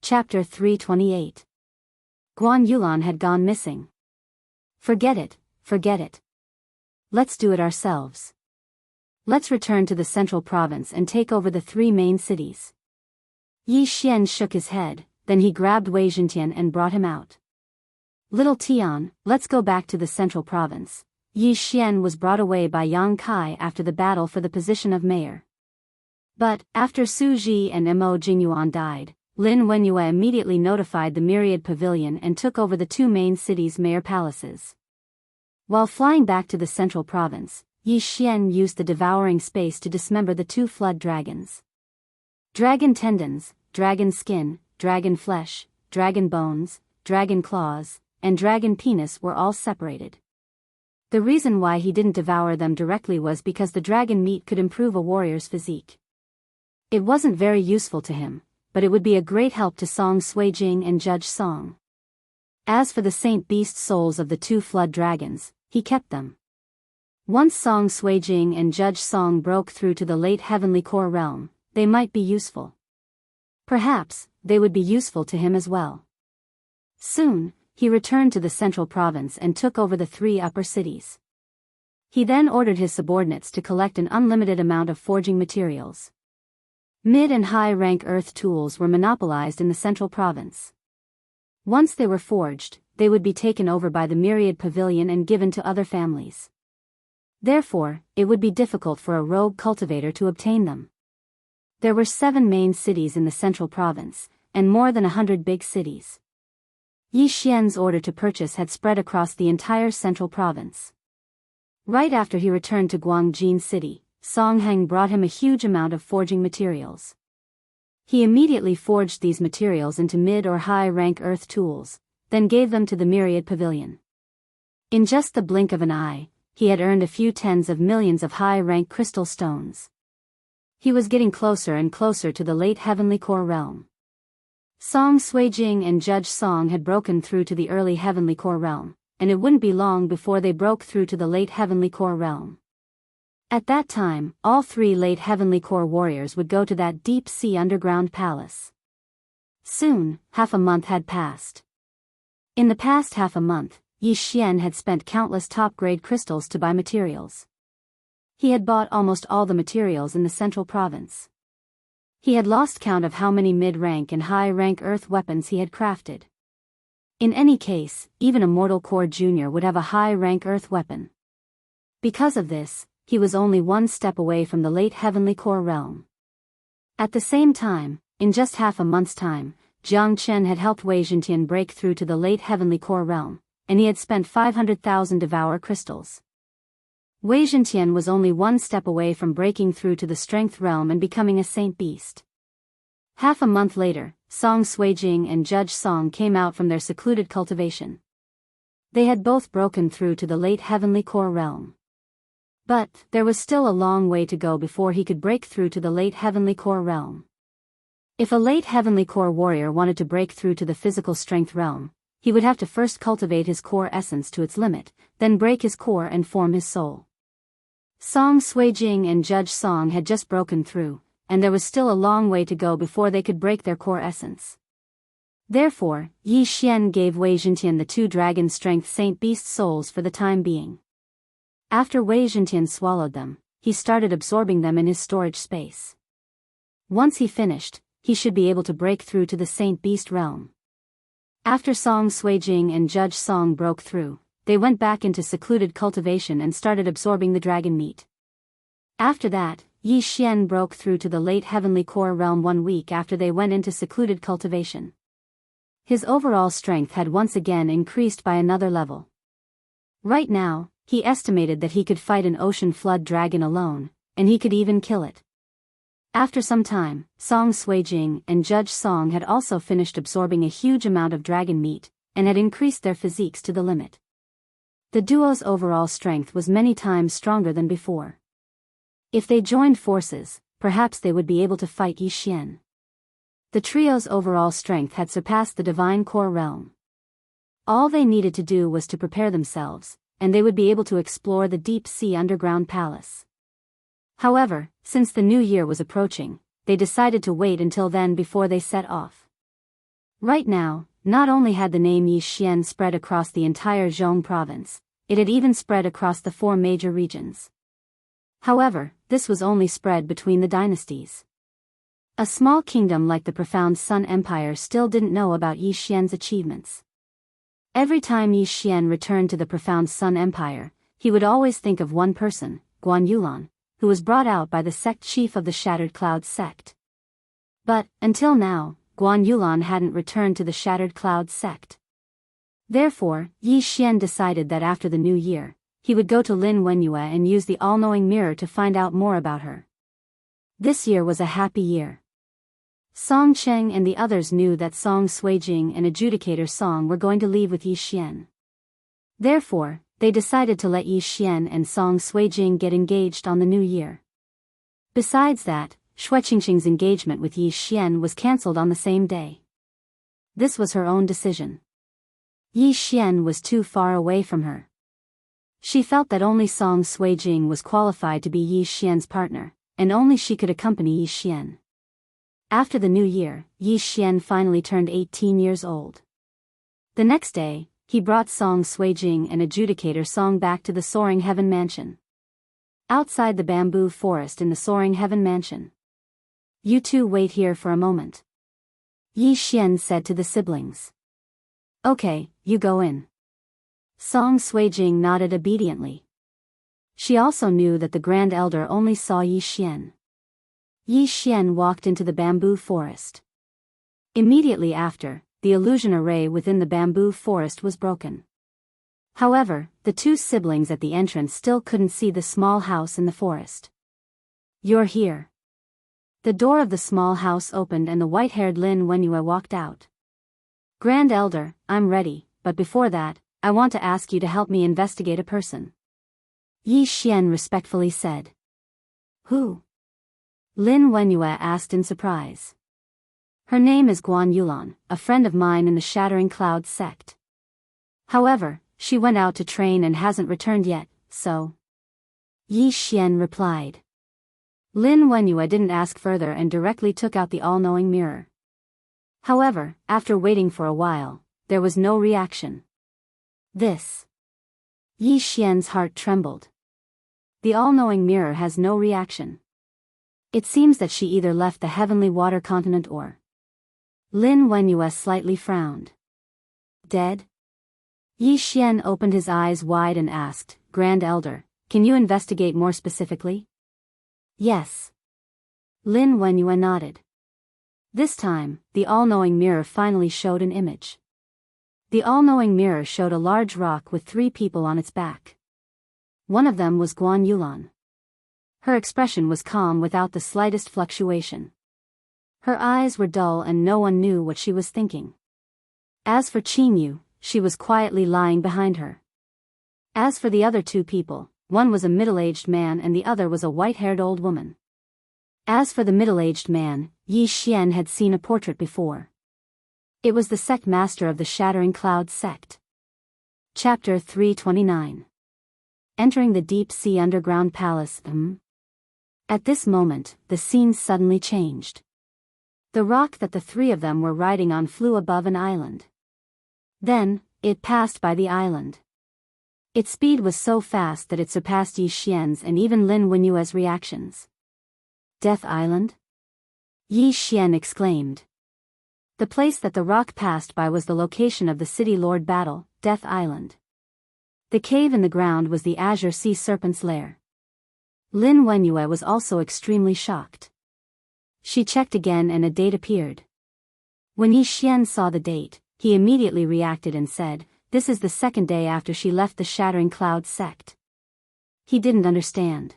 Chapter 328. Guan Yulan had gone missing. Forget it, forget it. Let's do it ourselves. Let's return to the central province and take over the three main cities. Yi Xian shook his head, then he grabbed Wei Zhentian and brought him out. Little Tian, let's go back to the central province. Yi Xian was brought away by Yang Kai after the battle for the position of mayor. But, after Su Ji and Mo Jingyuan died, Lin Wenyue immediately notified the Myriad Pavilion and took over the two main cities' mayor palaces. While flying back to the central province, Yi Xian used the devouring space to dismember the two flood dragons. Dragon tendons, dragon skin, dragon flesh, dragon bones, dragon claws, and dragon penis were all separated. The reason why he didn't devour them directly was because the dragon meat could improve a warrior's physique. It wasn't very useful to him, but it would be a great help to Song Suijing and Judge Song. As for the saint beast souls of the two flood dragons, he kept them. Once Song Suijing and Judge Song broke through to the late heavenly core realm, they might be useful. Perhaps, they would be useful to him as well. Soon, he returned to the central province and took over the three upper cities. He then ordered his subordinates to collect an unlimited amount of forging materials. Mid and high-rank earth tools were monopolized in the central province. Once they were forged, they would be taken over by the Myriad Pavilion and given to other families. Therefore, it would be difficult for a rogue cultivator to obtain them. There were 7 main cities in the central province, and more than 100 big cities. Yi Xian's order to purchase had spread across the entire central province. Right after he returned to Guangjin City, Song Heng brought him a huge amount of forging materials. He immediately forged these materials into mid or high-rank earth tools, then gave them to the Myriad Pavilion. In just the blink of an eye, he had earned a few tens of millions of high-rank crystal stones. He was getting closer and closer to the late heavenly core realm. Song Suijing and Judge Song had broken through to the early heavenly core realm, and it wouldn't be long before they broke through to the late heavenly core realm. At that time, all 3 late heavenly core warriors would go to that deep-sea underground palace. Soon, half a month had passed. In the past half a month, Yi Xian had spent countless top-grade crystals to buy materials. He had bought almost all the materials in the central province. He had lost count of how many mid-rank and high-rank earth weapons he had crafted. In any case, even a mortal core junior would have a high-rank earth weapon. Because of this, he was only one step away from the late heavenly core realm. At the same time, in just half a month's time, Jiang Chen had helped Wei Zhentian break through to the late heavenly core realm, and he had spent 500,000 Devourer crystals. Wei Zhentian was only one step away from breaking through to the strength realm and becoming a saint beast. Half a month later, Song Suijing and Judge Song came out from their secluded cultivation. They had both broken through to the late heavenly core realm. But, there was still a long way to go before he could break through to the late heavenly core realm. If a late heavenly core warrior wanted to break through to the physical strength realm, he would have to first cultivate his core essence to its limit, then break his core and form his soul. Song Suijing and Judge Song had just broken through, and there was still a long way to go before they could break their core essence. Therefore, Yi Xian gave Wei Zhentian the 2 dragon strength saint beast souls for the time being. After Wei Zhentian swallowed them, he started absorbing them in his storage space. Once he finished, he should be able to break through to the saint beast realm. After Song Suijing and Judge Song broke through, they went back into secluded cultivation and started absorbing the dragon meat. After that, Yi Xian broke through to the late heavenly core realm 1 week after they went into secluded cultivation. His overall strength had once again increased by another level. Right now, he estimated that he could fight an ocean flood dragon alone, and he could even kill it. After some time, Song Suijing and Judge Song had also finished absorbing a huge amount of dragon meat, and had increased their physiques to the limit. The duo's overall strength was many times stronger than before. If they joined forces, perhaps they would be able to fight Yi Xian. The trio's overall strength had surpassed the divine core realm. All they needed to do was to prepare themselves, and they would be able to explore the deep-sea underground palace. However, since the new year was approaching, they decided to wait until then before they set off. Right now, not only had the name Yi Xian spread across the entire Zhong province, it had even spread across the 4 major regions. However, this was only spread between the dynasties. A small kingdom like the profound Sun Empire still didn't know about Yi Xian's achievements. Every time Yi Xian returned to the profound Sun Empire, he would always think of one person, Guan Yulan, who was brought out by the sect chief of the Shattered Clouds sect. But, until now, Guan Yulan hadn't returned to the Shattered Clouds sect. Therefore, Yi Xian decided that after the new year, he would go to Lin Wenyue and use the all-knowing mirror to find out more about her. This year was a happy year. Song Cheng and the others knew that Song Suijing and Adjudicator Song were going to leave with Yi Xian. Therefore, they decided to let Yi Xian and Song Suijing get engaged on the new year. Besides that, Shuiqingxing's engagement with Yi Xian was cancelled on the same day. This was her own decision. Yi Xian was too far away from her. She felt that only Song Suijing was qualified to be Yi Xian's partner, and only she could accompany Yi Xian. After the new year, Yi Xian finally turned 18 years old. The next day, he brought Song Suijing and Adjudicator Song back to the Soaring Heaven Mansion. Outside the bamboo forest in the Soaring Heaven Mansion. "You two wait here for a moment," Yi Xian said to the siblings. "Okay, you go in." Song Suijing nodded obediently. She also knew that the Grand Elder only saw Yi Xian. Yi Xian walked into the bamboo forest. Immediately after, the illusion array within the bamboo forest was broken. However, the two siblings at the entrance still couldn't see the small house in the forest. "You're here." The door of the small house opened and the white-haired Lin Wenyue walked out. "Grand Elder, I'm ready, but before that, I want to ask you to help me investigate a person," Yi Xian respectfully said. "Who?" Lin Wenyue asked in surprise. "Her name is Guan Yulan, a friend of mine in the Shattering Clouds sect. However, she went out to train and hasn't returned yet, so," Yi Xian replied. Lin Wenyue didn't ask further and directly took out the all-knowing mirror. However, after waiting for a while, there was no reaction. This. Yi Xian's heart trembled. The all-knowing mirror has no reaction. It seems that she either left the heavenly water continent or... Lin Wenyue slightly frowned. "Dead?" Yi Xian opened his eyes wide and asked, "Grand Elder, can you investigate more specifically?" "Yes." Lin Wenyue nodded. This time, the all-knowing mirror finally showed an image. The all-knowing mirror showed a large rock with 3 people on its back. One of them was Guan Yulan. Her expression was calm without the slightest fluctuation. Her eyes were dull and no one knew what she was thinking. As for Qingyu, she was quietly lying behind her. As for the other 2 people, one was a middle-aged man and the other was a white-haired old woman. As for the middle-aged man, Yi Xian had seen a portrait before. It was the sect master of the Shattering Clouds sect. Chapter 329. Entering the deep-sea underground palace. At this moment, the scene suddenly changed. The rock that the 3 of them were riding on flew above an island. Then, it passed by the island. Its speed was so fast that it surpassed Yi Xian's and even Lin Wenyue's reactions. "Death Island?" Yi Xian exclaimed. The place that the rock passed by was the location of the city lord battle, Death Island. The cave in the ground was the Azure Sea Serpent's lair. Lin Wenyue was also extremely shocked. She checked again and a date appeared. When Yi Xian saw the date, he immediately reacted and said, "This is the 2nd day after she left the Shattering Clouds sect." He didn't understand.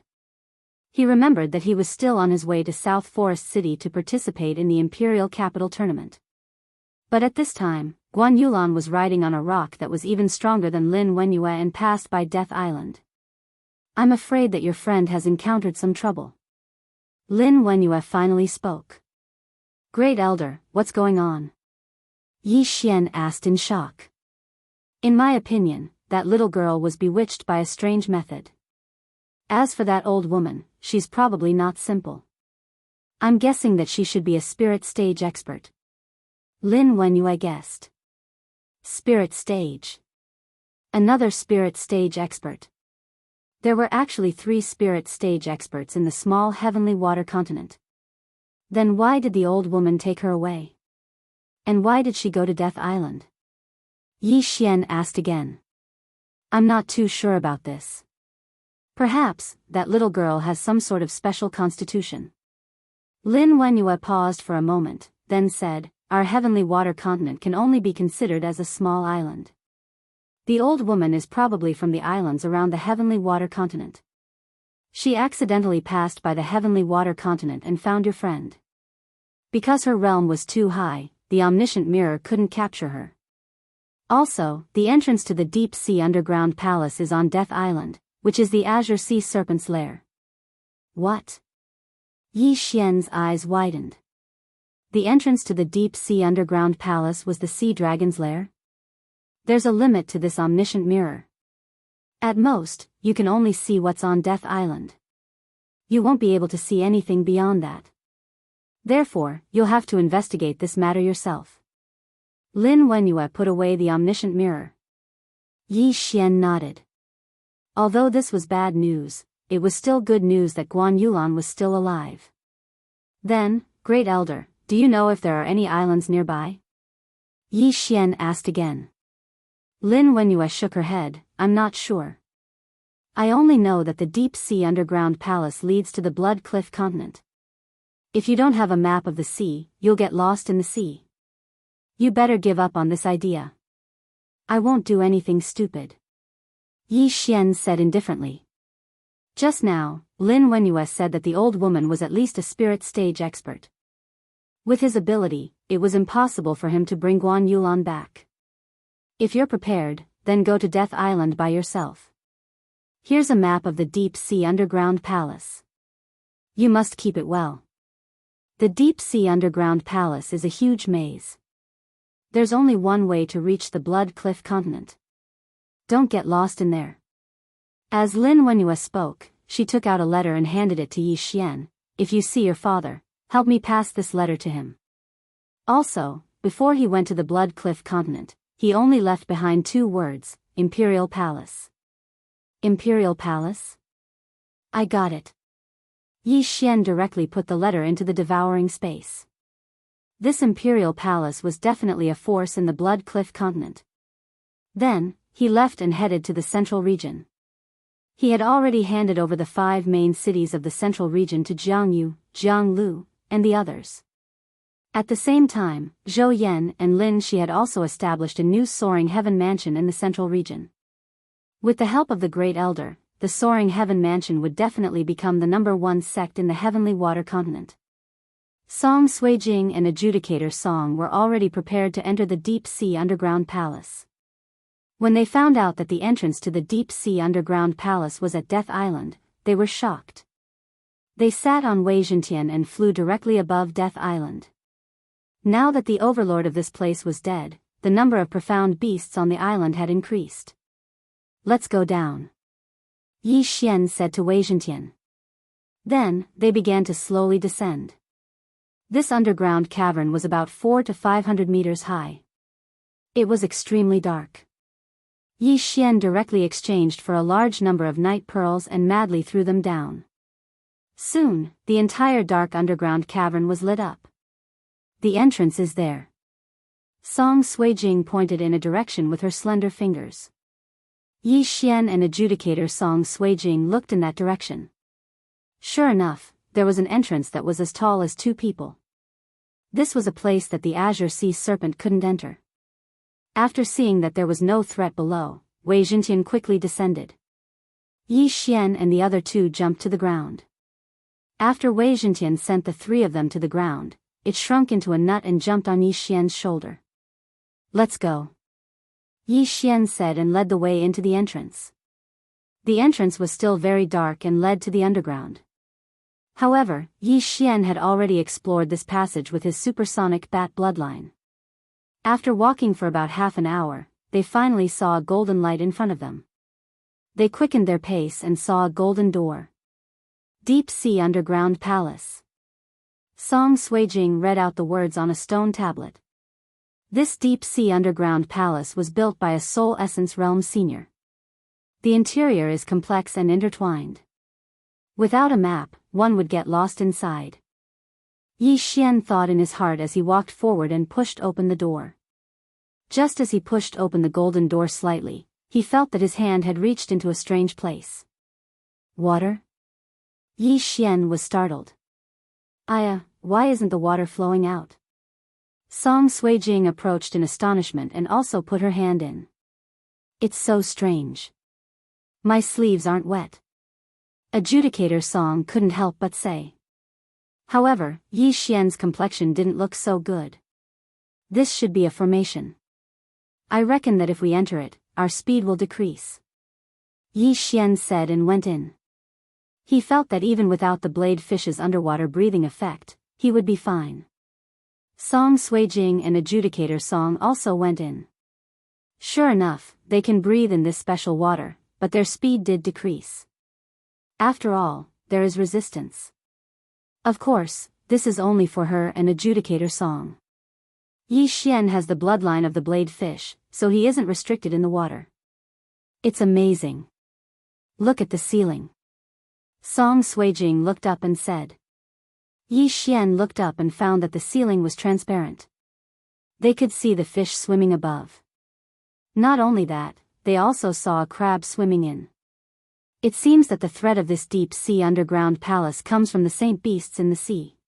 He remembered that he was still on his way to South Forest City to participate in the Imperial Capital Tournament. But at this time, Guan Yulan was riding on a rock that was even stronger than Lin Wenyue and passed by Death Island. "I'm afraid that your friend has encountered some trouble." Lin Wenyue finally spoke. "Great Elder, what's going on?" Yi Xian asked in shock. "In my opinion, that little girl was bewitched by a strange method. As for that old woman, she's probably not simple. I'm guessing that she should be a spirit stage expert." Lin Wenyue guessed. Spirit stage. Another spirit stage expert. There were actually 3 spirit stage experts in the small heavenly water continent. Then why did the old woman take her away? And why did she go to Death Island? Yi Xian asked again. I'm not too sure about this. Perhaps, that little girl has some sort of special constitution. Lin Wenyue paused for a moment, then said, our heavenly water continent can only be considered as a small island. The old woman is probably from the islands around the heavenly water continent. She accidentally passed by the heavenly water continent and found your friend. Because her realm was too high, the omniscient mirror couldn't capture her. Also, the entrance to the deep sea underground palace is on Death Island, which is the Azure Sea Serpent's lair. What? Yi Xian's eyes widened. The entrance to the deep sea underground palace was the sea dragon's lair? There's a limit to this omniscient mirror. At most, you can only see what's on Death Island. You won't be able to see anything beyond that. Therefore, you'll have to investigate this matter yourself. Lin Wenyue put away the omniscient mirror. Yi Xian nodded. Although this was bad news, it was still good news that Guan Yulan was still alive. Then, Great Elder, do you know if there are any islands nearby? Yi Xian asked again. Lin Wenyue shook her head, I'm not sure. I only know that the deep sea underground palace leads to the Blood Cliff continent. If you don't have a map of the sea, you'll get lost in the sea. You better give up on this idea. I won't do anything stupid. Yi Xian said indifferently. Just now, Lin Wenyue said that the old woman was at least a spirit stage expert. With his ability, it was impossible for him to bring Guan Yulan back. If you're prepared, then go to Death Island by yourself. Here's a map of the deep sea underground palace. You must keep it well. The deep sea underground palace is a huge maze. There's only one way to reach the Blood Cliff continent. Don't get lost in there. As Lin Wenyue spoke, she took out a letter and handed it to Yi Xian. If you see your father, help me pass this letter to him. Also, before he went to the Blood Cliff continent, he only left behind 2 words, Imperial Palace. Imperial Palace? I got it. Yi Xian directly put the letter into the devouring space. This Imperial Palace was definitely a force in the Blood Cliff continent. Then, he left and headed to the central region. He had already handed over the 5 main cities of the central region to Jianghu, Jianglu, and the others. At the same time, Zhou Yan and Lin Shi had also established a new Soaring Heaven Mansion in the central region. With the help of the Great Elder, the Soaring Heaven Mansion would definitely become the #1 sect in the Heavenly Water Continent. Song Suijing and Adjudicator Song were already prepared to enter the Deep Sea Underground Palace. When they found out that the entrance to the Deep Sea Underground Palace was at Death Island, they were shocked. They sat on Wei Zhentian and flew directly above Death Island. Now that the overlord of this place was dead, the number of profound beasts on the island had increased. Let's go down. Yi Xian said to Wei Zhentian. Then, they began to slowly descend. This underground cavern was about 400 to 500 meters high. It was extremely dark. Yi Xian directly exchanged for a large number of night pearls and madly threw them down. Soon, the entire dark underground cavern was lit up. The entrance is there. Song Suijing pointed in a direction with her slender fingers. Yi Xian and Adjudicator Song Suijing looked in that direction. Sure enough, there was an entrance that was as tall as 2 people. This was a place that the Azure Sea Serpent couldn't enter. After seeing that there was no threat below, Wei Zhentian quickly descended. Yi Xian and the other 2 jumped to the ground. After Wei Zhentian sent the 3 of them to the ground, it shrunk into a nut and jumped on Yi Xian's shoulder. Let's go. Yi Xian said and led the way into the entrance. The entrance was still very dark and led to the underground. However, Yi Xian had already explored this passage with his supersonic bat bloodline. After walking for about half an hour, they finally saw a golden light in front of them. They quickened their pace and saw a golden door. Deep Sea Underground Palace. Song Suijing read out the words on a stone tablet. This deep-sea underground palace was built by a Soul Essence Realm senior. The interior is complex and intertwined. Without a map, one would get lost inside. Yi Xian thought in his heart as he walked forward and pushed open the door. Just as he pushed open the golden door slightly, he felt that his hand had reached into a strange place. Water? Yi Xian was startled. Aya, why isn't the water flowing out? Song Suijing approached in astonishment and also put her hand in. It's so strange. My sleeves aren't wet. Adjudicator Song couldn't help but say. However, Yi Xian's complexion didn't look so good. This should be a formation. I reckon that if we enter it, our speed will decrease. Yi Xian said and went in. He felt that even without the blade fish's underwater breathing effect, he would be fine. Song Suijing and Adjudicator Song also went in. Sure enough, they can breathe in this special water, but their speed did decrease. After all, there is resistance. Of course, this is only for her and Adjudicator Song. Yi Xian has the bloodline of the blade fish, so he isn't restricted in the water. It's amazing. Look at the ceiling. Song Suijing looked up and said. Yi Xian looked up and found that the ceiling was transparent. They could see the fish swimming above. Not only that, they also saw a crab swimming in. It seems that the threat of this deep-sea underground palace comes from the saint beasts in the sea.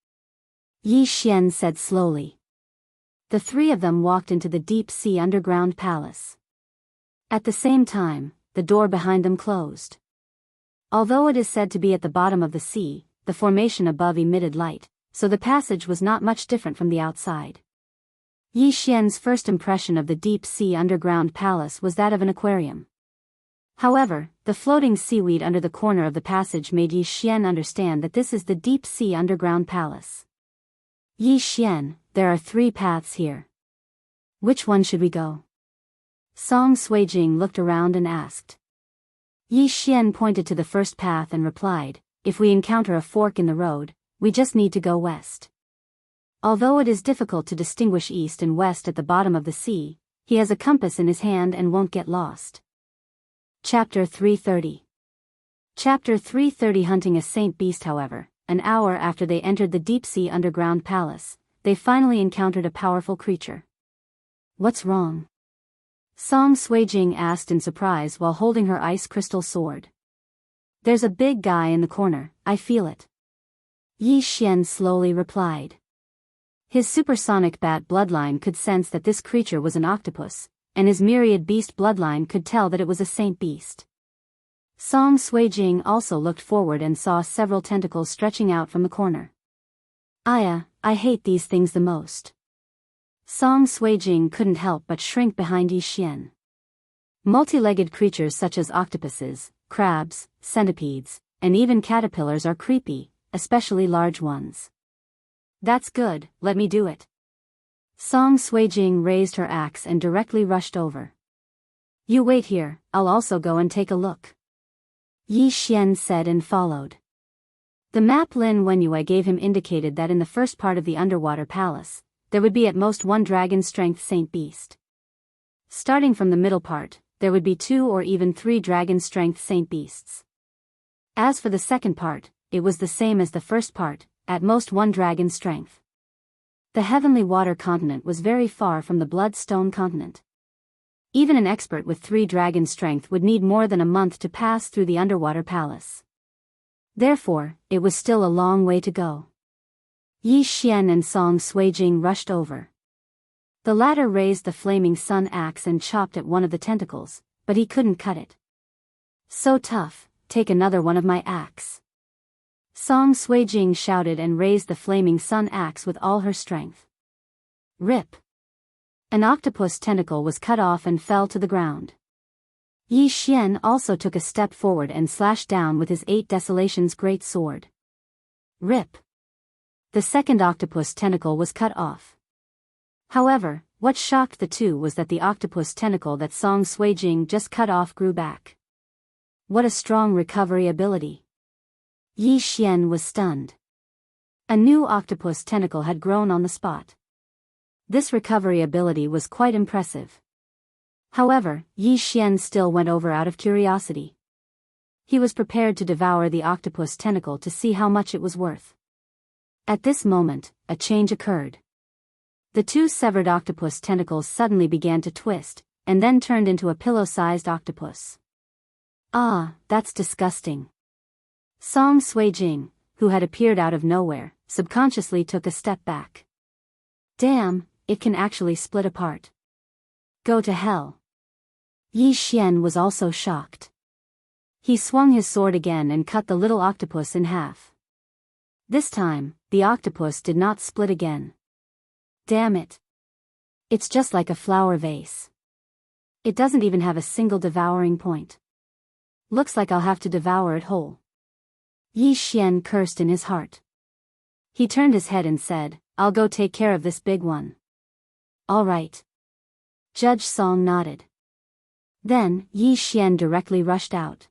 Yi Xian said slowly. The three of them walked into the deep-sea underground palace. At the same time, the door behind them closed. Although it is said to be at the bottom of the sea, the formation above emitted light, so the passage was not much different from the outside. Yi Xian's first impression of the deep-sea underground palace was that of an aquarium. However, the floating seaweed under the corner of the passage made Yi Xian understand that this is the deep-sea underground palace. Yi Xian, there are 3 paths here. Which one should we go? Song Suijing looked around and asked. Yi Xian pointed to the first path and replied, if we encounter a fork in the road, we just need to go west. Although it is difficult to distinguish east and west at the bottom of the sea, he has a compass in his hand and won't get lost. Chapter 330. Chapter 330. Hunting a saint beast. However, an hour after they entered the deep-sea underground palace, they finally encountered a powerful creature. What's wrong? Song Suijing asked in surprise while holding her ice crystal sword. There's a big guy in the corner, I feel it. Yi Xian slowly replied. His supersonic bat bloodline could sense that this creature was an octopus, and his myriad beast bloodline could tell that it was a saint beast. Song Suijing also looked forward and saw several tentacles stretching out from the corner. Aya, I hate these things the most. Song Suijing couldn't help but shrink behind Yi Xian. Multi-legged creatures such as octopuses, crabs, centipedes, and even caterpillars are creepy, especially large ones. That's good, let me do it. Song Suijing raised her axe and directly rushed over. You wait here, I'll also go and take a look. Yi Xian said and followed. The map Lin Wenyue gave him indicated that in the first part of the underwater palace, there would be at most 1 dragon-strength saint beast. Starting from the middle part, there would be 2 or even 3 dragon-strength saint beasts. As for the second part, it was the same as the first part, at most 1 dragon strength. The heavenly water continent was very far from the bloodstone continent. Even an expert with 3 dragon strength would need more than a month to pass through the underwater palace. Therefore, it was still a long way to go. Yi Xian and Song Suijing rushed over. The latter raised the flaming sun axe and chopped at one of the tentacles, but he couldn't cut it. So tough, take another one of my axe. Song Suijing shouted and raised the flaming sun axe with all her strength. Rip! An octopus tentacle was cut off and fell to the ground. Yi Xian also took a step forward and slashed down with his 8 Desolations great sword. Rip! The second octopus tentacle was cut off. However, what shocked the two was that the octopus tentacle that Song Suijing just cut off grew back. What a strong recovery ability! Yi Xian was stunned. A new octopus tentacle had grown on the spot. This recovery ability was quite impressive. However, Yi Xian still went over out of curiosity. He was prepared to devour the octopus tentacle to see how much it was worth. At this moment, a change occurred. The two severed octopus tentacles suddenly began to twist, and then turned into a pillow-sized octopus. Ah, that's disgusting. Song Suijing, who had appeared out of nowhere, subconsciously took a step back. Damn, it can actually split apart. Go to hell. Yi Xian was also shocked. He swung his sword again and cut the little octopus in half. This time, the octopus did not split again. Damn it. It's just like a flower vase. It doesn't even have a single devouring point. Looks like I'll have to devour it whole. Yi Xian cursed in his heart. He turned his head and said, I'll go take care of this big one. All right. Judge Song nodded. Then, Yi Xian directly rushed out.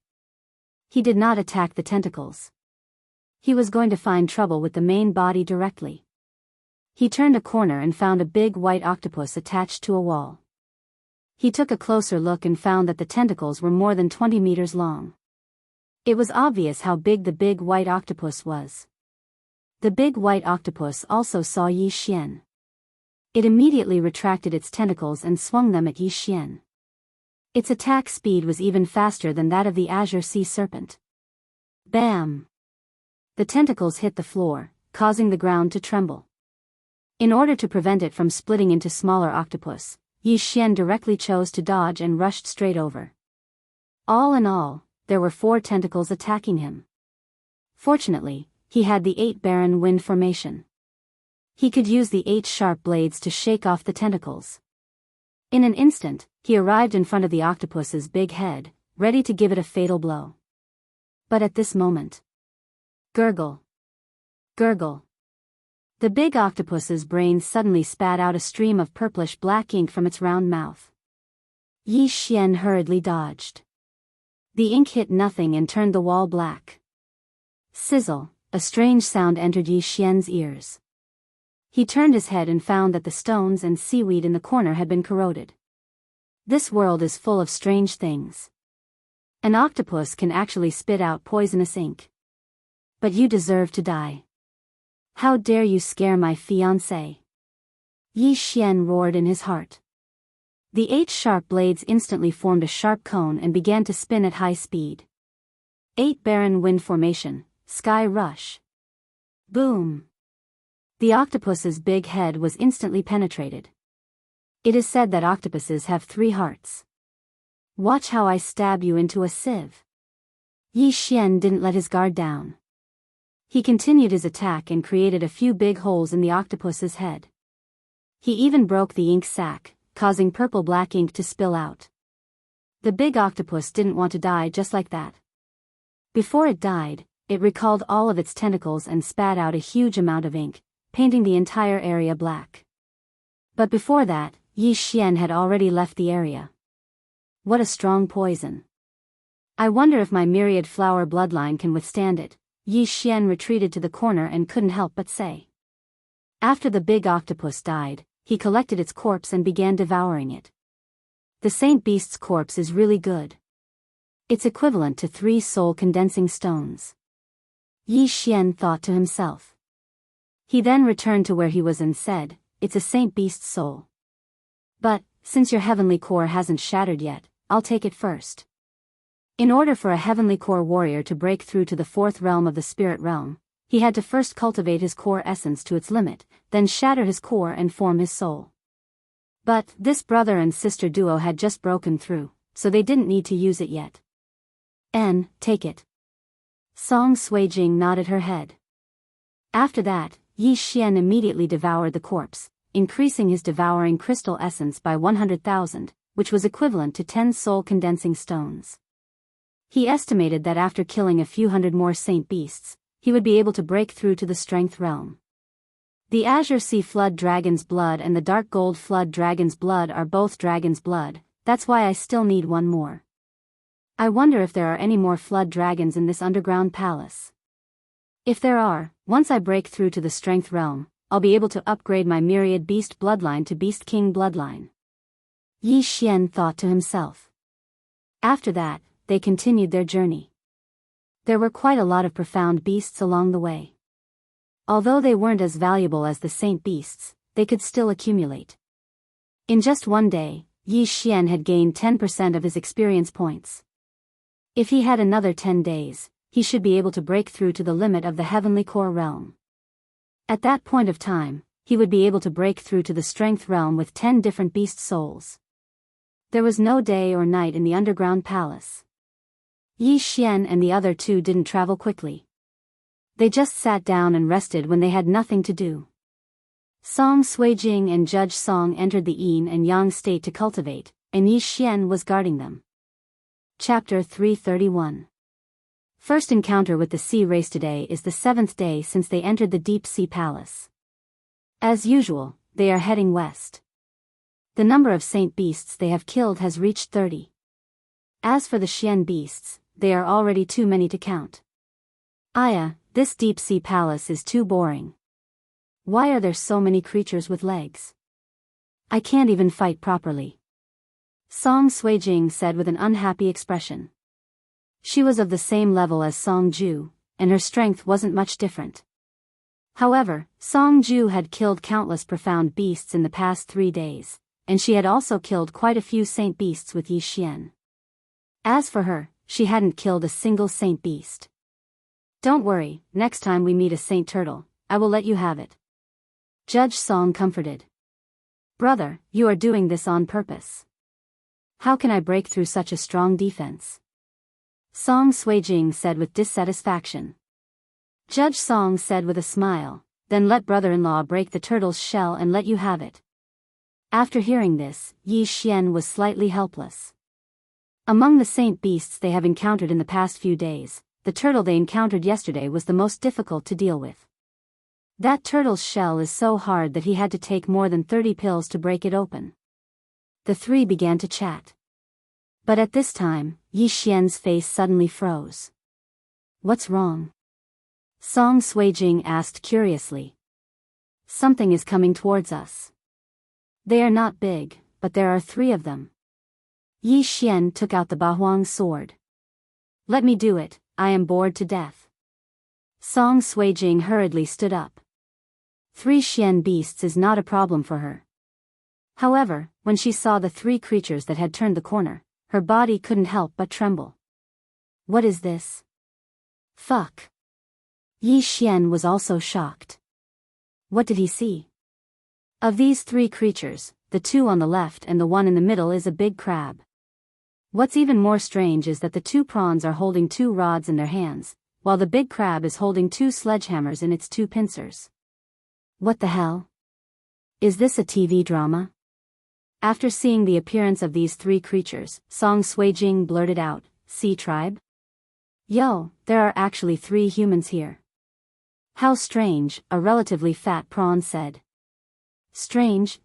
He did not attack the tentacles. He was going to find trouble with the main body directly. He turned a corner and found a big white octopus attached to a wall. He took a closer look and found that the tentacles were more than 20 meters long. It was obvious how big the big white octopus was. The big white octopus also saw Yi Xian. It immediately retracted its tentacles and swung them at Yi Xian. Its attack speed was even faster than that of the azure sea serpent. Bam! The tentacles hit the floor, causing the ground to tremble. In order to prevent it from splitting into smaller octopus, Yi Xian directly chose to dodge and rushed straight over. All in all, there were 4 tentacles attacking him. Fortunately, he had the 8 barren wind formation. He could use the 8 sharp blades to shake off the tentacles. In an instant, he arrived in front of the octopus's big head, ready to give it a fatal blow. But at this moment... Gurgle. Gurgle. The big octopus's brain suddenly spat out a stream of purplish-black ink from its round mouth. Yi Xian hurriedly dodged. The ink hit nothing and turned the wall black. Sizzle, a strange sound entered Yi Xian's ears. He turned his head and found that the stones and seaweed in the corner had been corroded. This world is full of strange things. An octopus can actually spit out poisonous ink. But you deserve to die. How dare you scare my fiancé? Yi Xian roared in his heart. The 8 sharp blades instantly formed a sharp cone and began to spin at high speed. 8 barren wind formation, sky rush. Boom! The octopus's big head was instantly penetrated. It is said that octopuses have 3 hearts. Watch how I stab you into a sieve. Yi Xian didn't let his guard down. He continued his attack and created a few big holes in the octopus's head. He even broke the ink sac, causing purple-black ink to spill out. The big octopus didn't want to die just like that. Before it died, it recalled all of its tentacles and spat out a huge amount of ink, painting the entire area black. But before that, Yi Xian had already left the area. What a strong poison. I wonder if my myriad flower bloodline can withstand it. Yi Xian retreated to the corner and couldn't help but say. After the big octopus died, he collected its corpse and began devouring it. The Saint Beast's corpse is really good. It's equivalent to 3 soul condensing stones. Yi Xian thought to himself. He then returned to where he was and said, it's a Saint Beast's soul. But, since your heavenly core hasn't shattered yet, I'll take it first. In order for a heavenly core warrior to break through to the 4th realm of the spirit realm, he had to first cultivate his core essence to its limit, then shatter his core and form his soul. But, this brother and sister duo had just broken through, so they didn't need to use it yet. Take it. Song Suijing nodded her head. After that, Yi Xian immediately devoured the corpse, increasing his devouring crystal essence by 100,000, which was equivalent to 10 soul condensing stones. He estimated that after killing a few hundred more saint beasts, he would be able to break through to the strength realm. The Azure Sea Flood Dragon's blood and the Dark Gold Flood Dragon's blood are both dragon's blood, that's why I still need one more. I wonder if there are any more flood dragons in this underground palace. If there are, once I break through to the strength realm, I'll be able to upgrade my myriad beast bloodline to Beast King bloodline. Yi Xian thought to himself. After that, they continued their journey. There were quite a lot of profound beasts along the way. Although they weren't as valuable as the saint beasts, they could still accumulate. In just one day, Yi Xian had gained 10% of his experience points. If he had another 10 days, he should be able to break through to the limit of the heavenly core realm. At that point of time, he would be able to break through to the strength realm with 10 different beast souls. There was no day or night in the underground palace. Yi Xian and the other two didn't travel quickly. They just sat down and rested when they had nothing to do. Song Suijing and Judge Song entered the yin and yang state to cultivate, and Yi Xian was guarding them. Chapter 331. First encounter with the sea race today is the 7th day since they entered the deep sea palace. As usual, they are heading west. The number of saint beasts they have killed has reached 30. As for the Xian beasts, they are already too many to count. Aya, this deep sea palace is too boring. Why are there so many creatures with legs? I can't even fight properly. Song Suijing said with an unhappy expression. She was of the same level as Song Ju, and her strength wasn't much different. However, Song Ju had killed countless profound beasts in the past 3 days, and she had also killed quite a few saint beasts with Yi Xian. As for her, she hadn't killed a single saint beast. Don't worry, next time we meet a saint turtle, I will let you have it. Judge Song comforted. Brother, you are doing this on purpose. How can I break through such a strong defense? Song Suijing said with dissatisfaction. Judge Song said with a smile, then let brother-in-law break the turtle's shell and let you have it. After hearing this, Yi Xian was slightly helpless. Among the saint beasts they have encountered in the past few days, the turtle they encountered yesterday was the most difficult to deal with. That turtle's shell is so hard that he had to take more than 30 pills to break it open. The three began to chat. But at this time, Yi Xian's face suddenly froze. What's wrong? Song Suijing asked curiously. Something is coming towards us. They are not big, but there are 3 of them. Yi Xian took out the Bahuang sword. Let me do it, I am bored to death. Song Suijing hurriedly stood up. 3 Xian beasts is not a problem for her. However, when she saw the 3 creatures that had turned the corner, her body couldn't help but tremble. What is this? Fuck. Yi Xian was also shocked. What did he see? Of these 3 creatures, the 2 on the left and the one in the middle is a big crab. What's even more strange is that the 2 prawns are holding 2 rods in their hands, while the big crab is holding 2 sledgehammers in its 2 pincers. What the hell? Is this a TV drama? After seeing the appearance of these 3 creatures, Song Suijing blurted out, Sea tribe? Yo, there are actually 3 humans here. How strange, a relatively fat prawn said. Strange,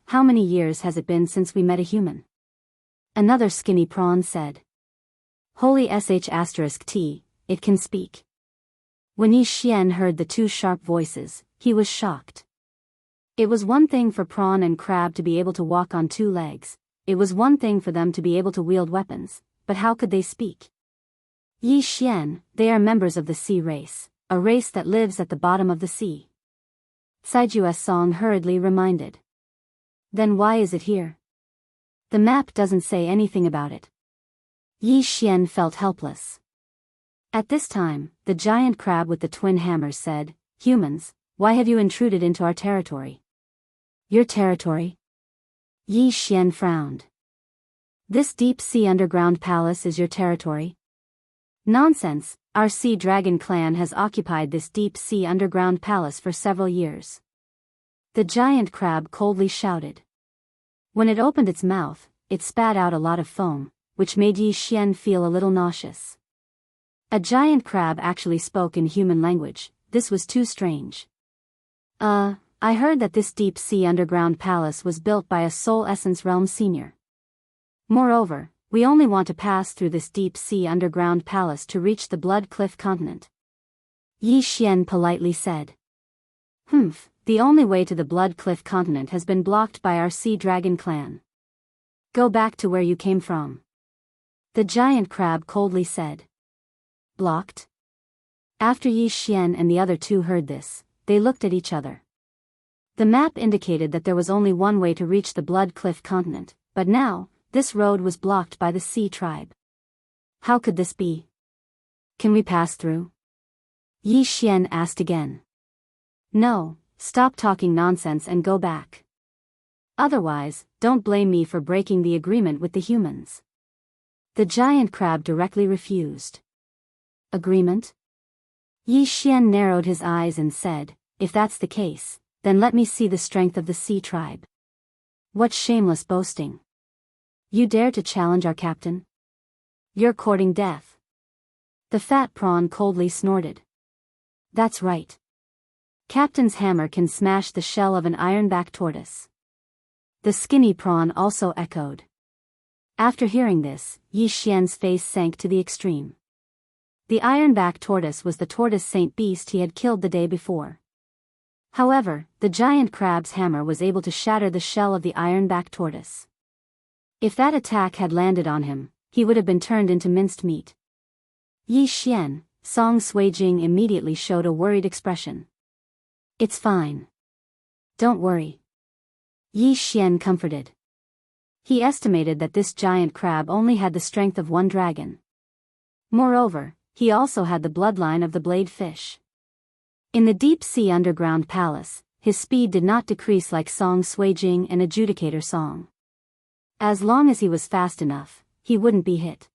how many years has it been since we met a human? Another skinny prawn said. Holy sh*t, it can speak. When Yi Xian heard the 2 sharp voices, he was shocked. It was one thing for prawn and crab to be able to walk on 2 legs, it was one thing for them to be able to wield weapons, but how could they speak? Yi Xian, they are members of the sea race, a race that lives at the bottom of the sea. Saiju's Song hurriedly reminded. Then why is it here? The map doesn't say anything about it. Yi Xian felt helpless. At this time, the giant crab with the twin hammers said, Humans, why have you intruded into our territory? Your territory? Yi Xian frowned. This deep sea underground palace is your territory? Nonsense, our sea dragon clan has occupied this deep sea underground palace for several years. The giant crab coldly shouted. When it opened its mouth, it spat out a lot of foam, which made Yi Xian feel a little nauseous. A giant crab actually spoke in human language, this was too strange. I heard that this deep sea underground palace was built by a Soul Essence Realm senior. Moreover, we only want to pass through this deep sea underground palace to reach the Blood Cliff continent. Yi Xian politely said. The only way to the Blood Cliff continent has been blocked by our sea dragon clan. Go back to where you came from. The giant crab coldly said. Blocked? After Yi Xian and the other two heard this, they looked at each other. The map indicated that there was only one way to reach the Blood Cliff continent, but now, this road was blocked by the Sea tribe. How could this be? Can we pass through? Yi Xian asked again. No, stop talking nonsense and go back. Otherwise, don't blame me for breaking the agreement with the humans. The giant crab directly refused. Agreement? Yi Xian narrowed his eyes and said, if that's the case, then let me see the strength of the Sea tribe. What shameless boasting. You dare to challenge our captain? You're courting death. The fat prawn coldly snorted. That's right. Captain's hammer can smash the shell of an ironback tortoise. The skinny prawn also echoed. After hearing this, Yi Xian's face sank to the extreme. The ironback tortoise was the tortoise saint beast he had killed the day before. However, the giant crab's hammer was able to shatter the shell of the ironback tortoise. If that attack had landed on him, he would have been turned into minced meat. Yi Xian, Song Suijing immediately showed a worried expression. It's fine. Don't worry. Yi Xian comforted. He estimated that this giant crab only had the strength of one dragon. Moreover, he also had the bloodline of the blade fish. In the deep sea underground palace, his speed did not decrease like Song Suijing and Adjudicator Song. As long as he was fast enough, he wouldn't be hit.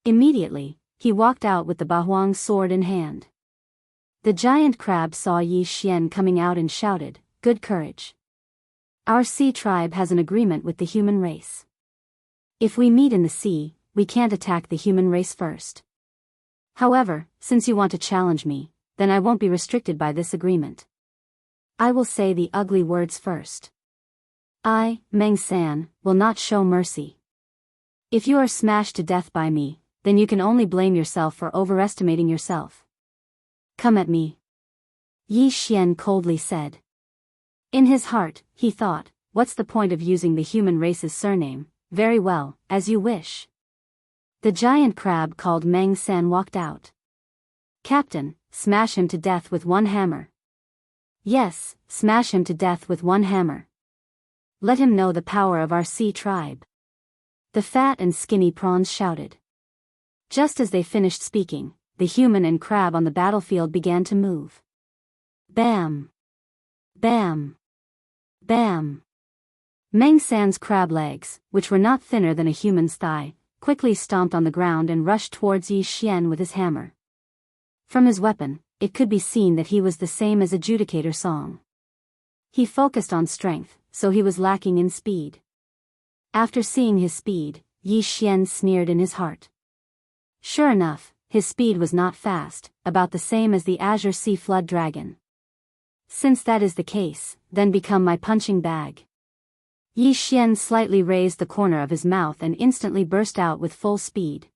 Immediately, he walked out with the Bahuang sword in hand. The giant crab saw Yi Xian coming out and shouted, "Good courage. Our sea tribe has an agreement with the human race. If we meet in the sea, we can't attack the human race first. However, since you want to challenge me, then I won't be restricted by this agreement. I will say the ugly words first. I, Meng San, will not show mercy. If you are smashed to death by me, then you can only blame yourself for overestimating yourself. Come at me." Yi Xian coldly said. In his heart, he thought, what's the point of using the human race's surname? Very well, as you wish. The giant crab called Meng San walked out. Captain, smash him to death with one hammer. Yes, smash him to death with one hammer. Let him know the power of our sea tribe. The fat and skinny prawns shouted. Just as they finished speaking, the human and crab on the battlefield began to move. Bam! Bam! Bam! Meng San's crab legs, which were not thinner than a human's thigh, quickly stomped on the ground and rushed towards Yi Xian with his hammer. From his weapon, it could be seen that he was the same as Adjudicator Song. He focused on strength, so he was lacking in speed. After seeing his speed, Yi Xian sneered in his heart. Sure enough, his speed was not fast, about the same as the Azure Sea Flood Dragon. Since that is the case, then become my punching bag. Yi Xian slightly raised the corner of his mouth and instantly burst out with full speed.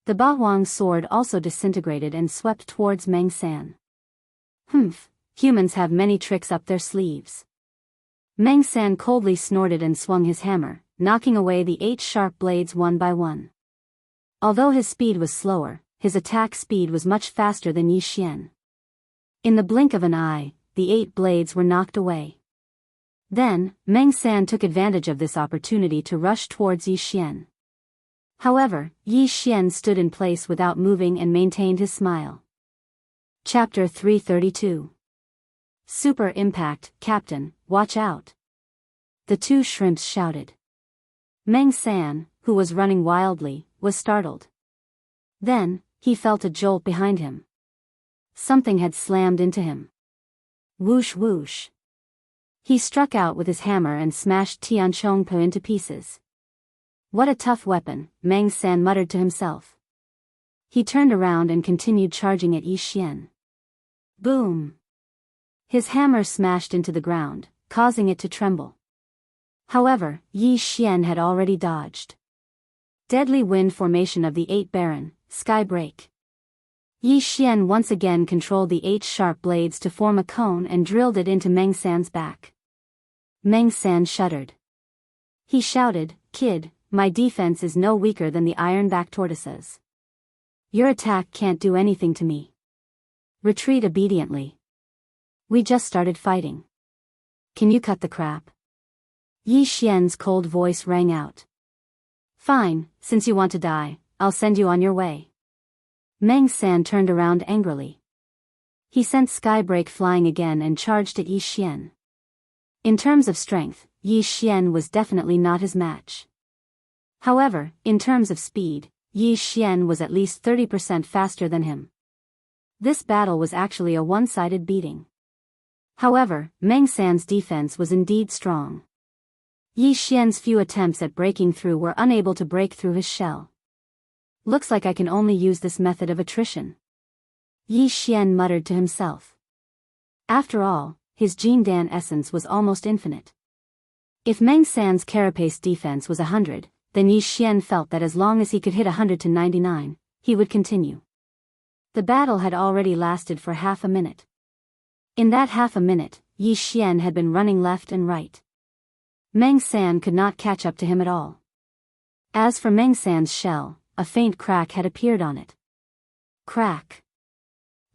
The Bahuang sword also disintegrated and swept towards Meng San. Humans have many tricks up their sleeves. Meng San coldly snorted and swung his hammer, knocking away the 8 sharp blades one by one. Although his speed was slower, his attack speed was much faster than Yi Xian. In the blink of an eye, the 8 blades were knocked away. Then, Meng San took advantage of this opportunity to rush towards Yi Xian. However, Yi Xian stood in place without moving and maintained his smile. Chapter 332. Super Impact, Captain, watch out! The 2 shrimps shouted. Meng San, who was running wildly, was startled. Then, he felt a jolt behind him. Something had slammed into him. Whoosh whoosh. He struck out with his hammer and smashed Tianchongpo into pieces. What a tough weapon, Meng San muttered to himself. He turned around and continued charging at Yi Xian. Boom! His hammer smashed into the ground, causing it to tremble. However, Yi Xian had already dodged. Deadly wind formation of the 8 Baron, sky break. Yi Xian once again controlled the 8 sharp blades to form a cone and drilled it into Meng San's back. Meng San shuddered. He shouted, "Kid, my defense is no weaker than the iron-backed tortoises. Your attack can't do anything to me. Retreat obediently. We just started fighting. Can you cut the crap?" Yi Xian's cold voice rang out. "Fine, since you want to die, I'll send you on your way." Meng San turned around angrily. He sent Skybreak flying again and charged at Yi Xian. In terms of strength, Yi Xian was definitely not his match. However, in terms of speed, Yi Xian was at least 30% faster than him. This battle was actually a one-sided beating. However, Meng San's defense was indeed strong. Yi Xian's few attempts at breaking through were unable to break through his shell. "Looks like I can only use this method of attrition," Yi Xian muttered to himself. After all, his Jindan essence was almost infinite. If Meng San's carapace defense was 100, then Yi Xian felt that as long as he could hit 100 to 99, he would continue. The battle had already lasted for half a minute. In that half a minute, Yi Xian had been running left and right. Meng San could not catch up to him at all. As for Meng San's shell, a faint crack had appeared on it. Crack.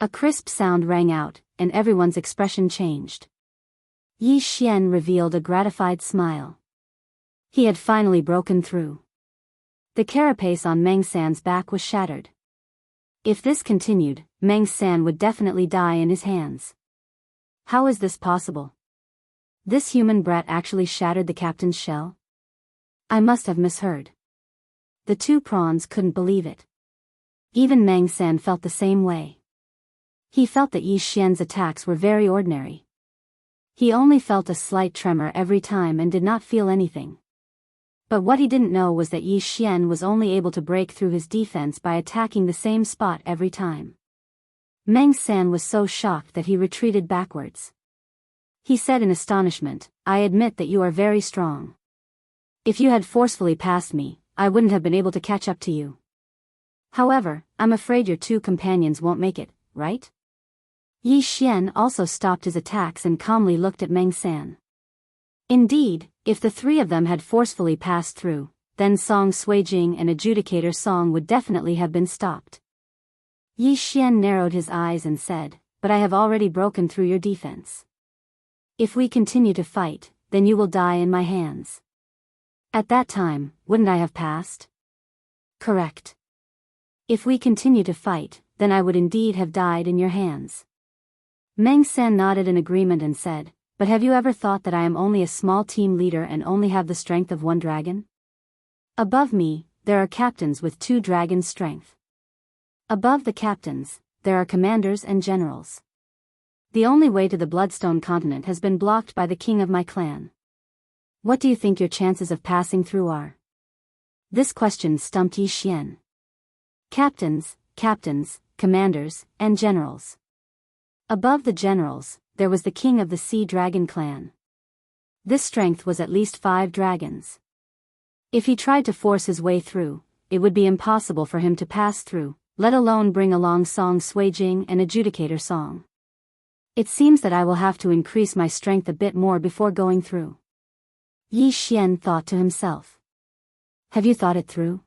A crisp sound rang out, and everyone's expression changed. Yi Xian revealed a gratified smile. He had finally broken through. The carapace on Meng San's back was shattered. If this continued, Meng San would definitely die in his hands. How is this possible? This human brat actually shattered the captain's shell? I must have misheard. The 2 prawns couldn't believe it. Even Meng San felt the same way. He felt that Yi Xian's attacks were very ordinary. He only felt a slight tremor every time and did not feel anything. But what he didn't know was that Yi Xian was only able to break through his defense by attacking the same spot every time. Meng San was so shocked that he retreated backwards. He said in astonishment, "I admit that you are very strong. If you had forcefully passed me, I wouldn't have been able to catch up to you. However, I'm afraid your 2 companions won't make it, right?" Yi Xian also stopped his attacks and calmly looked at Meng San. Indeed, if the 3 of them had forcefully passed through, then Song Suijing and Adjudicator Song would definitely have been stopped. Yi Xian narrowed his eyes and said, "But I have already broken through your defense. If we continue to fight, then you will die in my hands." At that time, wouldn't I have passed? Correct. If we continue to fight, then I would indeed have died in your hands. Meng San nodded in agreement and said, "But have you ever thought that I am only a small team leader and only have the strength of 1 dragon? Above me, there are captains with 2 dragons' strength. Above the captains, there are commanders and generals. The only way to the Bloodstone continent has been blocked by the king of my clan. What do you think your chances of passing through are?" This question stumped Yi Xian. Captains, commanders, and generals. Above the generals, there was the king of the Sea Dragon clan. This strength was at least 5 dragons. If he tried to force his way through, it would be impossible for him to pass through, let alone bring along Song Suijing and Adjudicator Song. It seems that I will have to increase my strength a bit more before going through. Yi Xian thought to himself. Have you thought it through?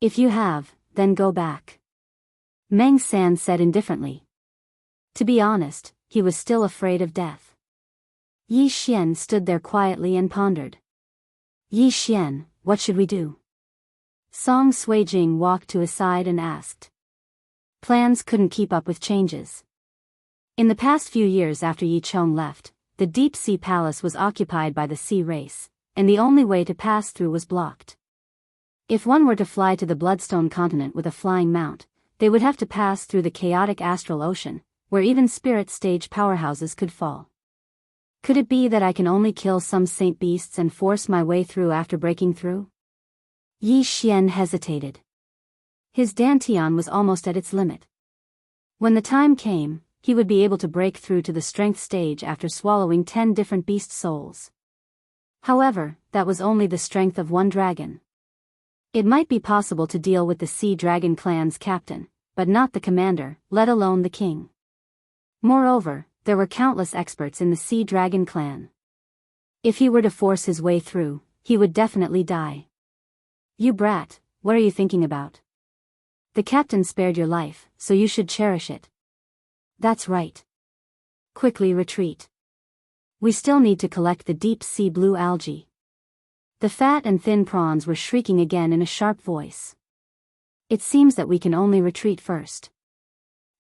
If you have, then go back. Meng San said indifferently. To be honest, he was still afraid of death. Yi Xian stood there quietly and pondered. Yi Xian, what should we do? Song Suijing walked to his side and asked. Plans couldn't keep up with changes. In the past few years after Yi Chong left, the Deep Sea Palace was occupied by the sea race, and the only way to pass through was blocked. If one were to fly to the Bloodstone continent with a flying mount, they would have to pass through the chaotic astral ocean, where even spirit stage powerhouses could fall. Could it be that I can only kill some saint beasts and force my way through after breaking through? Yi Xian hesitated. His dantian was almost at its limit. When the time came, he would be able to break through to the strength stage after swallowing 10 different beast souls. However, that was only the strength of 1 dragon. It might be possible to deal with the Sea Dragon clan's captain, but not the commander, let alone the king. Moreover, there were countless experts in the Sea Dragon clan. If he were to force his way through, he would definitely die. You brat, what are you thinking about? The captain spared your life, so you should cherish it. That's right. Quickly retreat. We still need to collect the deep sea blue algae. The fat and thin prawns were shrieking again in a sharp voice. It seems that we can only retreat first.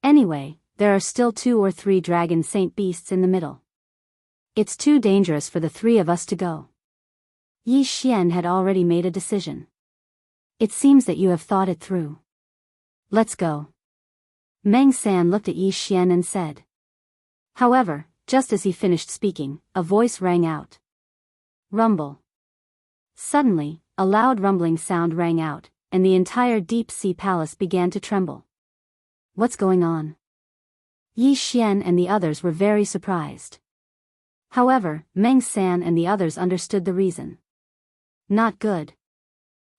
Anyway, there are still 2 or 3 dragon saint beasts in the middle. It's too dangerous for the 3 of us to go. Yi Xian had already made a decision. It seems that you have thought it through. Let's go. Meng San looked at Yi Xian and said. However, just as he finished speaking, a voice rang out. Rumble. Suddenly, a loud rumbling sound rang out, and the entire deep sea palace began to tremble. What's going on? Yi Xian and the others were very surprised. However, Meng San and the others understood the reason. Not good.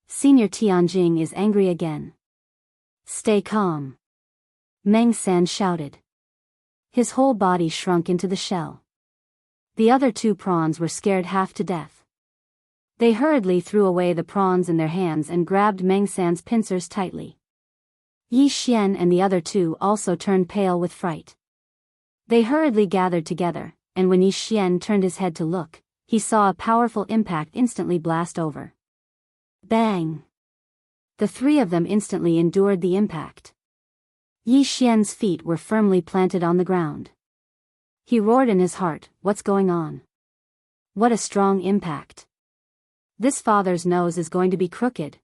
Senior Tianjing is angry again. Stay calm. Meng San shouted. His whole body shrunk into the shell. The other 2 prawns were scared half to death. They hurriedly threw away the prawns in their hands and grabbed Meng San's pincers tightly. Yi Xian and the other 2 also turned pale with fright. They hurriedly gathered together, and when Yi Xian turned his head to look, he saw a powerful impact instantly blast over. Bang! The 3 of them instantly endured the impact. Yi Xian's feet were firmly planted on the ground. He roared in his heart, what's going on? What a strong impact. This father's nose is going to be crooked.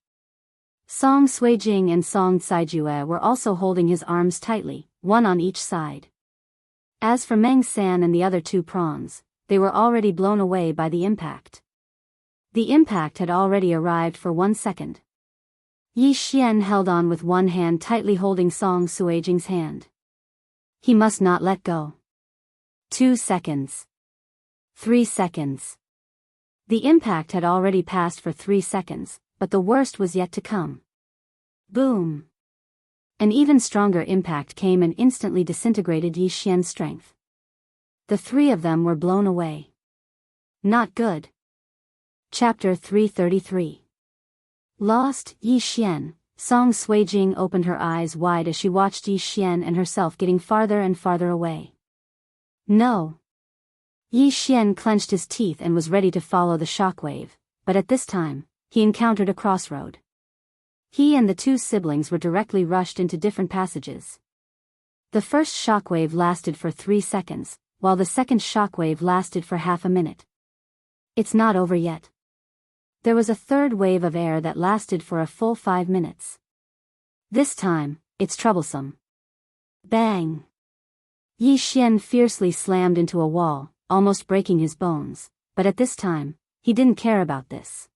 Song Suijing and Song Caijue were also holding his arms tightly, one on each side. As for Meng San and the other 2 prawns, they were already blown away by the impact. The impact had already arrived for 1 second. Yi Xian held on with one hand tightly holding Song Suijing's hand. He must not let go. 2 seconds. 3 seconds. The impact had already passed for 3 seconds, but the worst was yet to come. Boom! An even stronger impact came and instantly disintegrated Yi Xian's strength. The 3 of them were blown away. Not good. Chapter 333. Lost. Yi Xian. Song Suijing opened her eyes wide as she watched Yi Xian and herself getting farther and farther away. No. Yi Xian clenched his teeth and was ready to follow the shockwave, but at this time, he encountered a crossroad. He and the 2 siblings were directly rushed into different passages. The first shockwave lasted for 3 seconds, while the second shockwave lasted for half a minute. It's not over yet. There was a third wave of air that lasted for a full 5 minutes. This time, it's troublesome. Bang! Yi Xian fiercely slammed into a wall, almost breaking his bones, but at this time, he didn't care about this.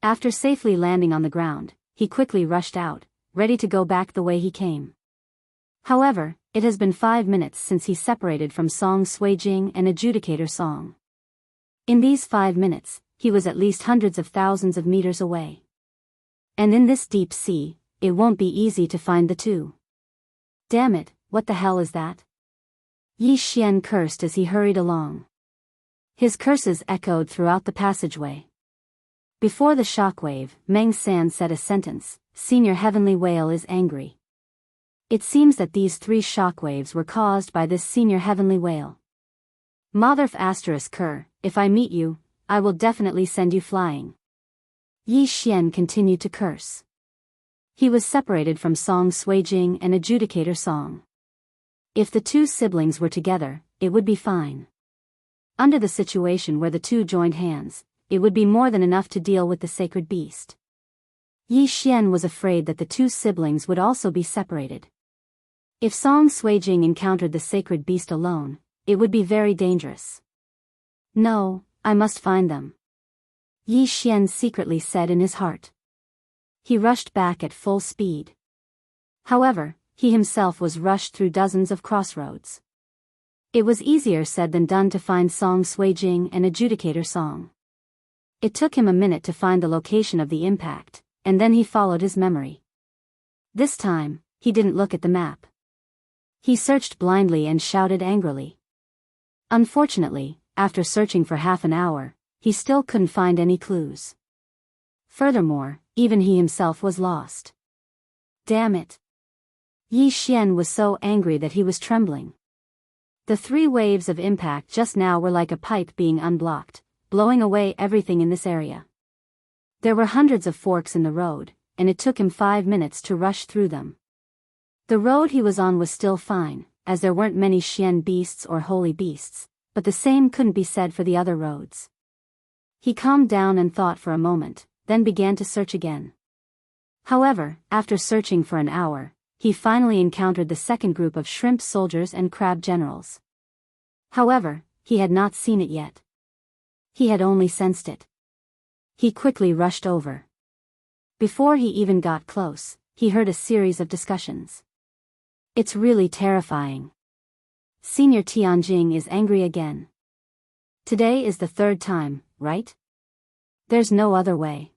After safely landing on the ground, he quickly rushed out, ready to go back the way he came. However, it has been 5 minutes since he separated from Song Suijing and Adjudicator Song. In these 5 minutes, he was at least hundreds of thousands of meters away. And in this deep sea, it won't be easy to find the 2. Damn it, what the hell is that? Yi Xian cursed as he hurried along. His curses echoed throughout the passageway. Before the shockwave, Meng San said a sentence, Senior Heavenly Whale is angry. It seems that these 3 shockwaves were caused by this Senior Heavenly Whale. Motherf *Ker, if I meet you, I will definitely send you flying. Yi Xian continued to curse. He was separated from Song Suijing and Adjudicator Song. If the 2 siblings were together, it would be fine. Under the situation where the 2 joined hands, it would be more than enough to deal with the sacred beast. Yi Xian was afraid that the 2 siblings would also be separated. If Song Suijing encountered the sacred beast alone, it would be very dangerous. No, I must find them. Yi Xian secretly said in his heart. He rushed back at full speed. However, he himself was rushed through dozens of crossroads. It was easier said than done to find Song Suijing and Adjudicator Song. It took him a minute to find the location of the impact, and then he followed his memory. This time, he didn't look at the map. He searched blindly and shouted angrily. Unfortunately, after searching for half an hour, he still couldn't find any clues. Furthermore, even he himself was lost. Damn it! Yi Xian was so angry that he was trembling. The 3 waves of impact just now were like a pipe being unblocked, blowing away everything in this area. There were hundreds of forks in the road, and it took him 5 minutes to rush through them. The road he was on was still fine, as there weren't many Xian beasts or holy beasts, but the same couldn't be said for the other roads. He calmed down and thought for a moment, then began to search again. However, after searching for an hour, he finally encountered the second group of shrimp soldiers and crab generals. However, he had not seen it yet. He had only sensed it. He quickly rushed over. Before he even got close, he heard a series of discussions. It's really terrifying. Senior Tianjing is angry again. Today is the 3rd time, right? There's no other way.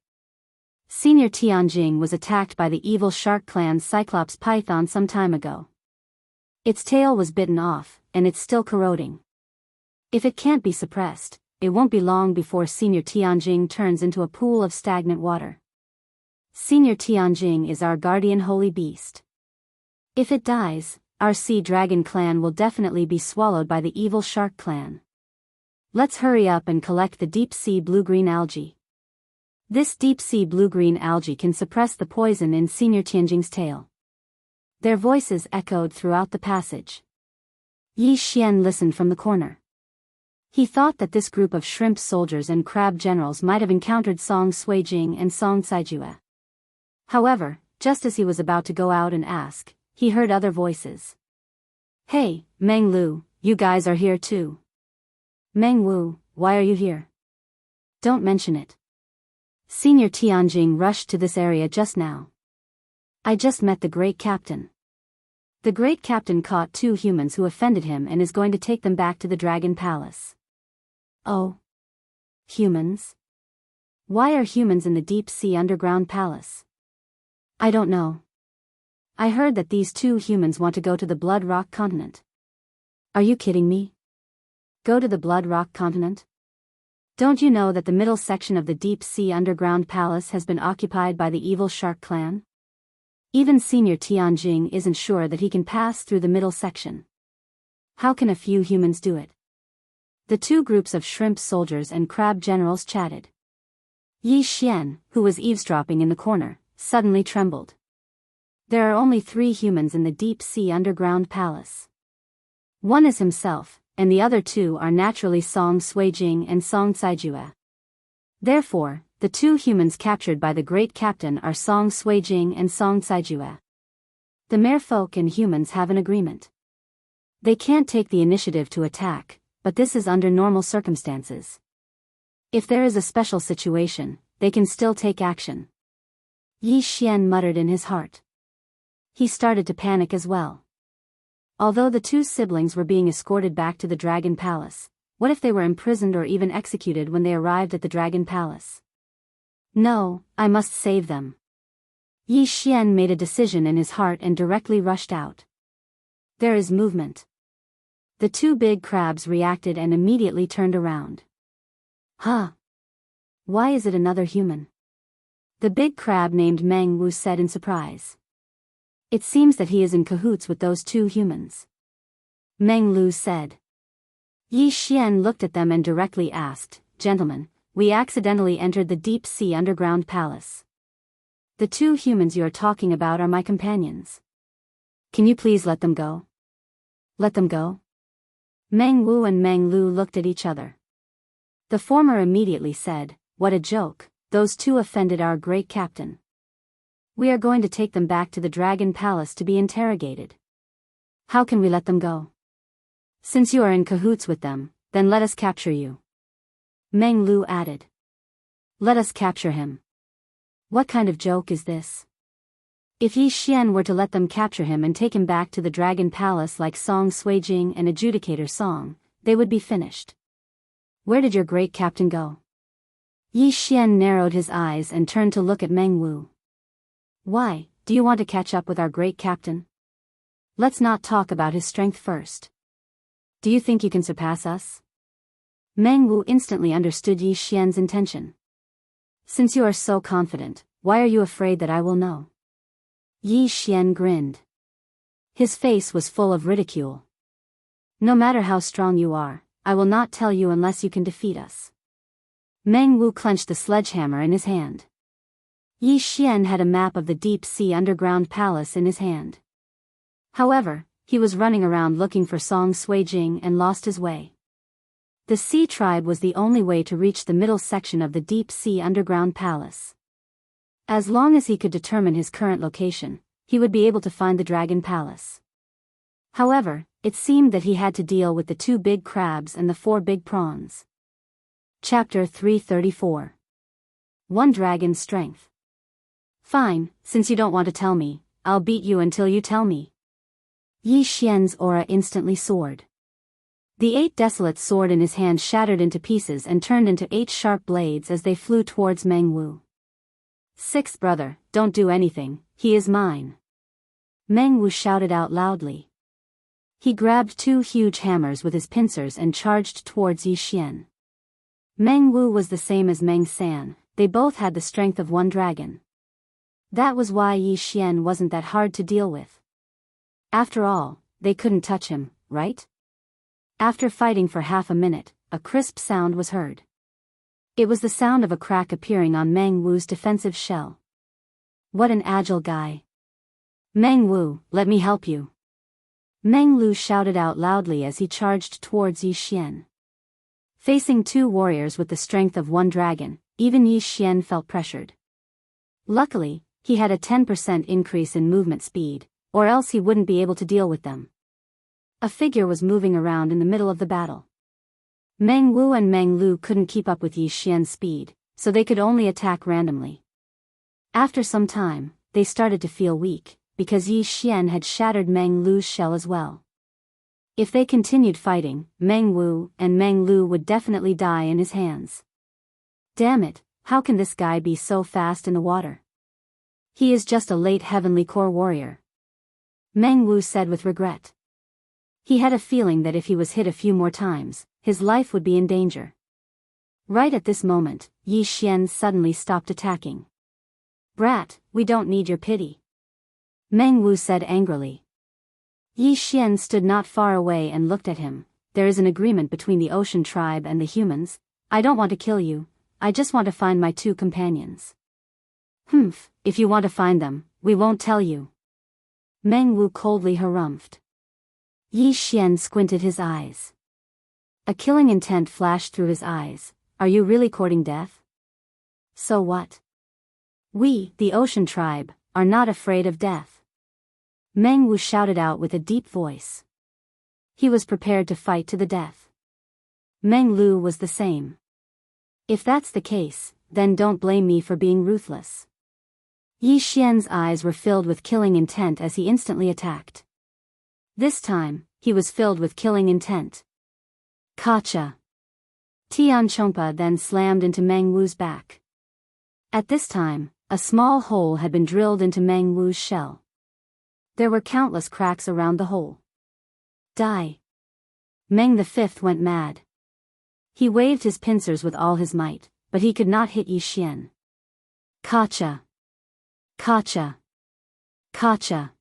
Senior Tianjing was attacked by the evil Shark Clan's Cyclops python some time ago. Its tail was bitten off, and it's still corroding. If it can't be suppressed, it won't be long before Senior Tianjing turns into a pool of stagnant water. Senior Tianjing is our guardian holy beast. If it dies, our Sea Dragon clan will definitely be swallowed by the evil Shark clan. Let's hurry up and collect the deep-sea blue-green algae. This deep-sea blue-green algae can suppress the poison in Senior Tianjing's tail. Their voices echoed throughout the passage. Yi Xian listened from the corner. He thought that this group of shrimp soldiers and crab generals might have encountered Song Suijing and Song Caijue. However, just as he was about to go out and ask, he heard other voices. Hey, Meng Lu, you guys are here too. Meng Wu, why are you here? Don't mention it. Senior Tianjing rushed to this area just now. I just met the Great Captain. The Great Captain caught 2 humans who offended him and is going to take them back to the Dragon Palace. Oh. Humans? Why are humans in the deep sea underground palace? I don't know. I heard that these 2 humans want to go to the Blood Rock continent. Are you kidding me? Go to the Blood Rock continent? Don't you know that the middle section of the deep sea underground palace has been occupied by the evil Shark clan? Even Senior Tianjing isn't sure that he can pass through the middle section. How can a few humans do it? The 2 groups of shrimp soldiers and crab generals chatted. Yi Xian, who was eavesdropping in the corner, suddenly trembled. There are only 3 humans in the deep sea underground palace. One is himself, and the other 2 are naturally Song Suijing and Song Caijue. Therefore, the 2 humans captured by the Great Captain are Song Suijing and Song Caijue. The merfolk and humans have an agreement. They can't take the initiative to attack, but this is under normal circumstances. If there is a special situation, they can still take action. Yi Xian muttered in his heart. He started to panic as well. Although the 2 siblings were being escorted back to the Dragon Palace, what if they were imprisoned or even executed when they arrived at the Dragon Palace? No, I must save them. Yi Xian made a decision in his heart and directly rushed out. There is movement. The 2 big crabs reacted and immediately turned around. Huh? Why is it another human? The big crab named Meng Wu said in surprise. It seems that he is in cahoots with those 2 humans. Meng Lu said. Yi Xian looked at them and directly asked, Gentlemen, we accidentally entered the deep sea underground palace. The 2 humans you are talking about are my companions. Can you please let them go? Let them go? Meng Wu and Meng Lu looked at each other. The former immediately said, What a joke, those 2 offended our great captain. We are going to take them back to the Dragon Palace to be interrogated. How can we let them go? Since you are in cahoots with them, then let us capture you. Meng Lu added. Let us capture him. What kind of joke is this? If Yi Xian were to let them capture him and take him back to the Dragon Palace like Song Suijing and Adjudicator Song, they would be finished. Where did your great captain go? Yi Xian narrowed his eyes and turned to look at Meng Wu. Why, do you want to catch up with our great captain? Let's not talk about his strength first. Do you think you can surpass us? Meng Wu instantly understood Yi Xian's intention. Since you are so confident, why are you afraid that I will know? Yi Xian grinned. His face was full of ridicule. No matter how strong you are, I will not tell you unless you can defeat us. Meng Wu clenched the sledgehammer in his hand. Yi Xian had a map of the deep-sea underground palace in his hand. However, he was running around looking for Song Suijing and lost his way. The Sea Tribe was the only way to reach the middle section of the deep-sea underground palace. As long as he could determine his current location, he would be able to find the Dragon Palace. However, it seemed that he had to deal with the 2 big crabs and the 4 big prawns. Chapter 334. One Dragon's Strength. Fine, since you don't want to tell me, I'll beat you until you tell me. Yi Xian's aura instantly soared. The 8 desolate sword in his hand shattered into pieces and turned into 8 sharp blades as they flew towards Meng Wu. Sixth brother, don't do anything, he is mine. Meng Wu shouted out loudly. He grabbed 2 huge hammers with his pincers and charged towards Yi Xian. Meng Wu was the same as Meng San, they both had the strength of one dragon. That was why Yi Xian wasn't that hard to deal with. After all, they couldn't touch him, right? After fighting for half a minute, a crisp sound was heard. It was the sound of a crack appearing on Meng Wu's defensive shell. What an agile guy. Meng Wu, let me help you. Meng Lu shouted out loudly as he charged towards Yi Xian. Facing 2 warriors with the strength of one dragon, even Yi Xian felt pressured. Luckily, he had a 10% increase in movement speed, or else he wouldn't be able to deal with them. A figure was moving around in the middle of the battle. Meng Wu and Meng Lu couldn't keep up with Yi Xian's speed, so they could only attack randomly. After some time, they started to feel weak, because Yi Xian had shattered Meng Lu's shell as well. If they continued fighting, Meng Wu and Meng Lu would definitely die in his hands. Damn it, how can this guy be so fast in the water? He is just a late heavenly core warrior. Meng Wu said with regret. He had a feeling that if he was hit a few more times, his life would be in danger. Right at this moment, Yi Xian suddenly stopped attacking. Brat, we don't need your pity. Meng Wu said angrily. Yi Xian stood not far away and looked at him. There is an agreement between the Ocean Tribe and the humans. I don't want to kill you, I just want to find my 2 companions. Humph, if you want to find them, we won't tell you. Meng Wu coldly harumphed. Yi Xian squinted his eyes. A killing intent flashed through his eyes. Are you really courting death? So what? We, the Ocean Tribe, are not afraid of death. Meng Wu shouted out with a deep voice. He was prepared to fight to the death. Meng Lu was the same. If that's the case, then don't blame me for being ruthless. Yi Xian's eyes were filled with killing intent as he instantly attacked. This time, he was filled with killing intent. Kacha. Tian Chongpa then slammed into Meng Wu's back. At this time, a small hole had been drilled into Meng Wu's shell. There were countless cracks around the hole. Die. Meng V went mad. He waved his pincers with all his might, but he could not hit Yi Xian. Kacha. Kacha. Kacha.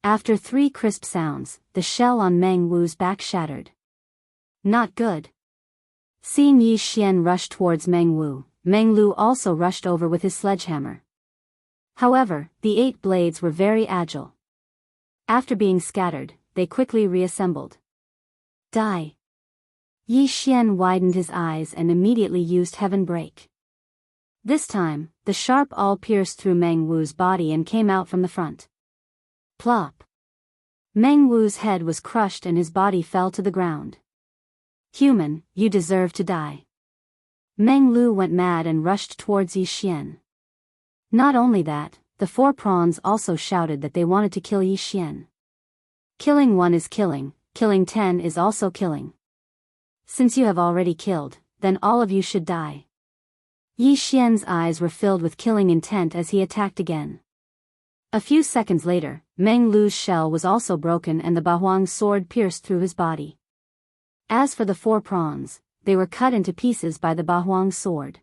After 3 crisp sounds, the shell on Meng Wu's back shattered. Not good. Seeing Yi Xian rush towards Meng Wu, Meng Lu also rushed over with his sledgehammer. However, the 8 blades were very agile. After being scattered, they quickly reassembled. Die. Yi Xian widened his eyes and immediately used Heaven Break. This time, the sharp awl pierced through Meng Wu's body and came out from the front. Plop. Meng Wu's head was crushed and his body fell to the ground. Human, you deserve to die. Meng Lu went mad and rushed towards Yi Xian. Not only that, the 4 prawns also shouted that they wanted to kill Yi Xian. Killing 1 is killing 10 is also killing. Since you have already killed, then all of you should die. Yi Xian's eyes were filled with killing intent as he attacked again. A few seconds later, Meng Lu's shell was also broken and the Bahuang's sword pierced through his body. As for the 4 prawns, they were cut into pieces by the Bahuang's sword.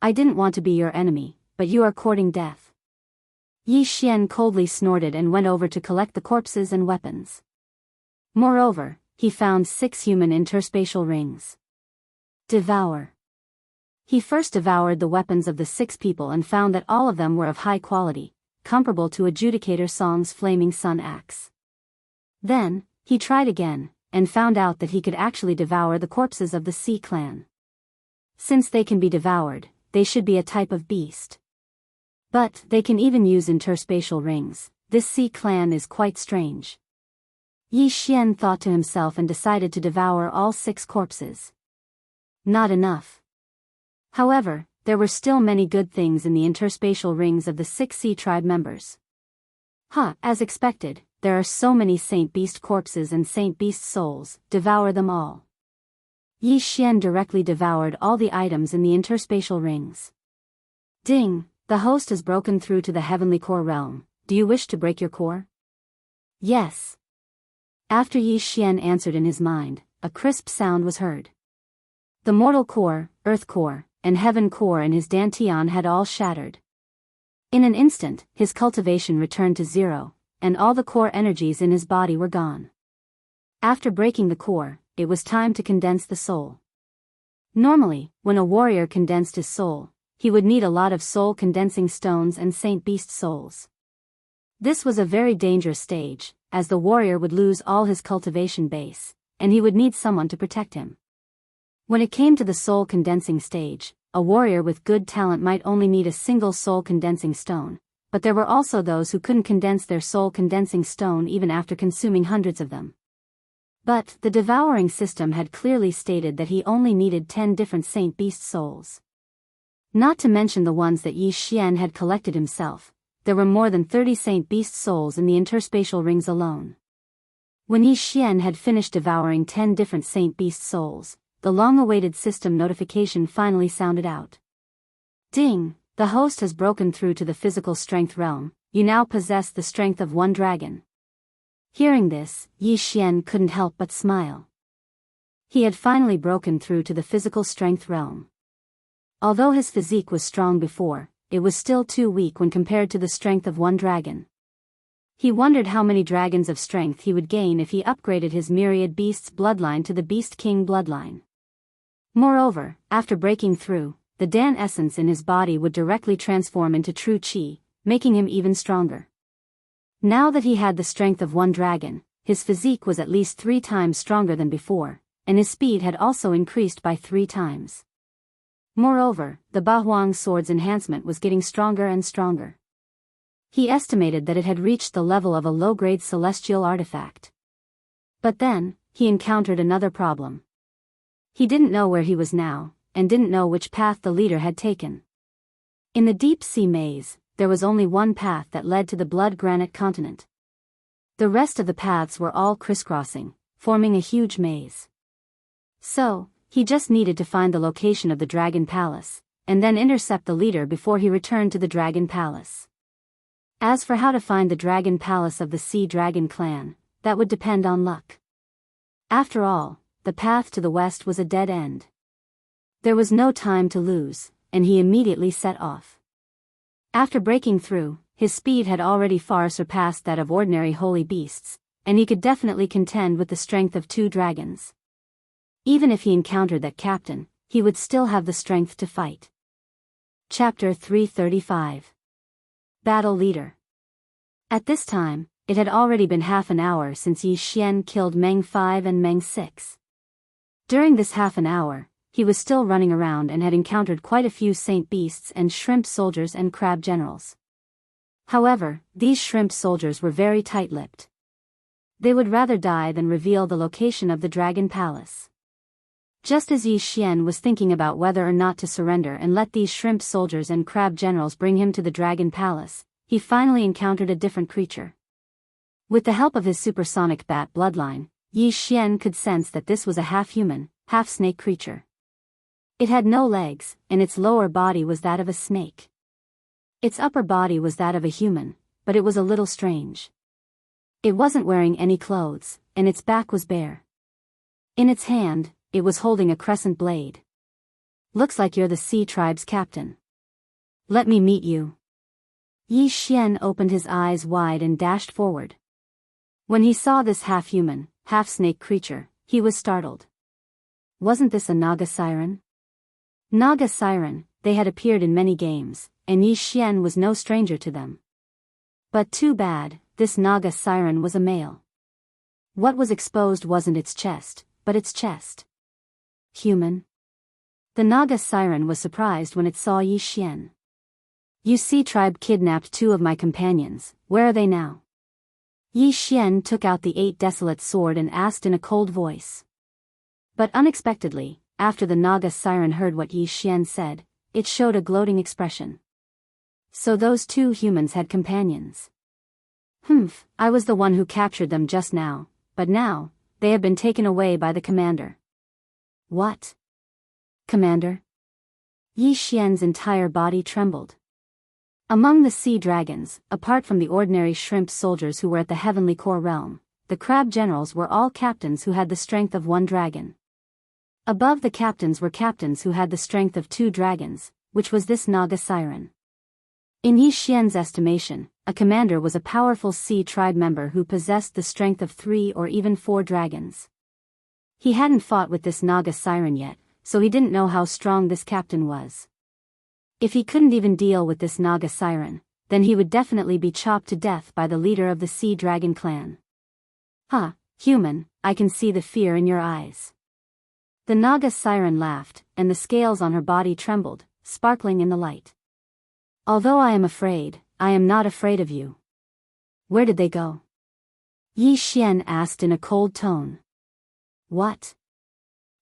I didn't want to be your enemy, but you are courting death. Yi Xian coldly snorted and went over to collect the corpses and weapons. Moreover, he found 6 human interspatial rings. Devour. He first devoured the weapons of the 6 people and found that all of them were of high quality, comparable to Adjudicator Song's flaming sun axe. Then, he tried again, and found out that he could actually devour the corpses of the Sea clan. Since they can be devoured, they should be a type of beast. But they can even use interspatial rings. This Sea clan is quite strange. Yi Xian thought to himself and decided to devour all 6 corpses. Not enough. However, there were still many good things in the interspatial rings of the 6 Sea tribe members. As expected, there are so many Saint Beast corpses and Saint Beast souls, devour them all. Yi Xian directly devoured all the items in the interspatial rings. Ding, the host has broken through to the heavenly core realm. Do you wish to break your core? Yes. After Yi Xian answered in his mind, a crisp sound was heard. The mortal core, earth core, and heaven core in his dantian had all shattered. In an instant, his cultivation returned to 0, and all the core energies in his body were gone. After breaking the core, it was time to condense the soul. Normally, when a warrior condensed his soul, he would need a lot of soul condensing stones and Saint Beast souls. This was a very dangerous stage, as the warrior would lose all his cultivation base, and he would need someone to protect him. When it came to the soul condensing stage, a warrior with good talent might only need a single soul condensing stone, but there were also those who couldn't condense their soul condensing stone even after consuming hundreds of them. But the devouring system had clearly stated that he only needed 10 different Saint Beast souls. Not to mention the ones that Yi Xian had collected himself, there were more than 30 Saint Beast souls in the interspatial rings alone. When Yi Xian had finished devouring 10 different Saint Beast souls, the long-awaited system notification finally sounded out. Ding, the host has broken through to the physical strength realm. You now possess the strength of 1 dragon. Hearing this, Yi Xian couldn't help but smile. He had finally broken through to the physical strength realm. Although his physique was strong before, it was still too weak when compared to the strength of 1 dragon. He wondered how many dragons of strength he would gain if he upgraded his myriad beasts bloodline to the Beast King bloodline. Moreover, after breaking through, the Dan essence in his body would directly transform into true Qi, making him even stronger. Now that he had the strength of 1 dragon, his physique was at least 3 times stronger than before, and his speed had also increased by 3 times. Moreover, the Bahuang sword's enhancement was getting stronger and stronger. He estimated that it had reached the level of a low-grade celestial artifact. But then, he encountered another problem. He didn't know where he was now, and didn't know which path the leader had taken. In the deep sea maze, there was only one path that led to the blood granite continent. The rest of the paths were all crisscrossing, forming a huge maze. So, he just needed to find the location of the Dragon Palace, and then intercept the leader before he returned to the Dragon Palace. As for how to find the Dragon Palace of the Sea Dragon clan, that would depend on luck. After all, the path to the west was a dead end. There was no time to lose, and he immediately set off. After breaking through, his speed had already far surpassed that of ordinary holy beasts, and he could definitely contend with the strength of 2 dragons. Even if he encountered that captain, he would still have the strength to fight. Chapter 335. Battle Leader. At this time, it had already been half an hour since Yi Xian killed Meng 5 and Meng 6. During this half an hour, he was still running around and had encountered quite a few Saint Beasts and Shrimp soldiers and Crab generals. However, these Shrimp soldiers were very tight-lipped. They would rather die than reveal the location of the Dragon Palace. Just as Yi Xian was thinking about whether or not to surrender and let these Shrimp soldiers and Crab generals bring him to the Dragon Palace, he finally encountered a different creature. With the help of his supersonic bat bloodline, Yi Xian could sense that this was a half-human, half-snake creature. It had no legs, and its lower body was that of a snake. Its upper body was that of a human, but it was a little strange. It wasn't wearing any clothes, and its back was bare. In its hand, it was holding a crescent blade. Looks like you're the Sea Tribe's captain. Let me meet you. Yi Xian opened his eyes wide and dashed forward. When he saw this half-human, half-snake creature, he was startled. Wasn't this a Naga siren? Naga siren, they had appeared in many games, and Yi Xian was no stranger to them. But too bad, this Naga siren was a male. What was exposed wasn't its chest, but its chest. Human. The Naga siren was surprised when it saw Yi Xian. You Sea Tribe kidnapped 2 of my companions, where are they now? Yi Xian took out the 8 desolate sword and asked in a cold voice. But unexpectedly, after the Naga siren heard what Yi Xian said, it showed a gloating expression. So those 2 humans had companions. Humph, I was the one who captured them just now, but now, they have been taken away by the commander. What? Commander? Yi Xian's entire body trembled. Among the sea dragons, apart from the ordinary shrimp soldiers who were at the heavenly core realm, the crab generals were all captains who had the strength of 1 dragon. Above the captains were captains who had the strength of 2 dragons, which was this Naga siren. In Yi Xian's estimation, a commander was a powerful Sea Tribe member who possessed the strength of 3 or even 4 dragons. He hadn't fought with this Naga siren yet, so he didn't know how strong this captain was. If he couldn't even deal with this Naga siren, then he would definitely be chopped to death by the leader of the Sea Dragon clan. Huh, human, I can see the fear in your eyes. The Naga siren laughed, and the scales on her body trembled, sparkling in the light. Although I am afraid, I am not afraid of you. Where did they go? Yi Xian asked in a cold tone. What?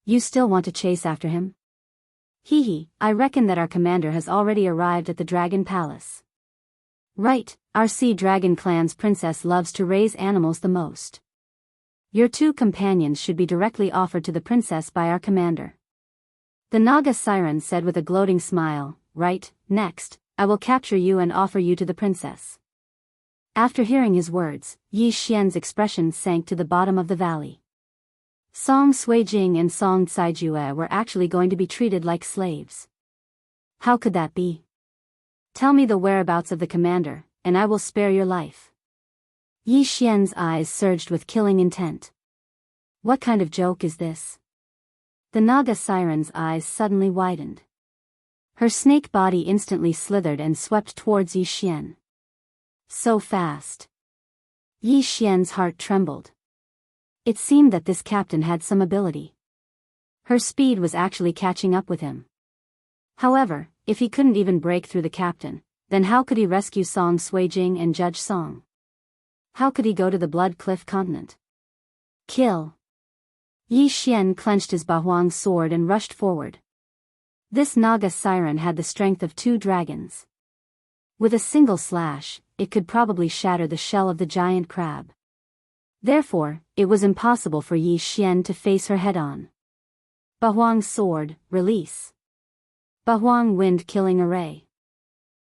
You still want to chase after him? Hee, I reckon that our commander has already arrived at the Dragon Palace. Right, our Sea Dragon clan's princess loves to raise animals the most. Your 2 companions should be directly offered to the princess by our commander. The Naga siren said with a gloating smile, right, next, I will capture you and offer you to the princess. After hearing his words, Yi Xian's expression sank to the bottom of the valley. Song Suijing and Song Caijue were actually going to be treated like slaves. How could that be? Tell me the whereabouts of the commander, and I will spare your life. Yi Xian's eyes surged with killing intent. What kind of joke is this? The Naga siren's eyes suddenly widened. Her snake body instantly slithered and swept towards Yi Xian. So fast. Yi Xian's heart trembled. It seemed that this captain had some ability. Her speed was actually catching up with him. However, if he couldn't even break through the captain, then how could he rescue Song Suijing and Judge Song? How could he go to the Blood Cliff continent? Kill! Yi Xian clenched his Bahuang sword and rushed forward. This Naga siren had the strength of 2 dragons. With a single slash, it could probably shatter the shell of the giant crab. Therefore, it was impossible for Yi Xian to face her head-on. Bahuang sword, release. Bahuang wind killing array.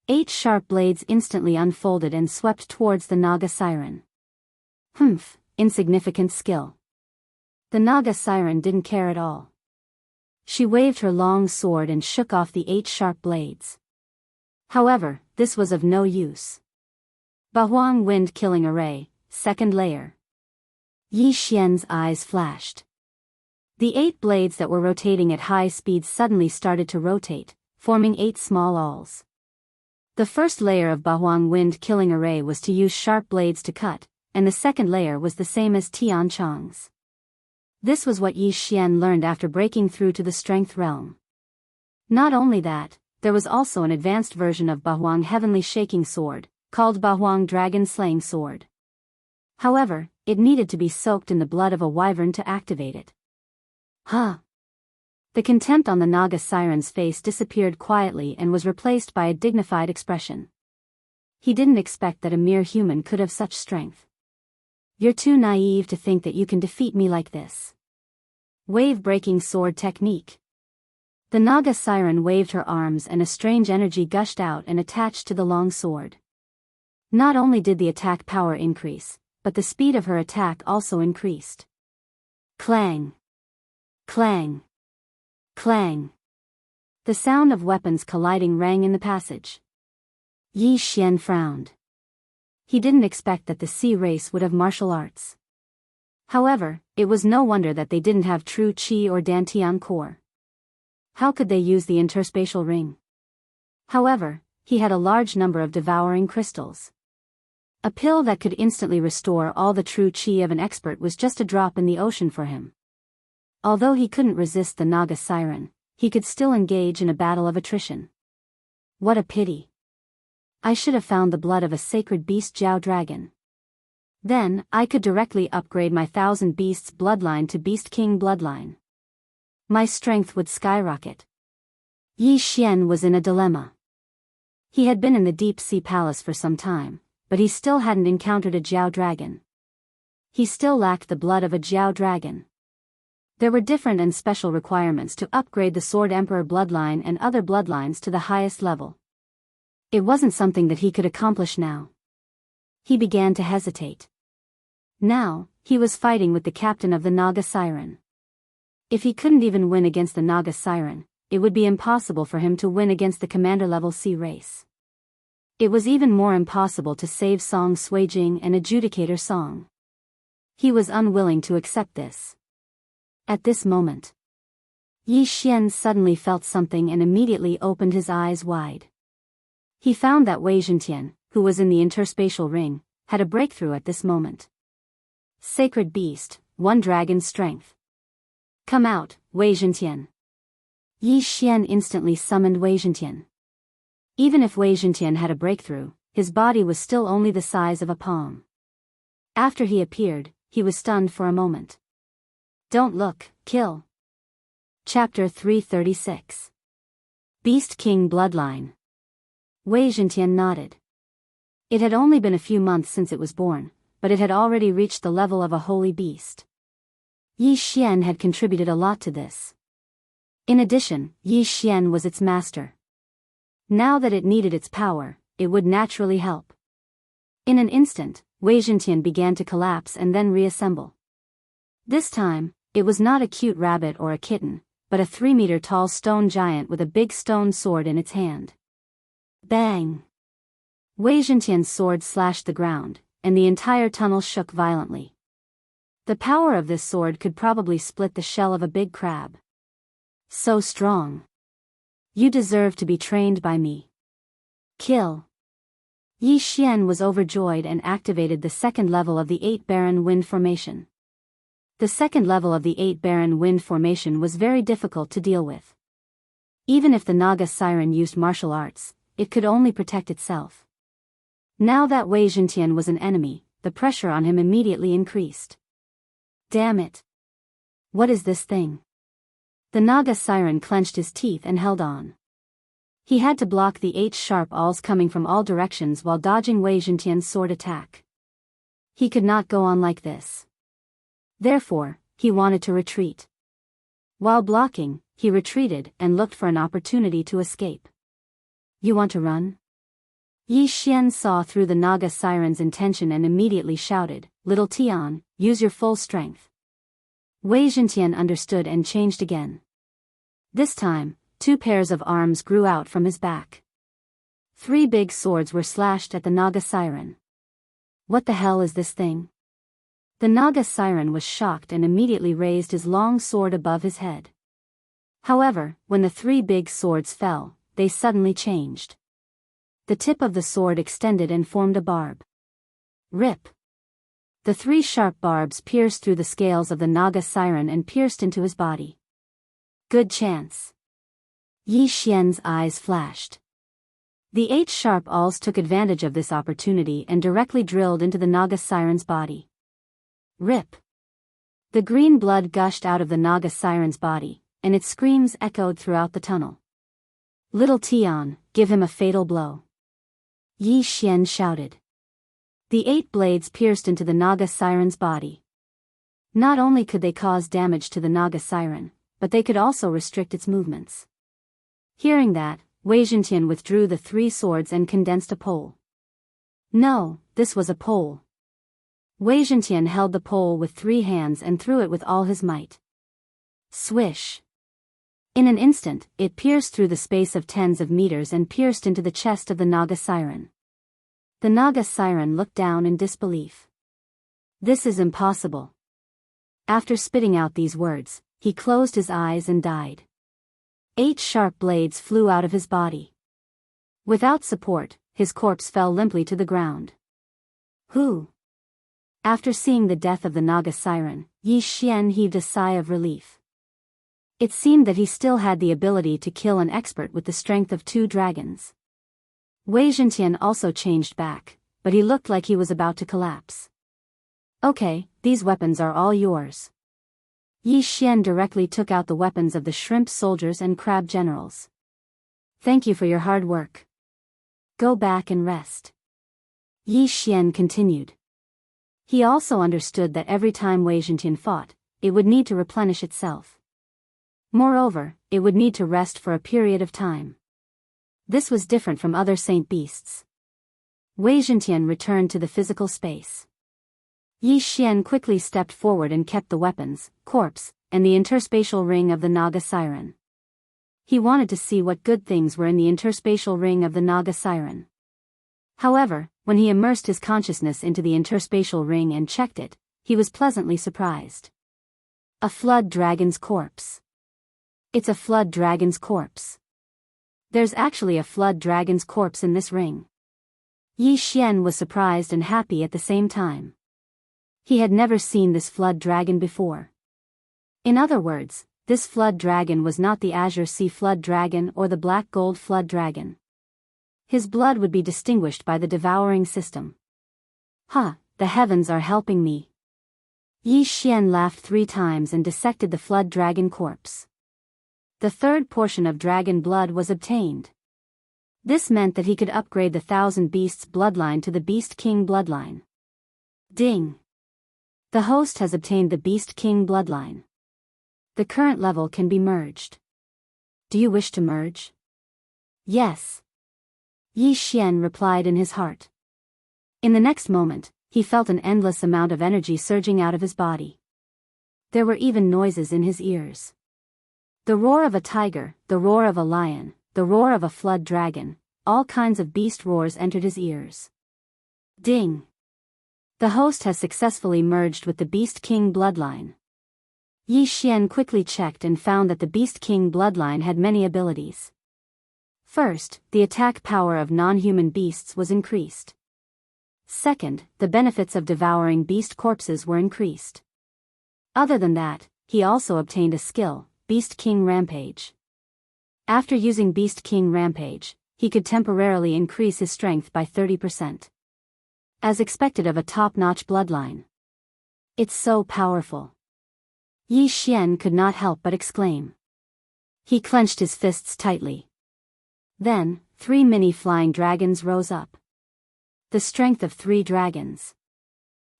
8 sharp blades instantly unfolded and swept towards the Naga siren. Humph, insignificant skill. The Naga siren didn't care at all. She waved her long sword and shook off the 8 sharp blades. However, this was of no use. Bahuang wind killing array, 2nd layer. Yi Xian's eyes flashed. The 8 blades that were rotating at high speed suddenly started to rotate, forming 8 small awls. The first layer of Bahuang wind killing array was to use sharp blades to cut, and the second layer was the same as Tian Chang's. This was what Yi Xian learned after breaking through to the strength realm. Not only that, there was also an advanced version of Bahuang heavenly shaking sword, called Bahuang dragon slaying sword. However, it needed to be soaked in the blood of a wyvern to activate it. Huh! The contempt on the Naga siren's face disappeared quietly and was replaced by a dignified expression. He didn't expect that a mere human could have such strength. You're too naive to think that you can defeat me like this. Wave-breaking sword technique. The Naga siren waved her arms and a strange energy gushed out and attached to the long sword. Not only did the attack power increase, but the speed of her attack also increased. Clang! Clang! Clang! The sound of weapons colliding rang in the passage. Yi Xian frowned. He didn't expect that the sea race would have martial arts. However, it was no wonder that they didn't have true qi or dantian core. How could they use the interspatial ring? However, he had a large number of devouring crystals. A pill that could instantly restore all the true qi of an expert was just a drop in the ocean for him. Although he couldn't resist the Naga siren, he could still engage in a battle of attrition. What a pity. I should have found the blood of a sacred beast Jiao dragon. Then, I could directly upgrade my 1,000 beasts bloodline to Beast King bloodline. My strength would skyrocket. Yi Xian was in a dilemma. He had been in the deep sea palace for some time, but he still hadn't encountered a Jiao dragon. He still lacked the blood of a Jiao dragon. There were different and special requirements to upgrade the Sword Emperor bloodline and other bloodlines to the highest level. It wasn't something that he could accomplish now. He began to hesitate. Now, he was fighting with the captain of the Naga Siren. If he couldn't even win against the Naga Siren, it would be impossible for him to win against the commander-level sea race. It was even more impossible to save Song Suijing and Adjudicator Song. He was unwilling to accept this. At this moment, Yi Xian suddenly felt something and immediately opened his eyes wide. He found that Wei Zhentian, who was in the interspatial ring, had a breakthrough at this moment. Sacred Beast, 1 Dragon Strength. Come out, Wei Zhentian. Yi Xian instantly summoned Wei Zhentian. Even if Wei Zhentian had a breakthrough, his body was still only the size of a palm. After he appeared, he was stunned for a moment. Don't look, kill. Chapter 336. Beast King Bloodline. Wei Zhentian nodded. It had only been a few months since it was born, but it had already reached the level of a holy beast. Yi Xian had contributed a lot to this. In addition, Yi Xian was its master. Now that it needed its power, it would naturally help. In an instant, Wei Zhentian began to collapse and then reassemble. This time, it was not a cute rabbit or a kitten, but a 3-meter-tall stone giant with a big stone sword in its hand. Bang! Wei Zhentian's sword slashed the ground, and the entire tunnel shook violently. The power of this sword could probably split the shell of a big crab. So strong. You deserve to be trained by me. Kill. Yi Xian was overjoyed and activated the second level of the 8 Baron Wind Formation. The second level of the 8 Baron Wind Formation was very difficult to deal with. Even if the Naga Siren used martial arts, it could only protect itself. Now that Wei Zhentian was an enemy, the pressure on him immediately increased. Damn it! What is this thing? The Naga Siren clenched his teeth and held on. He had to block the 8 sharp awls coming from all directions while dodging Wei Zhentian's sword attack. He could not go on like this. Therefore, he wanted to retreat. While blocking, he retreated and looked for an opportunity to escape. You want to run? Yi Xian saw through the Naga Siren's intention and immediately shouted, Little Tian, use your full strength. Wei Zhentian understood and changed again. This time, 2 pairs of arms grew out from his back. 3 big swords were slashed at the Naga Siren. What the hell is this thing? The Naga Siren was shocked and immediately raised his long sword above his head. However, when the 3 big swords fell, they suddenly changed. The tip of the sword extended and formed a barb. Rip! The 3 sharp barbs pierced through the scales of the Naga Siren and pierced into his body. Good chance. Yi Xian's eyes flashed. The 8 sharp awls took advantage of this opportunity and directly drilled into the Naga Siren's body. Rip! The green blood gushed out of the Naga Siren's body, and its screams echoed throughout the tunnel. Little Tian, give him a fatal blow. Yi Xian shouted. The 8 blades pierced into the Naga Siren's body. Not only could they cause damage to the Naga Siren, but they could also restrict its movements. Hearing that, Wei Zhentian withdrew the 3 swords and condensed a pole. No, this was a pole. Wei Zhentian held the pole with 3 hands and threw it with all his might. Swish! In an instant, it pierced through the space of tens of meters and pierced into the chest of the Naga siren. The Naga siren looked down in disbelief. This is impossible. After spitting out these words, he closed his eyes and died. 8 sharp blades flew out of his body. Without support, his corpse fell limply to the ground. Who? After seeing the death of the Naga siren, Yi Xian heaved a sigh of relief. It seemed that he still had the ability to kill an expert with the strength of 2 dragons. Wei Zhentian also changed back, but he looked like he was about to collapse. Okay, these weapons are all yours. Yi Xian directly took out the weapons of the shrimp soldiers and crab generals. Thank you for your hard work. Go back and rest. Yi Xian continued. He also understood that every time Wei Zhentian fought, it would need to replenish itself. Moreover, it would need to rest for a period of time. This was different from other saint beasts. Wei Zhentian returned to the physical space. Yi Xian quickly stepped forward and kept the weapons, corpse, and the interspatial ring of the Naga siren. He wanted to see what good things were in the interspatial ring of the Naga siren. However, when he immersed his consciousness into the interspatial ring and checked it, he was pleasantly surprised. A flood dragon's corpse. It's a flood dragon's corpse. There's actually a flood dragon's corpse in this ring. Yi Xian was surprised and happy at the same time. He had never seen this flood dragon before. In other words, this flood dragon was not the Azure Sea flood dragon or the black gold flood dragon. His blood would be distinguished by the devouring system. The heavens are helping me. Yi Xian laughed 3 times and dissected the flood dragon corpse. The 3rd portion of dragon blood was obtained. This meant that he could upgrade the 1,000 Beasts bloodline to the Beast King bloodline. Ding! The host has obtained the Beast King bloodline. The current level can be merged. Do you wish to merge? Yes. Yi Xian replied in his heart. In the next moment, he felt an endless amount of energy surging out of his body. There were even noises in his ears. The roar of a tiger, the roar of a lion, the roar of a flood dragon, all kinds of beast roars entered his ears. Ding! The host has successfully merged with the Beast King bloodline. Yi Xian quickly checked and found that the Beast King bloodline had many abilities. First, the attack power of non-human beasts was increased. Second, the benefits of devouring beast corpses were increased. Other than that, he also obtained a skill, Beast King Rampage. After using Beast King Rampage, he could temporarily increase his strength by 30%. As expected of a top-notch bloodline. It's so powerful. Yi Xian could not help but exclaim. He clenched his fists tightly. Then, 3 mini flying dragons rose up. The strength of 3 dragons.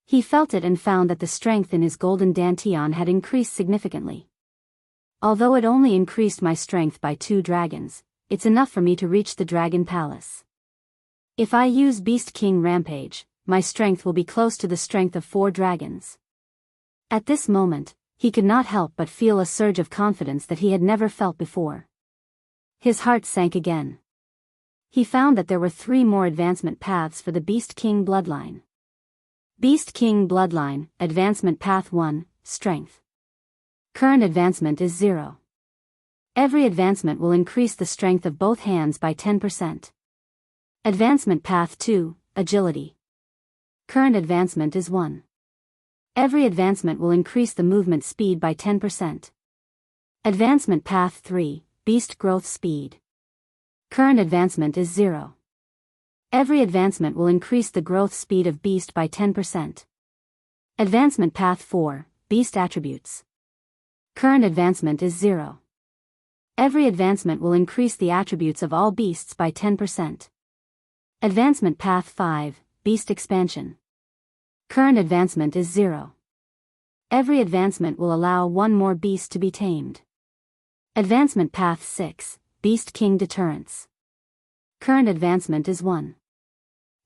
He felt it and found that the strength in his golden dantian had increased significantly. Although it only increased my strength by 2 dragons, it's enough for me to reach the Dragon Palace. If I use Beast King Rampage, my strength will be close to the strength of 4 dragons. At this moment, he could not help but feel a surge of confidence that he had never felt before. His heart sank again. He found that there were 3 more advancement paths for the Beast King bloodline. Beast King bloodline, advancement path 1, strength. Current advancement is 0. Every advancement will increase the strength of both hands by 10%. Advancement path 2, agility. Current advancement is 1. Every advancement will increase the movement speed by 10%. Advancement path 3, beast growth speed. Current advancement is 0. Every advancement will increase the growth speed of beast by 10%. Advancement path 4, beast attributes. Current advancement is 0. Every advancement will increase the attributes of all beasts by 10%. Advancement path 5, beast expansion. Current advancement is 0. Every advancement will allow 1 more beast to be tamed. Advancement path 6, Beast King deterrence. Current advancement is 1.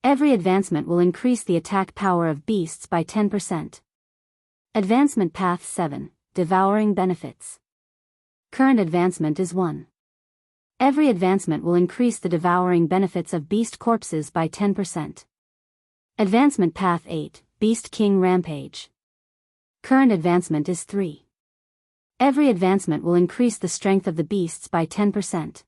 Every advancement will increase the attack power of beasts by 10%. Advancement Path 7, Devouring Benefits. Current advancement is 1. Every advancement will increase the devouring benefits of beast corpses by 10%. Advancement Path 8, Beast King Rampage. Current advancement is 3. Every advancement will increase the strength of the beasts by 10%.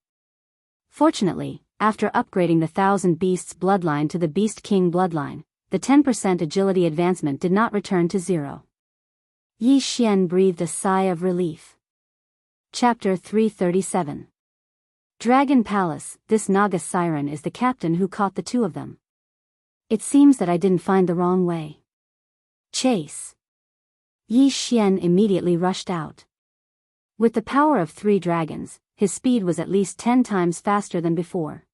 Fortunately, after upgrading the 1000 Beasts bloodline to the Beast King bloodline, the 10% agility advancement did not return to 0. Yi Xian breathed a sigh of relief. Chapter 337. Dragon Palace. This Naga siren is the captain who caught the two of them. It seems that I didn't find the wrong way. Chase. Yi Xian immediately rushed out. With the power of 3 dragons, his speed was at least 10 times faster than before.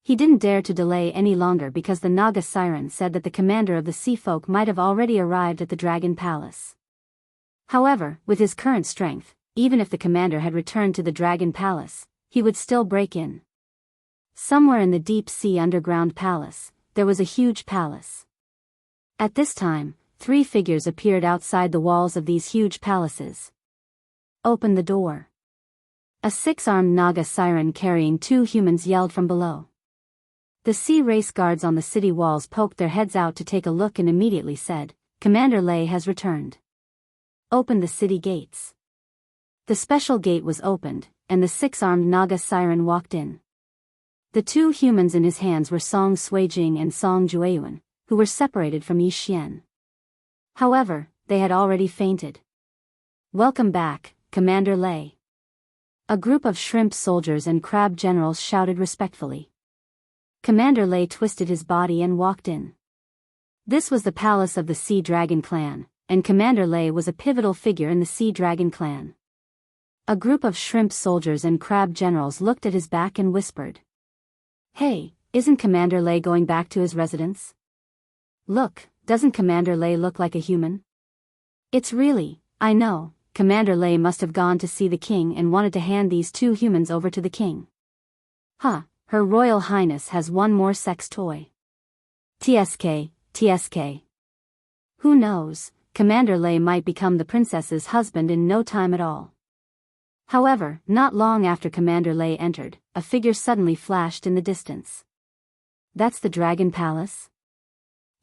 He didn't dare to delay any longer because the Naga siren said that the commander of the sea folk might have already arrived at the Dragon Palace. However, with his current strength, even if the commander had returned to the Dragon Palace, he would still break in. Somewhere in the deep sea underground palace, there was a huge palace. At this time, 3 figures appeared outside the walls of these huge palaces. Open the door. A 6-armed Naga siren carrying 2 humans yelled from below. The sea race guards on the city walls poked their heads out to take a look and immediately said, "Commander Lei has returned. Open the city gates." The special gate was opened, and the 6-armed Naga siren walked in. The 2 humans in his hands were Song Suijing and Song Jueyuan, who were separated from Yi Xian. However, they had already fainted. "Welcome back, Commander Lei." A group of shrimp soldiers and crab generals shouted respectfully. Commander Lei twisted his body and walked in. This was the palace of the Sea Dragon clan, and Commander Lei was a pivotal figure in the Sea Dragon clan. A group of shrimp soldiers and crab generals looked at his back and whispered, "Hey, isn't Commander Lei going back to his residence? Look, doesn't Commander Lei look like a human?" "It's really, I know, Commander Lei must have gone to see the king and wanted to hand these 2 humans over to the king. Huh, Her Royal Highness has one more sex toy. TSK, TSK. Who knows, Commander Lei might become the princess's husband in no time at all." However, not long after Commander Lei entered, a figure suddenly flashed in the distance. "That's the Dragon Palace?"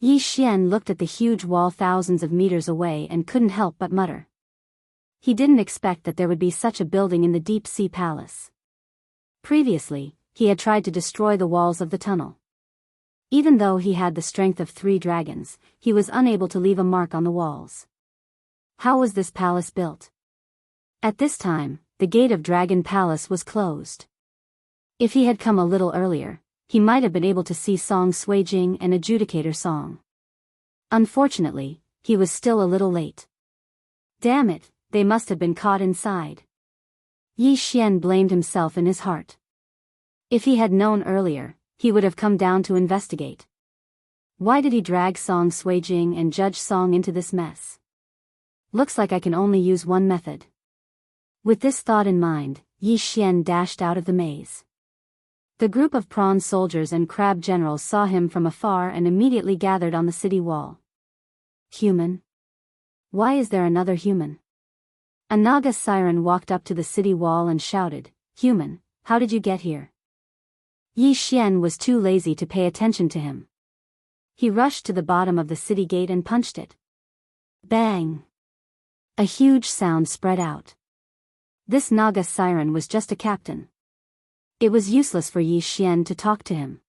Yi Xian looked at the huge wall thousands of meters away and couldn't help but mutter. He didn't expect that there would be such a building in the deep sea palace. Previously, he had tried to destroy the walls of the tunnel. Even though he had the strength of 3 dragons, he was unable to leave a mark on the walls. How was this palace built? At this time, the gate of Dragon Palace was closed. If he had come a little earlier, he might have been able to see Song Suijing and Adjudicator Song. Unfortunately, he was still a little late. Damn it, they must have been caught inside. Yi Xian blamed himself in his heart. If he had known earlier, he would have come down to investigate. Why did he drag Song Suijing and Judge Song into this mess? Looks like I can only use one method. With this thought in mind, Yi Xian dashed out of the maze. The group of prawn soldiers and crab generals saw him from afar and immediately gathered on the city wall. Human? Why is there another human? A Naga siren walked up to the city wall and shouted, "Human, how did you get here?" Yi Xian was too lazy to pay attention to him. He rushed to the bottom of the city gate and punched it. Bang! A huge sound spread out. This Naga siren was just a captain. It was useless for Yi Xian to talk to him.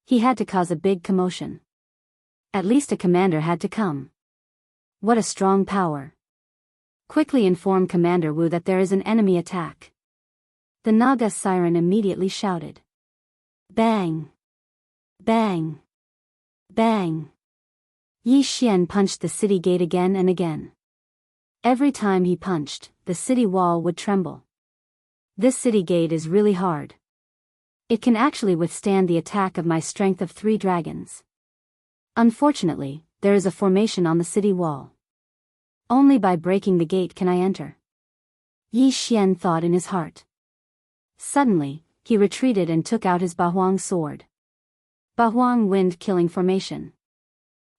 He had to cause a big commotion. At least a commander had to come. What a strong power. Quickly inform Commander Wu that there is an enemy attack. The Naga siren immediately shouted. Bang! Bang! Bang! Yi Xian punched the city gate again and again. Every time he punched, the city wall would tremble. This city gate is really hard. It can actually withstand the attack of my strength of 3 dragons. Unfortunately, there is a formation on the city wall. Only by breaking the gate can I enter. Yi Xian thought in his heart. Suddenly, he retreated and took out his Bahuang sword. Bahuang wind-killing formation.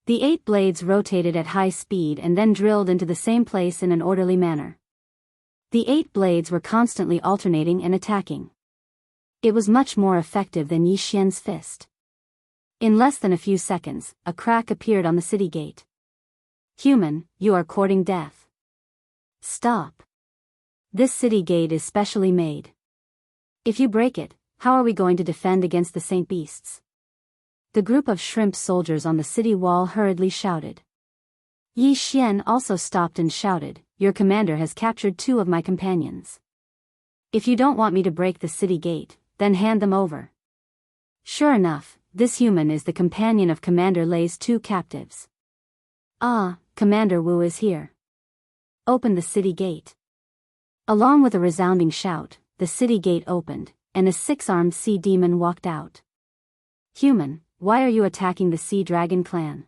The 8 blades rotated at high speed and then drilled into the same place in an orderly manner. The 8 blades were constantly alternating and attacking. It was much more effective than Yi Xian's fist. In less than a few seconds, a crack appeared on the city gate. Human, you are courting death. Stop. This city gate is specially made. If you break it, how are we going to defend against the Saint Beasts? The group of shrimp soldiers on the city wall hurriedly shouted. Yi Xian also stopped and shouted, your commander has captured 2 of my companions. If you don't want me to break the city gate, then hand them over. Sure enough, this human is the companion of Commander Lei's 2 captives. Ah, Commander Wu is here. Open the city gate. Along with a resounding shout, the city gate opened, and a 6-armed sea demon walked out. Human, why are you attacking the Sea Dragon clan?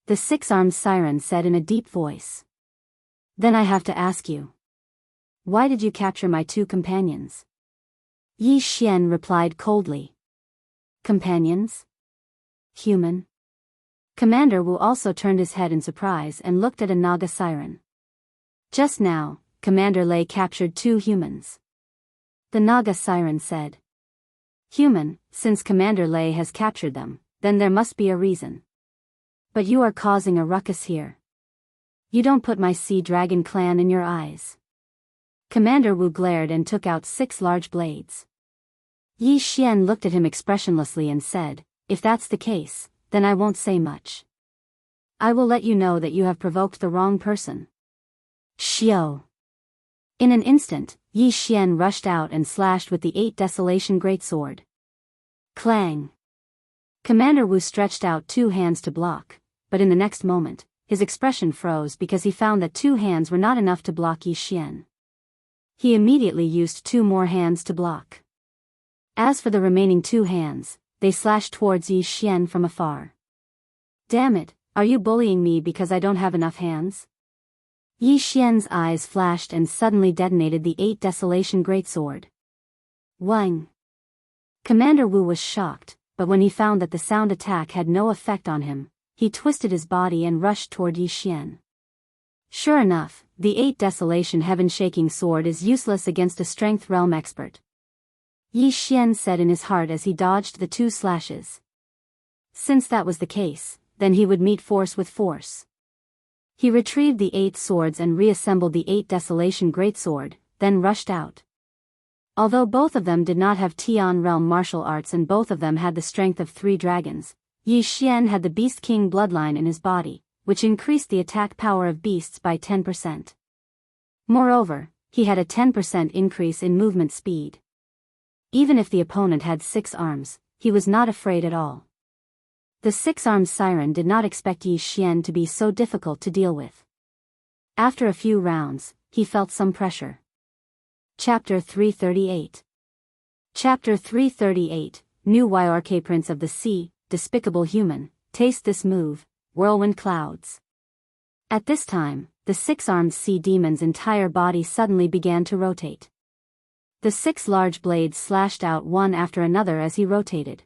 The 6-armed siren said in a deep voice. Then I have to ask you. Why did you capture my 2 companions? Yi Xian replied coldly. Companions? Human? Commander Wu also turned his head in surprise and looked at a Naga siren. Just now, Commander Lei captured 2 humans. The Naga siren said. Human, since Commander Lei has captured them, then there must be a reason. But you are causing a ruckus here. You don't put my Sea Dragon clan in your eyes. Commander Wu glared and took out 6 large blades. Yi Xian looked at him expressionlessly and said, if that's the case, then I won't say much. I will let you know that you have provoked the wrong person. Xiao. In an instant, Yi Xian rushed out and slashed with the 8 Desolation Greatsword. Clang. Commander Wu stretched out 2 hands to block, but in the next moment, his expression froze because he found that 2 hands were not enough to block Yi Xian. He immediately used 2 more hands to block. As for the remaining 2 hands, they slashed towards Yi Xian from afar. Damn it, are you bullying me because I don't have enough hands? Yi Xian's eyes flashed and suddenly detonated the 8 Desolation Greatsword. Wang. Commander Wu was shocked, but when he found that the sound attack had no effect on him, he twisted his body and rushed toward Yi Xian. Sure enough, the 8 Desolation Heaven-Shaking Sword is useless against a Strength Realm expert. Yi Xian said in his heart as he dodged the 2 slashes. Since that was the case, then he would meet force with force. He retrieved the 8 swords and reassembled the 8 Desolation Greatsword, then rushed out. Although both of them did not have Tian Realm martial arts and both of them had the strength of 3 dragons, Yi Xian had the Beast King bloodline in his body, which increased the attack power of beasts by 10%. Moreover, he had a 10% increase in movement speed. Even if the opponent had 6 arms, he was not afraid at all. The 6-armed siren did not expect Yi Xian to be so difficult to deal with. After a few rounds, he felt some pressure. Chapter 338. Chapter 338, New YRK Prince of the Sea, Despicable Human, Taste This Move, Whirlwind Clouds. At this time, the 6-armed sea demon's entire body suddenly began to rotate. The 6 large blades slashed out one after another as he rotated.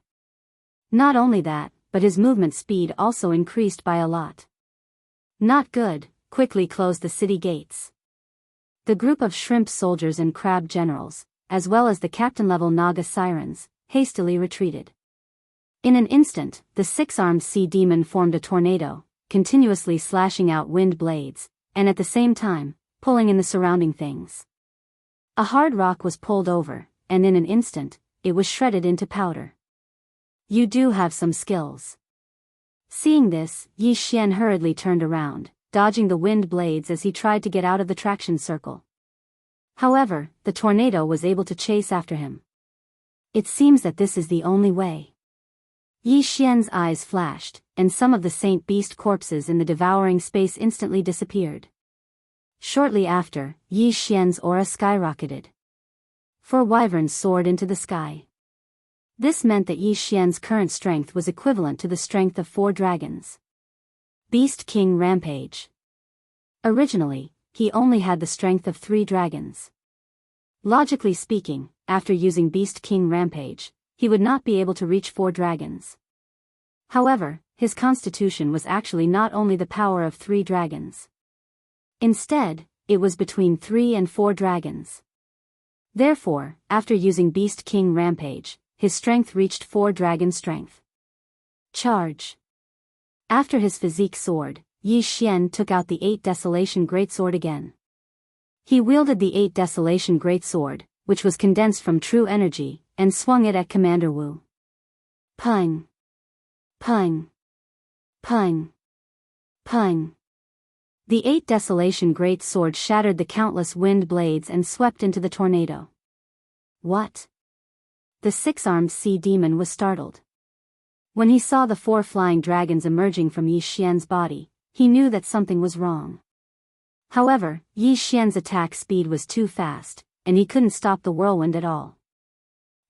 Not only that, but his movement speed also increased by a lot. Not good, quickly close the city gates. The group of shrimp soldiers and crab generals, as well as the captain-level Naga sirens, hastily retreated. In an instant, the 6-armed sea demon formed a tornado, continuously slashing out wind blades, and at the same time, pulling in the surrounding things. A hard rock was pulled over, and in an instant, it was shredded into powder. You do have some skills. Seeing this, Yi Xian hurriedly turned around, dodging the wind blades as he tried to get out of the traction circle. However, the tornado was able to chase after him. It seems that this is the only way. Yi Xian's eyes flashed, and some of the Saint Beast corpses in the devouring space instantly disappeared. Shortly after, Yi Xian's aura skyrocketed. 4 wyverns soared into the sky. This meant that Yi Xian's current strength was equivalent to the strength of 4 dragons. Beast King Rampage. Originally, he only had the strength of 3 dragons. Logically speaking, after using Beast King Rampage, he would not be able to reach 4 dragons. However, his constitution was actually not only the power of 3 dragons. Instead, it was between 3 and 4 dragons. Therefore, after using Beast King Rampage, his strength reached 4 dragon strength. Charge. After his physique sword, Yi Xian took out the 8 Desolation Greatsword again. He wielded the 8 Desolation Greatsword, which was condensed from true energy, and swung it at Commander Wu. Pung. Pung. Pung. Pung. The 8 Desolation Great Sword shattered the countless wind blades and swept into the tornado. What? The 6-armed sea demon was startled. When he saw the 4 flying dragons emerging from Yi Xian's body, he knew that something was wrong. However, Yi Xian's attack speed was too fast, and he couldn't stop the whirlwind at all.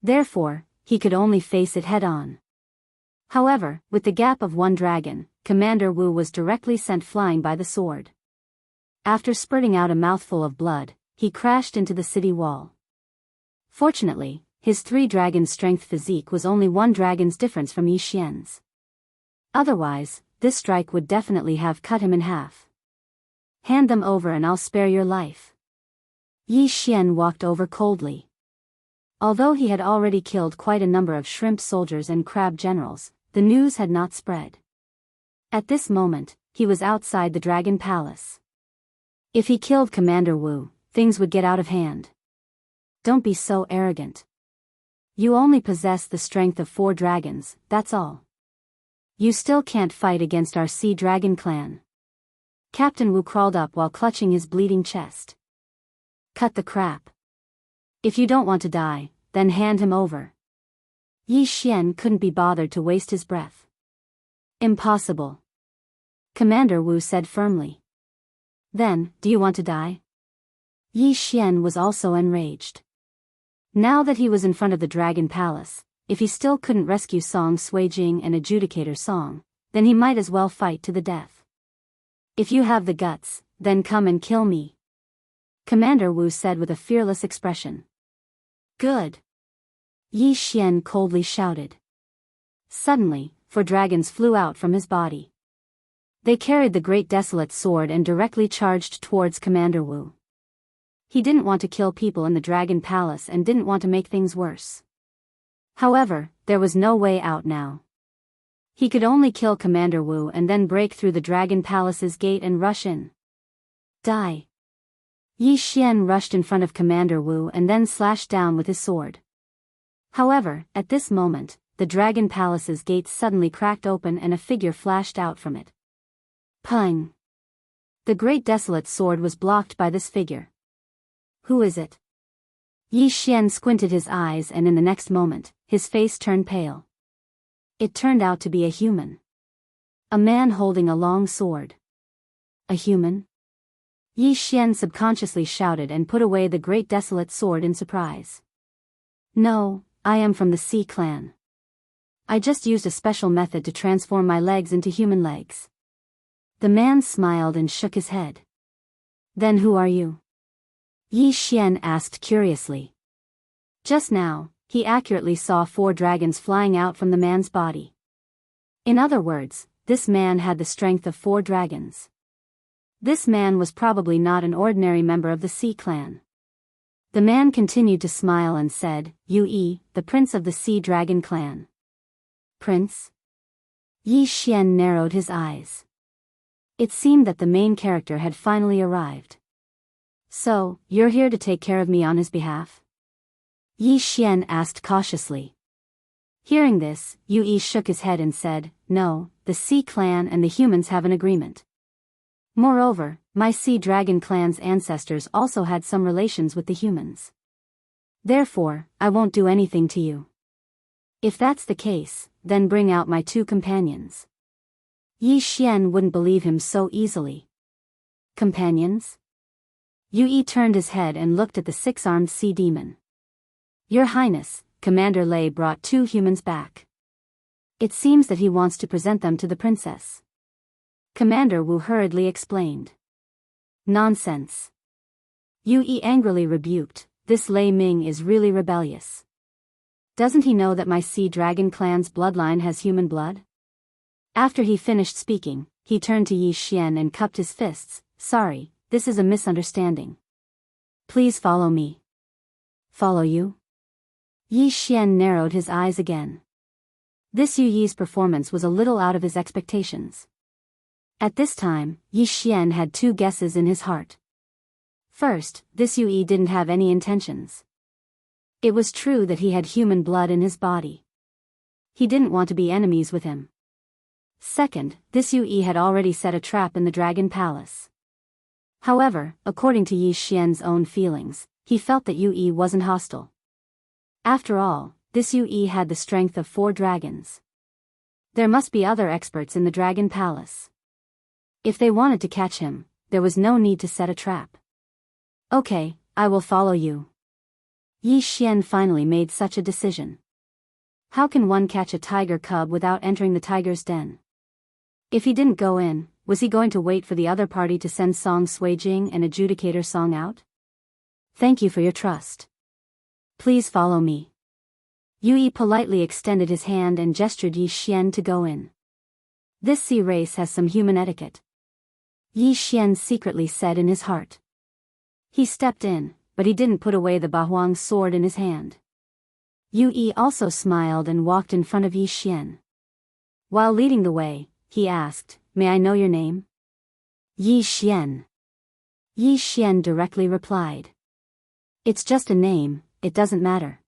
Therefore, he could only face it head-on. However, with the gap of 1 dragon, Commander Wu was directly sent flying by the sword. After spurting out a mouthful of blood, he crashed into the city wall. Fortunately, his 3 dragon strength physique was only 1 dragon's difference from Yi Xian's. Otherwise, this strike would definitely have cut him in half. Hand them over and I'll spare your life. Yi Xian walked over coldly. Although he had already killed quite a number of shrimp soldiers and crab generals, the news had not spread. At this moment, he was outside the Dragon Palace. If he killed Commander Wu, things would get out of hand. Don't be so arrogant. You only possess the strength of 4 dragons, that's all. You still can't fight against our Sea Dragon clan. Captain Wu crawled up while clutching his bleeding chest. Cut the crap. If you don't want to die, then hand him over. Yi Xian couldn't be bothered to waste his breath. Impossible. Commander Wu said firmly. Then, do you want to die? Yi Xian was also enraged. Now that he was in front of the Dragon Palace, if he still couldn't rescue Song Suijing and Adjudicator Song, then he might as well fight to the death. If you have the guts, then come and kill me. Commander Wu said with a fearless expression. Good. Yi Xian coldly shouted. Suddenly, 4 dragons flew out from his body. They carried the Great Desolate Sword and directly charged towards Commander Wu. He didn't want to kill people in the Dragon Palace and didn't want to make things worse. However, there was no way out now. He could only kill Commander Wu and then break through the Dragon Palace's gate and rush in. Die. Yi Xian rushed in front of Commander Wu and then slashed down with his sword. However, at this moment, the Dragon Palace's gate suddenly cracked open and a figure flashed out from it. Pung! The Great Desolate Sword was blocked by this figure. Who is it? Yi Xian squinted his eyes and in the next moment, his face turned pale. It turned out to be a human. A man holding a long sword. A human? Yi Xian subconsciously shouted and put away the Great Desolate Sword in surprise. No, I am from the Sea Clan. I just used a special method to transform my legs into human legs. The man smiled and shook his head. Then who are you? Yi Xian asked curiously. Just now, he accurately saw 4 dragons flying out from the man's body. In other words, this man had the strength of 4 dragons. This man was probably not an ordinary member of the Sea Clan. The man continued to smile and said, Yi, the prince of the Sea Dragon clan. Prince? Yi Xian narrowed his eyes. It seemed that the main character had finally arrived. So, you're here to take care of me on his behalf? Yi Xian asked cautiously. Hearing this, Yi shook his head and said, No, the Sea Clan and the humans have an agreement. Moreover, my Sea Dragon clan's ancestors also had some relations with the humans. Therefore, I won't do anything to you. If that's the case, then bring out my 2 companions. Yi Xian wouldn't believe him so easily. Companions? Yi turned his head and looked at the 6-armed sea demon. Your Highness, Commander Lei brought 2 humans back. It seems that he wants to present them to the princess. Commander Wu hurriedly explained. Nonsense. Yi angrily rebuked, this Lei Ming is really rebellious. Doesn't he know that my Sea Dragon clan's bloodline has human blood? After he finished speaking, he turned to Yi Xian and cupped his fists. Sorry, this is a misunderstanding. Please follow me. Follow you? Yi Xian narrowed his eyes again. This Yu Yi's performance was a little out of his expectations. At this time, Yi Xian had two guesses in his heart. First, this Yu Yi didn't have any intentions. It was true that he had human blood in his body. He didn't want to be enemies with him. Second, this Yu Yi had already set a trap in the Dragon Palace. However, according to Yi Xian's own feelings, he felt that Yu Yi wasn't hostile. After all, this Yu Yi had the strength of 4 dragons. There must be other experts in the Dragon Palace. If they wanted to catch him, there was no need to set a trap. Okay, I will follow you. Yi Xian finally made such a decision. How can one catch a tiger cub without entering the tiger's den? If he didn't go in, was he going to wait for the other party to send Song Suijing and Adjudicator Song out? Thank you for your trust. Please follow me. Yu Yi politely extended his hand and gestured Yi Xian to go in. This sea race has some human etiquette. Yi Xian secretly said in his heart. He stepped in, but he didn't put away the Bahuang's sword in his hand. Yu Yi also smiled and walked in front of Yi Xian. While leading the way, he asked, "May I know your name?" Yi Xian. Yi Xian directly replied. It's just a name, it doesn't matter.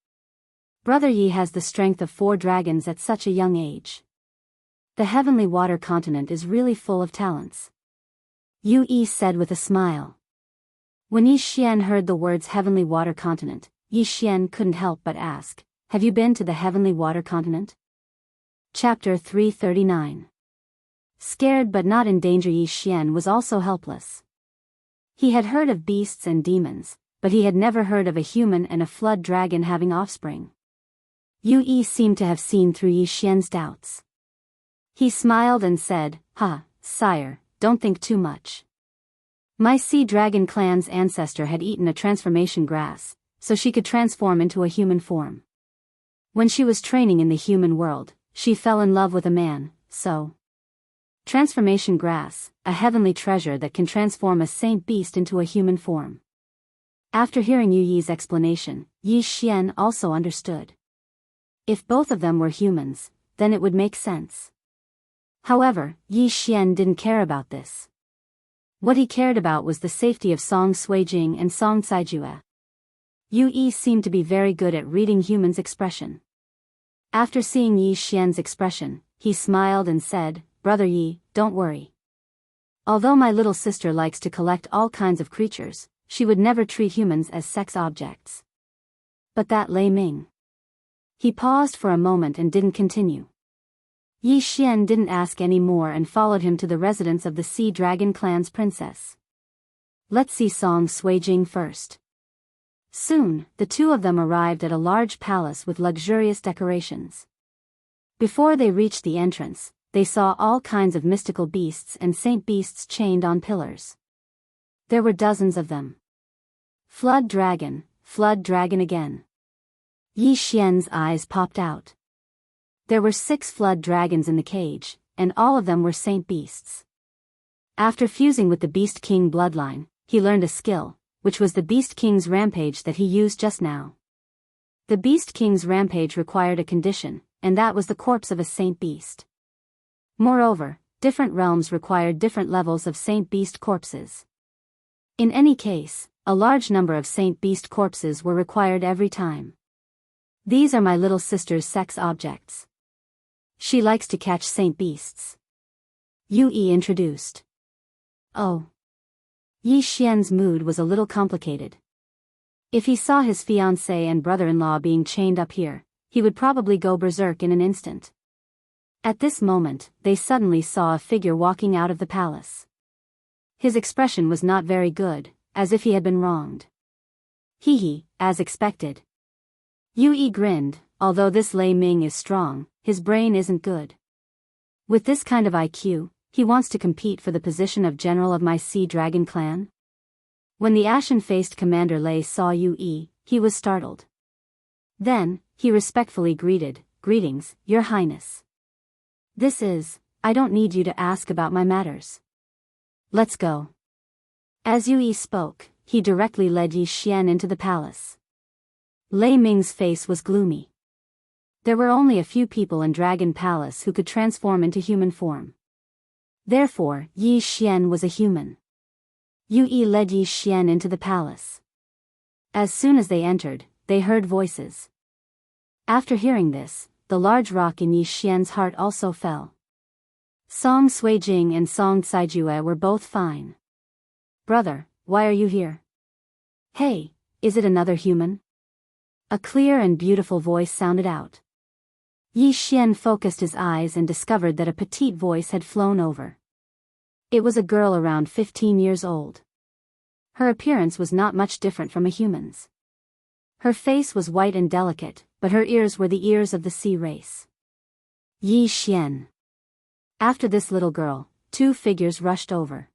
Brother Yi has the strength of 4 dragons at such a young age. The heavenly water continent is really full of talents. Yu Yi said with a smile. When Yi Xian heard the words heavenly water continent, Yi Xian couldn't help but ask, have you been to the heavenly water continent? Chapter 339. Scared but not in danger, Yi Xian was also helpless. He had heard of beasts and demons, but he had never heard of a human and a flood dragon having offspring. Yu Yi seemed to have seen through Yi Xian's doubts. He smiled and said, sire, don't think too much. My sea dragon clan's ancestor had eaten a transformation grass, so she could transform into a human form. When she was training in the human world, she fell in love with a man, so... Transformation grass, a heavenly treasure that can transform a saint beast into a human form. After hearing Yu Yi's explanation, Yi Xian also understood. If both of them were humans, then it would make sense. However, Yi Xian didn't care about this. What he cared about was the safety of Song Suijing and Song Caijue. Yu Yi seemed to be very good at reading humans' expression. After seeing Yi Xian's expression, he smiled and said, Brother Yi, don't worry. Although my little sister likes to collect all kinds of creatures, she would never treat humans as sex objects. But that Lei Ming. He paused for a moment and didn't continue. Yi Xian didn't ask any more and followed him to the residence of the Sea Dragon clan's princess. Let's see Song Suijing first. Soon, the two of them arrived at a large palace with luxurious decorations. Before they reached the entrance, they saw all kinds of mystical beasts and saint beasts chained on pillars. There were dozens of them. Flood dragon again. Yi Xian's eyes popped out. There were 6 flood dragons in the cage, and all of them were saint beasts. After fusing with the Beast King bloodline, he learned a skill, which was the Beast King's rampage that he used just now. The Beast King's rampage required a condition, and that was the corpse of a saint beast. Moreover, different realms required different levels of saint beast corpses. In any case, a large number of saint beast corpses were required every time. These are my little sister's sex objects. She likes to catch saint beasts. Yu Yi introduced. Oh. Yi Xian's mood was a little complicated. If he saw his fiancé and brother-in-law being chained up here, he would probably go berserk in an instant. At this moment, they suddenly saw a figure walking out of the palace. His expression was not very good, as if he had been wronged. As expected. Yu Yi grinned, although this Lei Ming is strong, his brain isn't good. With this kind of IQ, he wants to compete for the position of general of my Sea Dragon clan? When the ashen-faced Commander Lei saw Yu Yi, he was startled. Then, he respectfully greeted, Greetings, Your Highness. This is I don't need you to ask about my matters. Let's go. As Yui spoke, he directly led Yi Xian into the palace. Lei Ming's face was gloomy. There were only a few people in Dragon Palace who could transform into human form. Therefore, Yi Xian was a human. Yui led Yi Xian into the palace. As soon as they entered, they heard voices. After hearing this, the large rock in Yi Xian's heart also fell. Song Suijing and Song Caijue were both fine. Brother, why are you here? Hey, is it another human? A clear and beautiful voice sounded out. Yi Xian focused his eyes and discovered that a petite voice had flown over. It was a girl around 15 years old. Her appearance was not much different from a human's. Her face was white and delicate, but her ears were the ears of the sea race. Yi Xian. After this little girl, two figures rushed over.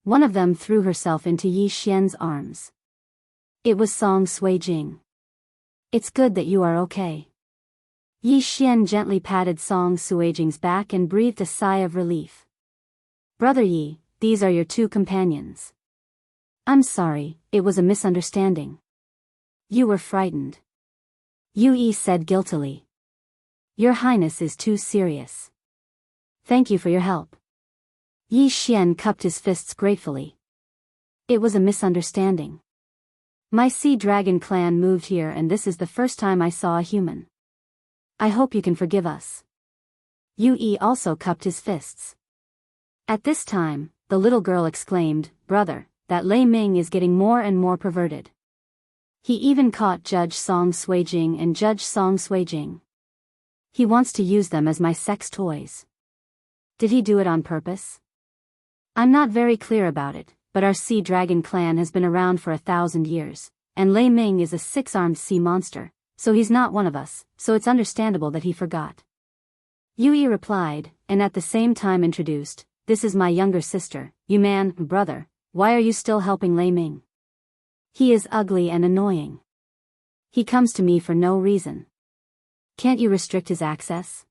One of them threw herself into Yi Xian's arms. It was Song Suijing. It's good that you are okay. Yi Xian gently patted Song Suijing's back and breathed a sigh of relief. Brother Yi, these are your two companions. I'm sorry, it was a misunderstanding. You were frightened. Yui said guiltily. Your Highness is too serious. Thank you for your help. Yi Xian cupped his fists gratefully. It was a misunderstanding. My Sea Dragon clan moved here and this is the first time I saw a human. I hope you can forgive us. Yui also cupped his fists. At this time, the little girl exclaimed, Brother, that Lei Ming is getting more and more perverted. He even caught Judge Song Suijing and Judge Song Suijing. He wants to use them as my sex toys. Did he do it on purpose? I'm not very clear about it, but our Sea Dragon clan has been around for 1,000 years, and Lei Ming is a 6-armed sea monster, so he's not one of us, so it's understandable that he forgot. Yui replied, and at the same time introduced, This is my younger sister, you man, brother, why are you still helping Lei Ming? He is ugly and annoying. He comes to me for no reason. Can't you restrict his access?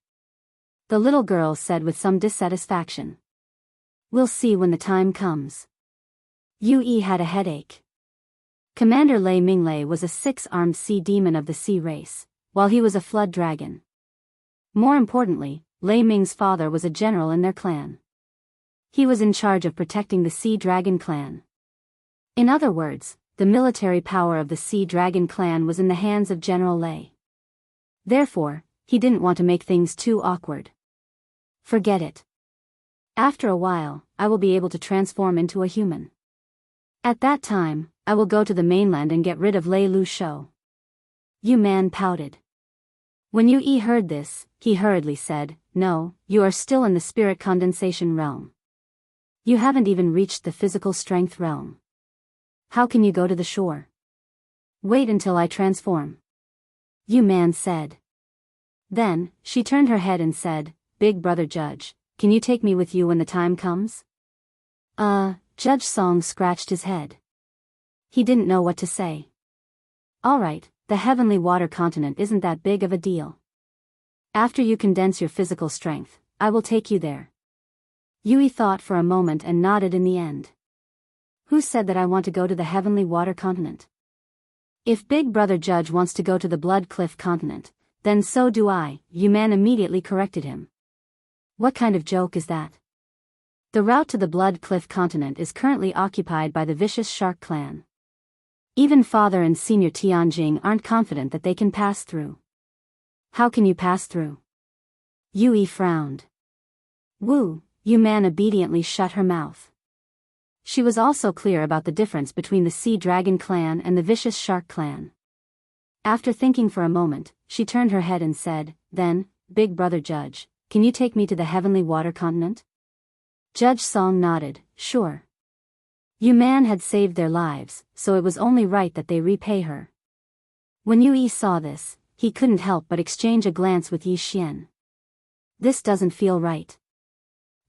The little girl said with some dissatisfaction. We'll see when the time comes. Yui had a headache. Commander Lei Minglei was a 6-armed sea demon of the sea race, while he was a flood dragon. More importantly, Lei Ming's father was a general in their clan. He was in charge of protecting the Sea Dragon clan. In other words, the military power of the Sea Dragon clan was in the hands of General Lei. Therefore, he didn't want to make things too awkward. Forget it. After a while, I will be able to transform into a human. At that time, I will go to the mainland and get rid of Lei Lu Shou. Yu Man pouted. When Yui heard this, he hurriedly said, No, you are still in the spirit condensation realm. You haven't even reached the physical strength realm. How can you go to the shore? Wait until I transform. Yu Man said. Then, she turned her head and said, Big brother Judge, can you take me with you when the time comes? Judge Song scratched his head. He didn't know what to say. Alright, the heavenly water continent isn't that big of a deal. After you condense your physical strength, I will take you there. Yui thought for a moment and nodded in the end. Who said that I want to go to the heavenly water continent? If Big Brother Judge wants to go to the Blood Cliff continent, then so do I, Yu Man immediately corrected him. What kind of joke is that? The route to the Blood Cliff continent is currently occupied by the vicious Shark clan. Even Father and Senior Tianjing aren't confident that they can pass through. How can you pass through? Yui frowned. Wu, Yu Man obediently shut her mouth. She was also clear about the difference between the Sea Dragon clan and the vicious Shark clan. After thinking for a moment, she turned her head and said, Then, Big Brother Judge, can you take me to the heavenly water continent? Judge Song nodded, Sure. Yu Man had saved their lives, so it was only right that they repay her. When Yui saw this, he couldn't help but exchange a glance with Yi Xian. This doesn't feel right.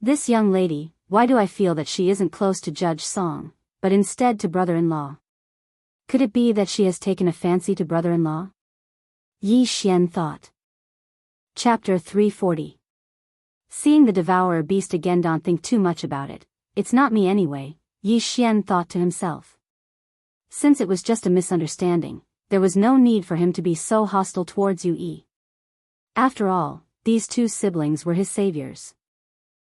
This young lady, why do I feel that she isn't close to Judge Song, but instead to brother-in-law? Could it be that she has taken a fancy to brother-in-law? Yi Xian thought. Chapter 340. Seeing the Devourer beast again, don't think too much about it. It's not me anyway, Yi Xian thought to himself. Since it was just a misunderstanding, there was no need for him to be so hostile towards Yue. After all, these two siblings were his saviors.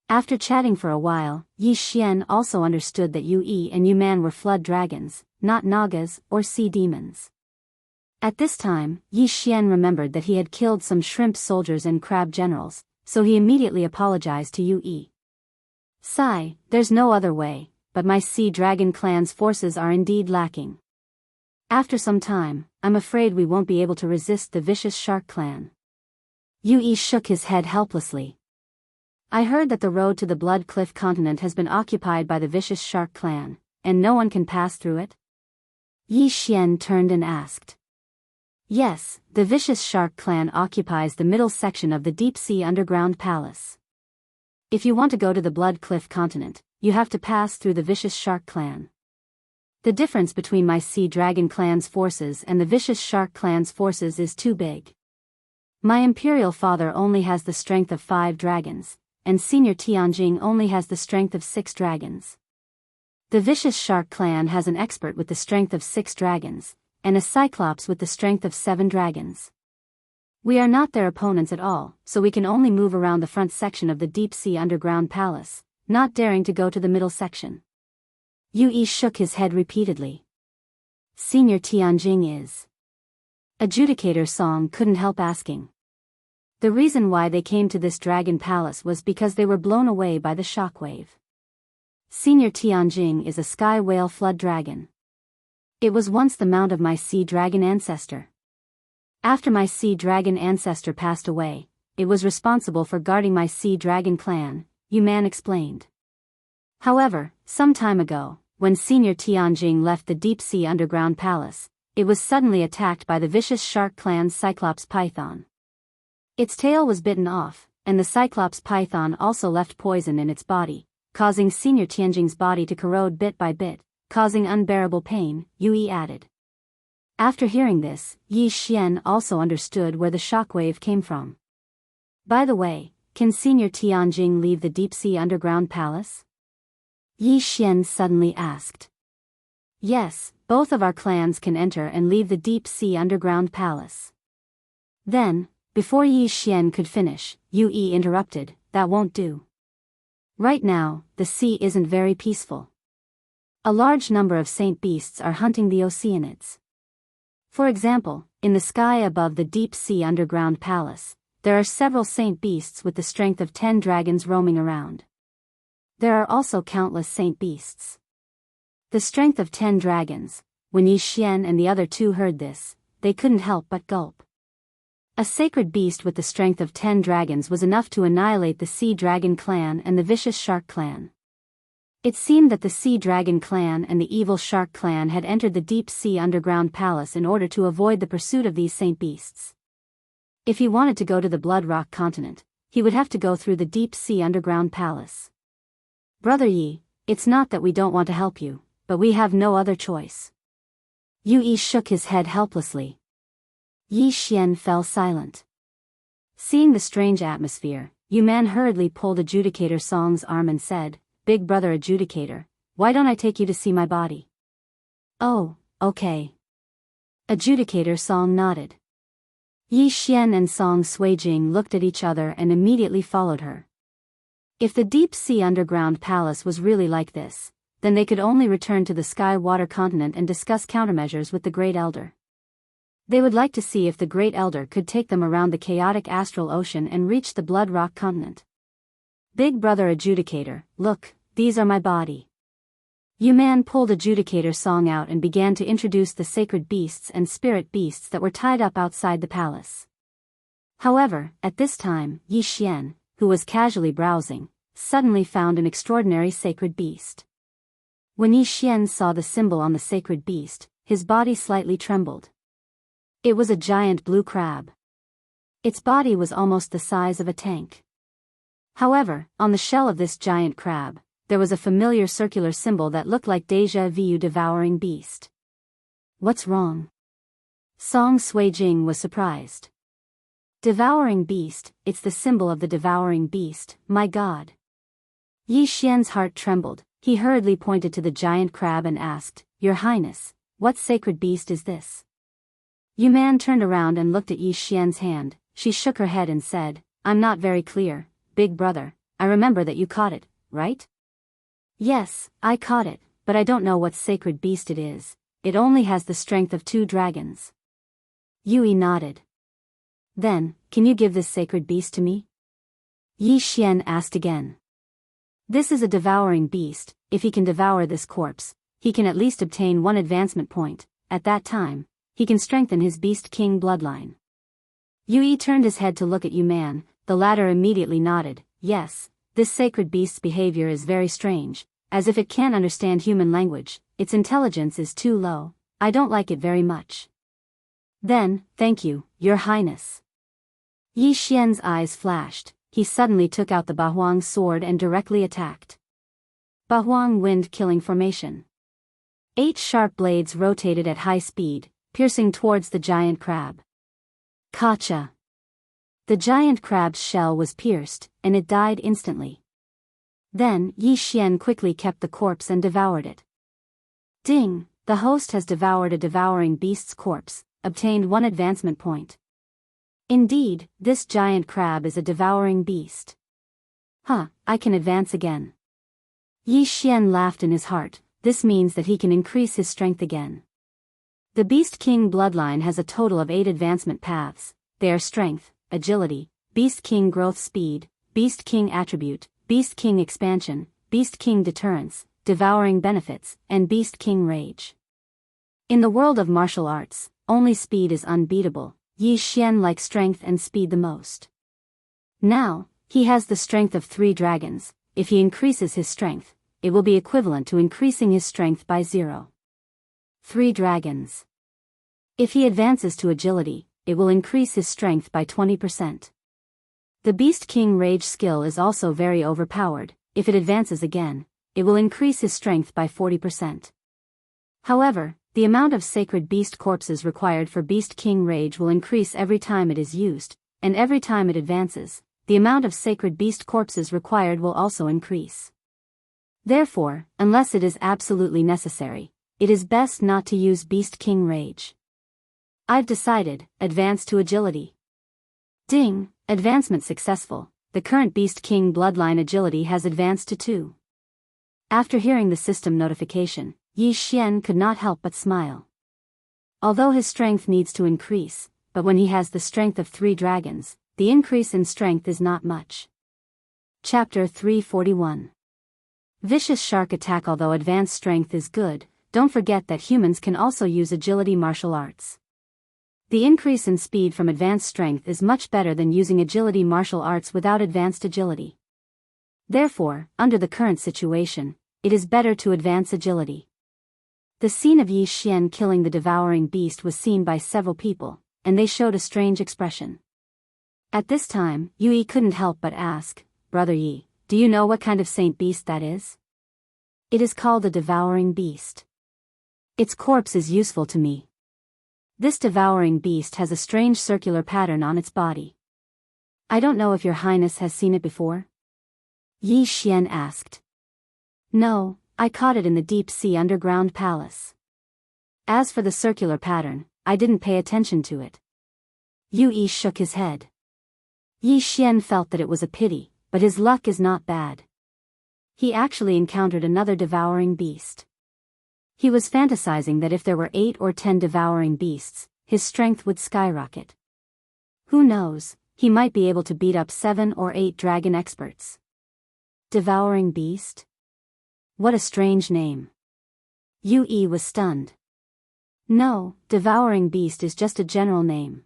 After chatting for a while, Yi Xian also understood that Yue and Yu Man were flood dragons, not nagas or sea demons. At this time, Yi Xian remembered that he had killed some shrimp soldiers and crab generals, so he immediately apologized to Yue. Sigh, there's no other way, but my sea dragon clan's forces are indeed lacking. After some time, I'm afraid we won't be able to resist the vicious shark clan. Yue shook his head helplessly. I heard that the road to the Blood Cliff continent has been occupied by the vicious shark clan, and no one can pass through it? Yi Xian turned and asked. Yes, the vicious shark clan occupies the middle section of the deep-sea underground palace. If you want to go to the Blood Cliff continent, you have to pass through the vicious shark clan. The difference between my sea dragon clan's forces and the vicious shark clan's forces is too big. My imperial father only has the strength of 5 dragons, and Senior Tianjing only has the strength of 6 dragons. The vicious shark clan has an expert with the strength of 6 dragons, and a cyclops with the strength of 7 dragons. We are not their opponents at all, so we can only move around the front section of the deep-sea underground palace, not daring to go to the middle section. Yue shook his head repeatedly. Senior Tianjing is. Adjudicator Song couldn't help asking. The reason why they came to this dragon palace was because they were blown away by the shockwave. Senior Tianjing is a sky whale flood dragon. It was once the mount of my sea dragon ancestor. After my sea dragon ancestor passed away, it was responsible for guarding my sea dragon clan, Yu Man explained. However, some time ago, when Senior Tianjing left the deep-sea underground palace, it was suddenly attacked by the vicious shark clan's cyclops python. Its tail was bitten off, and the cyclops python also left poison in its body, causing Senior Tianjing's body to corrode bit by bit, causing unbearable pain, Yue added. After hearing this, Yi Xian also understood where the shockwave came from. By the way, can Senior Tianjing leave the deep-sea underground palace? Yi Xian suddenly asked. Yes, both of our clans can enter and leave the deep-sea underground palace. Then, before Yi Xian could finish, Yue interrupted, that won't do. Right now, the sea isn't very peaceful. A large number of saint beasts are hunting the Oceanids. For example, in the sky above the deep-sea underground palace, there are several saint beasts with the strength of 10 dragons roaming around. There are also countless saint beasts. The strength of 10 dragons. When Yi Xian and the other two heard this, they couldn't help but gulp. A sacred beast with the strength of 10 dragons was enough to annihilate the Sea Dragon clan and the vicious Shark clan. It seemed that the Sea Dragon clan and the evil Shark clan had entered the deep sea underground palace in order to avoid the pursuit of these saint beasts. If he wanted to go to the Blood Rock continent, he would have to go through the deep sea underground palace. Brother Yi, it's not that we don't want to help you, but we have no other choice. Yue shook his head helplessly. Yi Xian fell silent. Seeing the strange atmosphere, Yu Man hurriedly pulled Adjudicator Song's arm and said, Big brother Adjudicator, why don't I take you to see my body? Oh, okay. Adjudicator Song nodded. Yi Xian and Song Suijing looked at each other and immediately followed her. If the deep sea underground palace was really like this, then they could only return to the Sky Water continent and discuss countermeasures with the Great Elder. They would like to see if the Great Elder could take them around the chaotic astral ocean and reach the Blood Rock continent. Big brother Adjudicator, look, these are my body. Yu Man pulled Adjudicator Song out and began to introduce the sacred beasts and spirit beasts that were tied up outside the palace. However, at this time, Yi Xian, who was casually browsing, suddenly found an extraordinary sacred beast. When Yi Xian saw the symbol on the sacred beast, his body slightly trembled. It was a giant blue crab. Its body was almost the size of a tank. However, on the shell of this giant crab, there was a familiar circular symbol that looked like Deja Vu devouring beast. What's wrong? Song Suijing was surprised. Devouring beast, it's the symbol of the devouring beast, my god. Yi Xian's heart trembled. He hurriedly pointed to the giant crab and asked, Your Highness, what sacred beast is this? Yu Man turned around and looked at Yi Xian's hand. She shook her head and said, I'm not very clear, big brother. I remember that you caught it, right? Yes, I caught it, but I don't know what sacred beast it is. It only has the strength of 2 dragons. Yui nodded. Then, can you give this sacred beast to me? Yi Xian asked again. This is a devouring beast. If he can devour this corpse, he can at least obtain 1 advancement point. At that time, he can strengthen his Beast King bloodline. Yui turned his head to look at Yu Man. The latter immediately nodded. Yes, this sacred beast's behavior is very strange, as if it can't understand human language. Its intelligence is too low. I don't like it very much. Then, thank you, Your Highness. Yi Xian's eyes flashed. He suddenly took out the Bahuang sword and directly attacked. Bahuang wind-killing formation. 8 sharp blades rotated at high speed, piercing towards the giant crab. Kacha! The giant crab's shell was pierced, and it died instantly. Then, Yi Xian quickly kept the corpse and devoured it. Ding! The host has devoured a devouring beast's corpse, obtained 1 advancement point. Indeed, this giant crab is a devouring beast. I can advance again. Yi Xian laughed in his heart. This means that he can increase his strength again. The Beast King bloodline has a total of 8 advancement paths. They are Strength, Agility, Beast King Growth Speed, Beast King Attribute, Beast King Expansion, Beast King Deterrence, Devouring Benefits, and Beast King Rage. In the world of martial arts, only speed is unbeatable. Yi Xian likes strength and speed the most. Now, he has the strength of 3 dragons. If he increases his strength, it will be equivalent to increasing his strength by 0. 3 dragons. If he advances to agility, it will increase his strength by 20%. The Beast King Rage skill is also very overpowered. If it advances again, it will increase his strength by 40%. However, the amount of sacred beast corpses required for Beast King Rage will increase every time it is used, and every time it advances, the amount of sacred beast corpses required will also increase. Therefore, unless it is absolutely necessary, it is best not to use Beast King Rage. I've decided, advance to agility. Ding, advancement successful. The current Beast King bloodline agility has advanced to 2. After hearing the system notification, Yi Xian could not help but smile. Although his strength needs to increase, but when he has the strength of 3 dragons, the increase in strength is not much. Chapter 341. Vicious Shark Attack. Although advanced strength is good, don't forget that humans can also use agility martial arts. The increase in speed from advanced strength is much better than using agility martial arts without advanced agility. Therefore, under the current situation, it is better to advance agility. The scene of Yi Xian killing the devouring beast was seen by several people, and they showed a strange expression. At this time, Yui couldn't help but ask, Brother Yi, do you know what kind of saint beast that is? It is called a devouring beast. Its corpse is useful to me. This devouring beast has a strange circular pattern on its body. I don't know if Your Highness has seen it before? Yi Xian asked. No, I caught it in the deep sea underground palace. As for the circular pattern, I didn't pay attention to it. Yui shook his head. Yi Xian felt that it was a pity, but his luck is not bad. He actually encountered another devouring beast. He was fantasizing that if there were 8 or 10 devouring beasts, his strength would skyrocket. Who knows, he might be able to beat up 7 or 8 dragon experts. Devouring beast? What a strange name. Yui was stunned. No, devouring beast is just a general name.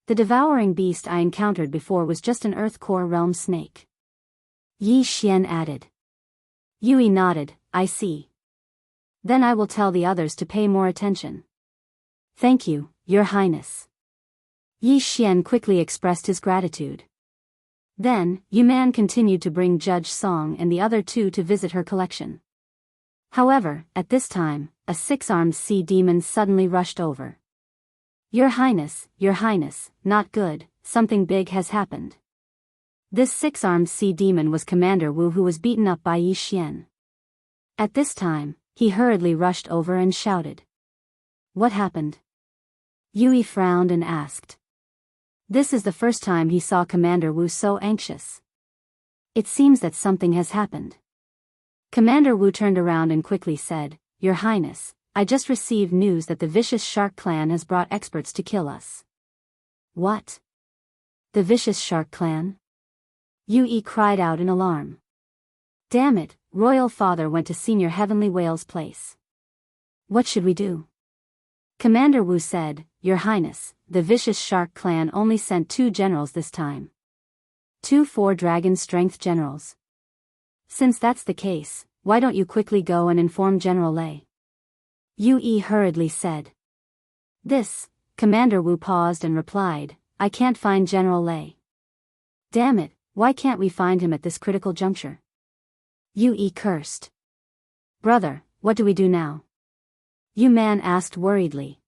The devouring beast I encountered before was just an Earth Core realm snake. Yi Xian added. Yui nodded, I see. Then I will tell the others to pay more attention. Thank you, Your Highness. Yi Xian quickly expressed his gratitude. Then, Yu Man continued to bring Judge Song and the other 2 to visit her collection. However, at this time, a 6-armed sea demon suddenly rushed over. Your Highness, not good, something big has happened. This six-armed sea demon was Commander Wu, who was beaten up by Yi Xian. At this time, he hurriedly rushed over and shouted. What happened? Yui frowned and asked. This is the first time he saw Commander Wu so anxious. It seems that something has happened. Commander Wu turned around and quickly said, Your Highness, I just received news that the vicious shark clan has brought experts to kill us. What? The vicious shark clan? Yui cried out in alarm. Damn it, Royal Father went to Senior Heavenly Whale's place. What should we do? Commander Wu said, Your Highness, the vicious shark clan only sent 2 generals this time. 2 4-dragon strength generals. Since that's the case, why don't you quickly go and inform General Lei? Yui hurriedly said. This, Commander Wu paused and replied, I can't find General Lei. Damn it, why can't we find him at this critical juncture? Yui cursed. Brother, what do we do now? Yu Man asked worriedly.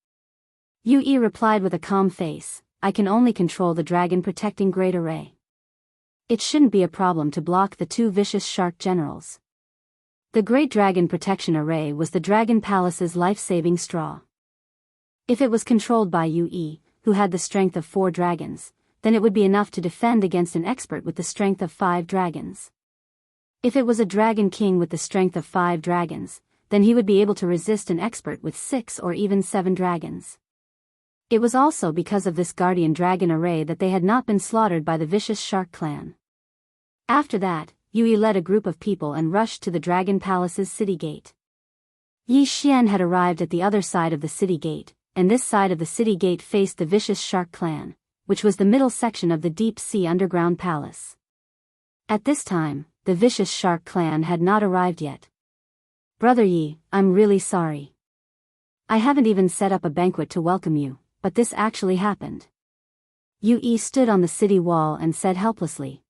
Yui replied with a calm face, I can only control the dragon protecting great array. It shouldn't be a problem to block the 2 vicious shark generals. The Great Dragon Protection Array was the Dragon Palace's life-saving straw. If it was controlled by Yui, who had the strength of 4 dragons, then it would be enough to defend against an expert with the strength of 5 dragons. If it was a Dragon King with the strength of 5 dragons, then he would be able to resist an expert with 6 or even 7 dragons. It was also because of this Guardian Dragon Array that they had not been slaughtered by the vicious shark clan. After that, Yui led a group of people and rushed to the Dragon Palace's city gate. Yi Xian had arrived at the other side of the city gate, and this side of the city gate faced the vicious shark clan, which was the middle section of the deep sea underground palace. At this time, the vicious shark clan had not arrived yet. Brother Yi, I'm really sorry. I haven't even set up a banquet to welcome you, but this actually happened. Yui stood on the city wall and said helplessly.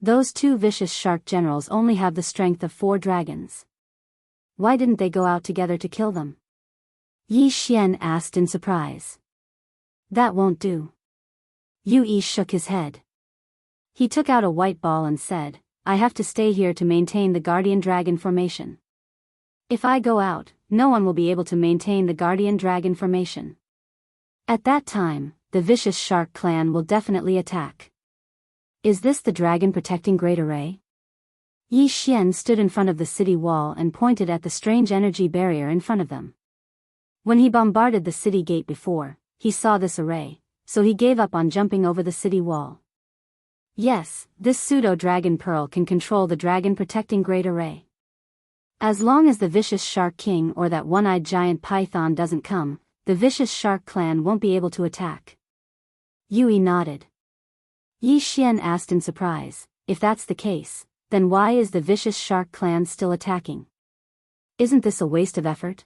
Those 2 vicious shark generals only have the strength of 4 dragons. Why didn't they go out together to kill them? Yi Xian asked in surprise. That won't do. Yui shook his head. He took out a white ball and said, I have to stay here to maintain the Guardian Dragon formation. If I go out, no one will be able to maintain the Guardian Dragon formation. At that time, the vicious shark clan will definitely attack. Is this the dragon protecting great array? Yi Xian stood in front of the city wall and pointed at the strange energy barrier in front of them. When he bombarded the city gate before, he saw this array, so he gave up on jumping over the city wall. Yes, this pseudo-dragon pearl can control the dragon protecting great array. As long as the vicious shark king or that one-eyed giant python doesn't come, the vicious shark clan won't be able to attack. Yui nodded. Yi Xian asked in surprise, if that's the case, then why is the vicious shark clan still attacking? Isn't this a waste of effort?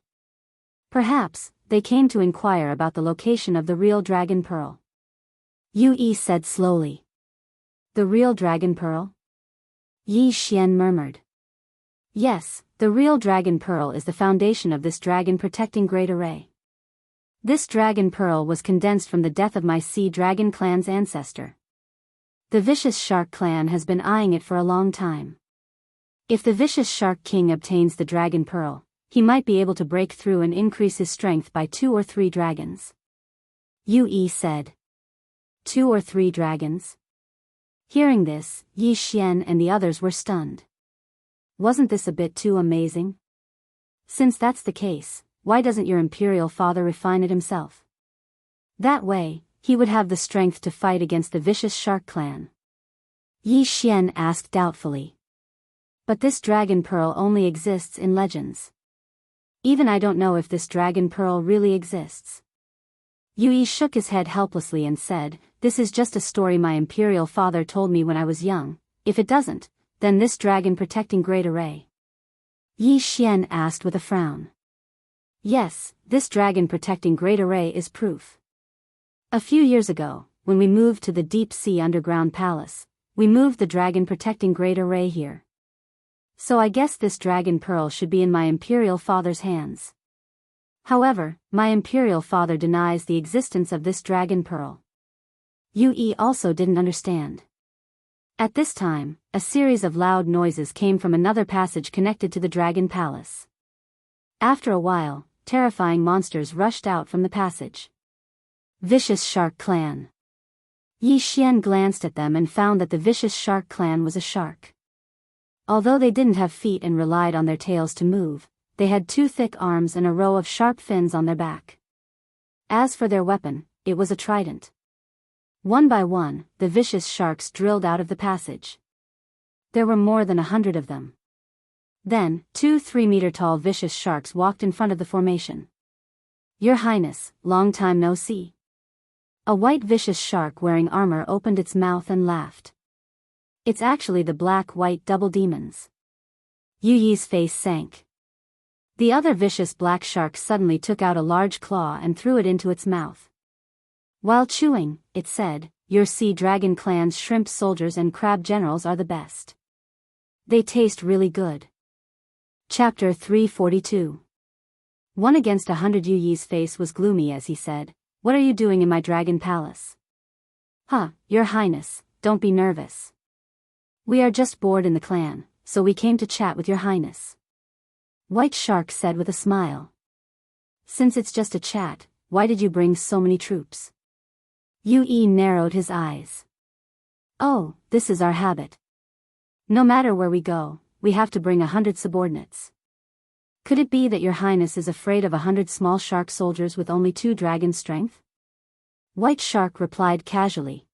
Perhaps, they came to inquire about the location of the real dragon pearl. Yui said slowly. The real dragon pearl? Yi Xian murmured. Yes, the real dragon pearl is the foundation of this dragon protecting great array. This dragon pearl was condensed from the death of my sea dragon clan's ancestor. The vicious shark clan has been eyeing it for a long time. If the vicious shark king obtains the dragon pearl, he might be able to break through and increase his strength by 2 or 3 dragons. Yui said. 2 or 3 dragons? Hearing this, Yi Xian and the others were stunned. Wasn't this a bit too amazing? Since that's the case, why doesn't your imperial father refine it himself? That way, he would have the strength to fight against the vicious shark clan. Yi Xian asked doubtfully. But this dragon pearl only exists in legends. Even I don't know if this dragon pearl really exists. Yui shook his head helplessly and said, this is just a story my imperial father told me when I was young. If it doesn't, then this dragon protecting great array. Yi Xian asked with a frown. Yes, this dragon protecting great array is proof. A few years ago, when we moved to the deep sea underground palace, we moved the dragon protecting great array here. So I guess this dragon pearl should be in my imperial father's hands. However, my imperial father denies the existence of this dragon pearl. Yue also didn't understand. At this time, a series of loud noises came from another passage connected to the Dragon Palace. After a while, terrifying monsters rushed out from the passage. Vicious Shark Clan. Yi Xian glanced at them and found that the Vicious Shark Clan was a shark. Although they didn't have feet and relied on their tails to move, they had 2 thick arms and a row of sharp fins on their back. As for their weapon, it was a trident. One by one, the vicious sharks drilled out of the passage. There were more than 100 of them. Then, 2 3-meter-tall vicious sharks walked in front of the formation. Your Highness, long time no see. A white vicious shark wearing armor opened its mouth and laughed. It's actually the black-white double demons. Yu Yi's face sank. The other vicious black shark suddenly took out a large claw and threw it into its mouth. While chewing, it said, "Your Sea Dragon Clan's shrimp soldiers and crab generals are the best. They taste really good." Chapter 342. 1 against 100. Yu Yi's face was gloomy as he said, "What are you doing in my dragon palace?" "Huh, Your Highness, don't be nervous. We are just bored in the clan, so we came to chat with Your Highness." White Shark said with a smile. "Since it's just a chat, why did you bring so many troops?" Yue narrowed his eyes. "Oh, this is our habit. No matter where we go, we have to bring 100 subordinates. Could it be that Your Highness is afraid of 100 small shark soldiers with only 2 dragon strength?" White Shark replied casually.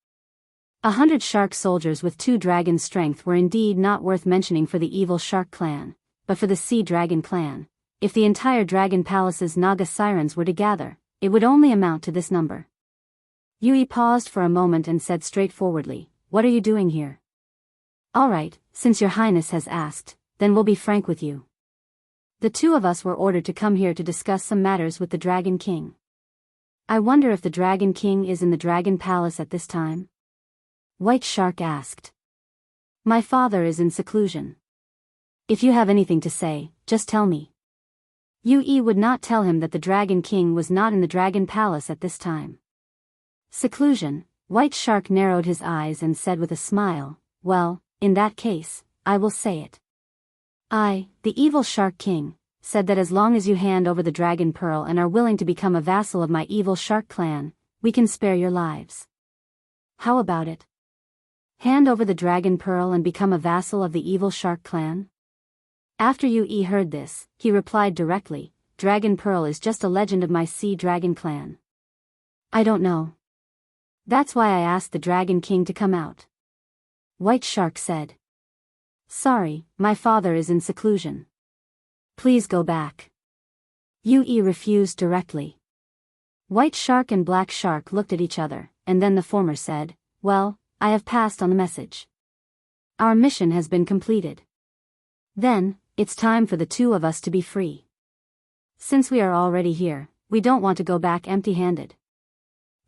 100 shark soldiers with 2 dragon strength were indeed not worth mentioning for the evil Shark Clan, but for the Sea Dragon Clan, if the entire Dragon Palace's Naga Sirens were to gather, it would only amount to this number. Yue paused for a moment and said straightforwardly, "What are you doing here?" "Alright, since Your Highness has asked, then we'll be frank with you. The 2 of us were ordered to come here to discuss some matters with the Dragon King. I wonder if the Dragon King is in the Dragon Palace at this time?" White Shark asked. "My father is in seclusion. If you have anything to say, just tell me." Yue would not tell him that the Dragon King was not in the Dragon Palace at this time. Seclusion. White Shark narrowed his eyes and said with a smile, "Well, in that case, I will say it. I, the evil Shark King, said that as long as you hand over the Dragon Pearl and are willing to become a vassal of my evil Shark Clan, we can spare your lives. How about it? Hand over the Dragon Pearl and become a vassal of the evil Shark Clan?" After Yue heard this, he replied directly, "Dragon Pearl is just a legend of my Sea Dragon Clan. I don't know. That's why I asked the Dragon King to come out." White Shark said. "Sorry, my father is in seclusion. Please go back." Yue refused directly. White Shark and Black Shark looked at each other, and then the former said, "Well, I have passed on the message. Our mission has been completed. Then, it's time for the 2 of us to be free. Since we are already here, we don't want to go back empty-handed.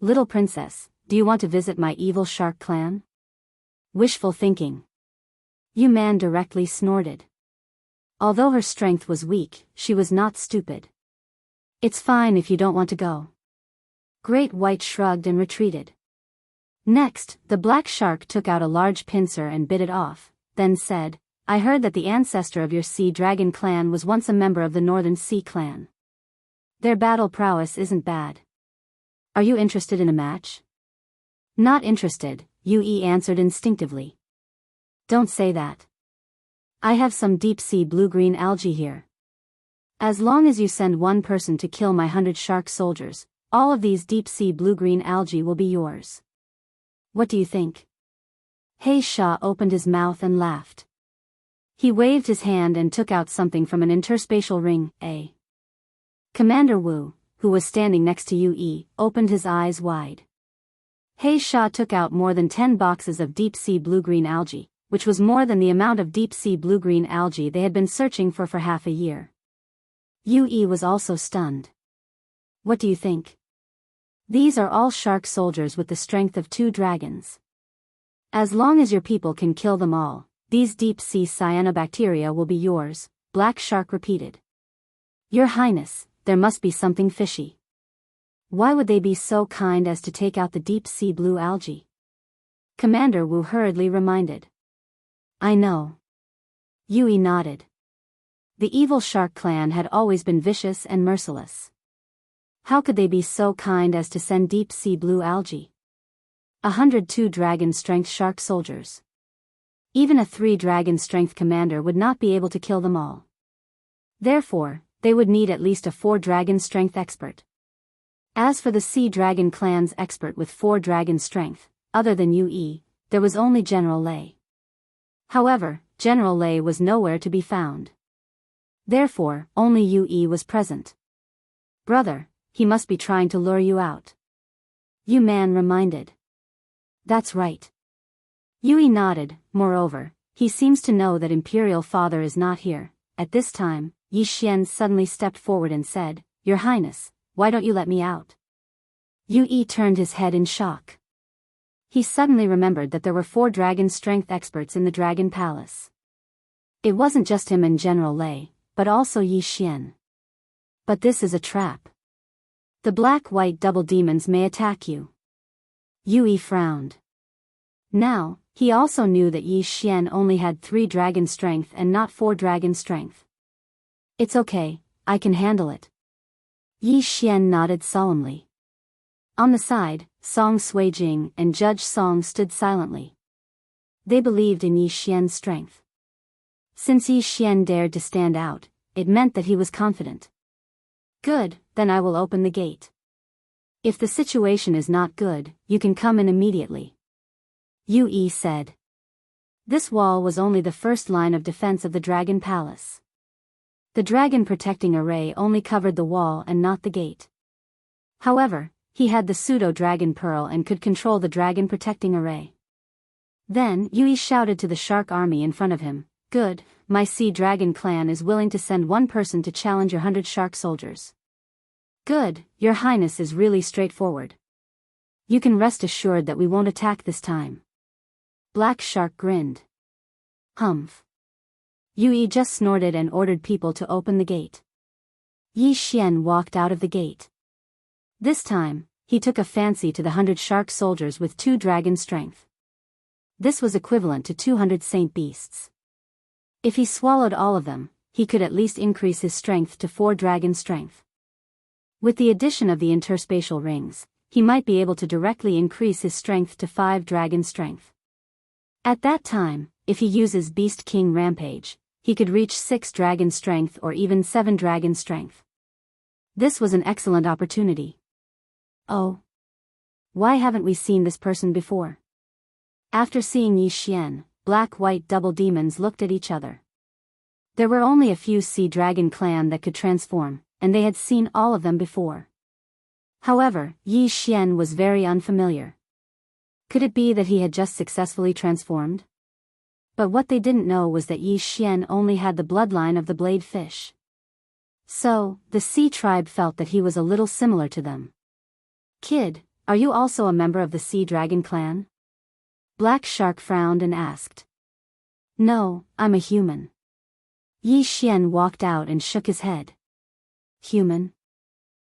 Little princess, do you want to visit my evil Shark Clan?" Wishful thinking. Yu Man directly snorted. Although her strength was weak, she was not stupid. "It's fine if you don't want to go." Great White shrugged and retreated. Next, the Black Shark took out a large pincer and bit it off, then said, "I heard that the ancestor of your Sea Dragon Clan was once a member of the Northern Sea Clan. Their battle prowess isn't bad. Are you interested in a match?" "Not interested," Yue answered instinctively. "Don't say that. I have some deep-sea blue-green algae here. As long as you send 1 person to kill my 100 shark soldiers, all of these deep-sea blue-green algae will be yours. What do you think?" He Sha opened his mouth and laughed. He waved his hand and took out something from an interspatial ring. Commander Wu, who was standing next to Yue, opened his eyes wide. He Sha took out more than 10 boxes of deep-sea blue-green algae, which was more than the amount of deep-sea blue-green algae they had been searching for half a year. Yue was also stunned. "What do you think? These are all shark soldiers with the strength of 2 dragons. As long as your people can kill them all, these deep-sea cyanobacteria will be yours," Black Shark repeated. "Your Highness, there must be something fishy." Why would they be so kind as to take out the deep-sea blue algae? Commander Wu hurriedly reminded. I know. Yui nodded. The evil shark clan had always been vicious and merciless. How could they be so kind as to send deep-sea blue algae? 102 dragon-strength shark soldiers. Even a 3 dragon-strength commander would not be able to kill them all. Therefore, they would need at least a 4 dragon-strength expert. As for the Sea Dragon clan's expert with 4 dragon strength, other than Yui, there was only General Lei. However, General Lei was nowhere to be found. Therefore, only Yui was present. Brother, he must be trying to lure you out. Yu Man reminded. That's right. Yui nodded. Moreover, he seems to know that Imperial Father is not here. At this time, Yi Xian suddenly stepped forward and said, Your Highness, why don't you let me out? Yui turned his head in shock. He suddenly remembered that there were 4 dragon strength experts in the Dragon Palace. It wasn't just him and General Lei, but also Yi Xian. But this is a trap. The black-white double demons may attack you. Yui frowned. Now, he also knew that Yi Xian only had 3 dragon strength and not 4 dragon strength. It's okay, I can handle it. Yi Xian nodded solemnly. On the side, Song Suijing and Judge Song stood silently. They believed in Yi Xian's strength. Since Yi Xian dared to stand out, it meant that he was confident. Good, then I will open the gate. If the situation is not good, you can come in immediately. Yui said. This wall was only the first line of defense of the Dragon Palace. The dragon protecting array only covered the wall and not the gate. However, he had the pseudo-dragon pearl and could control the dragon protecting array. Then Yui shouted to the shark army in front of him, Good, my Sea Dragon clan is willing to send 1 person to challenge your 100 shark soldiers. Good, your highness is really straightforward. You can rest assured that we won't attack this time. Black Shark grinned. Humph. Yui just snorted and ordered people to open the gate. Yi Xian walked out of the gate. This time, he took a fancy to the 100 shark soldiers with 2 dragon strength. This was equivalent to 200 saint beasts. If he swallowed all of them, he could at least increase his strength to 4 dragon strength. With the addition of the interspatial rings, he might be able to directly increase his strength to 5 dragon strength. At that time, if he uses Beast King Rampage, he could reach 6 dragon strength or even 7 dragon strength. This was an excellent opportunity. Oh. Why haven't we seen this person before? After seeing Yi Xian, black-white double demons looked at each other. There were only a few Sea Dragon clan that could transform, and they had seen all of them before. However, Yi Xian was very unfamiliar. Could it be that he had just successfully transformed? But what they didn't know was that Yi Xian only had the bloodline of the blade fish. So, the Sea tribe felt that he was a little similar to them. Kid, are you also a member of the Sea Dragon clan? Black Shark frowned and asked. No, I'm a human. Yi Xian walked out and shook his head. Human?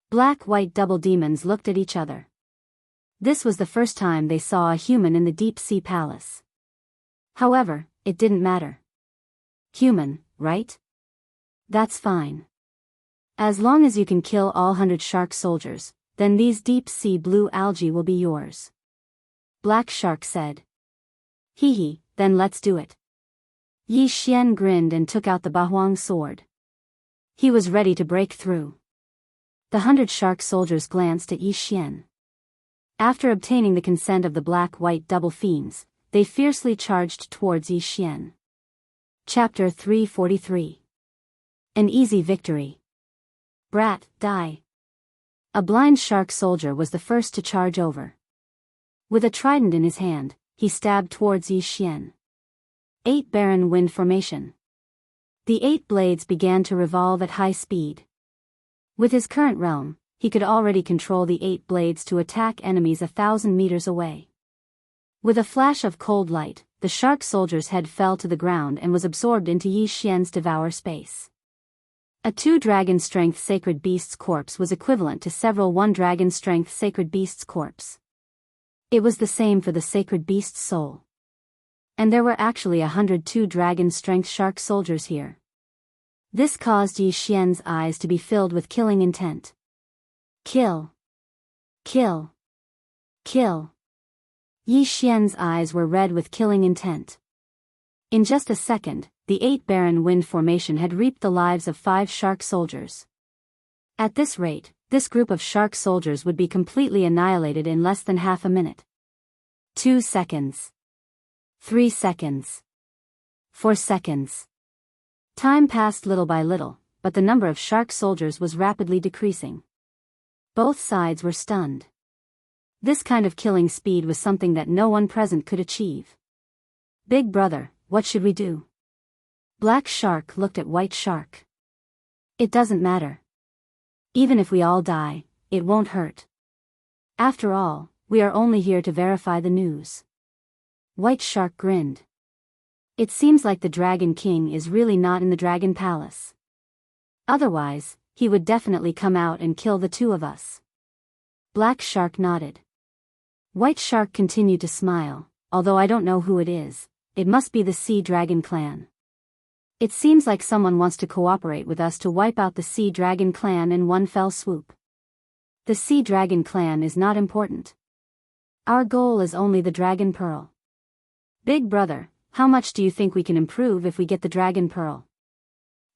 Black-white double demons looked at each other. This was the first time they saw a human in the deep sea palace. However, it didn't matter. Human, right? That's fine. As long as you can kill all 100 shark soldiers, then these deep sea blue algae will be yours. Black Shark said. Hee, then let's do it. Yi Xian grinned and took out the Bahuang sword. He was ready to break through. The 100 shark soldiers glanced at Yi Xian. After obtaining the consent of the black-white double fiends, they fiercely charged towards Yi Xian. Chapter 343. An easy victory. Brat, die. A blind shark soldier was the first to charge over. With a trident in his hand, he stabbed towards Yi Xian. 8 Barren Wind Formation. The 8 blades began to revolve at high speed. With his current realm, he could already control the 8 blades to attack enemies 1,000 meters away. With a flash of cold light, the shark soldier's head fell to the ground and was absorbed into Yi Xian's Devourer space. A 2-dragon strength sacred beast's corpse was equivalent to several 1-dragon strength sacred beast's corpse. It was the same for the sacred beast's soul. And there were actually 102 dragon strength shark soldiers here. This caused Yi Xian's eyes to be filled with killing intent. Kill. Kill. Kill. Yi Xian's eyes were red with killing intent. In just a second, the 8-Baron wind formation had reaped the lives of 5 shark soldiers. At this rate, this group of shark soldiers would be completely annihilated in less than half a minute. 2 seconds. 3 seconds. 4 seconds. Time passed little by little, but the number of shark soldiers was rapidly decreasing. Both sides were stunned. This kind of killing speed was something that no one present could achieve. Big brother, what should we do? Black Shark looked at White Shark. It doesn't matter. Even if we all die, it won't hurt. After all, we are only here to verify the news. White Shark grinned. It seems like the Dragon King is really not in the Dragon Palace. Otherwise, he would definitely come out and kill the 2 of us. Black Shark nodded. White Shark continued to smile, although I don't know who it is, it must be the Sea Dragon Clan. It seems like someone wants to cooperate with us to wipe out the Sea Dragon Clan in one fell swoop. The Sea Dragon Clan is not important. Our goal is only the Dragon Pearl. Big brother, how much do you think we can improve if we get the Dragon Pearl?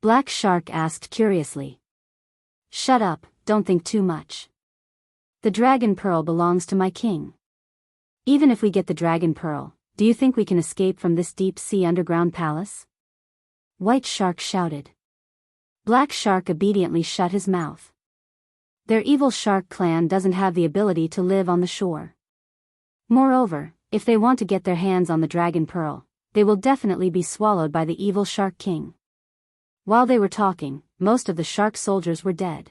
Black Shark asked curiously. Shut up, don't think too much. The Dragon Pearl belongs to my king. Even if we get the Dragon Pearl, do you think we can escape from this deep sea underground palace? White Shark shouted. Black Shark obediently shut his mouth. Their evil shark clan doesn't have the ability to live on the shore. Moreover, if they want to get their hands on the Dragon Pearl, they will definitely be swallowed by the evil Shark King. While they were talking, most of the shark soldiers were dead.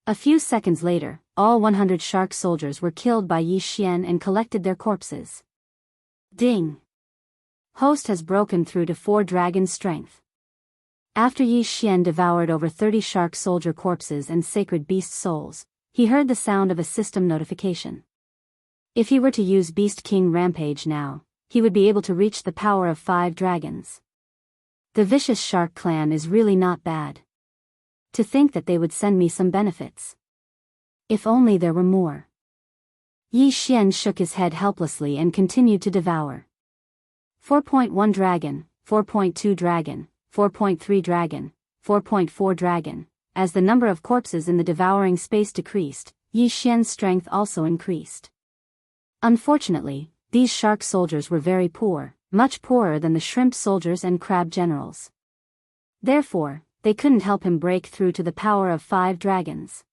A few seconds later, all 100 shark soldiers were killed by Yi Xian and collected their corpses. Ding! Host has broken through to 4 dragon strength. After Yi Xian devoured over 30 shark soldier corpses and sacred beast souls, he heard the sound of a system notification. If he were to use Beast King Rampage now, he would be able to reach the power of 5 dragons. The vicious shark clan is really not bad. To think that they would send me some benefits. If only there were more. Yi Xian shook his head helplessly and continued to devour. 4.1 dragon, 4.2 dragon, 4.3 dragon, 4.4 dragon. As the number of corpses in the devouring space decreased, Yi Xian's strength also increased. Unfortunately, these shark soldiers were very poor, much poorer than the shrimp soldiers and crab generals. Therefore, they couldn't help him break through to the power of 5 dragons.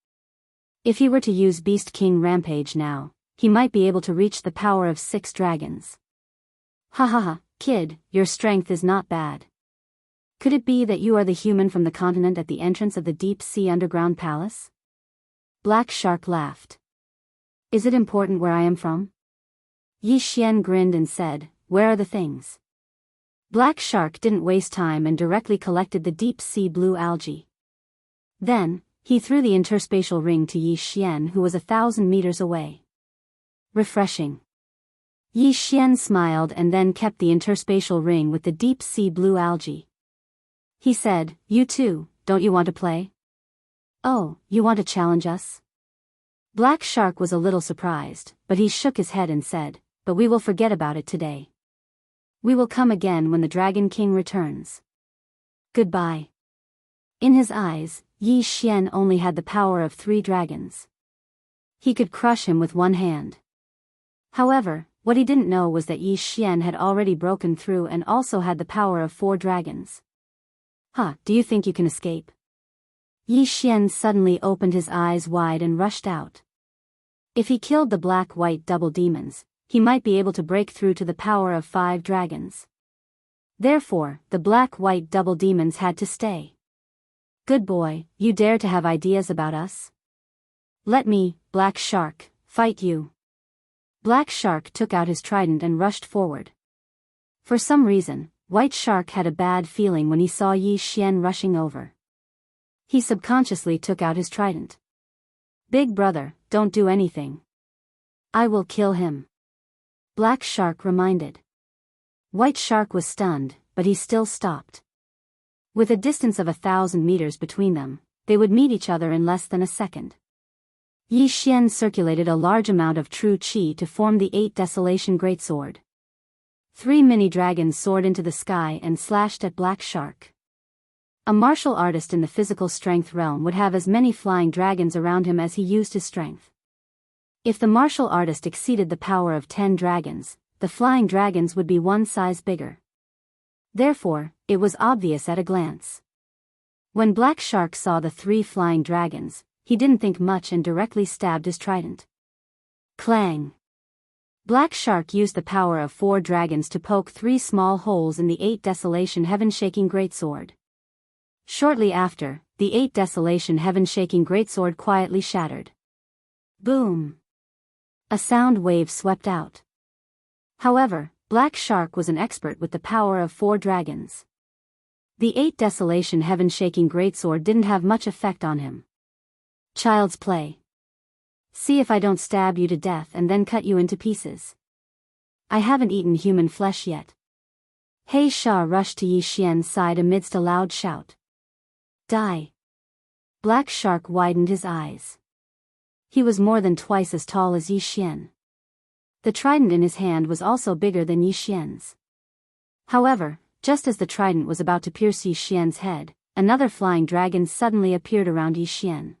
If he were to use Beast King Rampage now, he might be able to reach the power of 6 dragons. Ha ha ha, kid, your strength is not bad. Could it be that you are the human from the continent at the entrance of the deep sea underground palace? Black Shark laughed. Is it important where I am from? Yi Xian grinned and said, where are the things? Black Shark didn't waste time and directly collected the deep sea blue algae. Then, he threw the interspatial ring to Yi Xian, who was 1,000 meters away. Refreshing. Yi Xian smiled and then kept the interspatial ring with the deep sea blue algae. He said, you too, don't you want to play? Oh, you want to challenge us? Black Shark was a little surprised, but he shook his head and said, but we will forget about it today. We will come again when the Dragon King returns. Goodbye. In his eyes, Yi Xian only had the power of 3 dragons. He could crush him with one hand. However, what he didn't know was that Yi Xian had already broken through and also had the power of 4 dragons. Huh, do you think you can escape? Yi Xian suddenly opened his eyes wide and rushed out. If he killed the black-white double demons, he might be able to break through to the power of 5 dragons. Therefore, the black-white double demons had to stay. Good boy, you dare to have ideas about us? Let me, Black Shark, fight you. Black Shark took out his trident and rushed forward. For some reason, White Shark had a bad feeling when he saw Yi Xian rushing over. He subconsciously took out his trident. Big brother, don't do anything. I will kill him. Black Shark reminded. White Shark was stunned, but he still stopped. With a distance of 1,000 meters between them, they would meet each other in less than a second. Yi Xian circulated a large amount of true qi to form the 8 Desolation Greatsword. 3 mini-dragons soared into the sky and slashed at Black Shark. A martial artist in the physical strength realm would have as many flying dragons around him as he used his strength. If the martial artist exceeded the power of 10 dragons, the flying dragons would be one size bigger. Therefore, it was obvious at a glance. When Black Shark saw the 3 flying dragons, he didn't think much and directly stabbed his trident. Clang! Black Shark used the power of 4 dragons to poke 3 small holes in the 8 Desolation Heaven-Shaking Greatsword. Shortly after, the 8 Desolation Heaven-Shaking Greatsword quietly shattered. Boom! A sound wave swept out. However, Black Shark was an expert with the power of 4 dragons. The 8 Desolation Heaven-Shaking Greatsword didn't have much effect on him. Child's play. See if I don't stab you to death and then cut you into pieces. I haven't eaten human flesh yet. He Sha rushed to Yi Xian's side amidst a loud shout. Die. Black Shark widened his eyes. He was more than twice as tall as Yi Xian. The trident in his hand was also bigger than Yi Xian's. However, just as the trident was about to pierce Yi Xian's head, another flying dragon suddenly appeared around Yi Xian.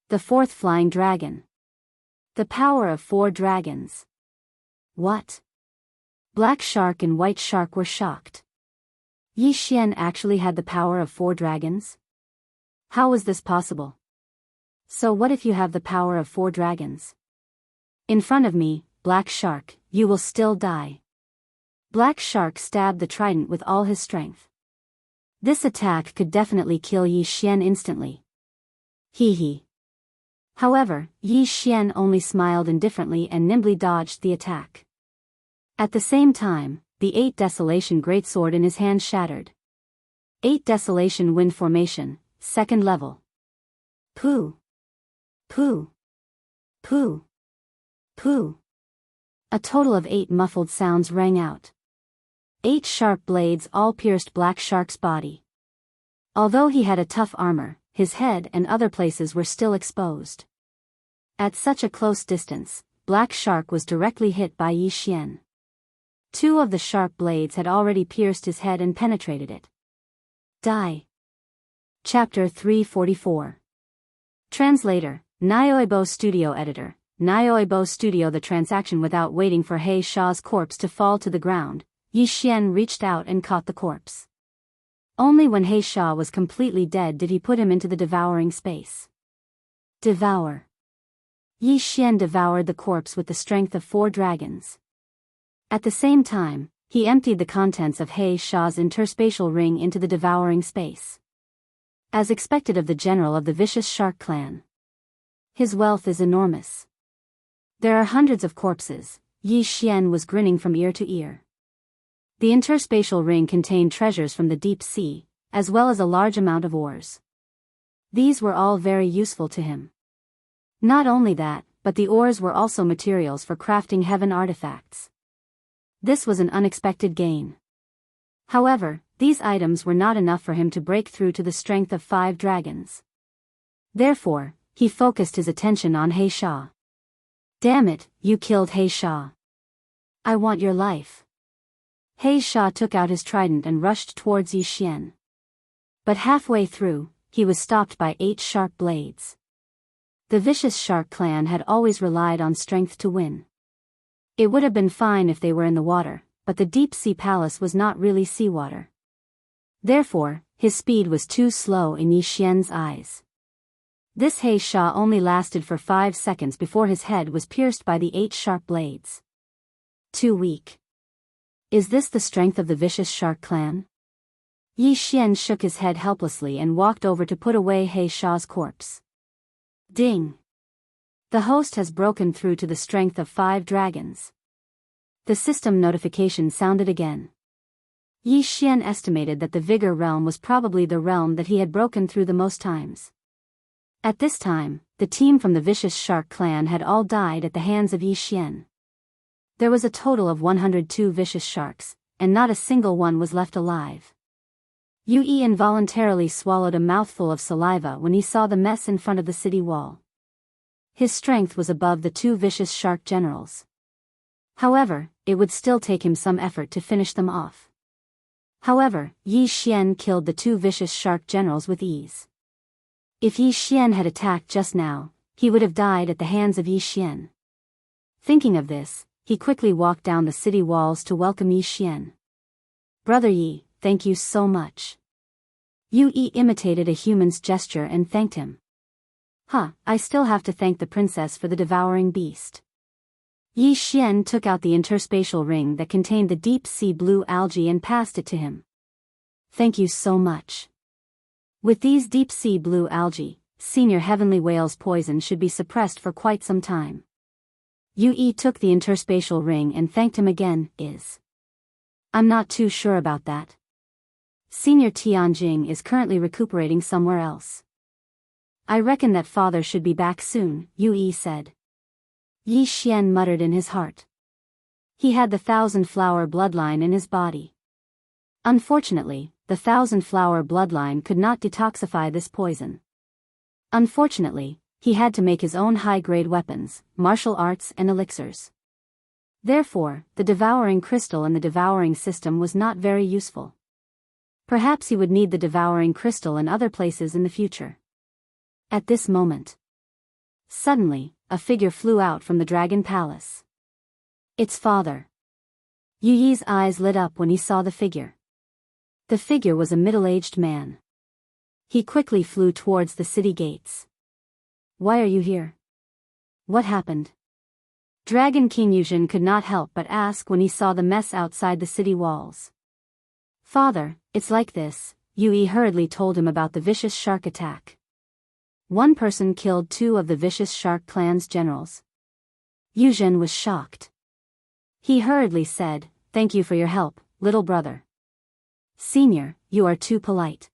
The 4th flying dragon. The power of 4 dragons. What? Black Shark and White Shark were shocked. Yi Xian actually had the power of 4 dragons? How was this possible? So what if you have the power of 4 dragons? In front of me, Black Shark, you will still die. Black Shark stabbed the trident with all his strength. This attack could definitely kill Yi Xian instantly. Hee hee. However, Yi Xian only smiled indifferently and nimbly dodged the attack. At the same time, the 8 Desolation Greatsword in his hand shattered. 8 Desolation Wind Formation, 2nd level. Pooh. Pooh. Pooh. Pooh. A total of 8 muffled sounds rang out. 8 sharp blades all pierced Black Shark's body. Although he had a tough armor, his head and other places were still exposed. At such a close distance, Black Shark was directly hit by Yi Xian. 2 of the sharp blades had already pierced his head and penetrated it. Die. Chapter 344. Translator, Nioibo Studio Editor, Nioibo Studio. The transaction. Without waiting for He Sha's corpse to fall to the ground, Yi Xian reached out and caught the corpse. Only when He Sha was completely dead did he put him into the devouring space. Devour. Yi Xian devoured the corpse with the strength of 4 dragons. At the same time, he emptied the contents of He Sha's interspatial ring into the devouring space. As expected of the general of the vicious shark clan. His wealth is enormous. There are hundreds of corpses. Yi Xian was grinning from ear to ear. The interspatial ring contained treasures from the deep sea, as well as a large amount of ores. These were all very useful to him. Not only that, but the ores were also materials for crafting heaven artifacts. This was an unexpected gain. However, these items were not enough for him to break through to the strength of 5 dragons. Therefore, he focused his attention on He Sha. Damn it, you killed He Sha. I want your life. He Sha took out his trident and rushed towards Yi Xian. But halfway through, he was stopped by 8 sharp blades. The vicious shark clan had always relied on strength to win. It would have been fine if they were in the water, but the deep sea palace was not really seawater. Therefore, his speed was too slow in Yi Xian's eyes. This He Sha only lasted for 5 seconds before his head was pierced by the 8 sharp blades. Too weak. Is this the strength of the vicious shark clan? Yi Xian shook his head helplessly and walked over to put away He Sha's corpse. Ding! The host has broken through to the strength of 5 dragons. The system notification sounded again. Yi Xian estimated that the vigor realm was probably the realm that he had broken through the most times. At this time, the team from the vicious shark clan had all died at the hands of Yi Xian. There was a total of 102 vicious sharks, and not a single one was left alive. Yu Yi involuntarily swallowed a mouthful of saliva when he saw the mess in front of the city wall. His strength was above the two vicious shark generals. However, it would still take him some effort to finish them off. However, Yi Xian killed the two vicious shark generals with ease. If Yi Xian had attacked just now, he would have died at the hands of Yi Xian. Thinking of this, he quickly walked down the city walls to welcome Yi Xian. "Brother Yi, thank you so much." Yu Yi imitated a human's gesture and thanked him. I still have to thank the princess for the devouring beast." Yi Xian took out the interspatial ring that contained the deep-sea blue algae and passed it to him. "Thank you so much. With these deep-sea blue algae, Senior Heavenly Whale's poison should be suppressed for quite some time." Yu Yi took the interspatial ring and thanked him again. "I'm not too sure about that. Senior Tianjing is currently recuperating somewhere else. I reckon that father should be back soon," Yu Yi said. Yi Xian muttered in his heart. He had the thousand-flower bloodline in his body. Unfortunately, the thousand-flower bloodline could not detoxify this poison. Unfortunately, he had to make his own high-grade weapons, martial arts and elixirs. Therefore, the devouring crystal and the devouring system was not very useful. Perhaps he would need the devouring crystal in other places in the future. At this moment, suddenly, a figure flew out from the Dragon Palace. Its father. Yu Yi's eyes lit up when he saw the figure. The figure was a middle-aged man. He quickly flew towards the city gates. "Why are you here? What happened?" Dragon King Yuzhen could not help but ask when he saw the mess outside the city walls. "Father, it's like this," Yu Yi hurriedly told him about the vicious shark attack. One person killed two of the vicious shark clan's generals. Yuzhen was shocked. He hurriedly said, "Thank you for your help, little brother." "Senior, you are too polite,"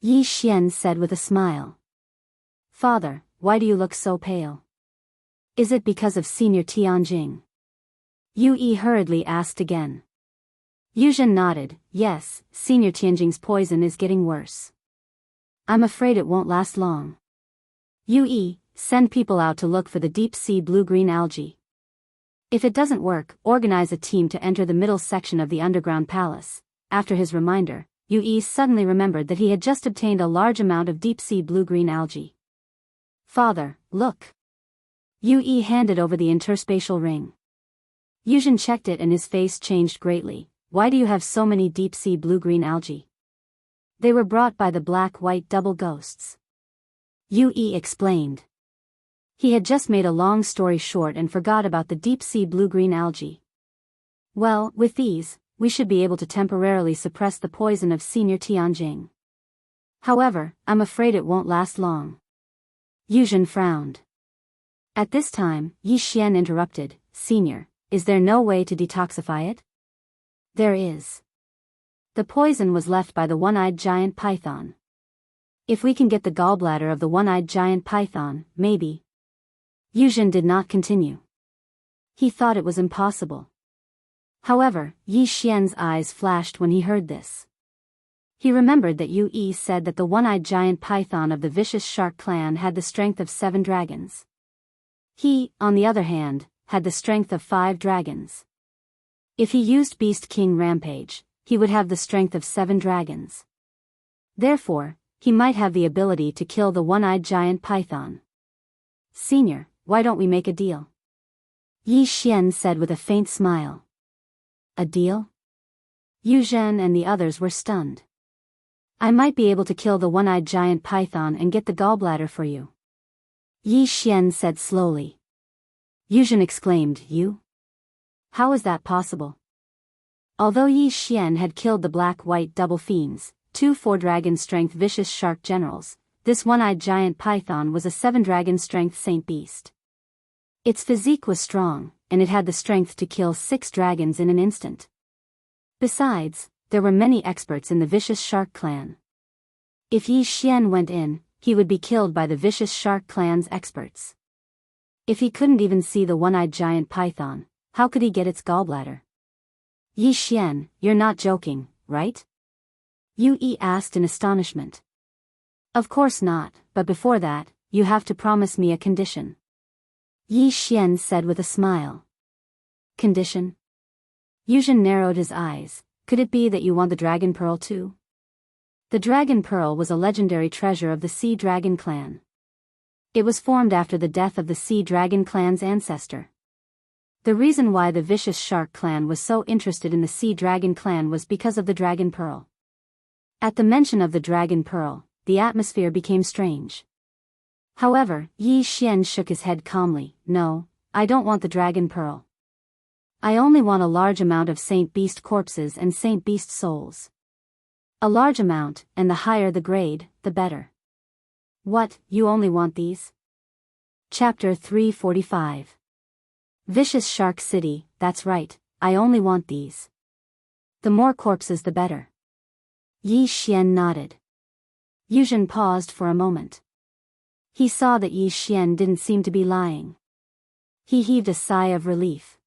Yi Xian said with a smile. "Father, why do you look so pale? Is it because of Senior Tianjing?" Yu Yi hurriedly asked again. Yuzhen nodded. "Yes, Senior Tianjing's poison is getting worse. I'm afraid it won't last long. Yu Yi, send people out to look for the deep-sea blue-green algae. If it doesn't work, organize a team to enter the middle section of the underground palace." After his reminder, Yu Yi suddenly remembered that he had just obtained a large amount of deep-sea blue-green algae. "Father, look." Yu Yi handed over the interspatial ring. Yuzhen checked it and his face changed greatly. "Why do you have so many deep-sea blue-green algae?" "They were brought by the black-white double ghosts," Yu Yi explained. He had just made a long story short and forgot about the deep-sea blue-green algae. "Well, with these, we should be able to temporarily suppress the poison of Senior Tianjing. However, I'm afraid it won't last long." Yuzhen frowned. At this time, Yi Xian interrupted, "Senior, is there no way to detoxify it?" "There is. The poison was left by the one-eyed giant python. If we can get the gallbladder of the one-eyed giant python, maybe." Yuzhen did not continue. He thought it was impossible. However, Yi Xian's eyes flashed when he heard this. He remembered that Yu Yi said that the one-eyed giant python of the vicious shark clan had the strength of 7 dragons. He, on the other hand, had the strength of 5 dragons. If he used Beast King Rampage, he would have the strength of 7 dragons. Therefore, he might have the ability to kill the one-eyed giant python. "Senior, why don't we make a deal?" Yi Xian said with a faint smile. "A deal?" Yuzhen and the others were stunned. "I might be able to kill the one-eyed giant python and get the gallbladder for you," Yi Xian said slowly. Yuzhen exclaimed, "You? How is that possible?" Although Yi Xian had killed the black-white double fiends, 2 4-dragon strength vicious shark generals, this one-eyed giant python was a 7-dragon strength saint beast. Its physique was strong, and it had the strength to kill 6 dragons in an instant. Besides, there were many experts in the vicious shark clan. If Yi Xian went in, he would be killed by the vicious shark clan's experts. If he couldn't even see the one-eyed giant python, how could he get its gallbladder? Yi Xian, you're not joking, right? Yu Yi asked in astonishment. Of course not, but before that, you have to promise me a condition. Yi Xian said with a smile. Condition? Yuzhen narrowed his eyes. Could it be that you want the dragon pearl too? The dragon pearl was a legendary treasure of the Sea Dragon clan. It was formed after the death of the Sea Dragon clan's ancestor. The reason why the vicious shark clan was so interested in the Sea Dragon clan was because of the dragon pearl. At the mention of the dragon pearl, the atmosphere became strange. However, Yi Xian shook his head calmly. No, I don't want the dragon pearl. I only want a large amount of Saint Beast corpses and Saint Beast souls. A large amount, and the higher the grade, the better. What, you only want these? Chapter 345. Vicious Shark City, that's right, I only want these. The more corpses the better. Yi Xian nodded. Yuzhen paused for a moment. He saw that Yi Xian didn't seem to be lying. He heaved a sigh of relief.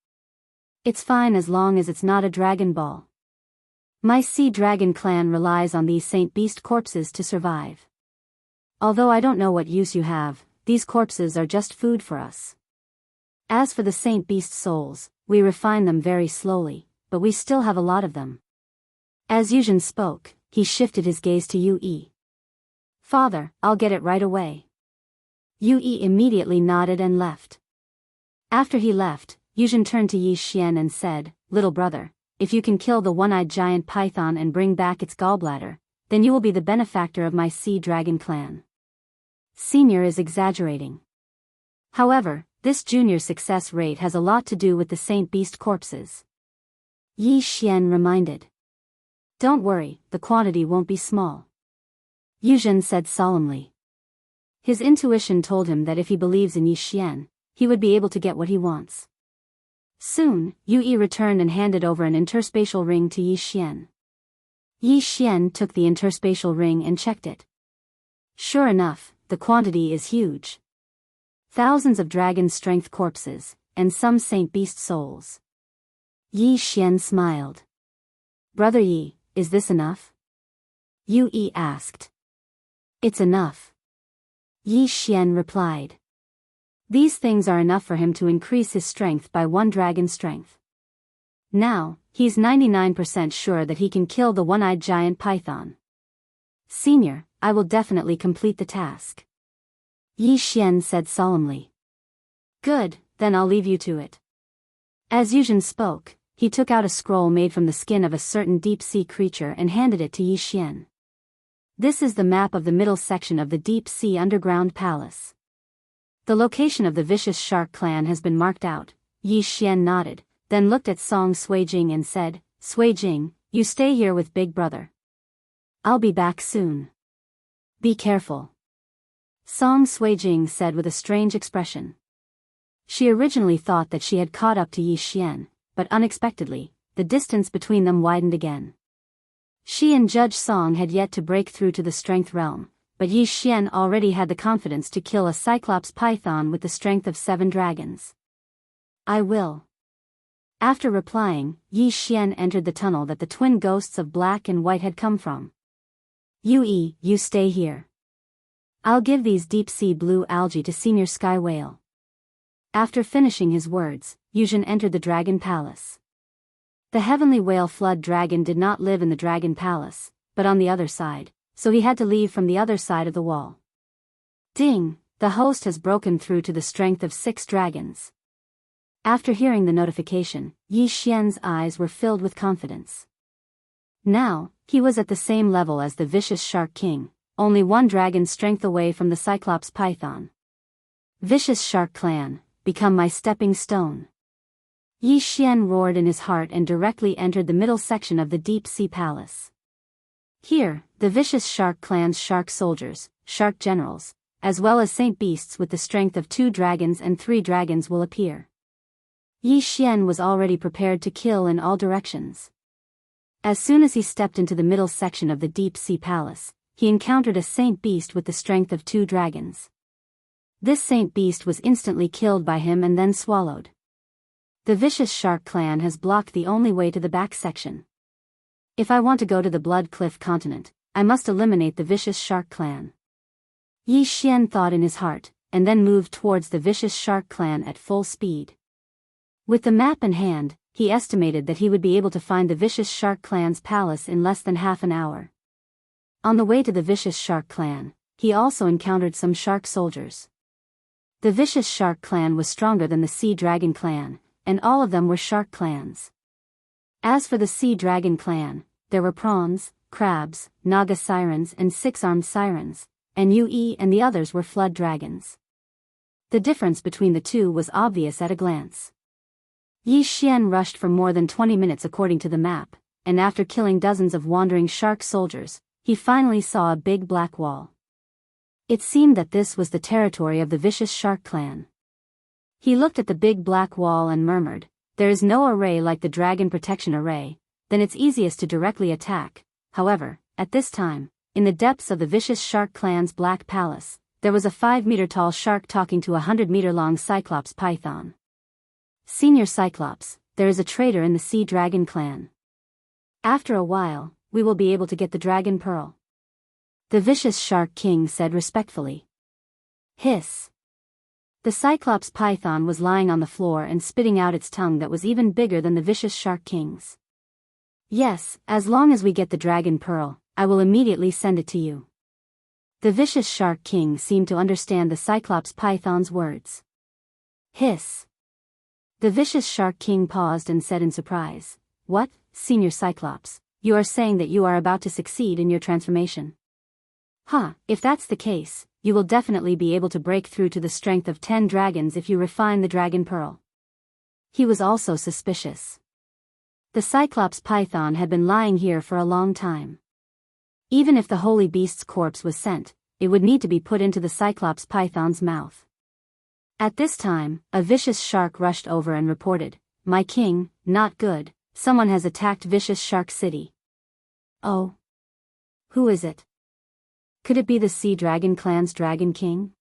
It's fine as long as it's not a dragon ball. My Sea Dragon clan relies on these Saint Beast corpses to survive. Although I don't know what use you have, these corpses are just food for us. As for the Saint Beast souls, we refine them very slowly, but we still have a lot of them. As Yuzhen spoke, he shifted his gaze to Yu Yi. Father, I'll get it right away. Yu Yi immediately nodded and left. After he left, Yuzhen turned to Yi Xian and said, Little brother, if you can kill the one-eyed giant python and bring back its gallbladder, then you will be the benefactor of my Sea Dragon clan. Senior is exaggerating. However, this junior success rate has a lot to do with the Saint Beast corpses. Yi Xian reminded. Don't worry, the quantity won't be small. Yuzhen said solemnly. His intuition told him that if he believes in Yi Xian, he would be able to get what he wants. Soon, Yu Yi returned and handed over an interspatial ring to Yi Xian. Yi Xian took the interspatial ring and checked it. Sure enough, the quantity is huge. Thousands of dragon strength corpses, and some Saint Beast souls. Yi Xian smiled. Brother Yi, is this enough? Yu Yi asked. It's enough. Yi Xian replied. These things are enough for him to increase his strength by 1 dragon strength. Now, he's 99% sure that he can kill the one-eyed giant python. Senior, I will definitely complete the task. Yi Xian said solemnly. Good, then I'll leave you to it. As Yuzhen spoke, he took out a scroll made from the skin of a certain deep-sea creature and handed it to Yi Xian. This is the map of the middle section of the deep-sea underground palace. The location of the vicious shark clan has been marked out. Yi Xian nodded, then looked at Song Suijing and said, Suijing, you stay here with Big Brother. I'll be back soon. Be careful. Song Suijing said with a strange expression. She originally thought that she had caught up to Yi Xian, but unexpectedly, the distance between them widened again. She and Judge Song had yet to break through to the strength realm, but Yi Xian already had the confidence to kill a Cyclops python with the strength of 7 dragons. I will. After replying, Yi Xian entered the tunnel that the twin ghosts of Black and White had come from. Yu Yi, you stay here. I'll give these deep-sea blue algae to Senior Sky Whale. After finishing his words, Yuzhen entered the Dragon Palace. The heavenly whale flood dragon did not live in the Dragon Palace, but on the other side, so he had to leave from the other side of the wall. Ding, the host has broken through to the strength of 6 dragons. After hearing the notification, Yi Xian's eyes were filled with confidence. Now, he was at the same level as the vicious Shark King, only 1 dragon strength away from the Cyclops python. Vicious Shark Clan, become my stepping stone. Yi Xian roared in his heart and directly entered the middle section of the deep sea palace. Here, the vicious Shark Clan's shark soldiers, shark generals, as well as Saint Beasts with the strength of 2 dragons and 3 dragons will appear. Yi Xian was already prepared to kill in all directions. As soon as he stepped into the middle section of the deep-sea palace, he encountered a saint beast with the strength of 2 dragons. This saint beast was instantly killed by him and then swallowed. The vicious shark clan has blocked the only way to the back section. If I want to go to the Blood Cliff continent, I must eliminate the vicious shark clan. Yi Xian thought in his heart, and then moved towards the vicious shark clan at full speed. With the map in hand, he estimated that he would be able to find the vicious shark clan's palace in less than half an hour. On the way to the vicious shark clan, he also encountered some shark soldiers. The vicious shark clan was stronger than the sea dragon clan, and all of them were shark clans. As for the sea dragon clan, there were prawns, crabs, naga sirens and 6-armed sirens, and Yue and the others were flood dragons. The difference between the two was obvious at a glance. Yi Xian rushed for more than 20 minutes according to the map, and after killing dozens of wandering shark soldiers, he finally saw a big black wall. It seemed that this was the territory of the vicious shark clan. He looked at the big black wall and murmured, "There is no array like the dragon protection array, then it's easiest to directly attack." However, at this time, in the depths of the vicious shark clan's black palace, there was a 5-meter-tall shark talking to a 100-meter-long cyclops python. "Senior Cyclops, there is a traitor in the sea dragon clan. After a while, we will be able to get the dragon pearl," the vicious shark king said respectfully. Hiss. The cyclops python was lying on the floor and spitting out its tongue that was even bigger than the vicious shark king's. "Yes, as long as we get the dragon pearl, I will immediately send it to you." The vicious shark king seemed to understand the cyclops python's words. Hiss. The vicious shark king paused and said in surprise, "What, Senior Cyclops, you are saying that you are about to succeed in your transformation?" If that's the case, you will definitely be able to break through to the strength of 10 dragons if you refine the dragon pearl." He was also suspicious. The cyclops python had been lying here for a long time. Even if the holy beast's corpse was sent, it would need to be put into the cyclops python's mouth. At this time, a vicious shark rushed over and reported, "My king, not good, someone has attacked Vicious Shark City." "Oh? Who is it? Could it be the Sea Dragon clan's Dragon King?"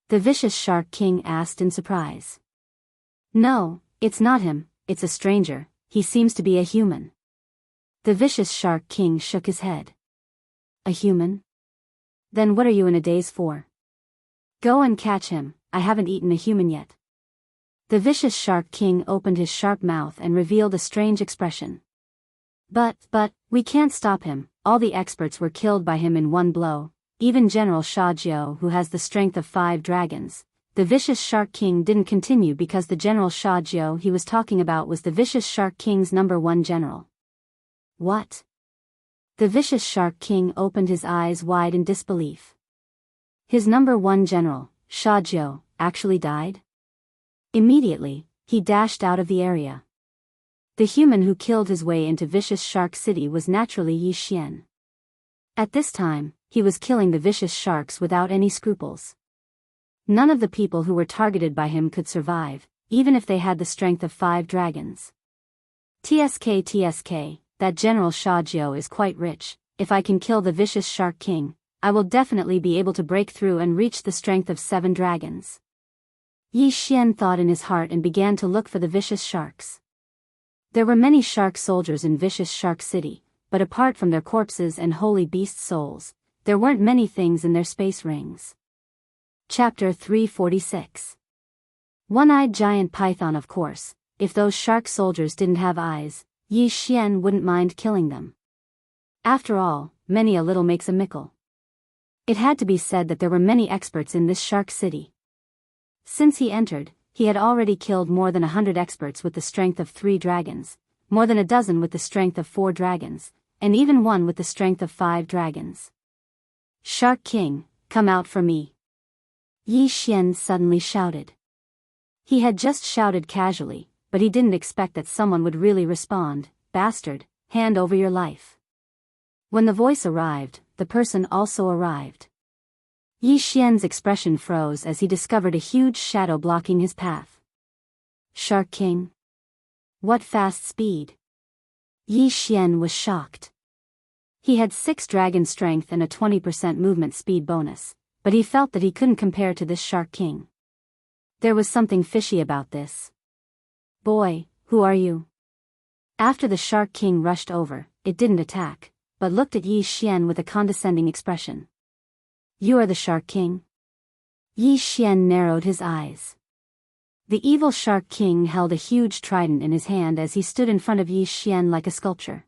the Vicious Shark King asked in surprise. "No, it's not him, it's a stranger, he seems to be a human." The Vicious Shark King shook his head. "A human? Then what are you in a daze for? Go and catch him, I haven't eaten a human yet." The Vicious Shark King opened his sharp mouth and revealed a strange expression. But, we can't stop him, all the experts were killed by him in one blow, even General Shajiao who has the strength of 5 dragons." The Vicious Shark King didn't continue because the General Shajiao he was talking about was the Vicious Shark King's #1 general. "What?" The Vicious Shark King opened his eyes wide in disbelief. His #1 general, Shajiao, actually died? Immediately, he dashed out of the area. The human who killed his way into Vicious Shark City was naturally Yi Xian. At this time, he was killing the vicious sharks without any scruples. None of the people who were targeted by him could survive, even if they had the strength of 5 dragons. TSK, that General Shajiao is quite rich. If I can kill the Vicious Shark King, I will definitely be able to break through and reach the strength of 7 dragons. Yi Xian thought in his heart and began to look for the vicious sharks. There were many shark soldiers in Vicious Shark City, but apart from their corpses and holy beast souls, there weren't many things in their space rings. Chapter 346. One-eyed giant python. Of course, if those shark soldiers didn't have eyes, Yi Xian wouldn't mind killing them. After all, many a little makes a mickle. It had to be said that there were many experts in this shark city. Since he entered, he had already killed more than 100 experts with the strength of 3 dragons, more than a dozen with the strength of 4 dragons, and even one with the strength of 5 dragons. "Shark King, come out for me!" Yi Xian suddenly shouted. He had just shouted casually, but he didn't expect that someone would really respond. "Bastard, hand over your life." When the voice arrived, the person also arrived. Yi Xian's expression froze as he discovered a huge shadow blocking his path. "Shark King? What fast speed!" Yi Xian was shocked. He had 6 dragon strength and a 20% movement speed bonus, but he felt that he couldn't compare to this Shark King. There was something fishy about this. Boy, who are you? After the Shark King rushed over, it didn't attack, but looked at Yi Xian with a condescending expression. You are the Shark King? Yi Xian narrowed his eyes. The evil Shark King held a huge trident in his hand as he stood in front of Yi Xian like a sculpture.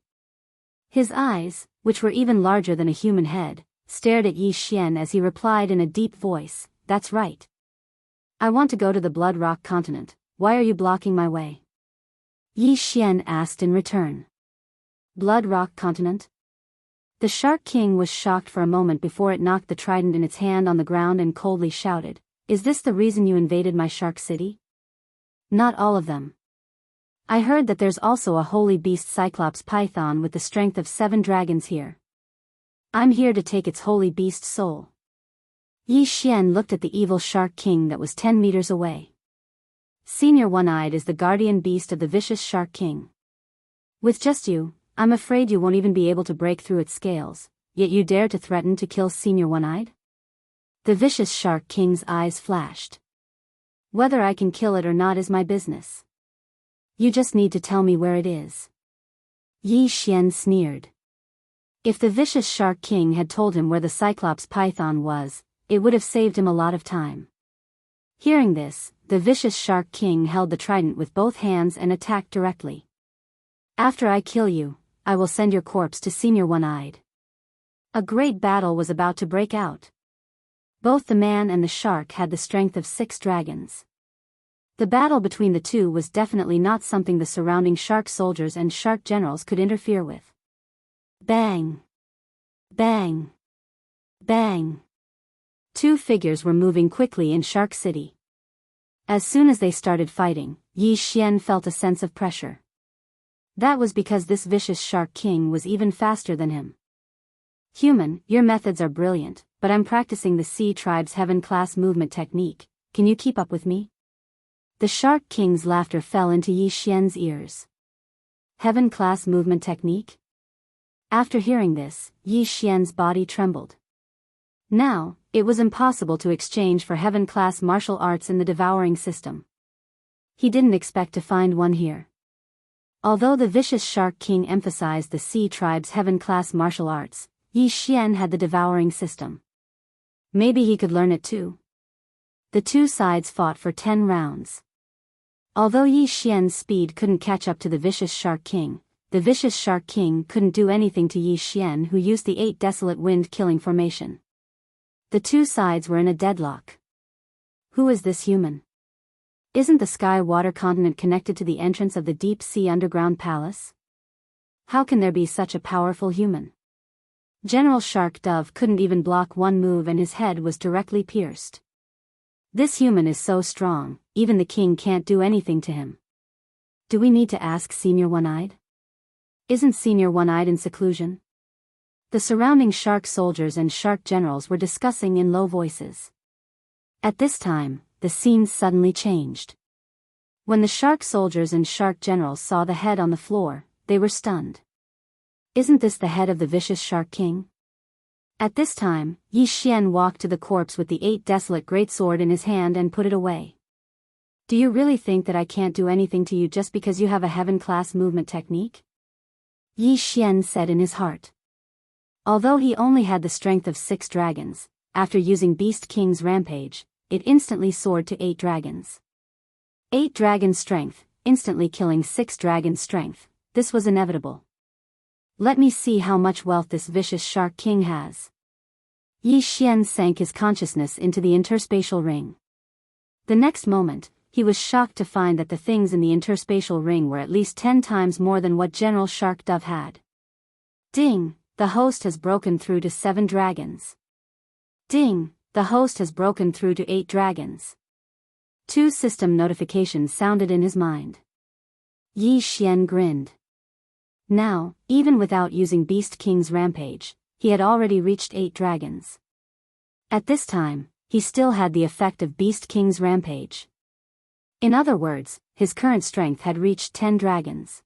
His eyes, which were even larger than a human head, stared at Yi Xian as he replied in a deep voice, "That's right. I want to go to the Blood Rock continent. Why are you blocking my way?" Yi Xian asked in return. Blood Rock continent? The Shark King was shocked for a moment before it knocked the trident in its hand on the ground and coldly shouted, "Is this the reason you invaded my shark city?" Not all of them. I heard that there's also a holy beast Cyclops python with the strength of 7 dragons here. I'm here to take its holy beast soul. Yi Xian looked at the evil Shark King that was 10 meters away. Senior One-Eyed is the guardian beast of the vicious Shark King. With just you, I'm afraid you won't even be able to break through its scales, yet you dare to threaten to kill Senior One-Eyed? The vicious Shark King's eyes flashed. Whether I can kill it or not is my business. You just need to tell me where it is. Yi Xian sneered. If the vicious Shark King had told him where the Cyclops python was, it would have saved him a lot of time. Hearing this, the vicious Shark King held the trident with both hands and attacked directly. After I kill you, I will send your corpse to Senior One-Eyed. A great battle was about to break out. Both the man and the shark had the strength of 6 dragons. The battle between the two was definitely not something the surrounding shark soldiers and shark generals could interfere with. Bang! Bang! Bang! 2 figures were moving quickly in Shark City. As soon as they started fighting, Yi Xian felt a sense of pressure. That was because this vicious Shark King was even faster than him. Human, your methods are brilliant, but I'm practicing the Sea Tribe's Heaven-class movement technique. Can you keep up with me? The Shark King's laughter fell into Yi Xian's ears. Heaven-class movement technique? After hearing this, Yi Xian's body trembled. Now, it was impossible to exchange for Heaven-class martial arts in the Devouring system. He didn't expect to find one here. Although the vicious Shark King emphasized the Sea Tribe's Heaven-class martial arts, Yi Xian had the Devouring system. Maybe he could learn it too. The two sides fought for 10 rounds. Although Yi Xian's speed couldn't catch up to the vicious Shark King, the vicious Shark King couldn't do anything to Yi Xian, who used the 8 desolate wind-killing formation. The two sides were in a deadlock. Who is this human? Isn't the Sky Water continent connected to the entrance of the Deep Sea Underground Palace? How can there be such a powerful human? General Shark Dove couldn't even block one move and his head was directly pierced. This human is so strong, even the king can't do anything to him. Do we need to ask Senior One-Eyed? Isn't Senior One-Eyed in seclusion? The surrounding shark soldiers and shark generals were discussing in low voices. At this time, the scene suddenly changed. When the shark soldiers and shark generals saw the head on the floor, they were stunned. Isn't this the head of the vicious Shark King? At this time, Yi Xian walked to the corpse with the 8 desolate greatsword in his hand and put it away. Do you really think that I can't do anything to you just because you have a heaven-class movement technique? Yi Xian said in his heart. Although he only had the strength of 6 dragons, after using Beast King's rampage, it instantly soared to 8 dragons. 8 dragon strength, instantly killing 6 dragon strength. This was inevitable. Let me see how much wealth this vicious Shark King has. Yi Xian sank his consciousness into the interspatial ring. The next moment, he was shocked to find that the things in the interspatial ring were at least 10 times more than what General Shark Dove had. Ding! The host has broken through to 7 dragons. Ding! The host has broken through to 8 dragons. 2 system notifications sounded in his mind. Yi Xian grinned. Now, even without using Beast King's rampage, he had already reached 8 dragons. At this time, he still had the effect of Beast King's rampage. In other words, his current strength had reached 10 dragons.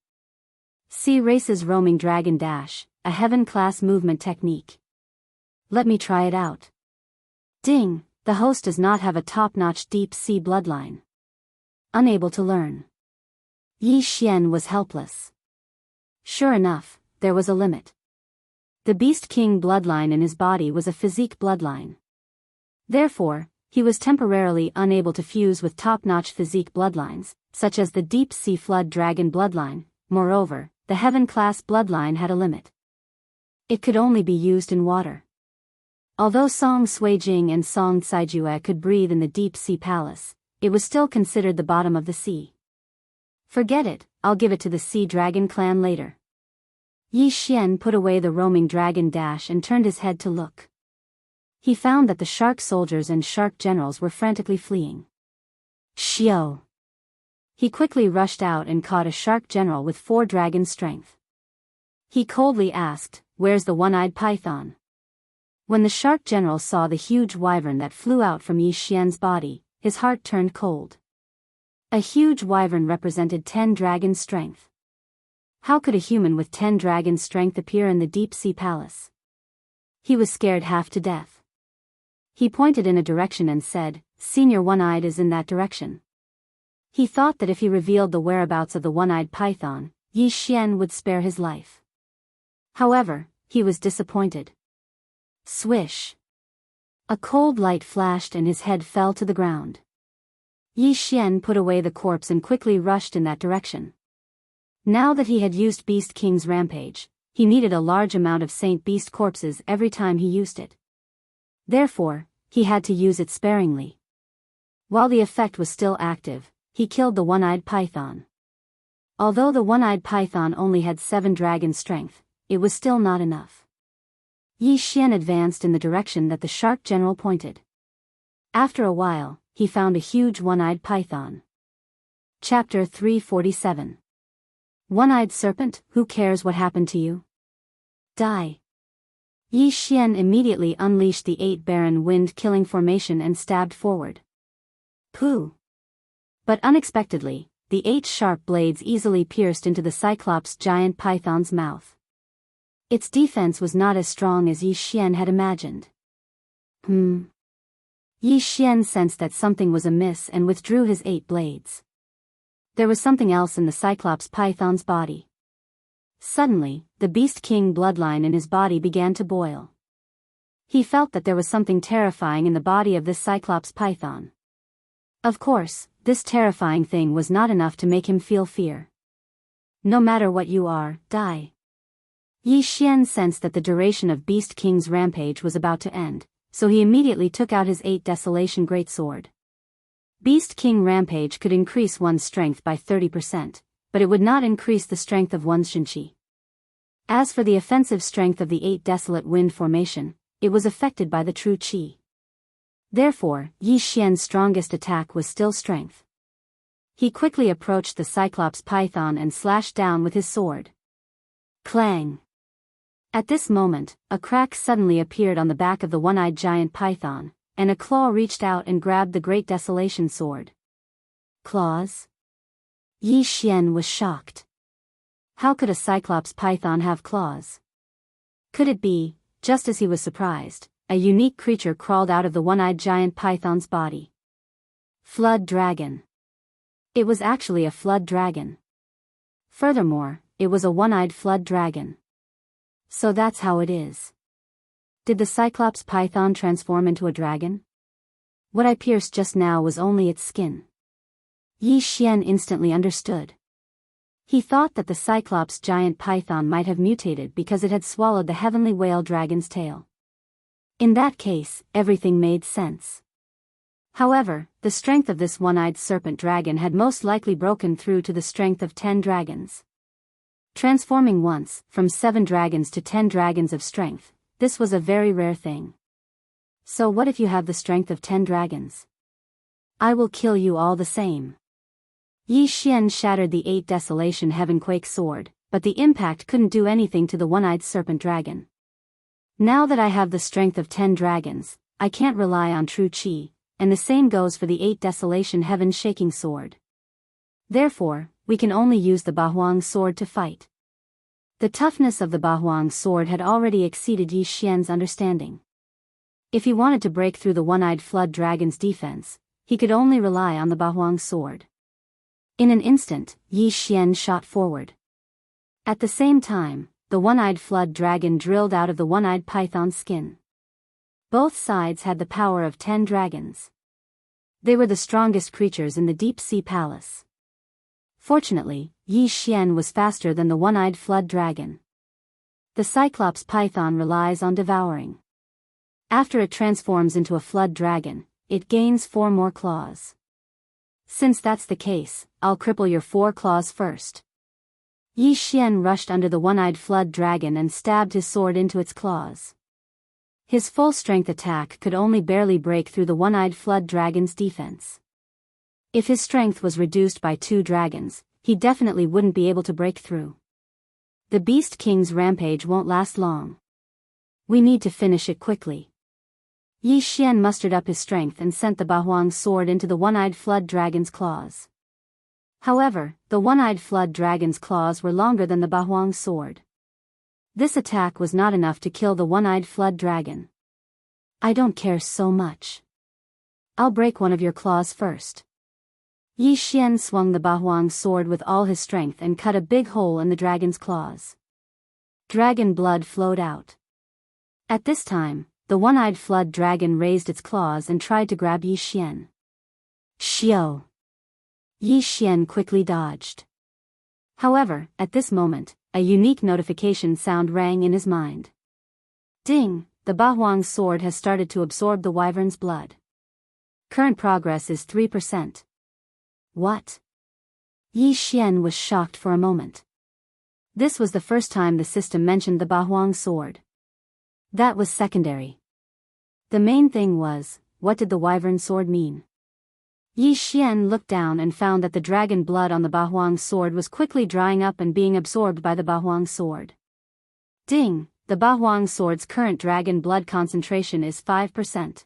Sea Race's Roaming Dragon Dash, a heaven-class movement technique. Let me try it out. Ding, the host does not have a top-notch deep sea bloodline. Unable to learn. Yi Xian was helpless. Sure enough, there was a limit. The Beast King bloodline in his body was a physique bloodline. Therefore, he was temporarily unable to fuse with top-notch physique bloodlines, such as the Deep Sea Flood Dragon bloodline. Moreover, the Heaven-class bloodline had a limit. It could only be used in water. Although Song Suijing and Song Caijue could breathe in the Deep Sea Palace, it was still considered the bottom of the sea. Forget it, I'll give it to the Sea Dragon clan later. Yi Xian put away the Roaming Dragon Dash and turned his head to look. He found that the shark soldiers and shark generals were frantically fleeing. Xiao! He quickly rushed out and caught a shark general with 4 dragon strength. He coldly asked, "Where's the one-eyed python?" When the shark general saw the huge wyvern that flew out from Yi Xian's body, his heart turned cold. A huge wyvern represented 10 dragon strength. How could a human with 10 dragon strength appear in the deep sea palace? He was scared half to death. He pointed in a direction and said, "Senior One-Eyed is in that direction." He thought that if he revealed the whereabouts of the one-eyed python, Yi Xian would spare his life. However, he was disappointed. Swish! A cold light flashed and his head fell to the ground. Yi Xian put away the corpse and quickly rushed in that direction. Now that he had used Beast King's Rampage, he needed a large amount of Saint Beast corpses every time he used it. Therefore, he had to use it sparingly. While the effect was still active, he killed the one-eyed python. Although the one-eyed python only had 7 dragon strength, it was still not enough. Yi Xian advanced in the direction that the shark general pointed. After a while, he found a huge one-eyed python. Chapter 347. One-eyed serpent, who cares what happened to you? Die. Yi Xian immediately unleashed the 8 barren wind-killing formation and stabbed forward. Pooh! But unexpectedly, the 8 sharp blades easily pierced into the Cyclops giant python's mouth. Its defense was not as strong as Yi Xian had imagined. Yi Xian sensed that something was amiss and withdrew his 8 blades. There was something else in the Cyclops python's body. Suddenly, the Beast King bloodline in his body began to boil. He felt that there was something terrifying in the body of this Cyclops python. Of course, this terrifying thing was not enough to make him feel fear. No matter what you are, die. Yi Xian sensed that the duration of Beast King's rampage was about to end, so he immediately took out his 8 Desolation Greatsword. Beast King Rampage could increase one's strength by 30%, but it would not increase the strength of one's Shinchi. As for the offensive strength of the 8 Desolate Wind Formation, it was affected by the true Qi. Therefore, Yi Xian's strongest attack was still strength. He quickly approached the Cyclops python and slashed down with his sword. Clang! At this moment, a crack suddenly appeared on the back of the one-eyed giant python, and a claw reached out and grabbed the Great Desolation Sword. Claws? Yi Xian was shocked. How could a Cyclops python have claws? Could it be, just as he was surprised, a unique creature crawled out of the one-eyed giant python's body? Flood Dragon. It was actually a flood dragon. Furthermore, it was a one-eyed flood dragon. So that's how it is. Did the Cyclops python transform into a dragon? What I pierced just now was only its skin. Yi Xian instantly understood. He thought that the Cyclops giant python might have mutated because it had swallowed the heavenly whale dragon's tail. In that case, everything made sense. However, the strength of this one-eyed serpent dragon had most likely broken through to the strength of 10 dragons. Transforming once, from 7 dragons to 10 dragons of strength, this was a very rare thing. So what if you have the strength of 10 dragons? I will kill you all the same. Yi Xian shattered the 8 Desolation Heavenquake sword, but the impact couldn't do anything to the one-eyed serpent dragon. Now that I have the strength of 10 dragons, I can't rely on true Qi, and the same goes for the 8 Desolation Heaven Shaking sword. Therefore, we can only use the Bahuang sword to fight. The toughness of the Bahuang sword had already exceeded Yi Xian's understanding. If he wanted to break through the one-eyed flood dragon's defense, he could only rely on the Bahuang sword. In an instant, Yi Xian shot forward. At the same time, the one-eyed flood dragon drilled out of the one-eyed python's skin. Both sides had the power of 10 dragons. They were the strongest creatures in the deep-sea palace. Fortunately, Yi Xian was faster than the one-eyed flood dragon. The Cyclops python relies on devouring. After it transforms into a flood dragon, it gains 4 more claws. Since that's the case, I'll cripple your 4 claws first. Yi Xian rushed under the one-eyed flood dragon and stabbed his sword into its claws. His full-strength attack could only barely break through the one-eyed flood dragon's defense. If his strength was reduced by 2 dragons, he definitely wouldn't be able to break through. The Beast King's rampage won't last long. We need to finish it quickly. Yi Xian mustered up his strength and sent the Bahuang sword into the one-eyed flood dragon's claws. However, the one-eyed flood dragon's claws were longer than the Bahuang sword. This attack was not enough to kill the one-eyed flood dragon. I don't care so much. I'll break one of your claws first. Yi Xian swung the Bahuang sword with all his strength and cut a big hole in the dragon's claws. Dragon blood flowed out. At this time, the one-eyed flood dragon raised its claws and tried to grab Yi Xian. Xiao! Yi Xian quickly dodged. However, at this moment, a unique notification sound rang in his mind. Ding! The Bahuang sword has started to absorb the wyvern's blood. Current progress is 3%. What? Yi Xian was shocked for a moment. This was the first time the system mentioned the Bahuang sword. That was secondary. The main thing was, what did the wyvern sword mean? Yi Xian looked down and found that the dragon blood on the Bahuang sword was quickly drying up and being absorbed by the Bahuang sword. Ding! The Bahuang sword's current dragon blood concentration is 5%.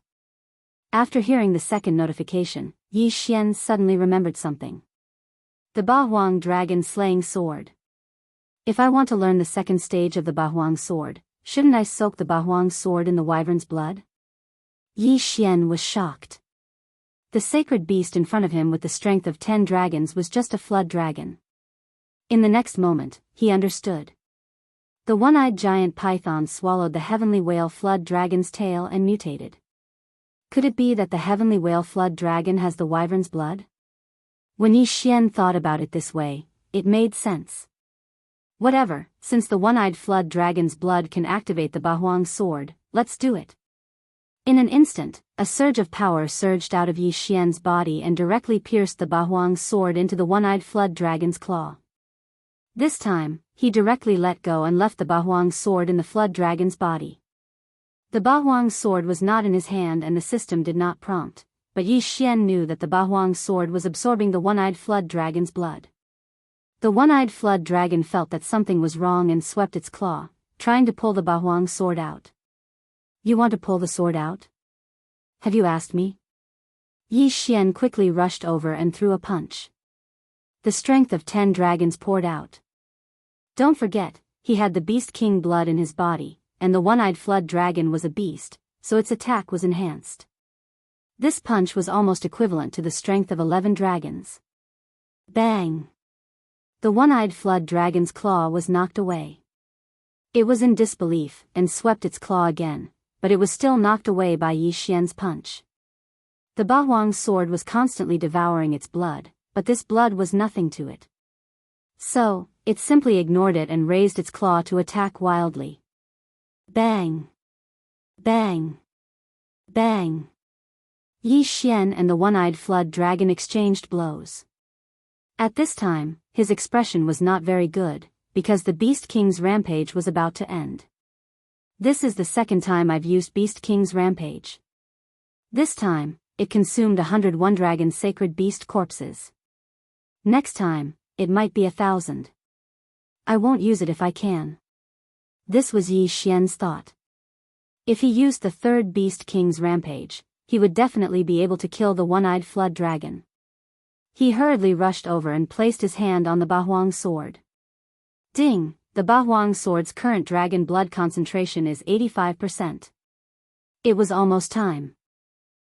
After hearing the second notification, Yi Xian suddenly remembered something. The Bahuang dragon slaying sword. If I want to learn the second stage of the Bahuang sword, shouldn't I soak the Bahuang sword in the wyvern's blood? Yi Xian was shocked. The sacred beast in front of him with the strength of 10 dragons was just a flood dragon. In the next moment, he understood. The one-eyed giant python swallowed the heavenly whale flood dragon's tail and mutated. Could it be that the heavenly whale flood dragon has the wyvern's blood? When Yi Xian thought about it this way, it made sense. Whatever, since the one-eyed flood dragon's blood can activate the Bahuang sword, let's do it. In an instant, a surge of power surged out of Yi Xian's body and directly pierced the Bahuang sword into the one-eyed flood dragon's claw. This time, he directly let go and left the Bahuang sword in the flood dragon's body. The Bahuang sword was not in his hand and the system did not prompt, but Yi Xian knew that the Bahuang sword was absorbing the one-eyed flood dragon's blood. The one-eyed flood dragon felt that something was wrong and swept its claw, trying to pull the Bahuang sword out. You want to pull the sword out? Have you asked me? Yi Xian quickly rushed over and threw a punch. The strength of 10 dragons poured out. Don't forget, he had the Beast King blood in his body, and the one-eyed flood dragon was a beast, so its attack was enhanced. This punch was almost equivalent to the strength of 11 dragons. Bang! The one-eyed flood dragon's claw was knocked away. It was in disbelief and swept its claw again, but it was still knocked away by Yi Xian's punch. The Bahuang sword was constantly devouring its blood, but this blood was nothing to it. So, it simply ignored it and raised its claw to attack wildly. Bang! Bang! Bang! Yi Xian and the one-eyed flood dragon exchanged blows. At this time, his expression was not very good, because the Beast King's rampage was about to end. This is the second time I've used Beast King's rampage. This time, it consumed 101 dragon sacred beast corpses. Next time, it might be 1,000. I won't use it if I can. This was Yi Xian's thought. If he used the third Beast King's rampage, he would definitely be able to kill the one-eyed flood dragon. He hurriedly rushed over and placed his hand on the Bahuang sword. Ding! the Bahuang sword's current dragon blood concentration is 85%. It was almost time.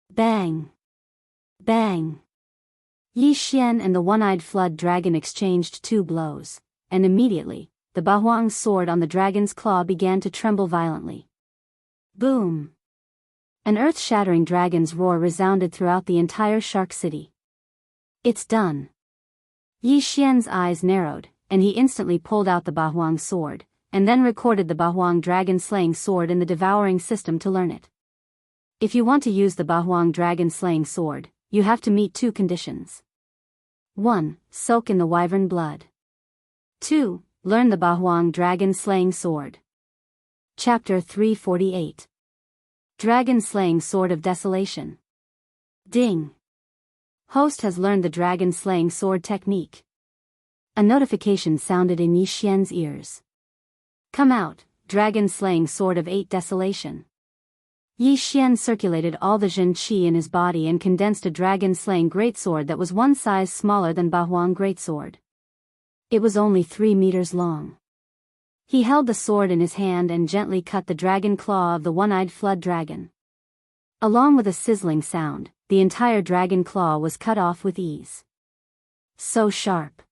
Bang! Bang! Yi Xian and the one-eyed flood dragon exchanged 2 blows, and immediately, the Bahuang sword on the dragon's claw began to tremble violently. Boom! An earth-shattering dragon's roar resounded throughout the entire shark city. It's done. Yi Xian's eyes narrowed, and he instantly pulled out the Bahuang sword, and then recorded the Bahuang dragon-slaying sword in the devouring system to learn it. If you want to use the Bahuang dragon-slaying sword, you have to meet 2 conditions. 1. Soak in the wyvern blood. 2. Learn the Bahuang dragon-slaying sword. Chapter 348. Dragon-slaying sword of desolation. Ding! Host has learned the dragon-slaying sword technique. A notification sounded in Yi Xian's ears. Come out, dragon-slaying sword of 8 desolation. Yi Xian circulated all the Jin Qi in his body and condensed a dragon-slaying greatsword that was 1 size smaller than Bahuang greatsword. It was only 3 meters long. He held the sword in his hand and gently cut the dragon claw of the one-eyed flood dragon. Along with a sizzling sound, the entire dragon claw was cut off with ease. So sharp.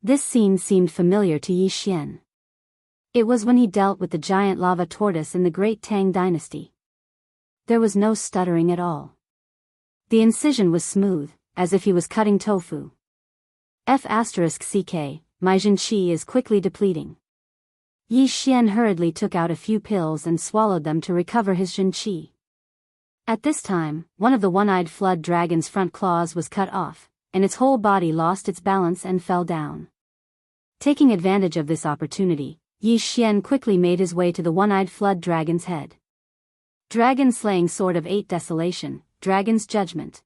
This scene seemed familiar to Yi Xian. It was when he dealt with the giant lava tortoise in the Great Tang Dynasty. There was no stuttering at all. The incision was smooth, as if he was cutting tofu. F***ck, my Jin Qi is quickly depleting. Yi Xian hurriedly took out a few pills and swallowed them to recover his Jin Qi. At this time, one of the one-eyed flood dragon's front claws was cut off, and its whole body lost its balance and fell down. Taking advantage of this opportunity, Yi Xian quickly made his way to the one-eyed flood dragon's head. Dragon-slaying sword of 8 desolation, dragon's judgment.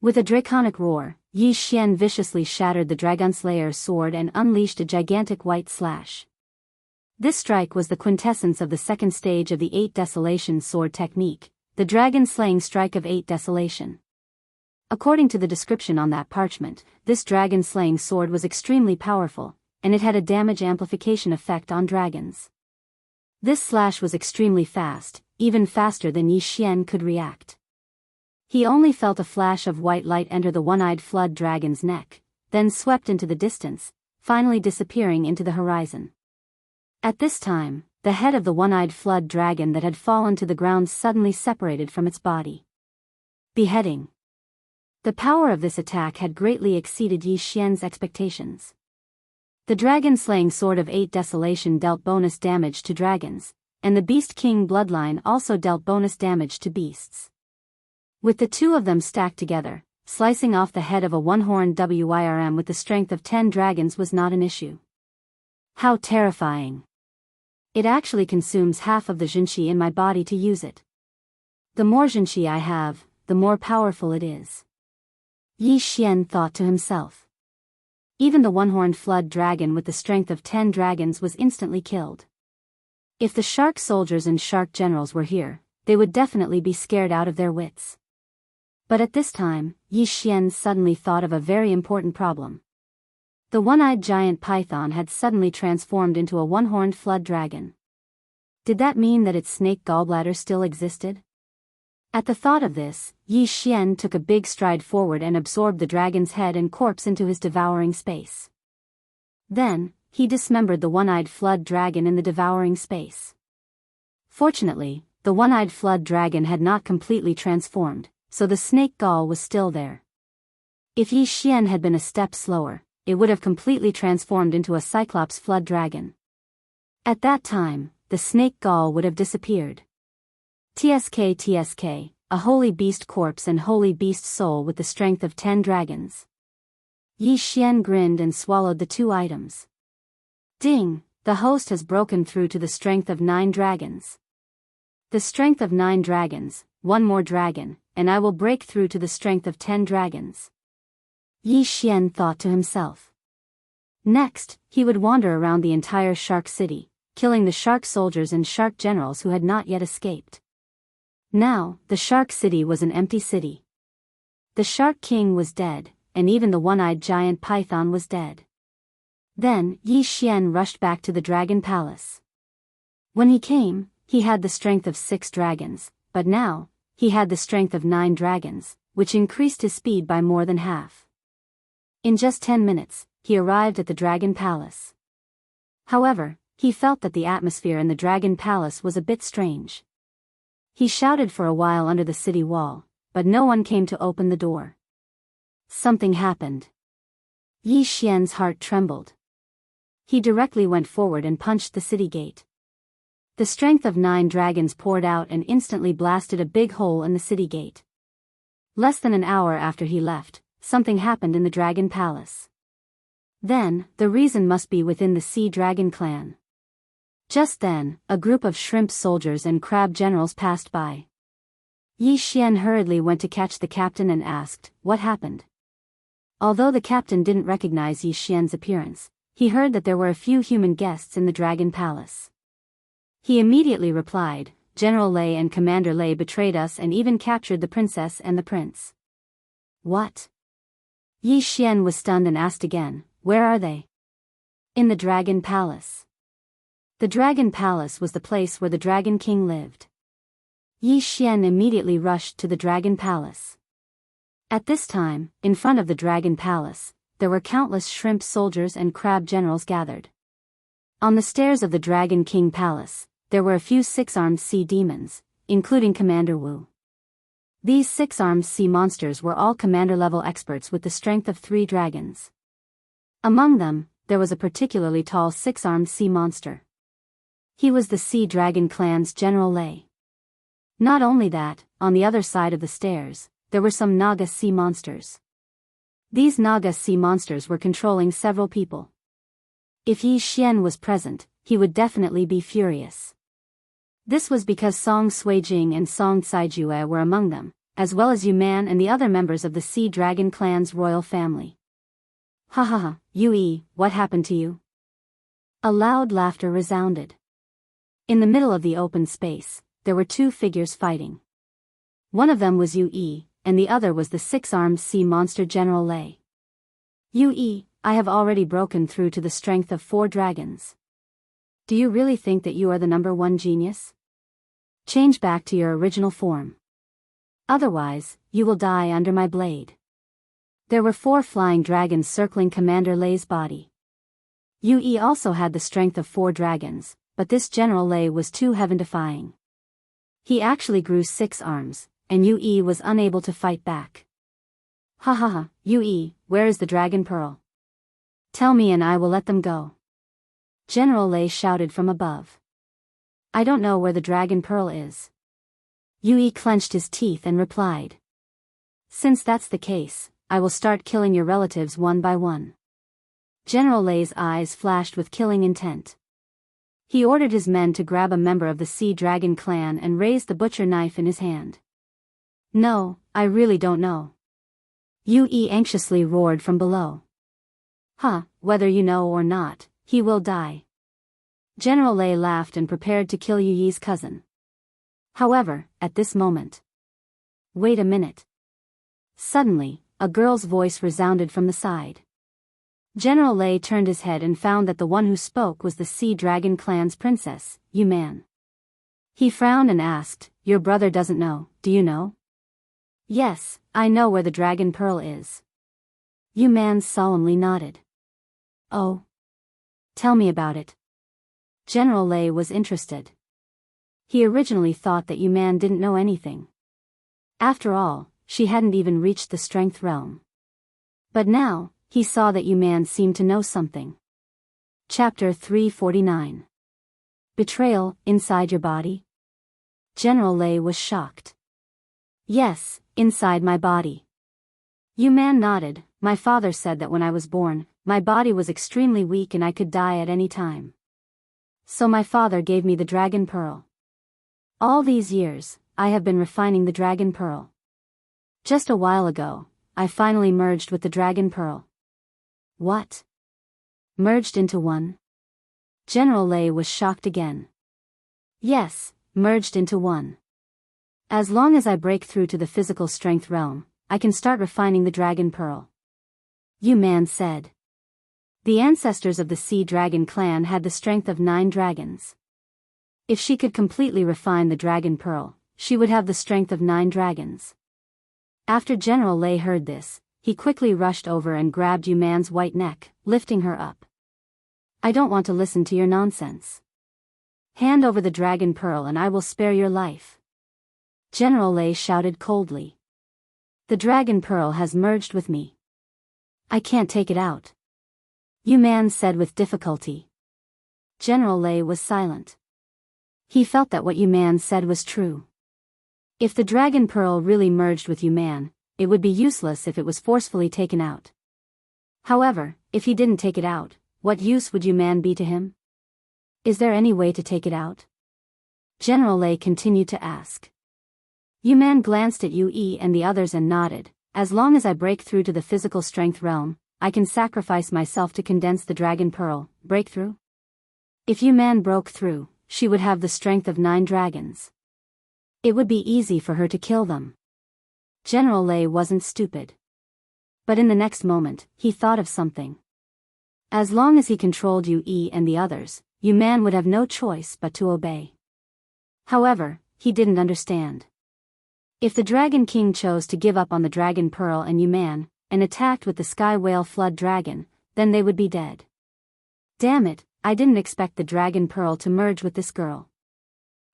With a draconic roar, Yi Xian viciously shattered the dragonslayer's sword and unleashed a gigantic white slash. This strike was the quintessence of the second stage of the 8 desolation sword technique, the dragon-slaying strike of 8 desolation. According to the description on that parchment, this dragon-slaying sword was extremely powerful, and it had a damage amplification effect on dragons. This slash was extremely fast, even faster than Yi Xian could react. He only felt a flash of white light enter the one-eyed flood dragon's neck, then swept into the distance, finally disappearing into the horizon. At this time, the head of the one-eyed flood dragon that had fallen to the ground suddenly separated from its body. Beheading. The power of this attack had greatly exceeded Yi Xian's expectations. The dragon-slaying sword of 8 desolation dealt bonus damage to dragons, and the Beast King bloodline also dealt bonus damage to beasts. With the 2 of them stacked together, slicing off the head of a one-horned WYRM with the strength of 10 dragons was not an issue. How terrifying! It actually consumes half of the Jinqi in my body to use it. The more Jinqi I have, the more powerful it is. Yi Xian thought to himself. Even the one-horned flood dragon with the strength of 10 dragons was instantly killed. If the shark soldiers and shark generals were here, they would definitely be scared out of their wits. But at this time, Yi Xian suddenly thought of a very important problem. The one-eyed giant python had suddenly transformed into a one-horned flood dragon. Did that mean that its snake gallbladder still existed? At the thought of this, Yi Xian took a big stride forward and absorbed the dragon's head and corpse into his devouring space. Then, he dismembered the one-eyed flood dragon in the devouring space. Fortunately, the one-eyed flood dragon had not completely transformed, so the snake gall was still there. If Yi Xian had been a step slower, it would have completely transformed into a cyclops flood dragon. At that time, the snake gall would have disappeared. TSK, a holy beast corpse and holy beast soul with the strength of 10 dragons. Yi Xian grinned and swallowed the 2 items. Ding, the host has broken through to the strength of 9 dragons. The strength of 9 dragons, 1 more dragon, and I will break through to the strength of 10 dragons. Yi Xian thought to himself. Next, he would wander around the entire shark city, killing the shark soldiers and shark generals who had not yet escaped. Now, the shark city was an empty city. The shark king was dead, and even the one-eyed giant python was dead. Then, Yi Xian rushed back to the dragon palace. When he came, he had the strength of 6 dragons, but now, he had the strength of 9 dragons, which increased his speed by more than half. In just 10 minutes, he arrived at the dragon palace. However, he felt that the atmosphere in the dragon palace was a bit strange. He shouted for a while under the city wall, but no one came to open the door. Something happened. Yi Xian's heart trembled. He directly went forward and punched the city gate. The strength of 9 dragons poured out and instantly blasted a big hole in the city gate. Less than an hour after he left, something happened in the dragon palace. Then, the reason must be within the Sea Dragon clan. Just then, a group of shrimp soldiers and crab generals passed by. Yi Xian hurriedly went to catch the captain and asked, "What happened?" Although the captain didn't recognize Yi Xian's appearance, he heard that there were a few human guests in the dragon palace. He immediately replied, "General Lei and Commander Lei betrayed us and even captured the princess and the prince." "What?" Yi Xian was stunned and asked again, "Where are they?" "In the dragon palace." The dragon palace was the place where the Dragon King lived. Yi Xian immediately rushed to the dragon palace. At this time, in front of the dragon palace, there were countless shrimp soldiers and crab generals gathered. On the stairs of the Dragon King palace, there were a few 6-armed sea demons, including Commander Wu. These 6-armed sea monsters were all commander-level experts with the strength of 3 dragons. Among them, there was a particularly tall 6-armed sea monster. He was the Sea Dragon clan's General Lei. Not only that, on the other side of the stairs, there were some Naga sea monsters. These Naga sea monsters were controlling several people. If Yi Xian was present, he would definitely be furious. This was because Song Suijing and Song Caijue were among them, as well as Yu Man and the other members of the Sea Dragon clan's royal family. "Ha ha ha, Yu Yi, what happened to you?" A loud laughter resounded. In the middle of the open space, there were 2 figures fighting. One of them was Yu Yi, and the other was the 6-armed sea monster General Lei. "Yu Yi, I have already broken through to the strength of 4 dragons. Do you really think that you are the number 1 genius? Change back to your original form. Otherwise, you will die under my blade." There were 4 flying dragons circling Commander Lei's body. Yu Yi also had the strength of 4 dragons, but this General Lei was too heaven-defying. He actually grew 6 arms, and Yu Yi was unable to fight back. "Ha ha ha, Yu Yi, where is the dragon pearl? Tell me and I will let them go." General Lei shouted from above. "I don't know where the dragon pearl is." Yu Yi clenched his teeth and replied, "Since that's the case, I will start killing your relatives one by one." General Lei's eyes flashed with killing intent. He ordered his men to grab a member of the Sea Dragon clan and raise the butcher knife in his hand. "No, I really don't know." Yu Yi anxiously roared from below. Whether you know or not, he will die." General Lei laughed and prepared to kill Yu Yi's cousin. However, at this moment. "Wait a minute." Suddenly, a girl's voice resounded from the side. General Lei turned his head and found that the one who spoke was the Sea Dragon clan's princess, Yu Man. He frowned and asked, "Your brother doesn't know, do you know?" "Yes, I know where the dragon pearl is." Yu Man solemnly nodded. "Oh? Tell me about it." General Lei was interested. He originally thought that Yu Man didn't know anything. After all, she hadn't even reached the strength realm. But now, he saw that Yu Man seemed to know something. Chapter 349. Betrayal, inside your body? General Lei was shocked. "Yes, inside my body." Yu Man nodded. "My father said that when I was born, my body was extremely weak and I could die at any time. So my father gave me the dragon pearl. All these years, I have been refining the dragon pearl. Just a while ago, I finally merged with the dragon pearl." "What? Merged into one?" General Lei was shocked again. "Yes, merged into one. As long as I break through to the physical strength realm, I can start refining the dragon pearl." Yu Man said. The ancestors of the Sea Dragon clan had the strength of 9 dragons. If she could completely refine the dragon pearl, she would have the strength of 9 dragons. After General Lei heard this, he quickly rushed over and grabbed Yu Man's white neck, lifting her up. I don't want to listen to your nonsense. Hand over the dragon pearl and I will spare your life. General Lei shouted coldly. The dragon pearl has merged with me. I can't take it out. Yu Man said with difficulty. General Lei was silent. He felt that what Yu Man said was true. If the dragon pearl really merged with Yu Man, it would be useless if it was forcefully taken out. However, if he didn't take it out, what use would Yu Man be to him? Is there any way to take it out? General Lei continued to ask. Yu Man glanced at Yue and the others and nodded. As long as I break through to the physical strength realm, I can sacrifice myself to condense the dragon pearl. Breakthrough? If Yu Man broke through, she would have the strength of 9 dragons. It would be easy for her to kill them. General Lei wasn't stupid. But in the next moment, he thought of something. As long as he controlled Yue and the others, Yu Man would have no choice but to obey. However, he didn't understand. If the Dragon King chose to give up on the Dragon Pearl and Yu Man, and attacked with the Sky Whale Flood Dragon, then they would be dead. Damn it, I didn't expect the Dragon Pearl to merge with this girl.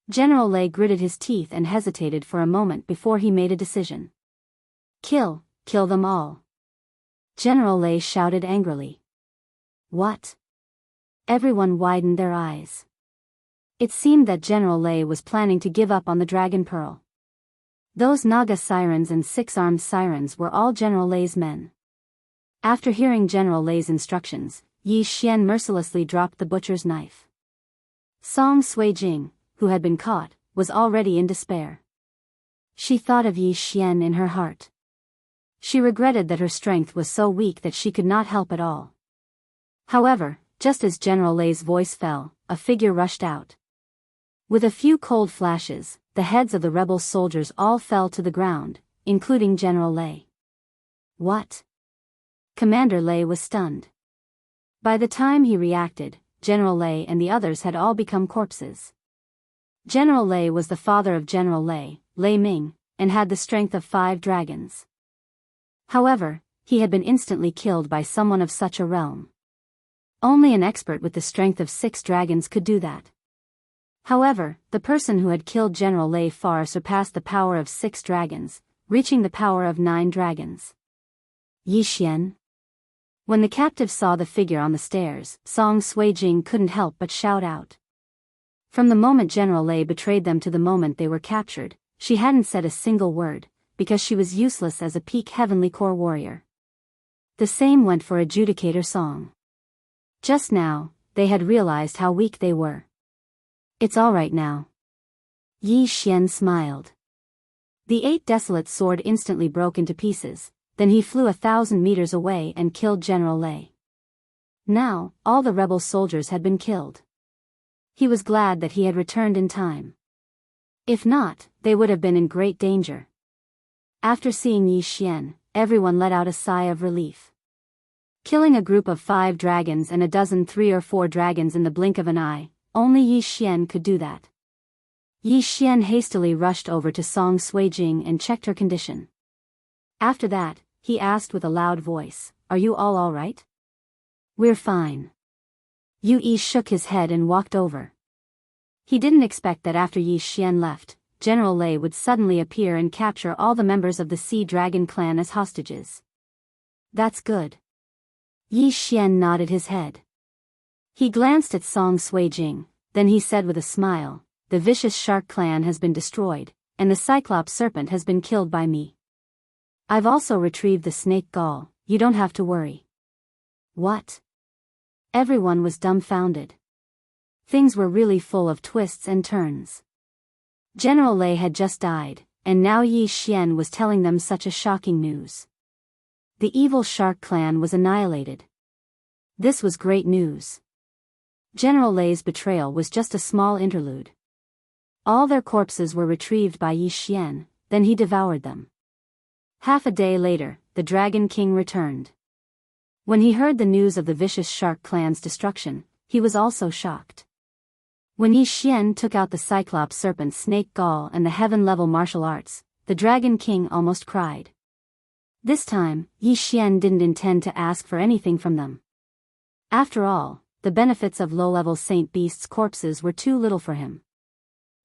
General Lei gritted his teeth and hesitated for a moment before he made a decision. Kill them all. General Lei shouted angrily. What? Everyone widened their eyes. It seemed that General Lei was planning to give up on the Dragon Pearl. Those Naga sirens and 6-armed sirens were all General Lei's men. After hearing General Lei's instructions, Yi Xian mercilessly dropped the butcher's knife. Song Suijing, who had been caught, was already in despair. She thought of Yi Xian in her heart. She regretted that her strength was so weak that she could not help at all. However, just as General Lei's voice fell, a figure rushed out. With a few cold flashes, the heads of the rebel soldiers all fell to the ground, including General Lei. What? Commander Lei was stunned. By the time he reacted, General Lei and the others had all become corpses. General Lei was the father of General Lei, Lei Ming, and had the strength of 5 dragons. However, he had been instantly killed by someone of such a realm. Only an expert with the strength of 6 dragons could do that. However, the person who had killed General Lei far surpassed the power of 6 dragons, reaching the power of 9 dragons. Yi Xian. When the captive saw the figure on the stairs, Song Suijing couldn't help but shout out. From the moment General Lei betrayed them to the moment they were captured, she hadn't said a single word, because she was useless as a peak heavenly core warrior. The same went for Adjudicator Song. Just now, they had realized how weak they were. It's all right now. Yi Xian smiled. The 8 desolate sword instantly broke into pieces, then he flew 1,000 meters away and killed General Lei. Now, all the rebel soldiers had been killed. He was glad that he had returned in time. If not, they would have been in great danger. After seeing Yi Xian, everyone let out a sigh of relief. Killing a group of 5 dragons and a dozen 3 or 4 dragons in the blink of an eye, only Yi Xian could do that. Yi Xian hastily rushed over to Song Suijing and checked her condition. After that, he asked with a loud voice, "Are you all right?" "We're fine." Yue shook his head and walked over. He didn't expect that after Yi Xian left, General Lei would suddenly appear and capture all the members of the Sea Dragon clan as hostages. That's good. Yi Xian nodded his head. He glanced at Song Suijing, then he said with a smile, "The vicious shark clan has been destroyed, and the Cyclops serpent has been killed by me. I've also retrieved the snake gall, you don't have to worry." What? Everyone was dumbfounded. Things were really full of twists and turns. General Lei had just died, and now Yi Xian was telling them such a shocking news. The evil shark clan was annihilated. This was great news. General Lei's betrayal was just a small interlude. All their corpses were retrieved by Yi Xian, then he devoured them. Half a day later, the Dragon King returned. When he heard the news of the vicious shark clan's destruction, he was also shocked. When Yi Xian took out the Cyclops serpent snake gall and the heaven-level martial arts, the Dragon King almost cried. This time, Yi Xian didn't intend to ask for anything from them. After all, the benefits of low-level Saint Beast's corpses were too little for him.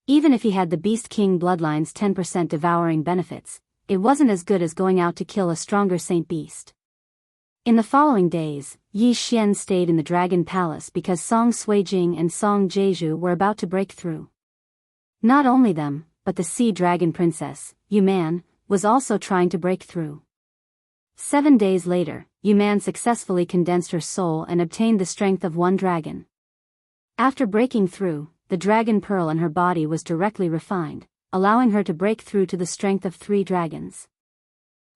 Even if he had the Beast King bloodline's 10% devouring benefits, it wasn't as good as going out to kill a stronger Saint Beast. In the following days, Yi Xian stayed in the Dragon Palace because Song Suijing and Song Jeju were about to break through. Not only them, but the Sea Dragon Princess, Yuman, was also trying to break through. 7 days later, Yuman successfully condensed her soul and obtained the strength of one dragon. After breaking through, the dragon pearl in her body was directly refined, allowing her to break through to the strength of 3 dragons.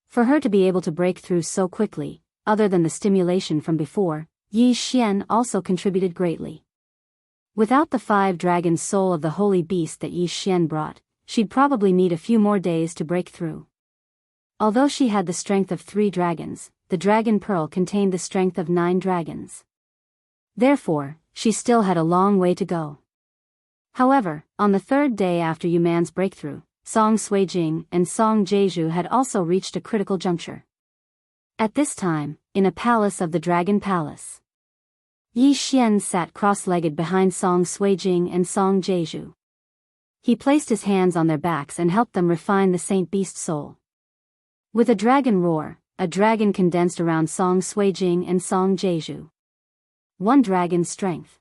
For her to be able to break through so quickly, other than the stimulation from before, Yi Xian also contributed greatly. Without the 5 dragon soul of the holy beast that Yi Xian brought, she'd probably need a few more days to break through. Although she had the strength of 3 dragons, the dragon pearl contained the strength of 9 dragons. Therefore, she still had a long way to go. However, on the 3rd day after Yuman's breakthrough, Song Suijing and Song Jeju had also reached a critical juncture. At this time, in a palace of the Dragon Palace, Yi Xian sat cross-legged behind Song Suijing and Song Jeju. He placed his hands on their backs and helped them refine the Saint Beast soul. With a dragon roar, a dragon condensed around Song Suijing and Song Jeju. 1 dragon's strength.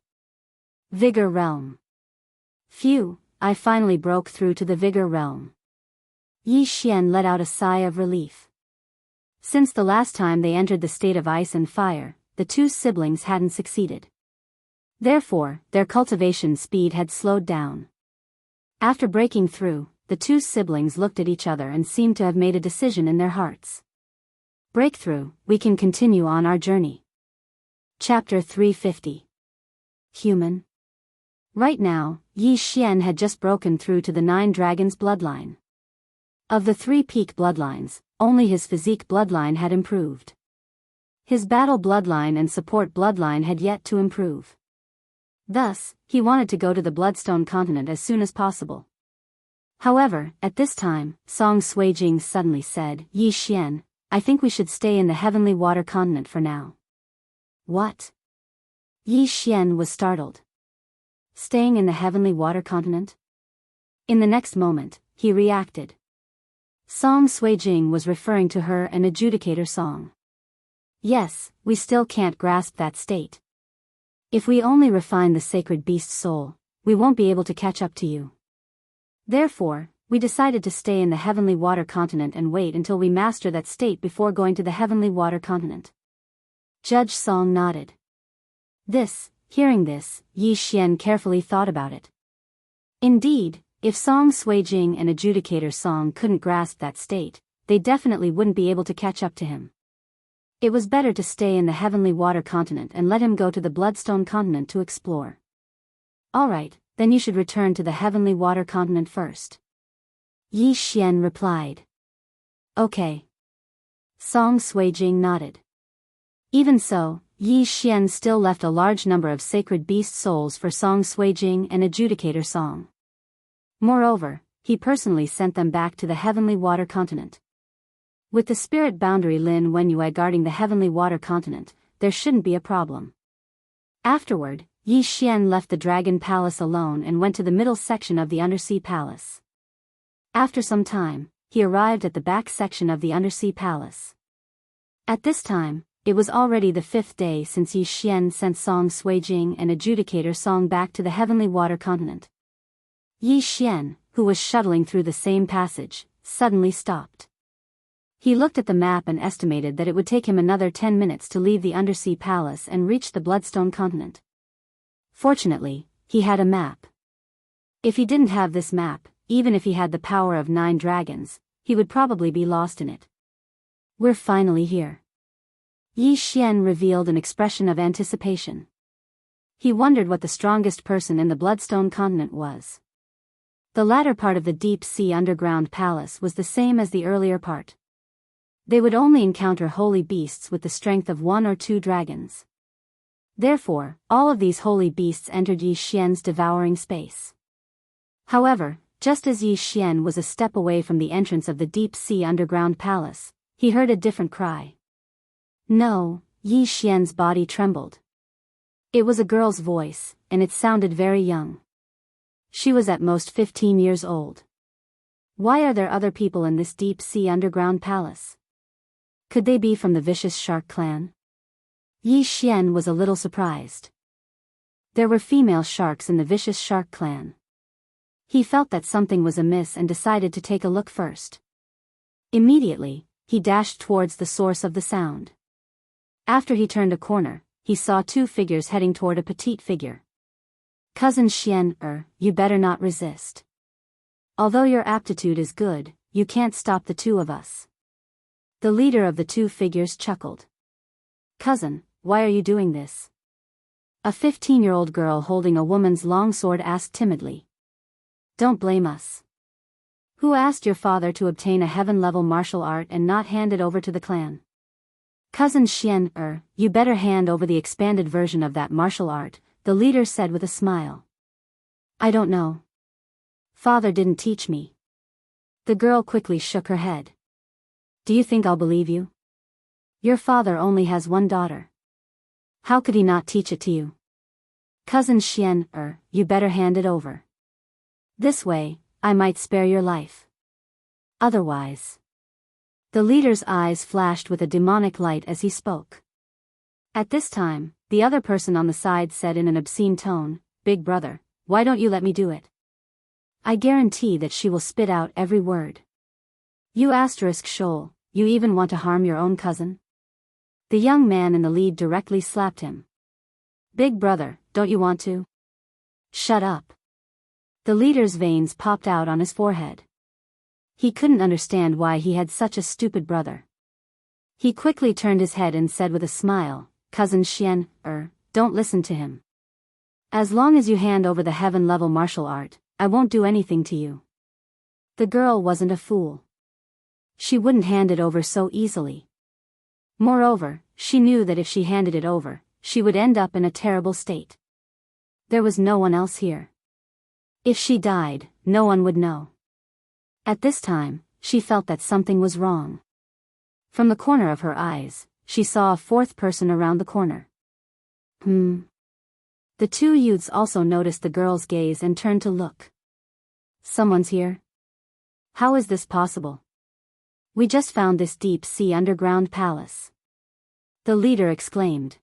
Vigor realm. Phew, I finally broke through to the vigor realm. Yi Xian let out a sigh of relief. Since the last time they entered the state of ice and fire, the 2 siblings hadn't succeeded. Therefore, their cultivation speed had slowed down. After breaking through, the 2 siblings looked at each other and seemed to have made a decision in their hearts. Breakthrough, we can continue on our journey. Chapter 350. Human. Right now, Yi Xian had just broken through to the 9 dragons bloodline. Of the 3 peak bloodlines, only his physique bloodline had improved. His battle bloodline and support bloodline had yet to improve. Thus, he wanted to go to the Bloodstone continent as soon as possible. However, at this time, Song Suijing suddenly said, Yi Xian, I think we should stay in the Heavenly Water continent for now. What? Yi Xian was startled. Staying in the Heavenly Water continent? In the next moment, he reacted. Song Suijing was referring to her and Adjudicator Song. Yes, we still can't grasp that state. If we only refine the sacred beast's soul, we won't be able to catch up to you. Therefore, we decided to stay in the Heavenly Water continent and wait until we master that state before going to the Heavenly Water continent. Judge Song nodded. Hearing this, Yi Xian carefully thought about it. Indeed, if Song Suijing and Adjudicator Song couldn't grasp that state, they definitely wouldn't be able to catch up to him. It was better to stay in the Heavenly Water continent and let him go to the Bloodstone continent to explore. Alright, then you should return to the Heavenly Water continent first. Yi Xian replied. Okay. Song Suijing nodded. Even so, Yi Xian still left a large number of sacred beast souls for Song Suijing and Adjudicator Song. Moreover, he personally sent them back to the Heavenly Water continent. With the spirit boundary Lin Wenyue guarding the Heavenly Water continent, there shouldn't be a problem. Afterward, Yi Xian left the Dragon Palace alone and went to the middle section of the Undersea Palace. After some time, he arrived at the back section of the Undersea Palace. At this time, it was already the 5th day since Yi Xian sent Song Suijing and Adjudicator Song back to the Heavenly Water continent. Yi Xian, who was shuttling through the same passage, suddenly stopped. He looked at the map and estimated that it would take him another 10 minutes to leave the Undersea Palace and reach the Bloodstone continent. Fortunately, he had a map. If he didn't have this map, even if he had the power of 9 dragons, he would probably be lost in it. We're finally here. Yi Xian revealed an expression of anticipation. He wondered what the strongest person in the Bloodstone continent was. The latter part of the deep sea underground palace was the same as the earlier part. They would only encounter holy beasts with the strength of 1 or 2 dragons. Therefore, all of these holy beasts entered Yi Xian's devouring space. However, just as Yi Xian was a step away from the entrance of the deep-sea underground palace, he heard a different cry. No, Yi Xian's body trembled. It was a girl's voice, and it sounded very young. She was at most 15 years old. Why are there other people in this deep-sea underground palace? Could they be from the vicious shark clan? Yi Xian was a little surprised. There were female sharks in the vicious shark clan. He felt that something was amiss and decided to take a look first. Immediately, he dashed towards the source of the sound. After he turned a corner, he saw 2 figures heading toward a petite figure. Cousin Xian, you better not resist. Although your aptitude is good, you can't stop the 2 of us. The leader of the 2 figures chuckled. Cousin, why are you doing this? A 15-year-old girl holding a woman's long sword asked timidly. Don't blame us. Who asked your father to obtain a heaven-level martial art and not hand it over to the clan? Cousin Xian, you better hand over the expanded version of that martial art, the leader said with a smile. I don't know. Father didn't teach me. The girl quickly shook her head. Do you think I'll believe you? Your father only has 1 daughter. How could he not teach it to you? Cousin Xian, you better hand it over. This way, I might spare your life. Otherwise. The leader's eyes flashed with a demonic light as he spoke. At this time, the other person on the side said in an obscene tone, Big brother, why don't you let me do it? I guarantee that she will spit out every word. You asterisk shoal, you even want to harm your own cousin? The young man in the lead directly slapped him. Big brother, don't you want to? Shut up. The leader's veins popped out on his forehead. He couldn't understand why he had such a stupid brother. He quickly turned his head and said with a smile, Cousin Xian, don't listen to him. As long as you hand over the heaven-level martial art, I won't do anything to you. The girl wasn't a fool. She wouldn't hand it over so easily. Moreover, she knew that if she handed it over, she would end up in a terrible state. There was no one else here. If she died, no one would know. At this time, she felt that something was wrong. From the corner of her eyes, she saw a 4th person around the corner. The 2 youths also noticed the girl's gaze and turned to look. Someone's here? How is this possible? We just found this deep-sea underground palace. The leader exclaimed.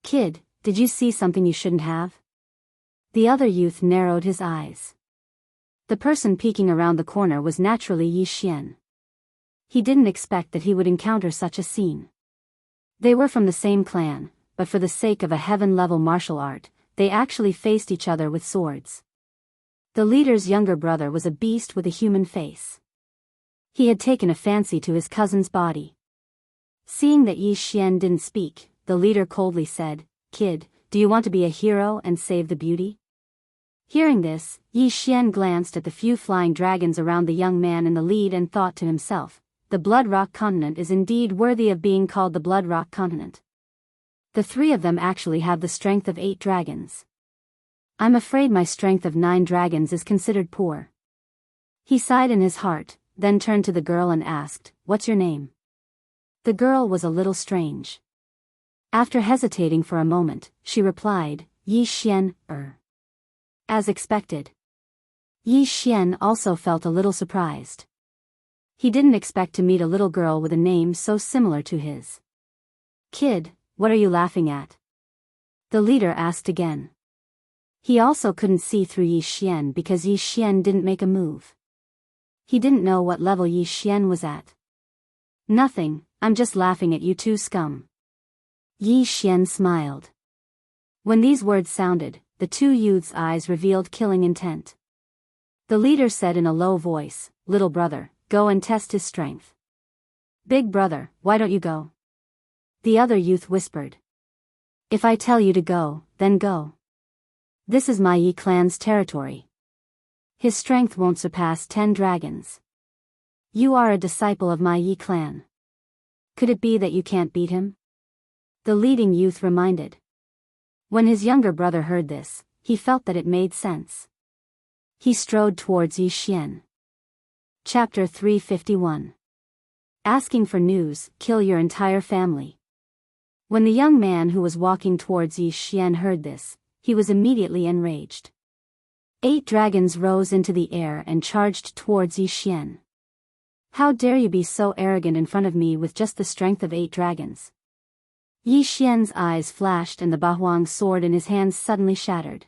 Kid, did you see something you shouldn't have? The other youth narrowed his eyes. The person peeking around the corner was naturally Yi Xian. He didn't expect that he would encounter such a scene. They were from the same clan, but for the sake of a heaven-level martial art, they actually faced each other with swords. The leader's younger brother was a beast with a human face. He had taken a fancy to his cousin's body. Seeing that Yi Xian didn't speak, the leader coldly said, Kid, do you want to be a hero and save the beauty? Hearing this, Yi Xian glanced at the few flying dragons around the young man in the lead and thought to himself, the Blood Rock continent is indeed worthy of being called the Blood Rock continent. The 3 of them actually have the strength of 8 dragons. I'm afraid my strength of 9 dragons is considered poor. He sighed in his heart, then turned to the girl and asked, What's your name? The girl was a little strange. After hesitating for a moment, she replied, Yi Xian, As expected. Yi Xian also felt a little surprised. He didn't expect to meet a little girl with a name so similar to his. Kid, what are you laughing at? The leader asked again. He also couldn't see through Yi Xian because Yi Xian didn't make a move. He didn't know what level Yi Xian was at. Nothing, I'm just laughing at you 2 scum. Yi Xian smiled. When these words sounded, the 2 youths' eyes revealed killing intent. The leader said in a low voice, Little brother, go and test his strength. Big brother, why don't you go? The other youth whispered. If I tell you to go, then go. This is my Yi clan's territory. His strength won't surpass 10 dragons. You are a disciple of my Yi clan. Could it be that you can't beat him? The leading youth reminded. When his younger brother heard this, he felt that it made sense. He strode towards Yi Xian. Chapter 351. Asking for news, kill your entire family. When the young man who was walking towards Yi Xian heard this, he was immediately enraged. 8 dragons rose into the air and charged towards Yi Xian. How dare you be so arrogant in front of me with just the strength of 8 dragons? Yi Xian's eyes flashed and the Bahuang sword in his hands suddenly shattered.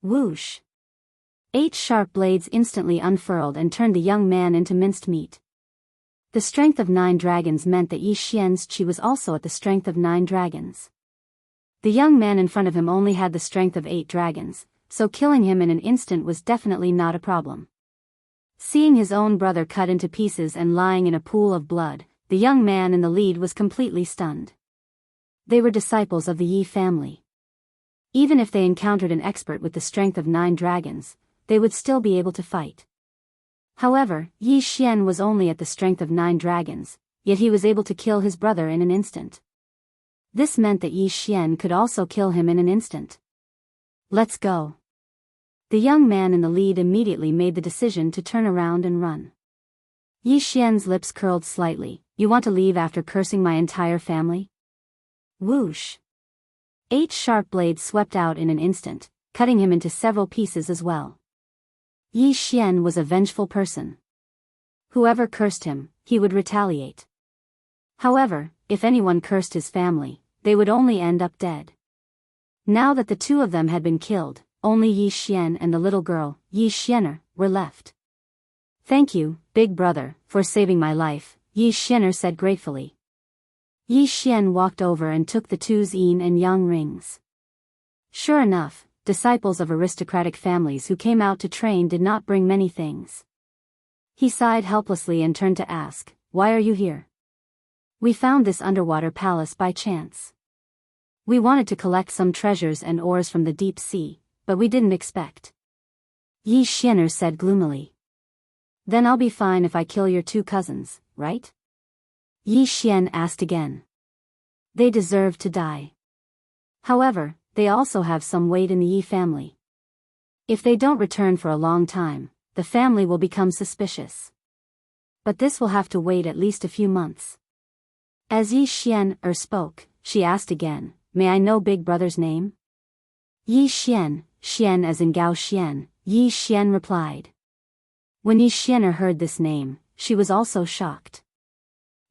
Whoosh! 8 sharp blades instantly unfurled and turned the young man into minced meat. The strength of 9 dragons meant that Yi Xian's chi was also at the strength of 9 dragons. The young man in front of him only had the strength of 8 dragons, so killing him in an instant was definitely not a problem. Seeing his own brother cut into pieces and lying in a pool of blood, the young man in the lead was completely stunned. They were disciples of the Yi family. Even if they encountered an expert with the strength of 9 dragons, they would still be able to fight. However, Yi Xian was only at the strength of 9 dragons, yet he was able to kill his brother in an instant. This meant that Yi Xian could also kill him in an instant. Let's go. The young man in the lead immediately made the decision to turn around and run. Yi Xian's lips curled slightly. You want to leave after cursing my entire family? Whoosh! 8 sharp blades swept out in an instant, cutting him into several pieces as well. Yi Xian was a vengeful person. Whoever cursed him, he would retaliate. However, if anyone cursed his family, they would only end up dead. Now that the 2 of them had been killed, only Yi Xian and the little girl, Yi Xianer, were left. Thank you, big brother, for saving my life, Yi Xianer said gratefully. Yi Xian walked over and took the 2 yin and yang rings. Sure enough, disciples of aristocratic families who came out to train did not bring many things. He sighed helplessly and turned to ask, why are you here? We found this underwater palace by chance. We wanted to collect some treasures and ores from the deep sea, but we didn't expect. Yi Xianer said gloomily. Then I'll be fine if I kill your 2 cousins, right? Yi Xian asked again. They deserve to die. However, they also have some weight in the Yi family. If they don't return for a long time, the family will become suspicious. But this will have to wait at least a few months. As Yi Xian spoke, she asked again, may I know big brother's name? Yi Xian, Xian as in Gao Xian, Yi Xian replied. When Yi Xianer heard this name, she was also shocked.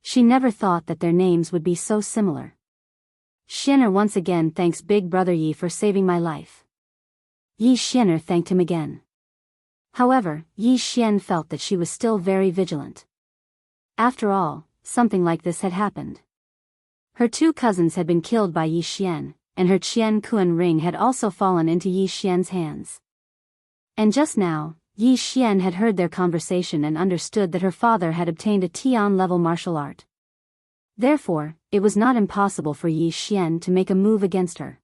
She never thought that their names would be so similar. Xianer once again thanks big brother Yi for saving my life. Yi Xianer thanked him again. However, Yi Xian felt that she was still very vigilant. After all, something like this had happened. Her 2 cousins had been killed by Yi Xian, and her Qian Kuan ring had also fallen into Yi Xian's hands. And just now, Yi Xian had heard their conversation and understood that her father had obtained a Tian-level martial art. Therefore, it was not impossible for Yi Xian to make a move against her.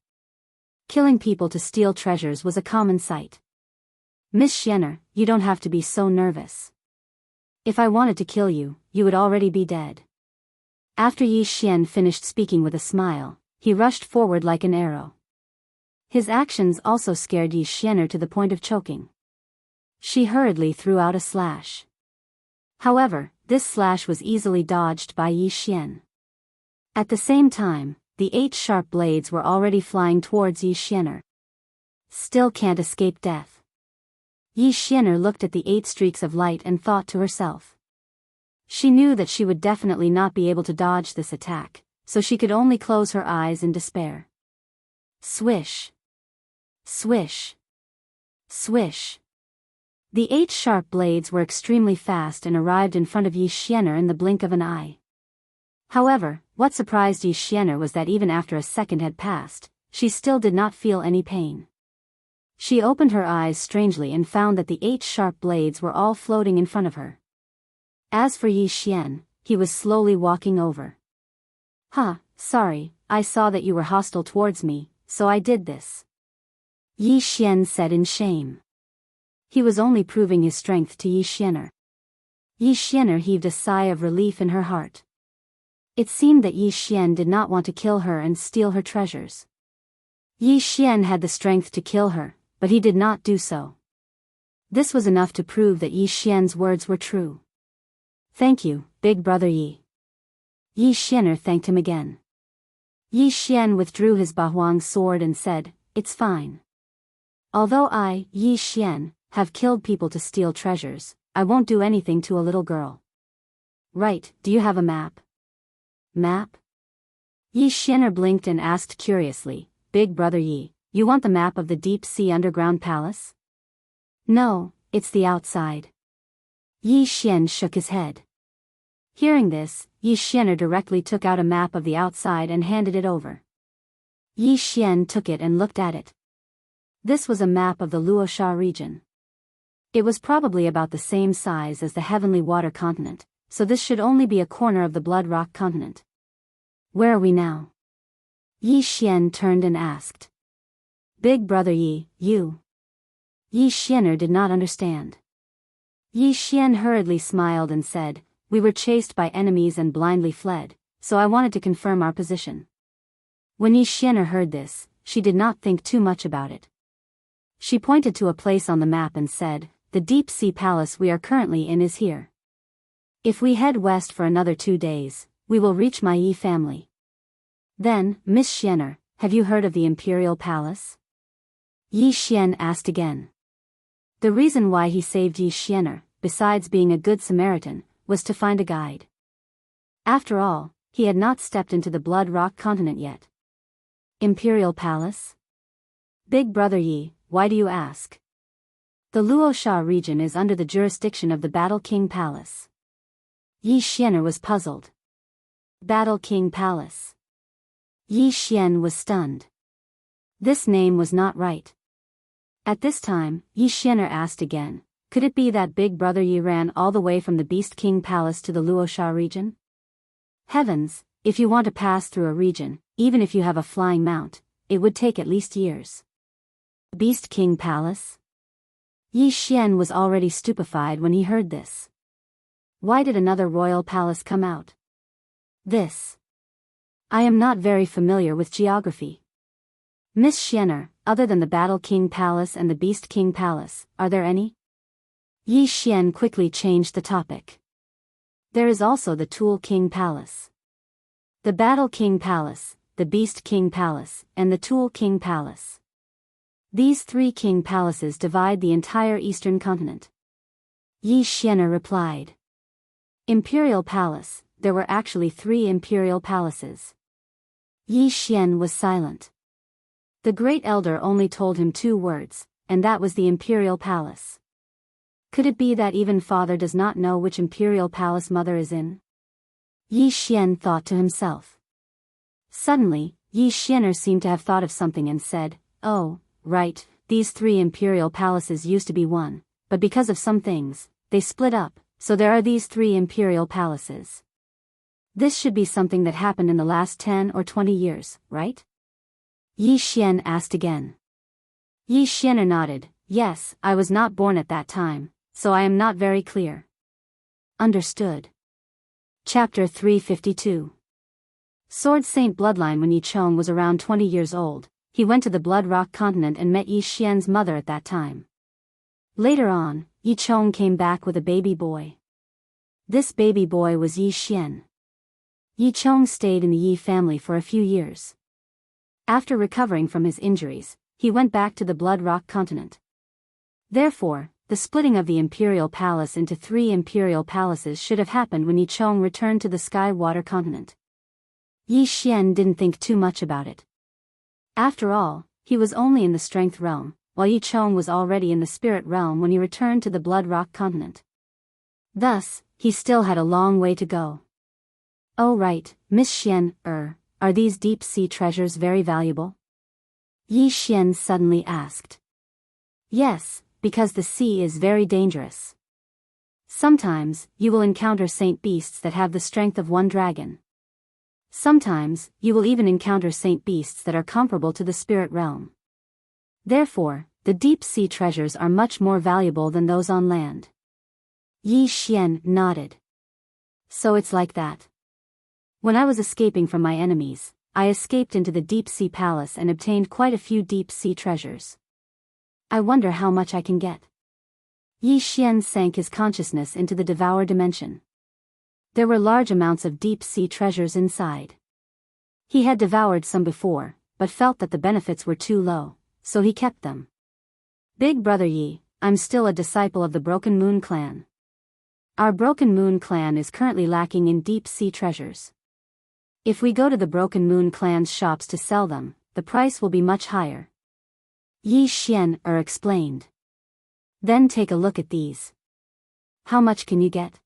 Killing people to steal treasures was a common sight. Miss Xianer, you don't have to be so nervous. If I wanted to kill you, you would already be dead. After Yi Xian finished speaking with a smile, he rushed forward like an arrow. His actions also scared Yi Xianer to the point of choking. She hurriedly threw out a slash. However, this slash was easily dodged by Yi Xian. At the same time, the 8 sharp blades were already flying towards Yi Xianer. Still can't escape death. Yi Xianer looked at the 8 streaks of light and thought to herself. She knew that she would definitely not be able to dodge this attack, so she could only close her eyes in despair. Swish. Swish. Swish. The 8 sharp blades were extremely fast and arrived in front of Yi Xianer in the blink of an eye. However, what surprised Yi Xianer was that even after a second had passed, she still did not feel any pain. She opened her eyes strangely and found that the 8 sharp blades were all floating in front of her. As for Yi Xian, he was slowly walking over. Sorry, I saw that you were hostile towards me, so I did this. Yi Xian said in shame. He was only proving his strength to Yi Xianer. Yi Xianer heaved a sigh of relief in her heart. It seemed that Yi Xian did not want to kill her and steal her treasures. Yi Xian had the strength to kill her, but he did not do so. This was enough to prove that Yi Xian's words were true. Thank you, big brother Yi. Yi Xianer thanked him again. Yi Xian withdrew his Bahuang sword and said, "It's fine. Although I, Yi Xian, have killed people to steal treasures, I won't do anything to a little girl." Right, do you have a map? Map? Yi Xianer blinked and asked curiously, "Big brother Yi, you want the map of the deep sea underground palace?" "No, it's the outside." Yi Xian shook his head. Hearing this, Yi Xianer directly took out a map of the outside and handed it over. Yi Xian took it and looked at it. This was a map of the Luoxia region. It was probably about the same size as the Heavenly Water continent, so this should only be a corner of the Blood Rock continent. Where are we now? Yi Xian turned and asked. Big brother Yi, you. Yi Xianer did not understand. Yi Xian hurriedly smiled and said, "We were chased by enemies and blindly fled, so I wanted to confirm our position." When Yi Xianer heard this, she did not think too much about it. She pointed to a place on the map and said, "The deep sea palace we are currently in is here. If we head west for another 2 days, we will reach my Yi family." Then, Miss Xianer, have you heard of the Imperial Palace? Yi Xian asked again. The reason why he saved Yi Xianer, besides being a good Samaritan, was to find a guide. After all, he had not stepped into the Blood Rock continent yet. Imperial Palace? Big brother Yi, why do you ask? The Luoxia region is under the jurisdiction of the Battle King Palace. Yi Xianer was puzzled. Battle King Palace. Yi Xian was stunned. This name was not right. At this time, Yi Xianer asked again, could it be that big brother Yi ran all the way from the Beast King Palace to the Luoxia region? Heavens, if you want to pass through a region, even if you have a flying mount, it would take at least years. Beast King Palace? Yi Xian was already stupefied when he heard this. Why did another royal palace come out? This. I am not very familiar with geography. Miss Xianer, other than the Battle King Palace and the Beast King Palace, are there any? Yi Xian quickly changed the topic. There is also the Tool King Palace. The Battle King Palace, the Beast King Palace, and the Tool King Palace. These 3 king palaces divide the entire eastern continent. Yi Xianer replied. Imperial Palace, there were actually 3 imperial palaces. Yi Xian was silent. The Great Elder only told him 2 words, and that was the Imperial Palace. Could it be that even father does not know which Imperial Palace mother is in? Yi Xian thought to himself. Suddenly, Yi Xianer seemed to have thought of something and said, "Oh, right, these 3 Imperial Palaces used to be one, but because of some things, they split up, so there are these 3 Imperial Palaces. This should be something that happened in the last 10 or 20 years, right?" Yi Xian asked again. Yi Xianer nodded, "Yes, I was not born at that time, so I am not very clear." Understood. Chapter 352. Sword Saint Bloodline. When Yi Chong was around 20 years old, he went to the Blood Rock continent and met Yi Xian's mother at that time. Later on, Yi Chong came back with a baby boy. This baby boy was Yi Xian. Yi Chong stayed in the Yi family for a few years. After recovering from his injuries, he went back to the Blood Rock continent. Therefore, the splitting of the Imperial Palace into 3 Imperial Palaces should have happened when Yi Chong returned to the Sky Water continent. Yi Xian didn't think too much about it. After all, he was only in the Strength realm, while Yi Chong was already in the Spirit realm when he returned to the Blood Rock continent. Thus, he still had a long way to go. Oh right, Miss Xian, are these deep sea treasures very valuable? Yi Xian suddenly asked. Yes, because the sea is very dangerous. Sometimes, you will encounter saint beasts that have the strength of 1 dragon. Sometimes, you will even encounter saint beasts that are comparable to the spirit realm. Therefore, the deep sea treasures are much more valuable than those on land. Yi Xian nodded. So it's like that. When I was escaping from my enemies, I escaped into the deep-sea palace and obtained quite a few deep-sea treasures. I wonder how much I can get. Yi Xian sank his consciousness into the Devourer dimension. There were large amounts of deep-sea treasures inside. He had devoured some before, but felt that the benefits were too low, so he kept them. Big brother Yi, I'm still a disciple of the Broken Moon clan. Our Broken Moon clan is currently lacking in deep-sea treasures. If we go to the Broken Moon clan's shops to sell them, the price will be much higher. Yi Xian explained. Then take a look at these. How much can you get?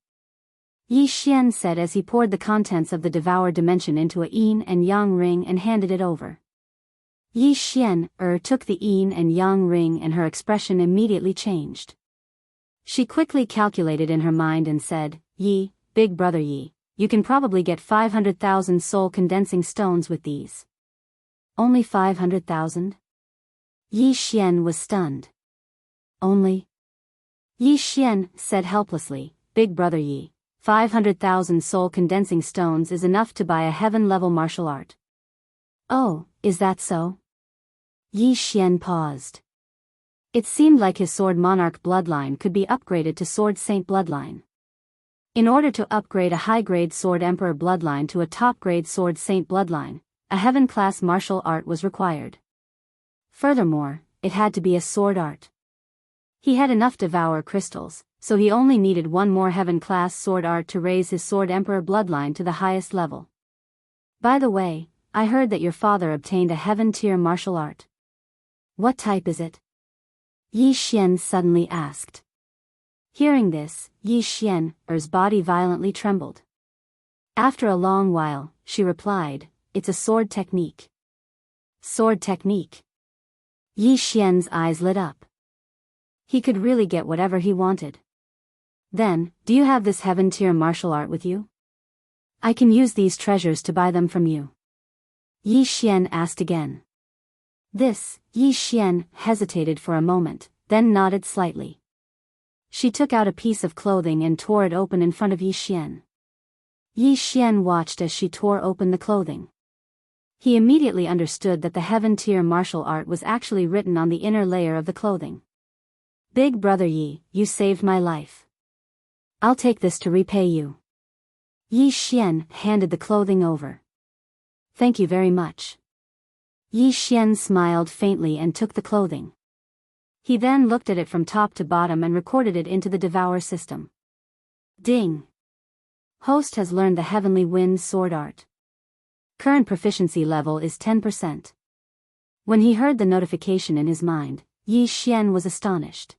Yi Xian said as he poured the contents of the Devourer dimension into a yin and yang ring and handed it over. Yi Xian took the yin and yang ring and her expression immediately changed. She quickly calculated in her mind and said, Yi, big brother Yi, you can probably get 500,000 soul condensing stones with these. Only 500,000? Yi Xian was stunned. Only? Yi Xian said helplessly, Big brother Yi, 500,000 soul condensing stones is enough to buy a heaven-level martial art. Oh, is that so? Yi Xian paused. It seemed like his Sword Monarch bloodline could be upgraded to Sword Saint bloodline. In order to upgrade a high-grade Sword Emperor bloodline to a top-grade Sword Saint bloodline, a heaven-class martial art was required. Furthermore, it had to be a sword art. He had enough Devourer crystals, so he only needed one more heaven-class sword art to raise his Sword Emperor bloodline to the highest level. By the way, I heard that your father obtained a heaven-tier martial art. What type is it? Yi Xian suddenly asked. Hearing this, Yi Xian's body violently trembled. After a long while, she replied, It's a sword technique. Sword technique. Yi Xian's eyes lit up. He could really get whatever he wanted. Then, do you have this heaven-tier martial art with you? I can use these treasures to buy them from you. Yi Xian asked again. This, Yi Xian hesitated for a moment, then nodded slightly. She took out a piece of clothing and tore it open in front of Yi Xian. Yi Xian watched as she tore open the clothing. He immediately understood that the heaven-tier martial art was actually written on the inner layer of the clothing. Big brother Yi, you saved my life. I'll take this to repay you. Yi Xian handed the clothing over. Thank you very much. Yi Xian smiled faintly and took the clothing. He then looked at it from top to bottom and recorded it into the Devourer system. Ding! Host has learned the Heavenly Wind sword art. Current proficiency level is 10%. When he heard the notification in his mind, Yi Xian was astonished.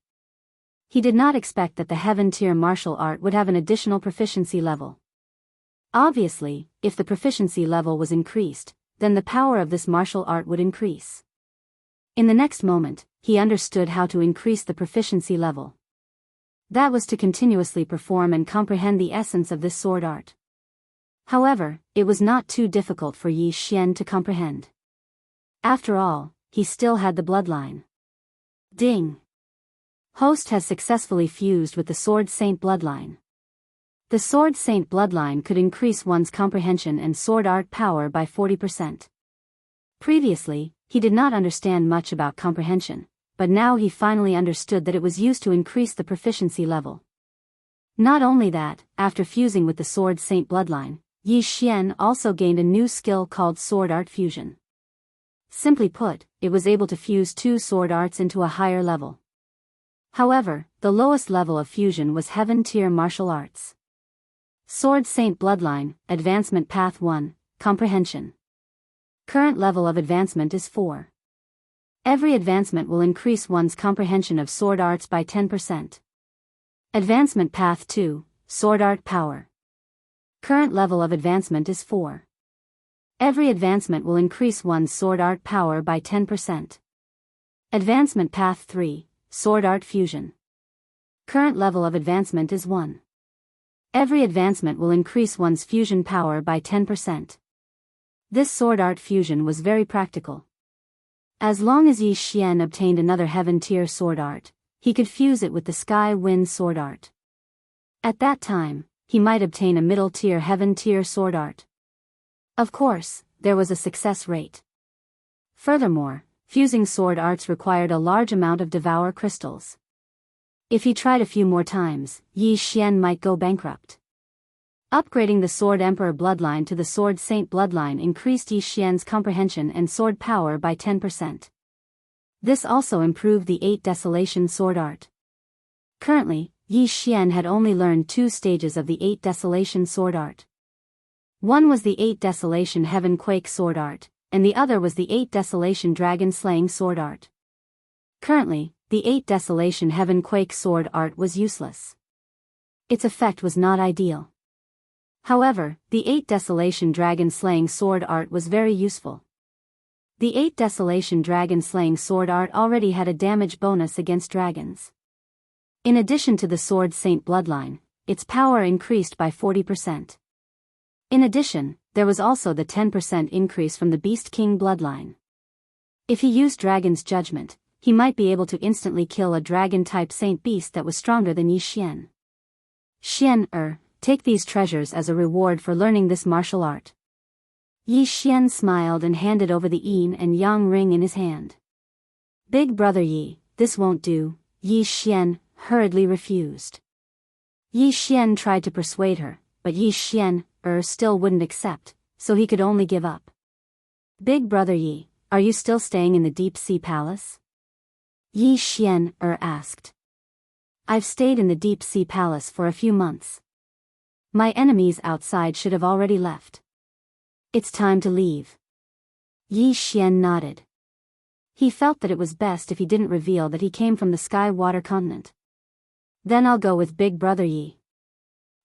He did not expect that the heaven-tier martial art would have an additional proficiency level. Obviously, if the proficiency level was increased, then the power of this martial art would increase. In the next moment, he understood how to increase the proficiency level. That was to continuously perform and comprehend the essence of this sword art. However, it was not too difficult for Yi Xian to comprehend. After all, he still had the bloodline. Ding! Host has successfully fused with the Sword Saint bloodline. The Sword Saint bloodline could increase one's comprehension and sword art power by 40%. Previously, he did not understand much about comprehension, but now he finally understood that it was used to increase the proficiency level. Not only that, after fusing with the Sword Saint bloodline, Yi Xian also gained a new skill called Sword Art Fusion. Simply put, it was able to fuse two sword arts into a higher level. However, the lowest level of fusion was Heaven-tier martial arts. Sword Saint Bloodline, Advancement Path 1, Comprehension. Current level of advancement is 4. Every advancement will increase one's comprehension of sword arts by 10%. Advancement Path 2, Sword Art Power. Current level of advancement is 4. Every advancement will increase one's sword art power by 10%. Advancement Path 3, Sword Art Fusion. Current level of advancement is 1. Every advancement will increase one's fusion power by 10%. This sword art fusion was very practical. As long as Yi Xian obtained another heaven-tier sword art, he could fuse it with the Sky Wind sword art. At that time, he might obtain a middle-tier heaven-tier sword art. Of course, there was a success rate. Furthermore, fusing sword arts required a large amount of Devourer crystals. If he tried a few more times, Yi Xian might go bankrupt. Upgrading the Sword Emperor bloodline to the Sword Saint bloodline increased Yi Xian's comprehension and sword power by 10%. This also improved the 8 Desolation sword art. Currently, Yi Xian had only learned 2 stages of the 8 Desolation sword art. One was the 8 Desolation Heaven Quake sword art, and the other was the 8 Desolation Dragon Slaying sword art. Currently, the 8 Desolation Heaven Quake sword art was useless. Its effect was not ideal. However, the 8 Desolation Dragon Slaying sword art was very useful. The 8 Desolation Dragon Slaying sword art already had a damage bonus against dragons. In addition to the Sword Saint bloodline, its power increased by 40%. In addition, there was also the 10% increase from the Beast King bloodline. If he used Dragon's Judgment, he might be able to instantly kill a dragon-type saint beast that was stronger than Yi Xian. Take these treasures as a reward for learning this martial art. Yi Xian smiled and handed over the yin and yang ring in his hand. Big brother Yi, this won't do, Yi Xian hurriedly refused. Yi Xian tried to persuade her, but Yi Xian still wouldn't accept, so he could only give up. Big brother Yi, are you still staying in the Deep Sea Palace? Yi Xian asked. I've stayed in the Deep Sea Palace for a few months. My enemies outside should have already left. It's time to leave. Yi Xian nodded. He felt that it was best if he didn't reveal that he came from the Sky Water continent. Then I'll go with Big Brother Yi.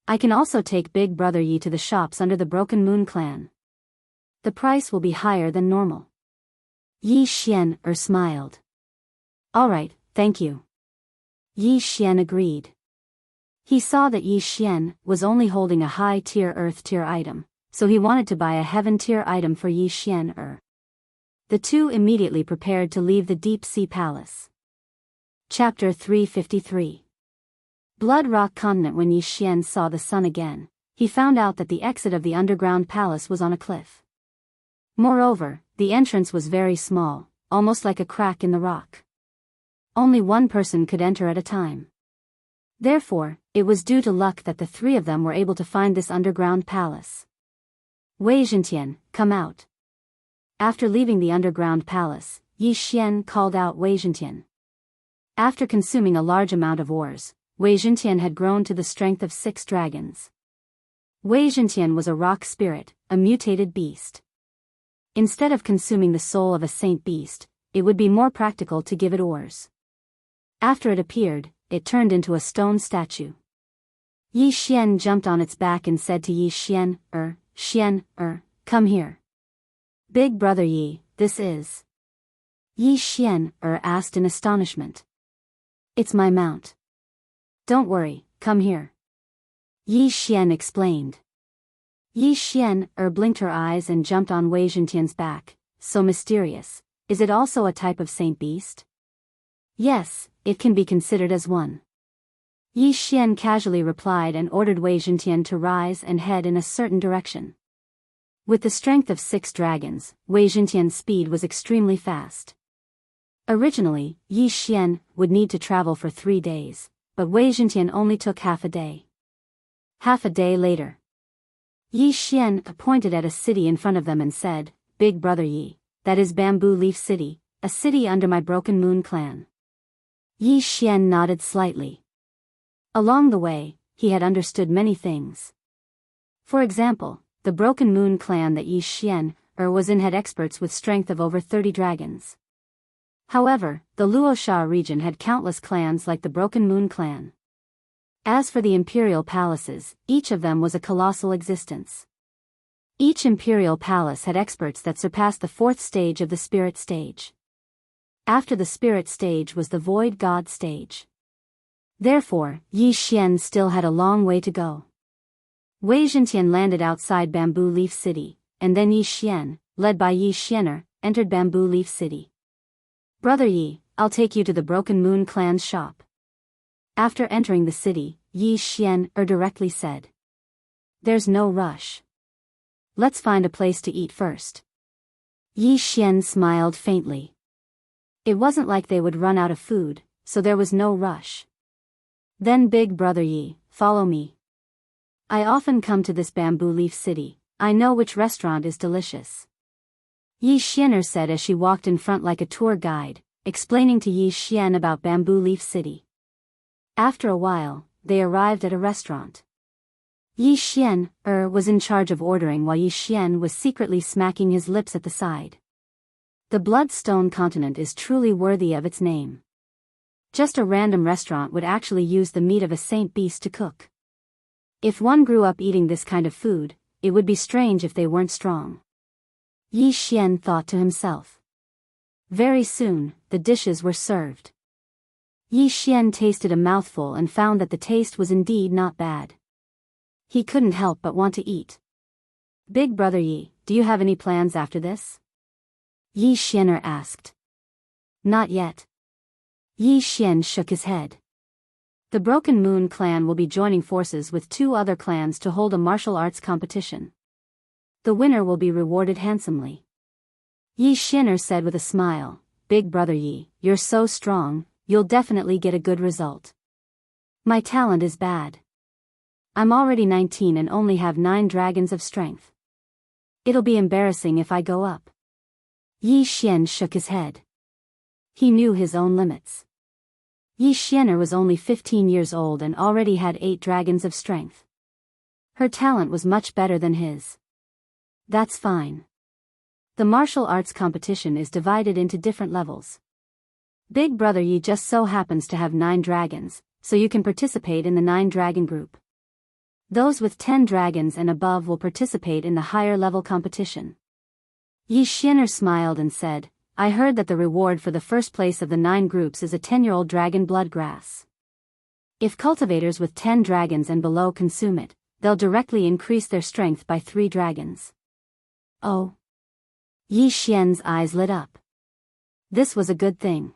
I can also take Big Brother Yi to the shops under the Broken Moon clan. The price will be higher than normal. Yi Xian smiled. Alright, thank you. Yi Xian agreed. He saw that Yi Xian was only holding a high-tier Earth-tier item, so he wanted to buy a Heaven-tier item for Yi Xian. The two immediately prepared to leave the Deep Sea Palace. Chapter 353. Blood Rock Continent. When Yi Xian saw the sun again, he found out that the exit of the underground palace was on a cliff. Moreover, the entrance was very small, almost like a crack in the rock. Only one person could enter at a time. Therefore, it was due to luck that the three of them were able to find this underground palace. Wei Zhentian, come out. After leaving the underground palace, Yi Xian called out Wei Zhentian. After consuming a large amount of ores, Wei Zhentian had grown to the strength of 6 dragons. Wei Zhentian was a rock spirit, a mutated beast. Instead of consuming the soul of a saint beast, it would be more practical to give it ores. After it appeared, it turned into a stone statue. Yi Xian jumped on its back and said to Yi Xian, come here. Big brother Yi, this is. Yi Xian, asked in astonishment. It's my mount. Don't worry, come here. Yi Xian explained. Yi Xian, blinked her eyes and jumped on Wei Zhentian's back. So mysterious, is it also a type of saint beast? Yes, it can be considered as one. Yi Xian casually replied and ordered Wei Zhentian to rise and head in a certain direction. With the strength of 6 dragons, Wei Zhentian's speed was extremely fast. Originally, Yi Xian would need to travel for 3 days, but Wei Zhentian only took half a day. Half a day later, Yi Xian pointed at a city in front of them and said, Big brother Yi, that is Bamboo Leaf City, a city under my Broken Moon clan. Yi Xian nodded slightly. Along the way, he had understood many things. For example, the Broken Moon clan that Yi Xian was in had experts with strength of over 30 dragons. However, the Luosha region had countless clans like the Broken Moon clan. As for the imperial palaces, each of them was a colossal existence. Each imperial palace had experts that surpassed the 4th stage of the spirit stage. After the spirit stage was the void god stage. Therefore, Yi Xian still had a long way to go. Wei Zhentian landed outside Bamboo Leaf City, and then Yi Xian, led by Yi Xianer, entered Bamboo Leaf City. Brother Yi, I'll take you to the Broken Moon clan's shop. After entering the city, Yi Xian directly said. There's no rush. Let's find a place to eat first. Yi Xian smiled faintly. It wasn't like they would run out of food, so there was no rush. Then Big Brother Yi, follow me. I often come to this bamboo leaf city, I know which restaurant is delicious. Yi Xianer said as she walked in front like a tour guide, explaining to Yi Xian about Bamboo Leaf City. After a while, they arrived at a restaurant. Yi Xian was in charge of ordering while Yi Xian was secretly smacking his lips at the side. The Bloodstone Continent is truly worthy of its name. Just a random restaurant would actually use the meat of a saint beast to cook. If one grew up eating this kind of food, it would be strange if they weren't strong. Yi Xian thought to himself. Very soon, the dishes were served. Yi Xian tasted a mouthful and found that the taste was indeed not bad. He couldn't help but want to eat. Big Brother Yi, do you have any plans after this? Yi Xianer asked. Not yet. Yi Xian shook his head. The Broken Moon clan will be joining forces with 2 other clans to hold a martial arts competition. The winner will be rewarded handsomely. Yi Xianer said with a smile, Big Brother Yi, you're so strong, you'll definitely get a good result. My talent is bad. I'm already 19 and only have 9 dragons of strength. It'll be embarrassing if I go up. Yi Xian shook his head. He knew his own limits. Yi Xianer was only 15 years old and already had 8 dragons of strength. Her talent was much better than his. That's fine. The martial arts competition is divided into different levels. Big Brother Yi just so happens to have 9 dragons, so you can participate in the 9-dragon group. Those with 10 dragons and above will participate in the higher level competition. Yi Xianer smiled and said, I heard that the reward for the first place of the 9 groups is a 10-year-old dragon blood grass. If cultivators with 10 dragons and below consume it, they'll directly increase their strength by 3 dragons. Oh. Yi Xian's eyes lit up. This was a good thing.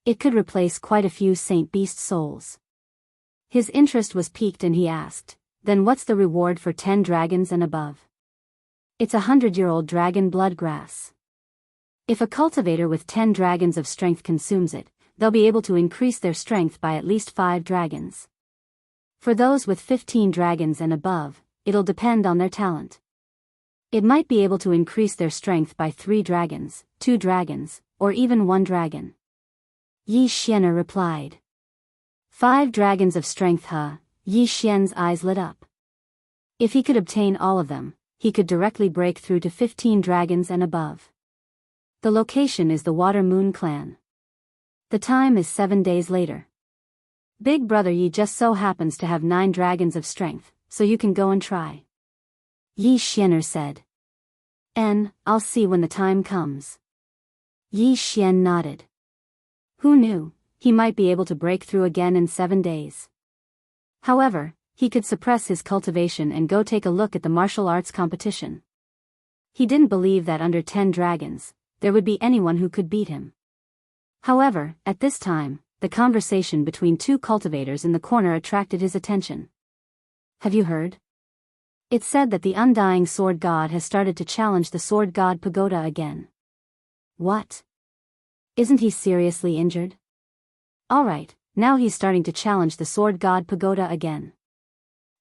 It could replace quite a few Saint Beast souls. His interest was piqued and he asked, then what's the reward for 10 dragons and above? It's a 100-year-old dragon blood grass. If a cultivator with 10 dragons of strength consumes it, they'll be able to increase their strength by at least 5 dragons. For those with 15 dragons and above, it'll depend on their talent. It might be able to increase their strength by 3 dragons, 2 dragons, or even 1 dragon. Yi Xianer replied. 5 dragons of strength, huh? Yi Xian's eyes lit up. If he could obtain all of them, he could directly break through to 15 dragons and above. The location is the Water Moon clan. The time is 7 days later. Big Brother Yi just so happens to have 9 dragons of strength, so you can go and try. Yi Xianer said. I'll see when the time comes. Yi Xian nodded. Who knew, he might be able to break through again in 7 days. However, he could suppress his cultivation and go take a look at the martial arts competition. He didn't believe that under 10 dragons, there would be anyone who could beat him. However, at this time, the conversation between 2 cultivators in the corner attracted his attention. Have you heard? It's said that the Undying Sword God has started to challenge the Sword God Pagoda again. What? Isn't he seriously injured? Alright, now he's starting to challenge the Sword God Pagoda again.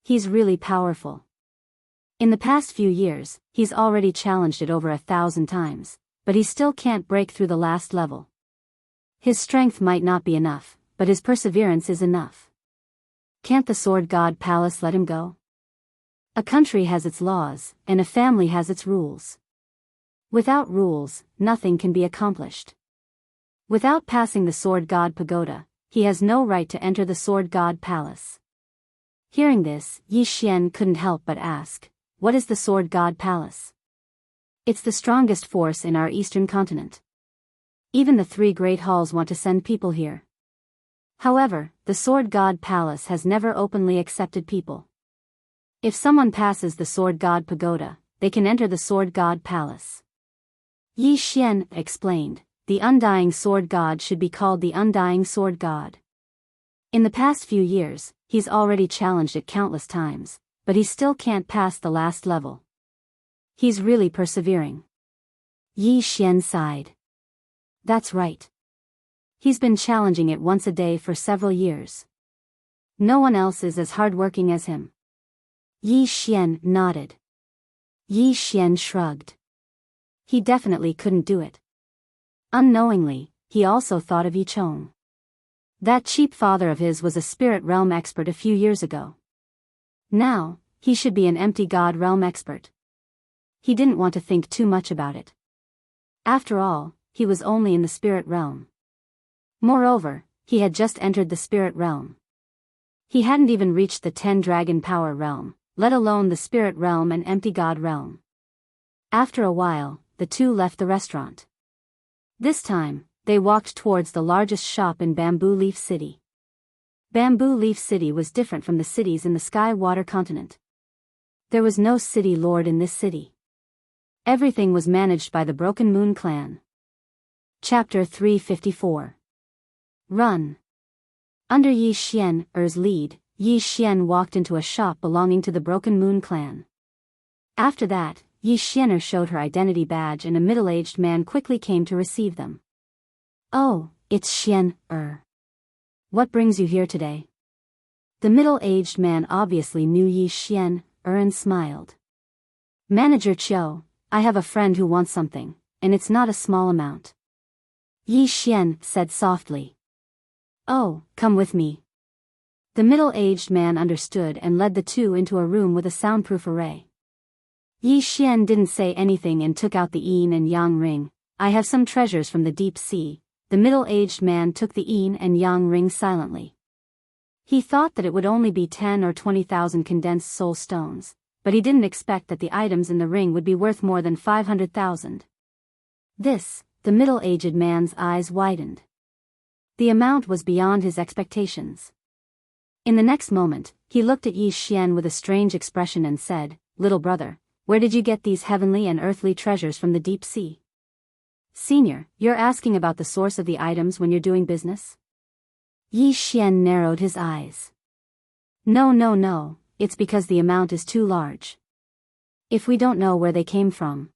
He's really powerful. In the past few years, he's already challenged it over 1,000 times, but he still can't break through the last level. His strength might not be enough, but his perseverance is enough. Can't the Sword God Palace let him go? A country has its laws, and a family has its rules. Without rules, nothing can be accomplished. Without passing the Sword God Pagoda, he has no right to enter the Sword God Palace. Hearing this, Yi Xian couldn't help but ask, what is the Sword God Palace? It's the strongest force in our eastern continent. Even the 3 great halls want to send people here. However, the Sword God Palace has never openly accepted people. If someone passes the Sword God Pagoda, they can enter the Sword God Palace. Yi Xian explained, the Undying Sword God should be called the Undying Sword God. In the past few years, he's already challenged it countless times, but he still can't pass the last level. He's really persevering. Yi Xian sighed. That's right. He's been challenging it once a day for several years. No one else is as hardworking as him. Yi Xian nodded. Yi Xian shrugged. He definitely couldn't do it. Unknowingly, he also thought of Yi Chong. That cheap father of his was a spirit realm expert a few years ago. Now, he should be an empty god realm expert. He didn't want to think too much about it. After all, he was only in the spirit realm. Moreover, he had just entered the spirit realm. He hadn't even reached the 10-dragon power realm, let alone the spirit realm and empty god realm. After a while, the two left the restaurant. This time, they walked towards the largest shop in Bamboo Leaf City. Bamboo Leaf City was different from the cities in the Sky Water continent. There was no city lord in this city. Everything was managed by the Broken Moon clan. Chapter 354. Run. Under Yi Xian's lead, Yi Xian walked into a shop belonging to the Broken Moon clan. After that, Yi Xian showed her identity badge and a middle-aged man quickly came to receive them. Oh, it's Xian. What brings you here today? The middle-aged man obviously knew Yi Xian and smiled. Manager Chiu, I have a friend who wants something, and it's not a small amount. Yi Xian said softly. Oh, come with me. The middle-aged man understood and led the two into a room with a soundproof array. Yi Xian didn't say anything and took out the yin and yang ring. I have some treasures from the deep sea. The middle-aged man took the yin and yang ring silently. He thought that it would only be 10 or 20,000 condensed soul stones, but he didn't expect that the items in the ring would be worth more than 500,000. This, the middle-aged man's eyes widened. The amount was beyond his expectations. In the next moment, he looked at Yi Xian with a strange expression and said, Little brother, where did you get these heavenly and earthly treasures from the deep sea? Senior, you're asking about the source of the items when you're doing business? Yi Xian narrowed his eyes. No, it's because the amount is too large. If we don't know where they came from.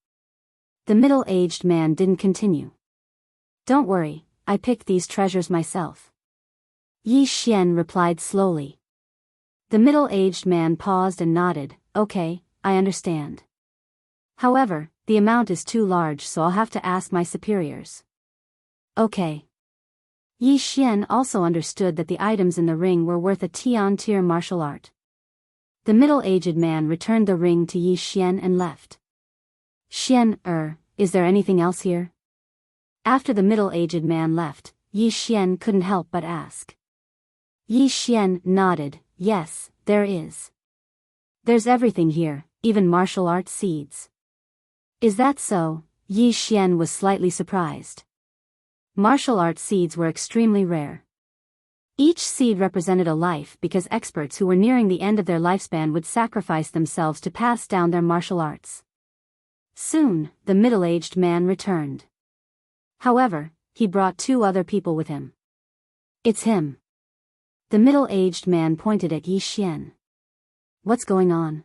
The middle-aged man didn't continue. Don't worry, I picked these treasures myself. Yi Xian replied slowly. The middle-aged man paused and nodded, okay, I understand. However, the amount is too large so I'll have to ask my superiors. Okay. Yi Xian also understood that the items in the ring were worth a tier martial art. The middle-aged man returned the ring to Yi Xian and left. Xian, is there anything else here? After the middle-aged man left, Yi Xian couldn't help but ask. Yi Xian nodded, yes, there is. There's everything here, even martial art seeds. Is that so? Yi Xian was slightly surprised. Martial art seeds were extremely rare. Each seed represented a life because experts who were nearing the end of their lifespan would sacrifice themselves to pass down their martial arts. Soon, the middle-aged man returned. However, he brought two other people with him. It's him. The middle-aged man pointed at Yi Xian. What's going on?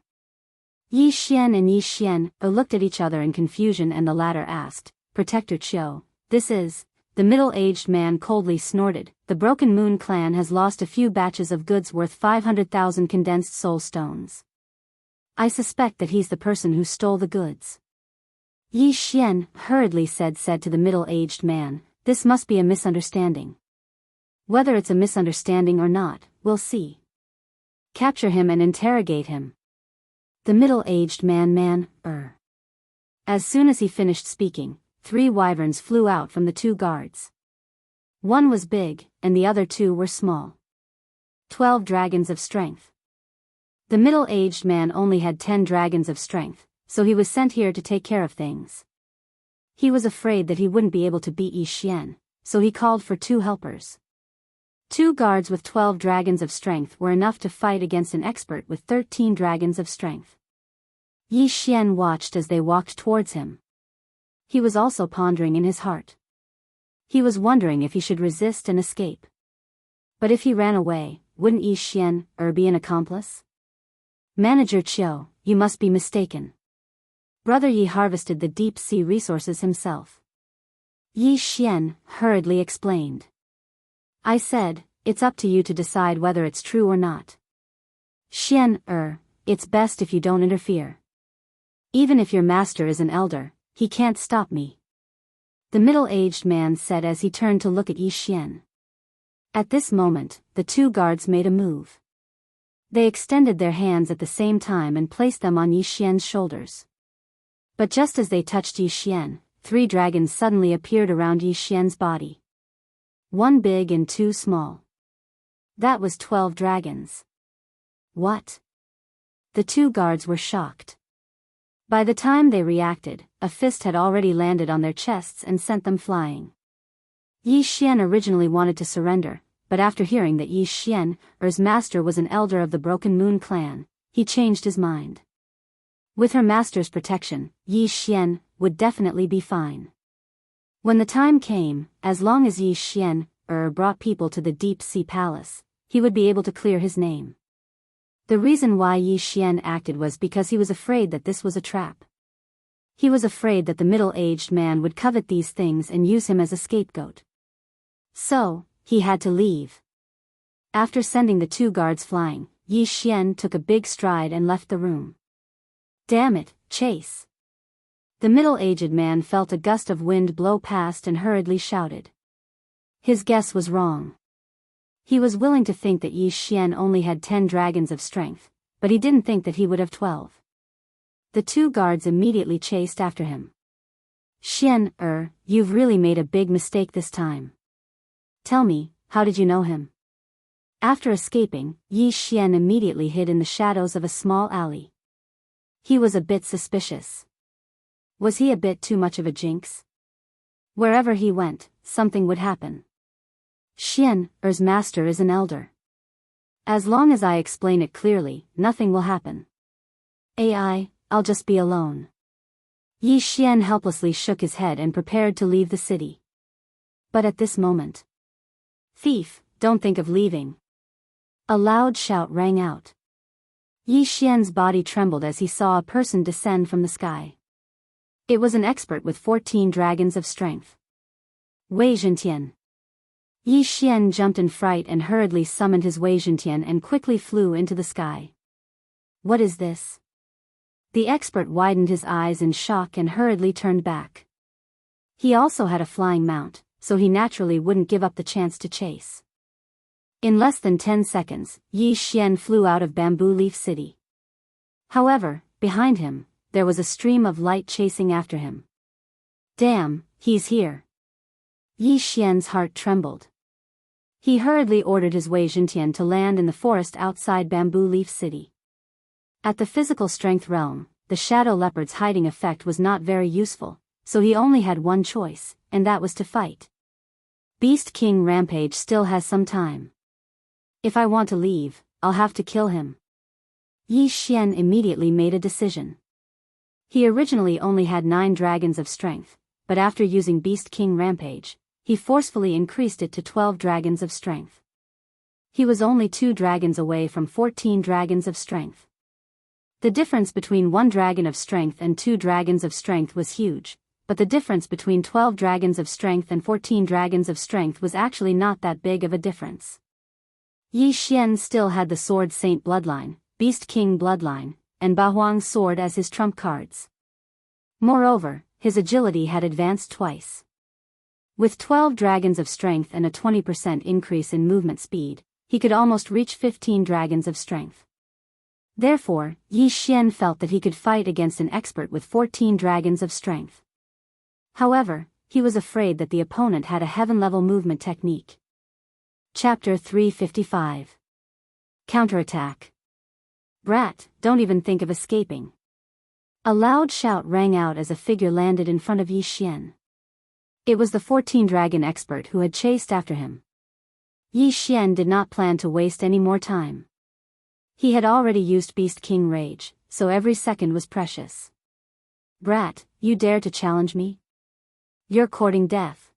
Yi Xian and Yi Xian looked at each other in confusion and the latter asked, Protector Chiu, this is... The middle-aged man coldly snorted, the Broken Moon clan has lost a few batches of goods worth 500,000 condensed soul stones. I suspect that he's the person who stole the goods. Yi Xian hurriedly said to the middle-aged man, this must be a misunderstanding. Whether it's a misunderstanding or not, we'll see. Capture him and interrogate him. The middle-aged man. As soon as he finished speaking, 3 wyverns flew out from the 2 guards. One was big, and the other 2 were small. 12 dragons of strength. The middle-aged man only had 10 dragons of strength, so he was sent here to take care of things. He was afraid that he wouldn't be able to beat Yi Xian, so he called for 2 helpers. 2 guards with 12 dragons of strength were enough to fight against an expert with 13 dragons of strength. Yi Xian watched as they walked towards him. He was also pondering in his heart. He was wondering if he should resist and escape. But if he ran away, wouldn't Yi Xian be an accomplice? Manager Chiu, you must be mistaken. Brother Yi harvested the deep-sea resources himself. Yi Xian hurriedly explained. I said, it's up to you to decide whether it's true or not. Xian, it's best if you don't interfere. Even if your master is an elder, he can't stop me. The middle-aged man said as he turned to look at Yi Xian. At this moment, the two guards made a move. They extended their hands at the same time and placed them on Yi Xian's shoulders. But just as they touched Yi Xian, 3 dragons suddenly appeared around Yi Xian's body. 1 big and 2 small. That was 12 dragons. What? The 2 guards were shocked. By the time they reacted, a fist had already landed on their chests and sent them flying. Yi Xian originally wanted to surrender, but after hearing that Yi Xian's master was an elder of the Broken Moon clan, he changed his mind. With her master's protection, Yi Xian would definitely be fine. When the time came, as long as Yi Xian brought people to the Deep Sea Palace, he would be able to clear his name. The reason why Yi Xian acted was because he was afraid that this was a trap. He was afraid that the middle-aged man would covet these things and use him as a scapegoat. So, he had to leave. After sending the 2 guards flying, Yi Xian took a big stride and left the room. Damn it, Chase! The middle-aged man felt a gust of wind blow past and hurriedly shouted. His guess was wrong. He was willing to think that Yi Xian only had 10 dragons of strength, but he didn't think that he would have 12. The 2 guards immediately chased after him. Xian, you've really made a big mistake this time. Tell me, how did you know him? After escaping, Yi Xian immediately hid in the shadows of a small alley. He was a bit suspicious. Was he a bit too much of a jinx? Wherever he went, something would happen. Xian's master is an elder. As long as I explain it clearly, nothing will happen. I'll just be alone. Yi Xian helplessly shook his head and prepared to leave the city. But at this moment, thief, don't think of leaving. A loud shout rang out. Yi Xian's body trembled as he saw a person descend from the sky. It was an expert with 14 dragons of strength. Wei Zhentian. Yi Xian jumped in fright and hurriedly summoned his Wei Zhentian and quickly flew into the sky. What is this? The expert widened his eyes in shock and hurriedly turned back. He also had a flying mount, so he naturally wouldn't give up the chance to chase. In less than 10 seconds, Yi Xian flew out of Bamboo Leaf City. However, behind him, there was a stream of light chasing after him. Damn, he's here. Yi Xian's heart trembled. He hurriedly ordered his Wei Zhentian to land in the forest outside Bamboo Leaf City. At the physical strength realm, the shadow leopard's hiding effect was not very useful, so he only had one choice, and that was to fight. Beast King Rampage still has some time. If I want to leave, I'll have to kill him. Yi Xian immediately made a decision. He originally only had 9 dragons of strength, but after using Beast King Rampage, he forcefully increased it to 12 dragons of strength. He was only 2 dragons away from 14 dragons of strength. The difference between 1 dragon of strength and 2 dragons of strength was huge, but the difference between 12 dragons of strength and 14 dragons of strength was actually not that big of a difference. Yi Xian still had the Sword Saint bloodline, Beast King bloodline, and Bahuang's sword as his trump cards. Moreover, his agility had advanced twice. With 12 dragons of strength and a 20% increase in movement speed, he could almost reach 15 dragons of strength. Therefore, Yi Xian felt that he could fight against an expert with 14 dragons of strength. However, he was afraid that the opponent had a heaven-level movement technique. Chapter 355. Counterattack. Brat, don't even think of escaping. A loud shout rang out as a figure landed in front of Yi Xian. It was the 14-dragon expert who had chased after him. Yi Xian did not plan to waste any more time. He had already used Beast King Rage, so every second was precious. Brat, you dare to challenge me? You're courting death.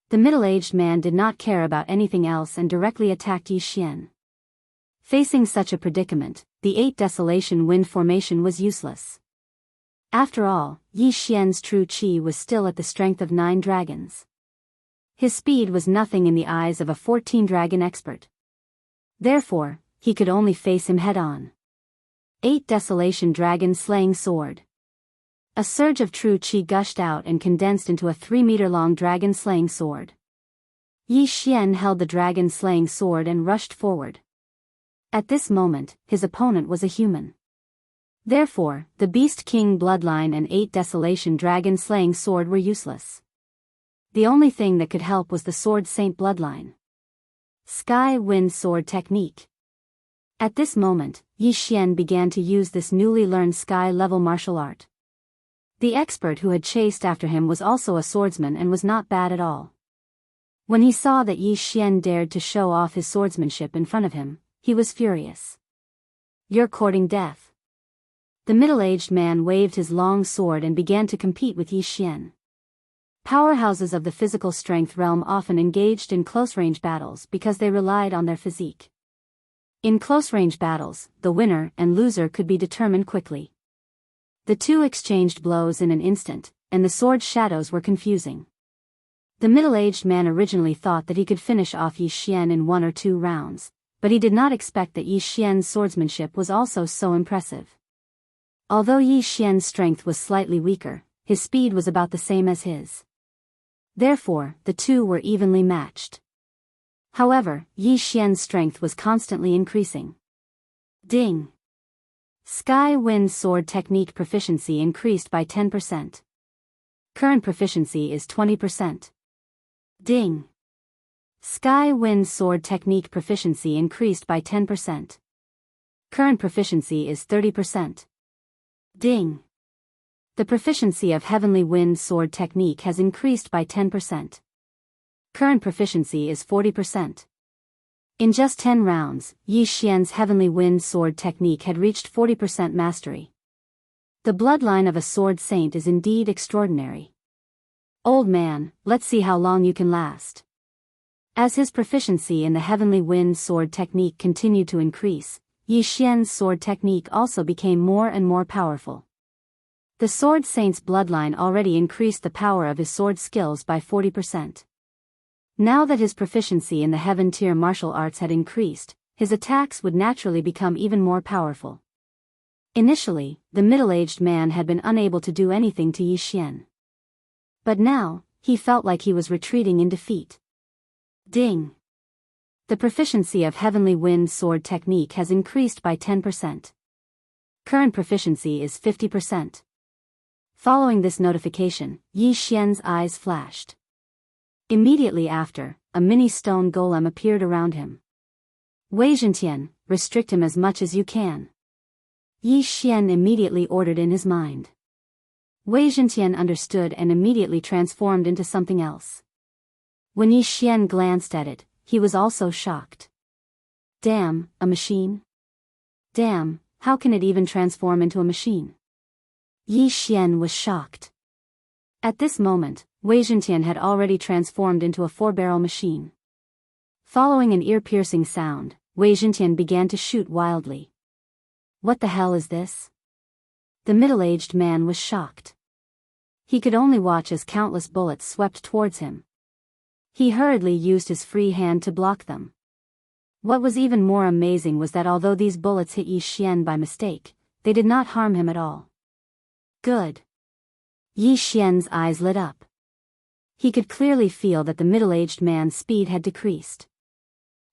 The middle-aged man did not care about anything else and directly attacked Yi Xian. Facing such a predicament, the 8 Desolation Wind formation was useless. After all, Yi Xian's true qi was still at the strength of 9 dragons. His speed was nothing in the eyes of a 14-dragon expert. Therefore, he could only face him head-on. 8 Desolation Dragon Slaying Sword. A surge of true qi gushed out and condensed into a 3-meter-long dragon-slaying sword. Yi Xian held the dragon-slaying sword and rushed forward. At this moment, his opponent was a human. Therefore, the Beast King bloodline and 8 Desolation Dragon-slaying sword were useless. The only thing that could help was the Sword Saint bloodline. Sky Wind Sword Technique. At this moment, Yi Xian began to use this newly learned sky-level martial art. The expert who had chased after him was also a swordsman and was not bad at all. When he saw that Yi Xian dared to show off his swordsmanship in front of him, he was furious. "You're courting death." The middle-aged man waved his long sword and began to compete with Yi Xian. Powerhouses of the physical strength realm often engaged in close-range battles because they relied on their physique. In close-range battles, the winner and loser could be determined quickly. The two exchanged blows in an instant, and the sword shadows were confusing. The middle-aged man originally thought that he could finish off Yi Xian in 1 or 2 rounds, but he did not expect that Yi Xian's swordsmanship was also so impressive. Although Yi Xian's strength was slightly weaker, his speed was about the same as his. Therefore, the two were evenly matched. However, Yi Xian's strength was constantly increasing. Ding! Sky Wind Sword Technique proficiency increased by 10%. Current proficiency is 20%. Ding! Sky Wind Sword Technique proficiency increased by 10%. Current proficiency is 30%. Ding! The proficiency of Heavenly Wind Sword Technique has increased by 10%. Current proficiency is 40%. In just 10 rounds, Yi Xian's Heavenly Wind Sword Technique had reached 40% mastery. The bloodline of a sword saint is indeed extraordinary. Old man, let's see how long you can last. As his proficiency in the Heavenly Wind Sword Technique continued to increase, Yi Xian's sword technique also became more and more powerful. The sword saint's bloodline already increased the power of his sword skills by 40%. Now that his proficiency in the heaven tier martial arts had increased, his attacks would naturally become even more powerful. Initially, the middle-aged man had been unable to do anything to Yi Xian. But now, he felt like he was retreating in defeat. Ding! The proficiency of Heavenly Wind Sword Technique has increased by 10%. Current proficiency is 50%. Following this notification, Yi Xian's eyes flashed. Immediately after, a mini stone golem appeared around him. Wei Zhentian, restrict him as much as you can. Yi Xian immediately ordered in his mind. Wei Zhentian understood and immediately transformed into something else. When Yi Xian glanced at it, he was also shocked. Damn, a machine? Damn, how can it even transform into a machine? Yi Xian was shocked. At this moment, Wei Zhentian had already transformed into a 4-barrel machine. Following an ear-piercing sound, Wei Zhentian began to shoot wildly. What the hell is this? The middle-aged man was shocked. He could only watch as countless bullets swept towards him. He hurriedly used his free hand to block them. What was even more amazing was that although these bullets hit Yi Xian by mistake, they did not harm him at all. Good. Yi Xian's eyes lit up. He could clearly feel that the middle-aged man's speed had decreased.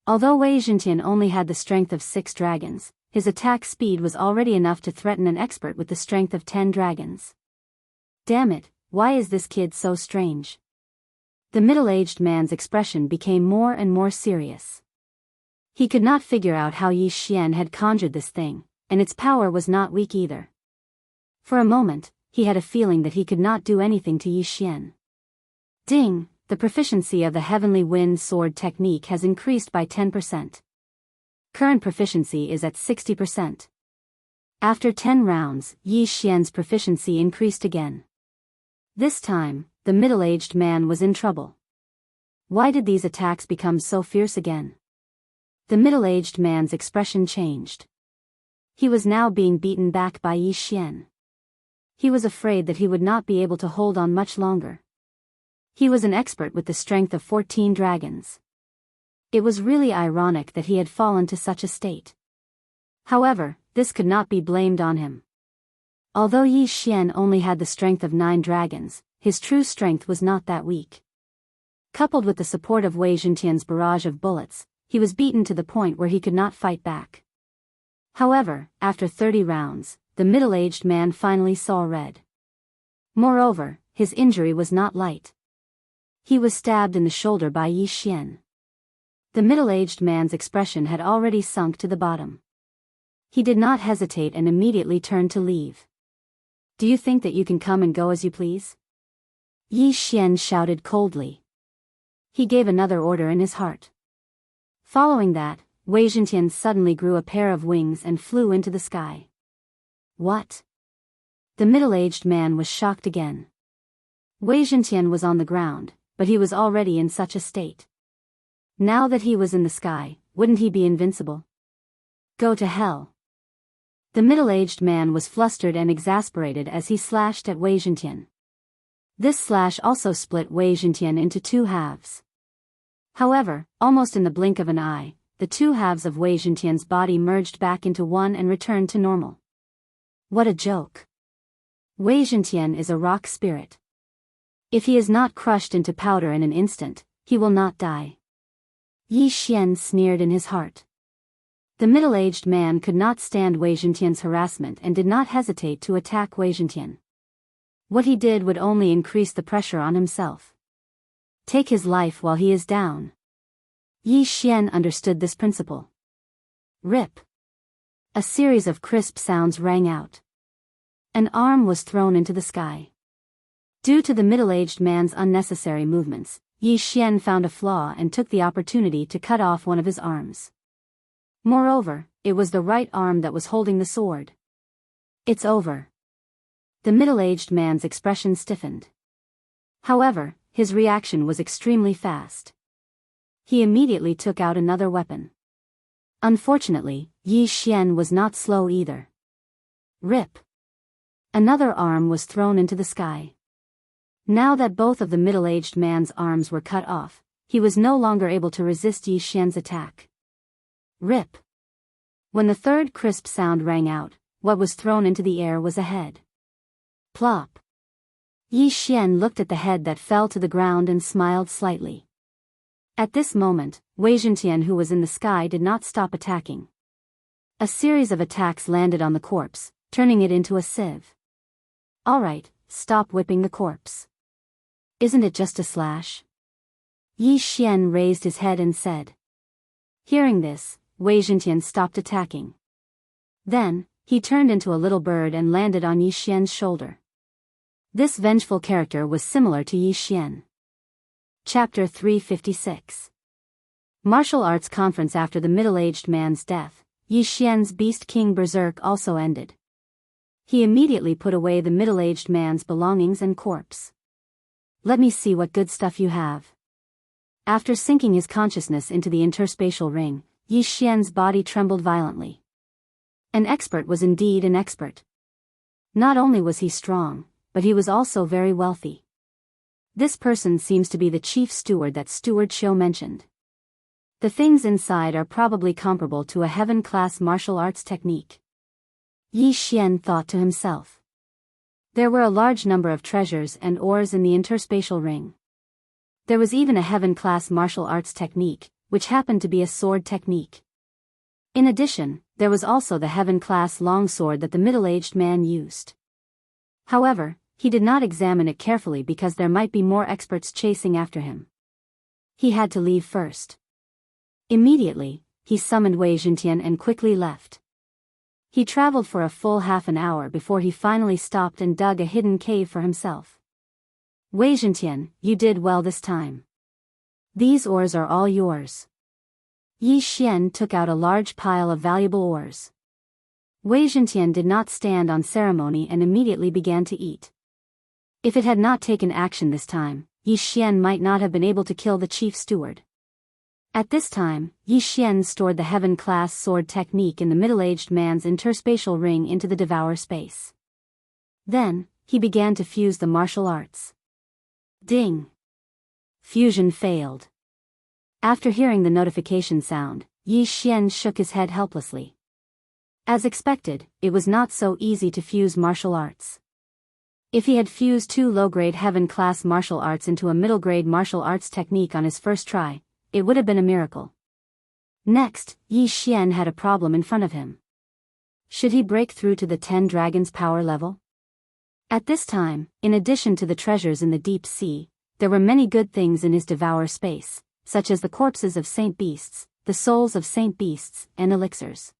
Although Wei Zhentian only had the strength of 6 dragons, his attack speed was already enough to threaten an expert with the strength of 10 dragons. Damn it, why is this kid so strange? The middle-aged man's expression became more and more serious. He could not figure out how Yi Xian had conjured this thing, and its power was not weak either. For a moment, he had a feeling that he could not do anything to Yi Xian. Ding! The proficiency of the Heavenly Wind Sword Technique has increased by 10%. Current proficiency is at 60%. After 10 rounds, Yi Xian's proficiency increased again. This time, the middle-aged man was in trouble. Why did these attacks become so fierce again? The middle-aged man's expression changed. He was now being beaten back by Yi Xian. he was afraid that he would not be able to hold on much longer. He was an expert with the strength of 14 dragons. It was really ironic that he had fallen to such a state. However, this could not be blamed on him. Although Yi Xian only had the strength of 9 dragons, his true strength was not that weak. Coupled with the support of Wei Zhentian's barrage of bullets, he was beaten to the point where he could not fight back. However, after 30 rounds, the middle-aged man finally saw red. Moreover, his injury was not light. He was stabbed in the shoulder by Yi Xian. The middle-aged man's expression had already sunk to the bottom. He did not hesitate and immediately turned to leave. "Do you think that you can come and go as you please?" Yi Xian shouted coldly. He gave another order in his heart. Following that, Wei Zhentian suddenly grew a pair of wings and flew into the sky. What? The middle-aged man was shocked again. Wei Zhentian was on the ground, but he was already in such a state. Now that he was in the sky, wouldn't he be invincible? Go to hell. The middle-aged man was flustered and exasperated as he slashed at Wei Zhentian. This slash also split Wei Zhentian into 2 halves. However, almost in the blink of an eye, the 2 halves of Wei Zhentian's body merged back into one and returned to normal. What a joke. Wei Zhentian is a rock spirit. If he is not crushed into powder in an instant, he will not die. Yi Xian sneered in his heart. The middle-aged man could not stand Wei Zhentian's harassment and did not hesitate to attack Wei Zhentian. What he did would only increase the pressure on himself. Take his life while he is down. Yi Xian understood this principle. Rip. A series of crisp sounds rang out. An arm was thrown into the sky. Due to the middle-aged man's unnecessary movements, Yi Xian found a flaw and took the opportunity to cut off one of his arms. Moreover, it was the right arm that was holding the sword. It's over. The middle-aged man's expression stiffened. However, his reaction was extremely fast. He immediately took out another weapon. Unfortunately, Yi Xian was not slow either. Rip. Another arm was thrown into the sky. Now that both of the middle-aged man's arms were cut off, he was no longer able to resist Yi Xian's attack. Rip. When the third crisp sound rang out, what was thrown into the air was a head. Plop. Yi Xian looked at the head that fell to the ground and smiled slightly. At this moment, Wei Zhentian, who was in the sky, did not stop attacking. A series of attacks landed on the corpse, turning it into a sieve. Alright, stop whipping the corpse. Isn't it just a slash? Yi Xian raised his head and said. Hearing this, Wei Zhentian stopped attacking. Then, he turned into a little bird and landed on Yi Xian's shoulder. This vengeful character was similar to Yi Xian. Chapter 356. Martial Arts Conference. After the middle-aged man's death, Yi Xian's Beast King Berserk also ended. He immediately put away the middle-aged man's belongings and corpse. Let me see what good stuff you have. After sinking his consciousness into the interspatial ring, Yi Xian's body trembled violently. An expert was indeed an expert. Not only was he strong, but he was also very wealthy. This person seems to be the chief steward that Steward Xiu mentioned. The things inside are probably comparable to a heaven-class martial arts technique. Yi Xian thought to himself. There were a large number of treasures and ores in the interspatial ring. There was even a heaven-class martial arts technique, which happened to be a sword technique. In addition, there was also the heaven-class longsword that the middle-aged man used. However, he did not examine it carefully because there might be more experts chasing after him. He had to leave first. Immediately, he summoned Wei Zhentian and quickly left. He traveled for a full half an hour before he finally stopped and dug a hidden cave for himself. Wei Zhentian, you did well this time. These ores are all yours. Yi Xian took out a large pile of valuable ores. Wei Zhentian did not stand on ceremony and immediately began to eat. If it had not taken action this time, Yi Xian might not have been able to kill the chief steward. At this time, Yi Xian stored the heaven-class sword technique in the middle-aged man's interspatial ring into the Devourer space. Then, he began to fuse the martial arts. Ding! Fusion failed. After hearing the notification sound, Yi Xian shook his head helplessly. As expected, it was not so easy to fuse martial arts. If he had fused 2 low-grade heaven-class martial arts into a middle-grade martial arts technique on his first try, it would have been a miracle. Next, Yi Xian had a problem in front of him. Should he break through to the 10 dragons power level? At this time, in addition to the treasures in the deep sea, there were many good things in his Devourer space, such as the corpses of saint beasts, the souls of saint beasts, and elixirs.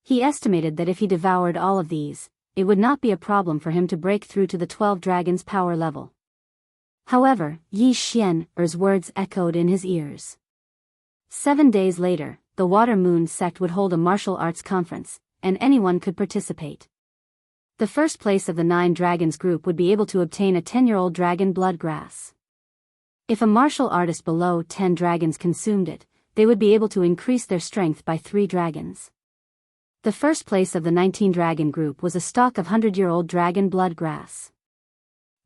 He estimated that if he devoured all of these, it would not be a problem for him to break through to the 12 dragons power level. However, Yi Xian's words echoed in his ears. 7 days later, the Water Moon sect would hold a martial arts conference, and anyone could participate. The first place of the 9 dragons group would be able to obtain a 10-year-old dragon blood grass. If a martial artist below 10 dragons consumed it, they would be able to increase their strength by 3 dragons. The first place of the 19 dragon group was a stalk of 100-year-old dragon blood grass.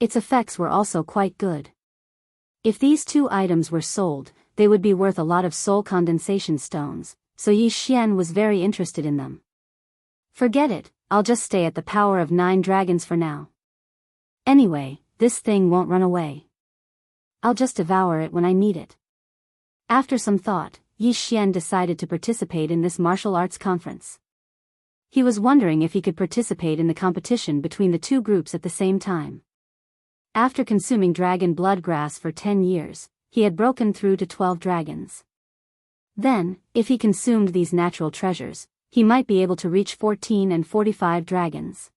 Its effects were also quite good. If these 2 items were sold, they would be worth a lot of soul condensation stones, so Yi Xian was very interested in them. Forget it, I'll just stay at the power of 9 dragons for now. Anyway, this thing won't run away. I'll just devour it when I need it. After some thought, Yi Xian decided to participate in this martial arts conference. He was wondering if he could participate in the competition between the 2 groups at the same time. After consuming dragon blood grass for 10 years, he had broken through to 12 dragons. Then, if he consumed these natural treasures, he might be able to reach 14 and 45 dragons.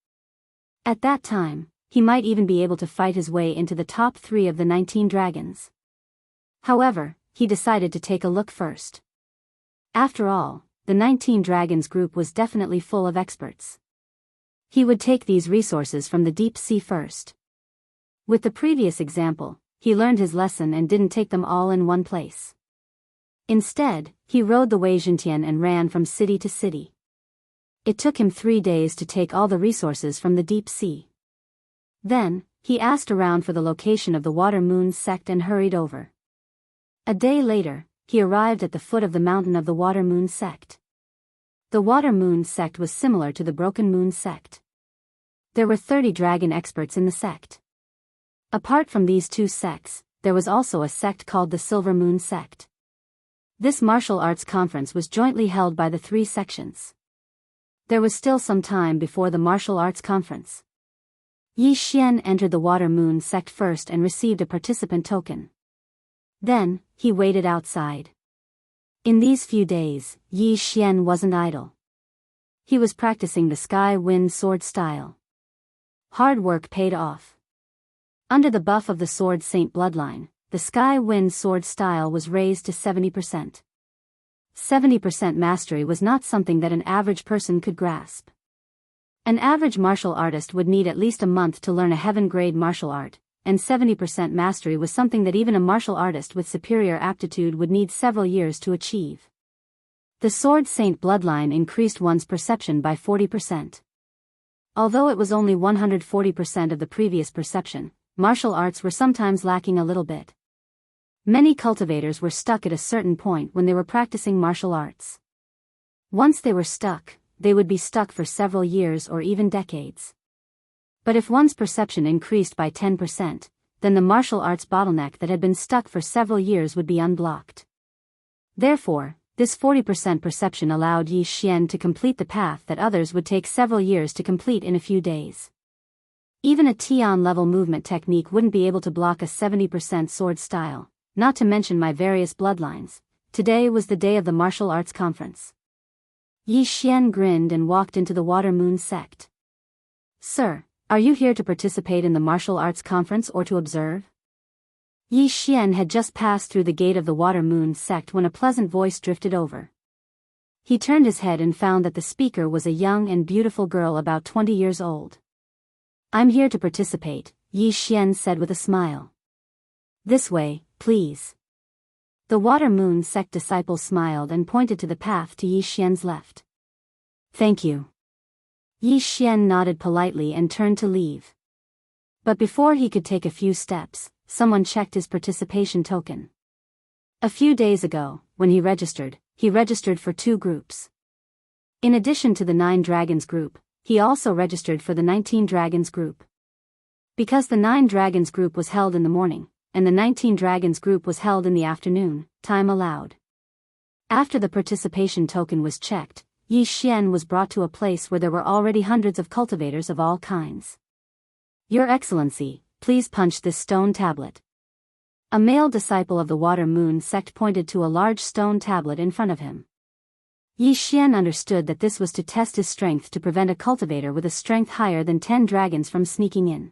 At that time, he might even be able to fight his way into the top 3 of the 19 dragons. However, he decided to take a look first. After all, the 19 dragons group was definitely full of experts. He would take these resources from the deep sea first. With the previous example, he learned his lesson and didn't take them all in one place. Instead, he rode the Wei Jintian and ran from city to city. It took him 3 days to take all the resources from the deep sea. Then, he asked around for the location of the Water Moon sect and hurried over. A day later, he arrived at the foot of the mountain of the Water Moon sect. The Water Moon sect was similar to the Broken Moon sect. There were 30 dragon experts in the sect. Apart from these 2 sects, there was also a sect called the Silver Moon sect. This martial arts conference was jointly held by the 3 sections. There was still some time before the martial arts conference. Yi Xian entered the Water Moon sect first and received a participant token. Then, he waited outside. In these few days, Yi Xian wasn't idle. He was practicing the Sky Wind Sword style. Hard work paid off. Under the buff of the Sword Saint bloodline, the Sky Wind Sword style was raised to 70%. 70% mastery was not something that an average person could grasp. An average martial artist would need at least a month to learn a heaven-grade martial art, and 70% mastery was something that even a martial artist with superior aptitude would need several years to achieve. The Sword Saint bloodline increased one's perception by 40%. Although it was only 140% of the previous perception, martial arts were sometimes lacking a little bit. Many cultivators were stuck at a certain point when they were practicing martial arts. Once they were stuck, they would be stuck for several years or even decades. But if one's perception increased by 10%, then the martial arts bottleneck that had been stuck for several years would be unblocked. Therefore, this 40% perception allowed Yi Xian to complete the path that others would take several years to complete in a few days. Even a Tian level movement technique wouldn't be able to block a 70% sword style, not to mention my various bloodlines. Today was the day of the martial arts conference. Yi Xian grinned and walked into the Water Moon sect. "Sir, are you here to participate in the martial arts conference or to observe?" Yi Xian had just passed through the gate of the Water Moon sect when a pleasant voice drifted over. He turned his head and found that the speaker was a young and beautiful girl about 20 years old. "I'm here to participate," Yi Xian said with a smile. "This way, please." The Water Moon sect disciple smiled and pointed to the path to Yi Xian's left. "Thank you." Yi Xian nodded politely and turned to leave. But before he could take a few steps, someone checked his participation token. A few days ago, when he registered for 2 groups. In addition to the 9 Dragons group, he also registered for the 19 Dragons group. Because the 9 Dragons group was held in the morning, and the 19 Dragons group was held in the afternoon, time allowed. After the participation token was checked, Yi Xian was brought to a place where there were already hundreds of cultivators of all kinds. Your Excellency, please punch this stone tablet. A male disciple of the Water Moon sect pointed to a large stone tablet in front of him. Yi Xian understood that this was to test his strength to prevent a cultivator with a strength higher than 10 dragons from sneaking in.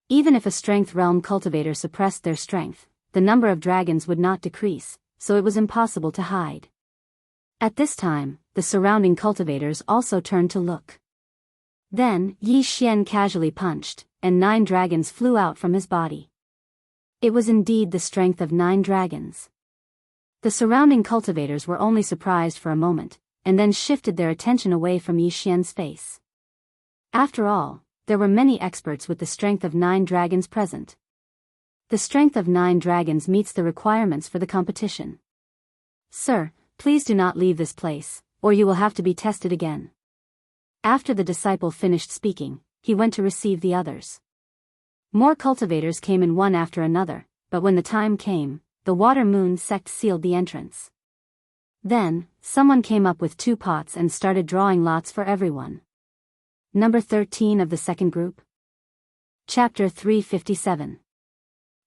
Even if a strength realm cultivator suppressed their strength, the number of dragons would not decrease, so it was impossible to hide. At this time, the surrounding cultivators also turned to look. Then, Yi Xian casually punched, and 9 dragons flew out from his body. It was indeed the strength of 9 dragons. The surrounding cultivators were only surprised for a moment, and then shifted their attention away from Yi Xian's face. After all, there were many experts with the strength of 9 dragons present. The strength of 9 dragons meets the requirements for the competition. Sir, please do not leave this place, or you will have to be tested again. After the disciple finished speaking, he went to receive the others. More cultivators came in one after another, but when the time came, the Water Moon sect sealed the entrance. Then, someone came up with 2 pots and started drawing lots for everyone. Number 13 of the second group. Chapter 357.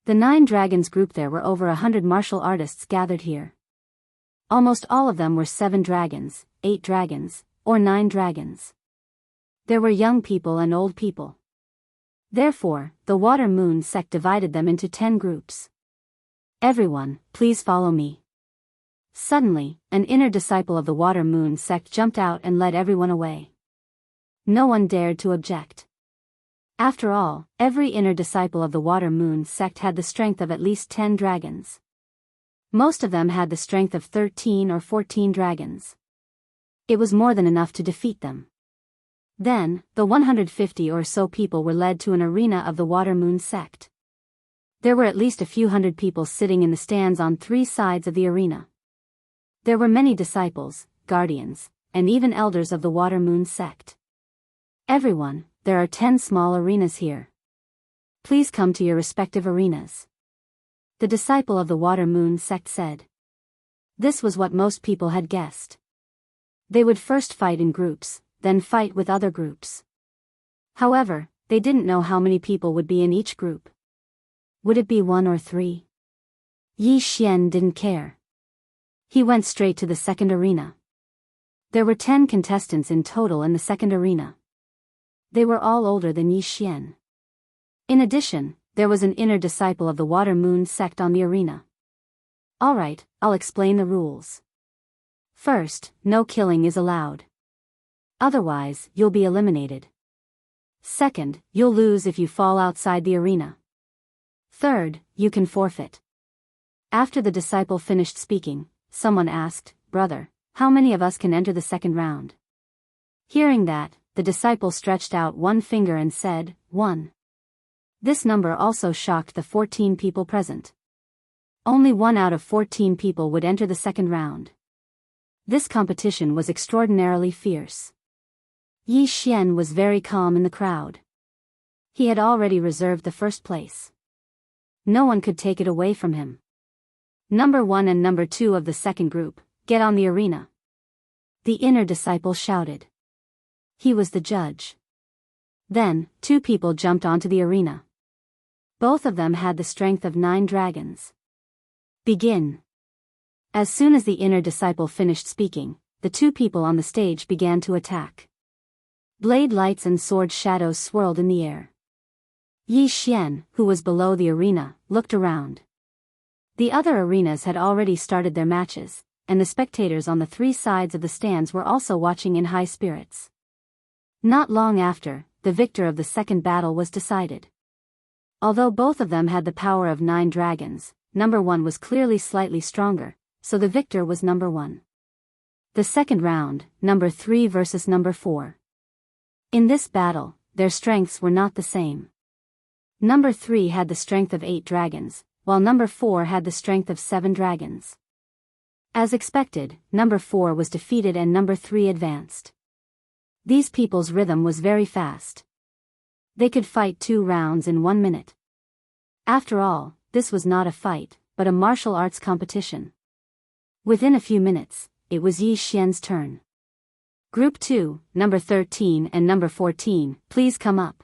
The 9 Dragons group. There were over 100 martial artists gathered here. Almost all of them were 7 dragons, 8 dragons, or 9 dragons. There were young people and old people. Therefore, the Water Moon sect divided them into 10 groups. Everyone, please follow me. Suddenly, an inner disciple of the Water Moon sect jumped out and led everyone away. No one dared to object. After all, every inner disciple of the Water Moon sect had the strength of at least 10 dragons. Most of them had the strength of 13 or 14 dragons. It was more than enough to defeat them. Then, the 150 or so people were led to an arena of the Water Moon sect. There were at least a few hundred people sitting in the stands on 3 sides of the arena. There were many disciples, guardians, and even elders of the Water Moon sect. Everyone, there are 10 small arenas here. Please come to your respective arenas. The disciple of the Water Moon sect said. This was what most people had guessed. They would first fight in groups, then fight with other groups. However, they didn't know how many people would be in each group. Would it be 1 or 3? Yi Xian didn't care. He went straight to the second arena. There were 10 contestants in total in the second arena. They were all older than Yi Xian. In addition, there was an inner disciple of the Water Moon sect on the arena. Alright, I'll explain the rules. First, no killing is allowed. Otherwise, you'll be eliminated. Second, you'll lose if you fall outside the arena. Third, you can forfeit. After the disciple finished speaking, someone asked, Brother, how many of us can enter the second round? Hearing that, the disciple stretched out one finger and said, 1. This number also shocked the 14 people present. Only 1 out of 14 people would enter the second round. This competition was extraordinarily fierce. Yi Xian was very calm in the crowd. He had already reserved the first place. No one could take it away from him. Number 1 and number 2 of the second group, get on the arena. The inner disciple shouted. He was the judge. Then, 2 people jumped onto the arena. Both of them had the strength of 9 dragons. Begin. As soon as the inner disciple finished speaking, the 2 people on the stage began to attack. Blade lights and sword shadows swirled in the air. Yi Xian, who was below the arena, looked around. The other arenas had already started their matches, and the spectators on the 3 sides of the stands were also watching in high spirits. Not long after, the victor of the second battle was decided. Although both of them had the power of 9 dragons, number 1 was clearly slightly stronger, so the victor was number 1. The second round, number 3 versus number 4. In this battle, their strengths were not the same. Number 3 had the strength of 8 dragons, while number 4 had the strength of 7 dragons. As expected, number 4 was defeated and number 3 advanced. These people's rhythm was very fast. They could fight 2 rounds in 1 minute. After all, this was not a fight, but a martial arts competition. Within a few minutes, it was Yi Xian's turn. Group 2, number 13 and number 14, please come up.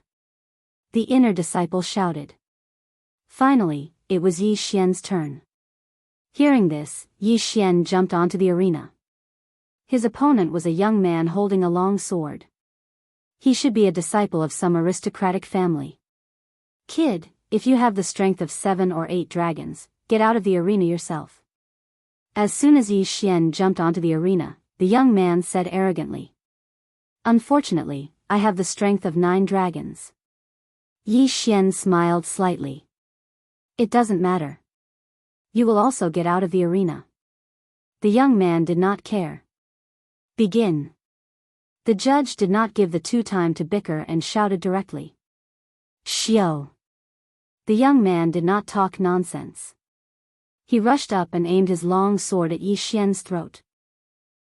The inner disciple shouted. Finally, it was Yi Xian's turn. Hearing this, Yi Xian jumped onto the arena. His opponent was a young man holding a long sword. He should be a disciple of some aristocratic family. Kid, if you have the strength of 7 or 8 dragons, get out of the arena yourself. As soon as Yi Xian jumped onto the arena, the young man said arrogantly. Unfortunately, I have the strength of 9 dragons. Yi Xian smiled slightly. It doesn't matter. You will also get out of the arena. The young man did not care. Begin. The judge did not give the two time to bicker and shouted directly. Xiao. The young man did not talk nonsense. He rushed up and aimed his long sword at Yi Xian's throat.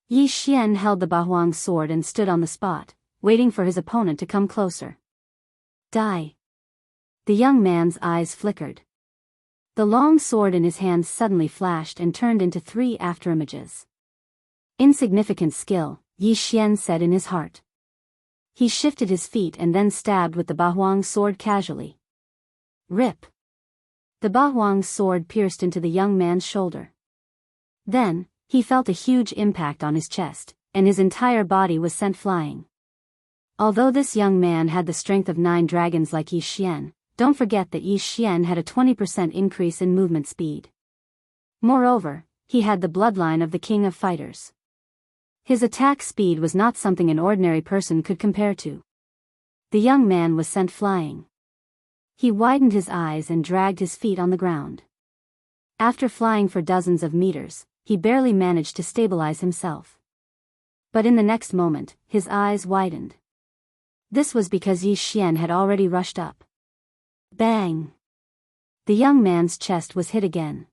Yi Xian held the Bahuang sword and stood on the spot, waiting for his opponent to come closer. Die. The young man's eyes flickered. The long sword in his hand suddenly flashed and turned into 3 afterimages. Insignificant skill, Yi Xian said in his heart. He shifted his feet and then stabbed with the Bahuang sword casually. Rip. The Bahuang sword pierced into the young man's shoulder. Then, he felt a huge impact on his chest, and his entire body was sent flying. Although this young man had the strength of 9 dragons like Yi Xian, don't forget that Yi Xian had a 20% increase in movement speed. Moreover, he had the bloodline of the king of fighters. His attack speed was not something an ordinary person could compare to. The young man was sent flying. He widened his eyes and dragged his feet on the ground. After flying for dozens of meters, he barely managed to stabilize himself. But in the next moment, his eyes widened. This was because Yi Xian had already rushed up. Bang! The young man's chest was hit again.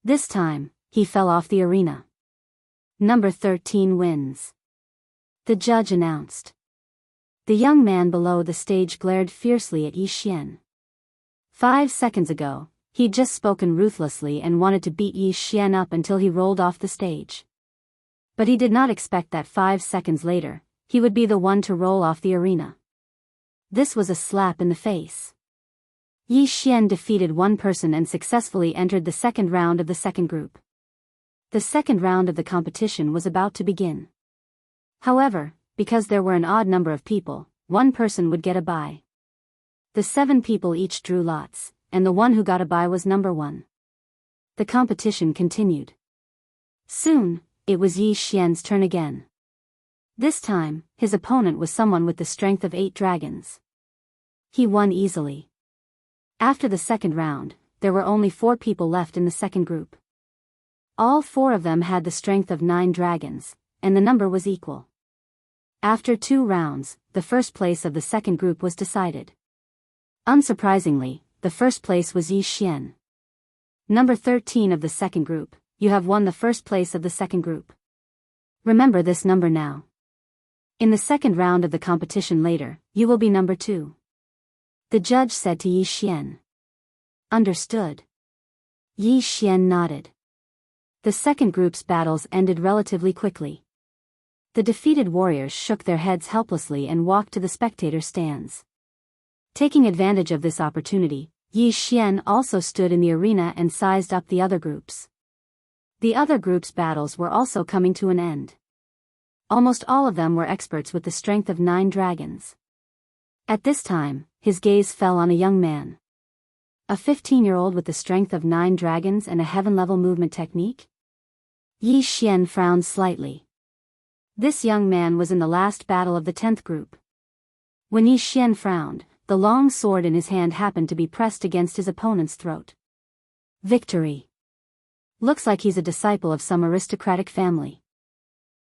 This time, he fell off the arena. Number 13 wins. The judge announced. The young man below the stage glared fiercely at Yi Xian. 5 seconds ago, he'd just spoken ruthlessly and wanted to beat Yi Xian up until he rolled off the stage. But he did not expect that 5 seconds later, he would be the one to roll off the arena. This was a slap in the face. Yi Xian defeated one person and successfully entered the second round of the second group. The second round of the competition was about to begin. However, because there were an odd number of people, one person would get a bye. The 7 people each drew lots, and the one who got a bye was number 1. The competition continued. Soon, it was Yi Xian's turn again. This time, his opponent was someone with the strength of 8 dragons. He won easily. After the second round, there were only 4 people left in the second group. All 4 of them had the strength of 9 dragons, and the number was equal. After 2 rounds, the first place of the second group was decided. Unsurprisingly, the first place was Yi Xian. Number 13 of the second group, you have won the first place of the second group. Remember this number now. In the second round of the competition later, you will be number 2. The judge said to Yi Xian. Understood. Yi Xian nodded. The second group's battles ended relatively quickly. The defeated warriors shook their heads helplessly and walked to the spectator stands. Taking advantage of this opportunity, Yi Xian also stood in the arena and sized up the other groups. The other groups' battles were also coming to an end. Almost all of them were experts with the strength of 9 dragons. At this time, his gaze fell on a young man. A 15-year-old with the strength of 9 dragons and a heaven-level movement technique? Yi Xian frowned slightly. This young man was in the last battle of the 10th group. When Yi Xian frowned, the long sword in his hand happened to be pressed against his opponent's throat. Victory. Looks like he's a disciple of some aristocratic family.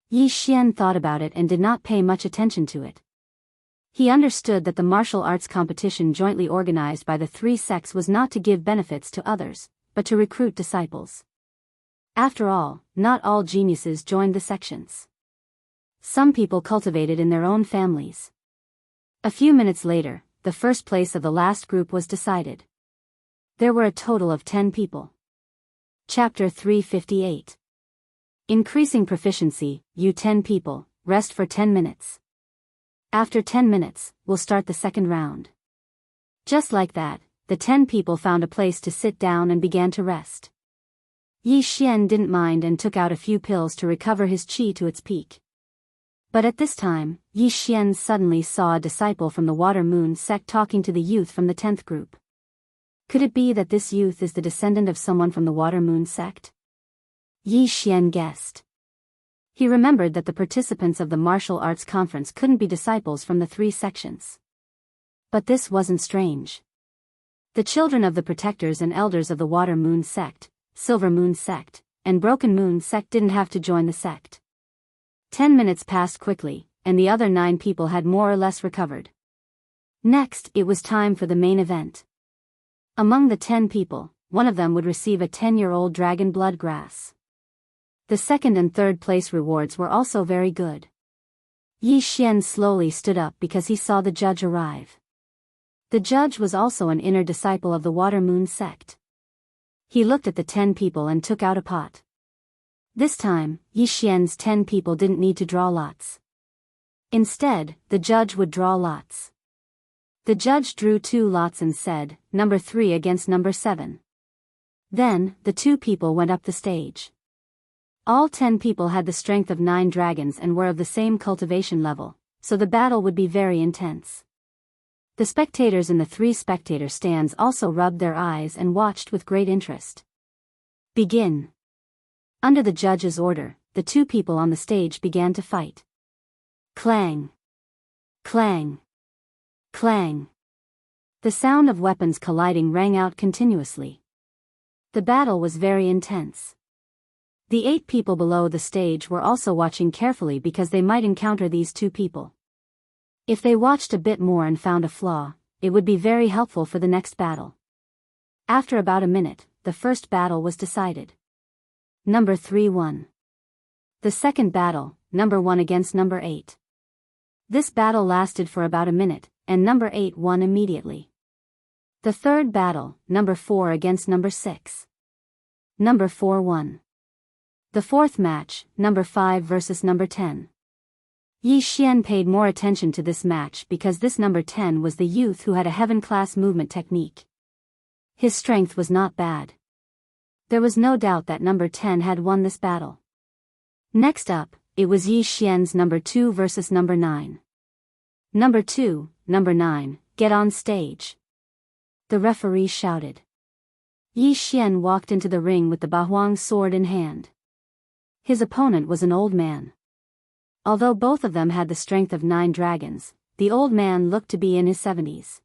Yi Xian thought about it and did not pay much attention to it. He understood that the martial arts competition jointly organized by the three sects was not to give benefits to others, but to recruit disciples. After all, not all geniuses joined the sections. Some people cultivated in their own families. A few minutes later, the first place of the last group was decided. There were a total of 10 people. Chapter 358. Increasing proficiency, you 10 people, rest for 10 minutes. After 10 minutes, we'll start the second round. Just like that, the 10 people found a place to sit down and began to rest. Yi Xian didn't mind and took out a few pills to recover his qi to its peak. But at this time, Yi Xian suddenly saw a disciple from the Water Moon sect talking to the youth from the 10th group. Could it be that this youth is the descendant of someone from the Water Moon sect? Yi Xian guessed. He remembered that the participants of the martial arts conference couldn't be disciples from the three sections. But this wasn't strange. The children of the protectors and elders of the Water Moon sect, Silver Moon sect, and Broken Moon sect didn't have to join the sect. 10 minutes passed quickly, and the other 9 people had more or less recovered. Next, it was time for the main event. Among the 10 people, one of them would receive a 10-year-old dragon blood grass. The second and third place rewards were also very good. Yi Xian slowly stood up because he saw the judge arrive. The judge was also an inner disciple of the Water Moon sect. He looked at the 10 people and took out a pot. This time, Yi Xian's 10 people didn't need to draw lots. Instead, the judge would draw lots. The judge drew 2 lots and said, number 3 against number 7. Then, the 2 people went up the stage. All 10 people had the strength of 9 dragons and were of the same cultivation level, so the battle would be very intense. The spectators in the 3 spectator stands also rubbed their eyes and watched with great interest. Begin. Under the judge's order, the 2 people on the stage began to fight. Clang. Clang. Clang. The sound of weapons colliding rang out continuously. The battle was very intense. The 8 people below the stage were also watching carefully because they might encounter these 2 people. If they watched a bit more and found a flaw, it would be very helpful for the next battle. After about a minute, the first battle was decided. Number 3 won. The second battle, number 1 against number 8. This battle lasted for about a minute, and number 8 won immediately. The third battle, number 4 against number 6. Number 4 won. The fourth match, number 5 versus number 10. Yi Xian paid more attention to this match because this number 10 was the youth who had a heaven-class movement technique. His strength was not bad. There was no doubt that number 10 had won this battle. Next up, it was Yi Xian's number 2 versus number 9. Number 2, number 9, get on stage. The referee shouted. Yi Xian walked into the ring with the Bahuang sword in hand. His opponent was an old man. Although both of them had the strength of 9 dragons, the old man looked to be in his 70s.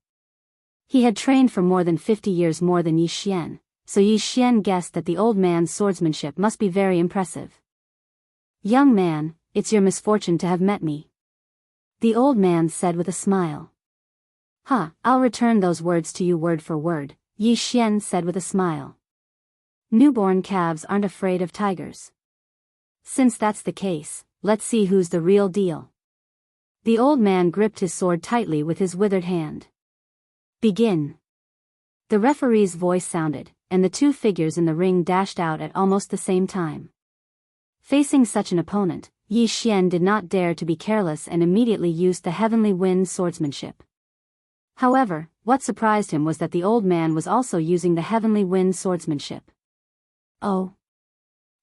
He had trained for more than 50 years more than Yi Xian, so Yi Xian guessed that the old man's swordsmanship must be very impressive. Young man, it's your misfortune to have met me. The old man said with a smile. I'll return those words to you word for word, Yi Xian said with a smile. Newborn calves aren't afraid of tigers. Since that's the case, let's see who's the real deal. The old man gripped his sword tightly with his withered hand. Begin. The referee's voice sounded, and the 2 figures in the ring dashed out at almost the same time. Facing such an opponent, Yi Xian did not dare to be careless and immediately used the heavenly wind swordsmanship. However, what surprised him was that the old man was also using the heavenly wind swordsmanship. Oh.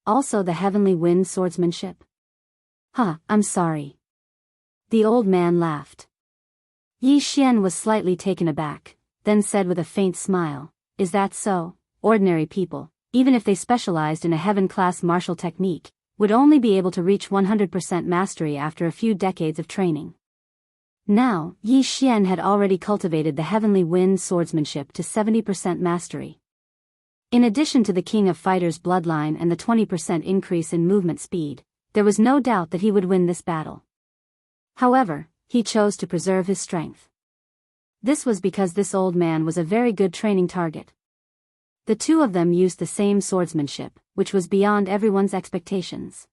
Also the heavenly wind swordsmanship? I'm sorry. The old man laughed. Yi Xian was slightly taken aback, then said with a faint smile, is that so? Ordinary people, even if they specialized in a heaven-class martial technique, would only be able to reach 100% mastery after a few decades of training. Now, Yi Xian had already cultivated the heavenly wind swordsmanship to 70% mastery. In addition to the King of Fighters bloodline and the 20% increase in movement speed, there was no doubt that he would win this battle. However, he chose to preserve his strength. This was because this old man was a very good training target. The two of them used the same swordsmanship, which was beyond everyone's expectations.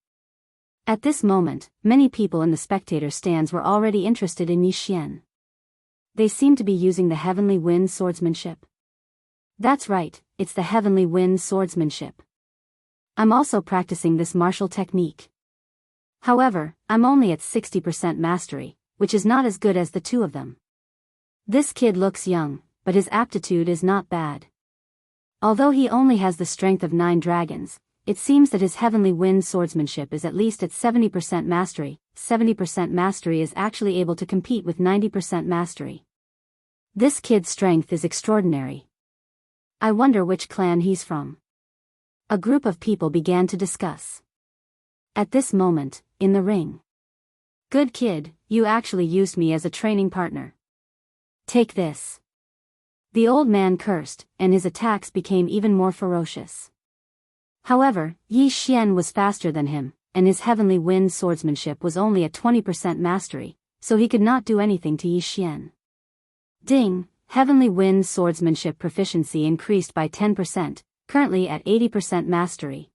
At this moment, many people in the spectator stands were already interested in Yi Xian. They seemed to be using the Heavenly Wind swordsmanship. That's right, it's the Heavenly Wind swordsmanship. I'm also practicing this martial technique. However, I'm only at 60% mastery, which is not as good as the two of them. This kid looks young, but his aptitude is not bad. Although he only has the strength of 9 dragons, it seems that his Heavenly Wind swordsmanship is at least at 70% mastery. 70% mastery is actually able to compete with 90% mastery. This kid's strength is extraordinary. I wonder which clan he's from. A group of people began to discuss. At this moment, in the ring. Good kid, you actually used me as a training partner. Take this. The old man cursed, and his attacks became even more ferocious. However, Yi Xian was faster than him, and his Heavenly Wind swordsmanship was only at 20% mastery, so he could not do anything to Yi Xian. Ding! Heavenly Wind swordsmanship proficiency increased by 10%, currently at 80% mastery.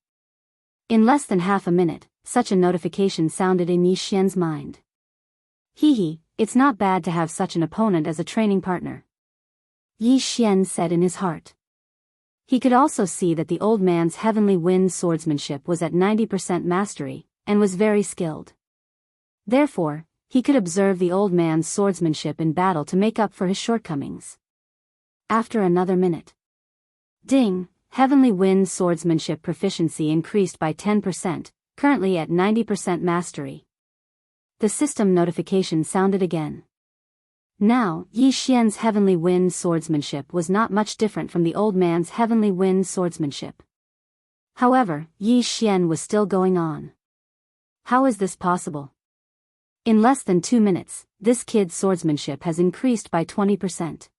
In less than half a minute, such a notification sounded in Yi Xian's mind. Hee, it's not bad to have such an opponent as a training partner. Yi Xian said in his heart. He could also see that the old man's Heavenly Wind swordsmanship was at 90% mastery, and was very skilled. Therefore, he could observe the old man's swordsmanship in battle to make up for his shortcomings. After another minute. Ding! Heavenly Wind swordsmanship proficiency increased by 10%, currently at 90% mastery. The system notification sounded again. Now, Yi Xian's Heavenly Wind swordsmanship was not much different from the old man's Heavenly Wind swordsmanship. However, Yi Xian was still going on. How is this possible? In less than 2 minutes, this kid's swordsmanship has increased by 20%.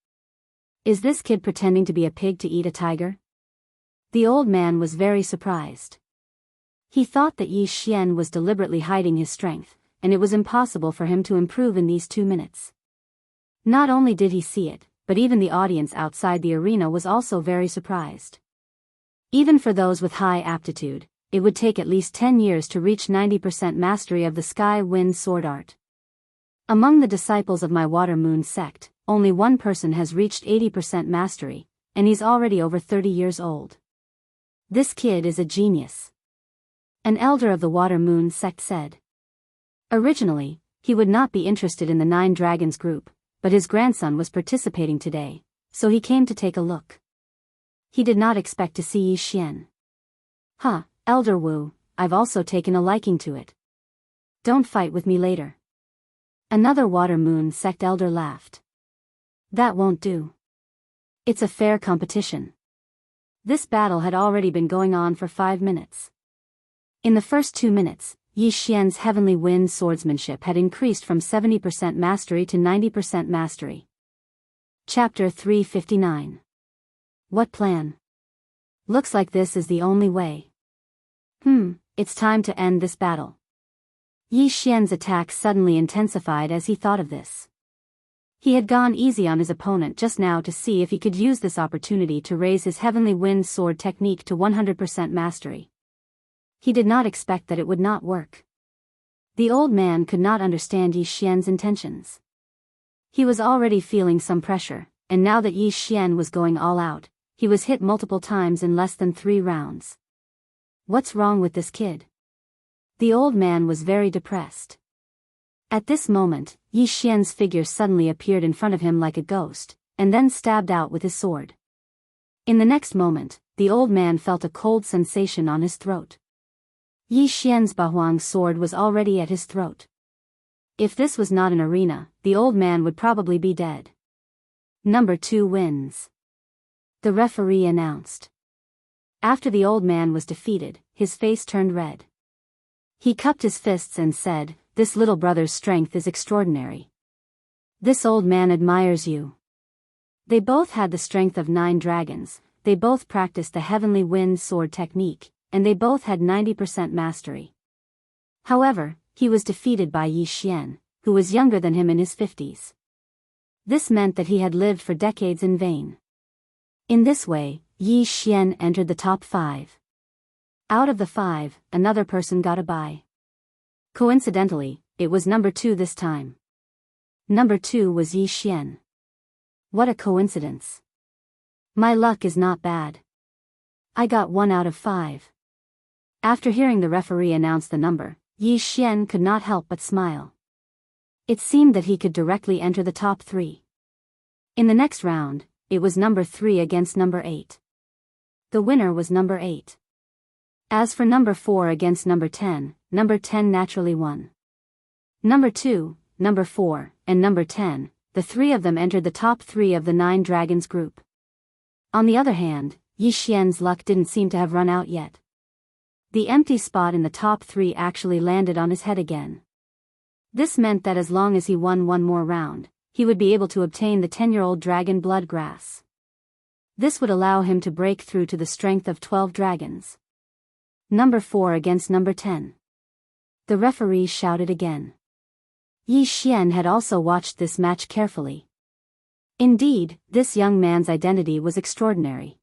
Is this kid pretending to be a pig to eat a tiger? The old man was very surprised. He thought that Yi Xian was deliberately hiding his strength, and it was impossible for him to improve in these 2 minutes. Not only did he see it, but even the audience outside the arena was also very surprised. Even for those with high aptitude, it would take at least 10 years to reach 90% mastery of the Sky Wind sword art. Among the disciples of my Water Moon sect, only one person has reached 80% mastery, and he's already over 30 years old. This kid is a genius. An elder of the Water Moon sect said. Originally, he would not be interested in the 9 Dragons group, but his grandson was participating today, so he came to take a look. He did not expect to see Yi Xian. Elder Wu, I've also taken a liking to it. Don't fight with me later. Another Water Moon sect elder laughed. That won't do. It's a fair competition. This battle had already been going on for 5 minutes. In the first 2 minutes, Yi Xian's Heavenly Wind swordsmanship had increased from 70% mastery to 90% mastery. Chapter 359. What plan? Looks like this is the only way. It's time to end this battle. Yi Xian's attack suddenly intensified as he thought of this. He had gone easy on his opponent just now to see if he could use this opportunity to raise his Heavenly Wind sword technique to 100% mastery. He did not expect that it would not work. The old man could not understand Yi Xian's intentions. He was already feeling some pressure, and now that Yi Xian was going all out, he was hit multiple times in less than 3 rounds. What's wrong with this kid? The old man was very depressed. At this moment, Yi Xian's figure suddenly appeared in front of him like a ghost, and then stabbed out with his sword. In the next moment, the old man felt a cold sensation on his throat. Yi Xian's Bahuang sword was already at his throat. If this was not an arena, the old man would probably be dead. Number 2 wins. The referee announced. After the old man was defeated, his face turned red. He cupped his fists and said, "This little brother's strength is extraordinary. This old man admires you." They both had the strength of 9 dragons, they both practiced the Heavenly Wind sword technique, and they both had 90% mastery. However, he was defeated by Yi Xian, who was younger than him in his 50s. This meant that he had lived for decades in vain. In this way, Yi Xian entered the top 5. Out of the 5, another person got a bye. Coincidentally, it was number 2 this time. Number 2 was Yi Xian. What a coincidence. My luck is not bad. I got 1 out of 5. After hearing the referee announce the number, Yi Xian could not help but smile. It seemed that he could directly enter the top 3. In the next round, it was number 3 against number 8. The winner was number 8. As for number 4 against number 10 naturally won. Number 2, number 4, and number 10, the 3 of them entered the top 3 of the 9 dragons group. On the other hand, Yi Xian's luck didn't seem to have run out yet. The empty spot in the top 3 actually landed on his head again. This meant that as long as he won 1 more round, he would be able to obtain the 10-year-old dragon blood grass. This would allow him to break through to the strength of 12 dragons. Number 4 against number 10. The referee shouted again. Yi Xian had also watched this match carefully. Indeed, this young man's identity was extraordinary.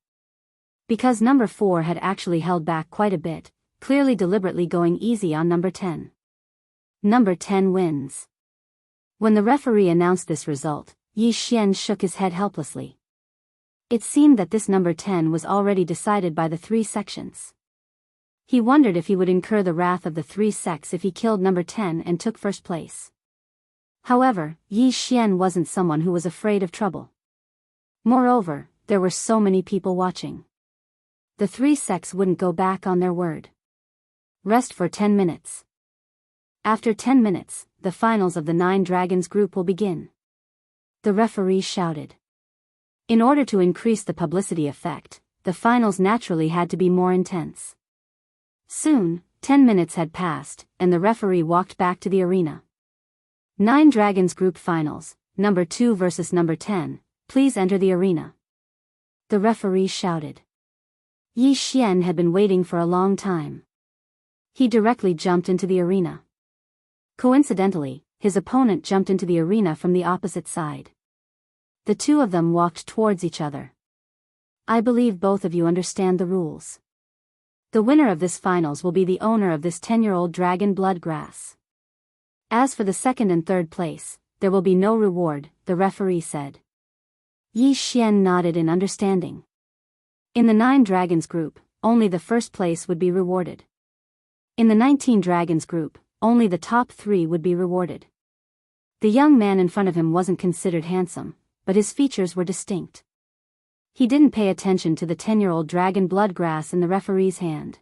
Because number 4 had actually held back quite a bit, clearly deliberately going easy on number 10. Number 10 wins. When the referee announced this result, Yi Xian shook his head helplessly. It seemed that this number 10 was already decided by the 3 sections. He wondered if he would incur the wrath of the 3 sects if he killed number 10 and took first place. However, Yi Xian wasn't someone who was afraid of trouble. Moreover, there were so many people watching. The 3 sects wouldn't go back on their word. Rest for 10 minutes. After 10 minutes, the finals of the 9 dragons group will begin. The referee shouted. In order to increase the publicity effect, the finals naturally had to be more intense. Soon, 10 minutes had passed, and the referee walked back to the arena. 9 dragons group finals, number 2 versus number 10, please enter the arena. The referee shouted. Yi Xian had been waiting for a long time. He directly jumped into the arena. Coincidentally, his opponent jumped into the arena from the opposite side. The 2 of them walked towards each other. I believe both of you understand the rules. The winner of this finals will be the owner of this 10-year-old dragon blood grass. As for the 2nd and 3rd place, there will be no reward, the referee said. Yi Xian nodded in understanding. In the 9 dragons group, only the 1st place would be rewarded. In the 19 dragons group, only the top 3 would be rewarded. The young man in front of him wasn't considered handsome, but his features were distinct. He didn't pay attention to the 10-year-old dragon blood grass in the referee's hand.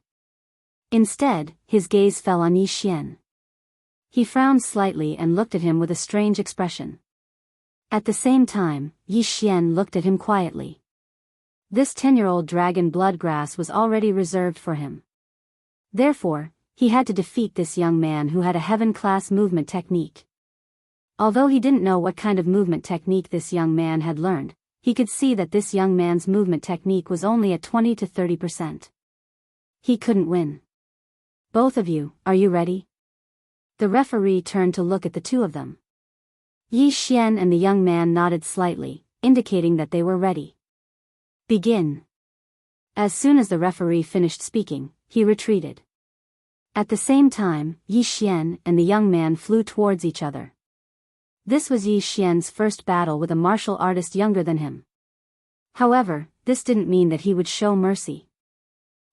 Instead, his gaze fell on Yi Xian. He frowned slightly and looked at him with a strange expression. At the same time, Yi Xian looked at him quietly. This 10-year-old dragon blood grass was already reserved for him. Therefore, he had to defeat this young man who had a heaven-class movement technique. Although he didn't know what kind of movement technique this young man had learned, he could see that this young man's movement technique was only at 20 to 30%. He couldn't win. Both of you, are you ready? The referee turned to look at the 2 of them. Yi Xian and the young man nodded slightly, indicating that they were ready. Begin. As soon as the referee finished speaking, he retreated. At the same time, Yi Xian and the young man flew towards each other. This was Yi Xian's first battle with a martial artist younger than him. However, this didn't mean that he would show mercy.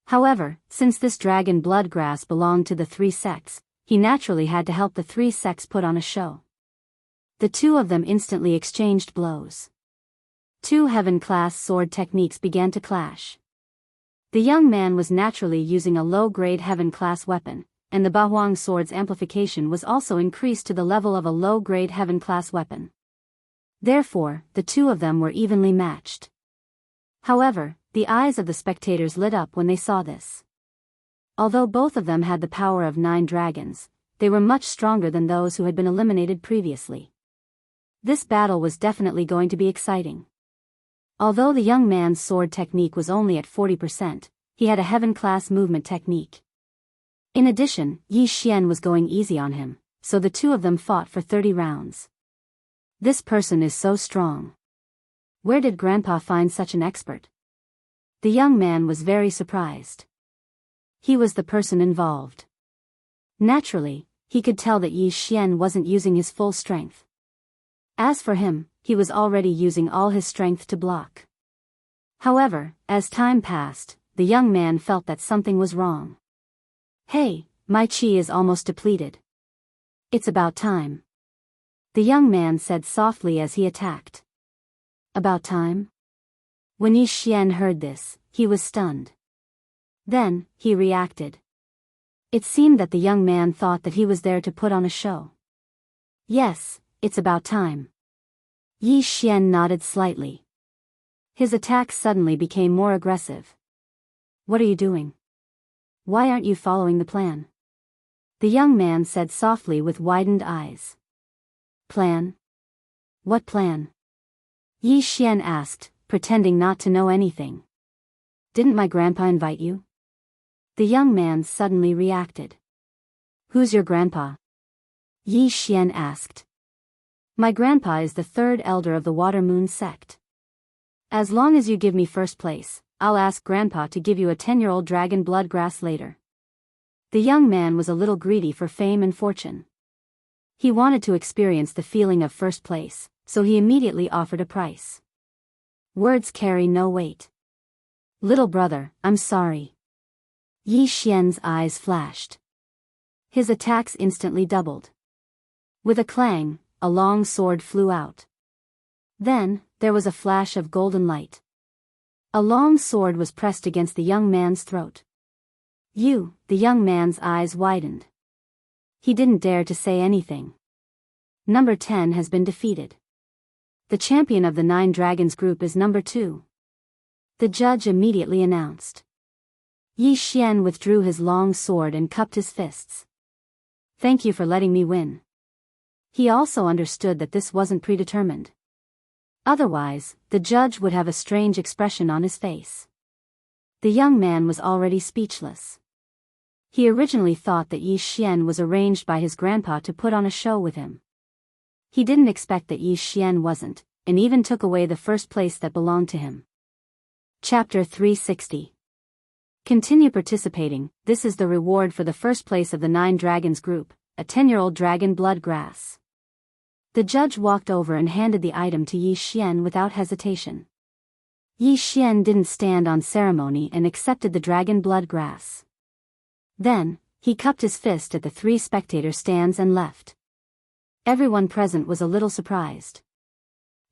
However, since this dragon blood grass belonged to the 3 sects, he naturally had to help the 3 sects put on a show. The 2 of them instantly exchanged blows. 2 heaven-class sword techniques began to clash. The young man was naturally using a low-grade heaven-class weapon, and the Bahuang sword's amplification was also increased to the level of a low-grade heaven-class weapon. Therefore, the 2 of them were evenly matched. However, the eyes of the spectators lit up when they saw this. Although both of them had the power of 9 dragons, they were much stronger than those who had been eliminated previously. This battle was definitely going to be exciting. Although the young man's sword technique was only at 40%, he had a heaven-class movement technique. In addition, Yi Xian was going easy on him, so the two of them fought for 30 rounds. This person is so strong. Where did Grandpa find such an expert? The young man was very surprised. He was the person involved. Naturally, he could tell that Yi Xian wasn't using his full strength. As for him, he was already using all his strength to block. However, as time passed, the young man felt that something was wrong. Hey, my chi is almost depleted. It's about time. The young man said softly as he attacked. About time? When Yi Xian heard this, he was stunned. Then, he reacted. It seemed that the young man thought that he was there to put on a show. Yes, it's about time. Yi Xian nodded slightly. His attack suddenly became more aggressive. What are you doing? Why aren't you following the plan? The young man said softly with widened eyes. Plan? What plan? Yi Xian asked, pretending not to know anything. Didn't my grandpa invite you? The young man suddenly reacted. Who's your grandpa? Yi Xian asked. My grandpa is the third elder of the Water Moon sect. As long as you give me first place, I'll ask grandpa to give you a 10-year-old dragon blood grass later. The young man was a little greedy for fame and fortune. He wanted to experience the feeling of first place, so he immediately offered a price. Words carry no weight. Little brother, I'm sorry. Yi Xian's eyes flashed. His attacks instantly doubled. With a clang, a long sword flew out. Then, there was a flash of golden light. A long sword was pressed against the young man's throat. The young man's eyes widened. He didn't dare to say anything. Number 10 has been defeated. The champion of the 9 Dragons group is number 2. The judge immediately announced. Yi Xian withdrew his long sword and cupped his fists. Thank you for letting me win. He also understood that this wasn't predetermined. Otherwise, the judge would have a strange expression on his face. The young man was already speechless. He originally thought that Yi Xian was arranged by his grandpa to put on a show with him. He didn't expect that Yi Xian wasn't, and even took away the first place that belonged to him. Chapter 360. Continue participating. This is the reward for the first place of the 9 Dragons group, a 10-year-old dragon blood grass. The judge walked over and handed the item to Yi Xian without hesitation. Yi Xian didn't stand on ceremony and accepted the dragon blood grass. Then, he cupped his fist at the 3 spectator stands and left. Everyone present was a little surprised.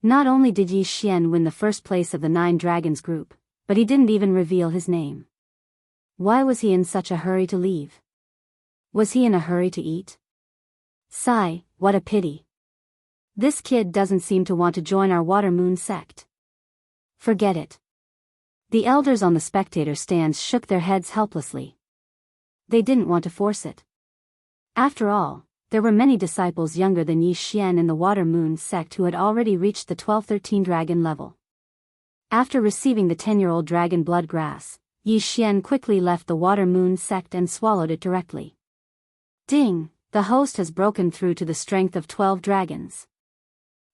Not only did Yi Xian win the first place of the 9 Dragons group, but he didn't even reveal his name. Why was he in such a hurry to leave? Was he in a hurry to eat? Sigh, what a pity. This kid doesn't seem to want to join our Water Moon sect. Forget it. The elders on the spectator stands shook their heads helplessly. They didn't want to force it. After all, there were many disciples younger than Yi Xian in the Water Moon sect who had already reached the 12-13 dragon level. After receiving the 10-year-old dragon blood grass, Yi Xian quickly left the Water Moon sect and swallowed it directly. Ding! The host has broken through to the strength of 12 dragons.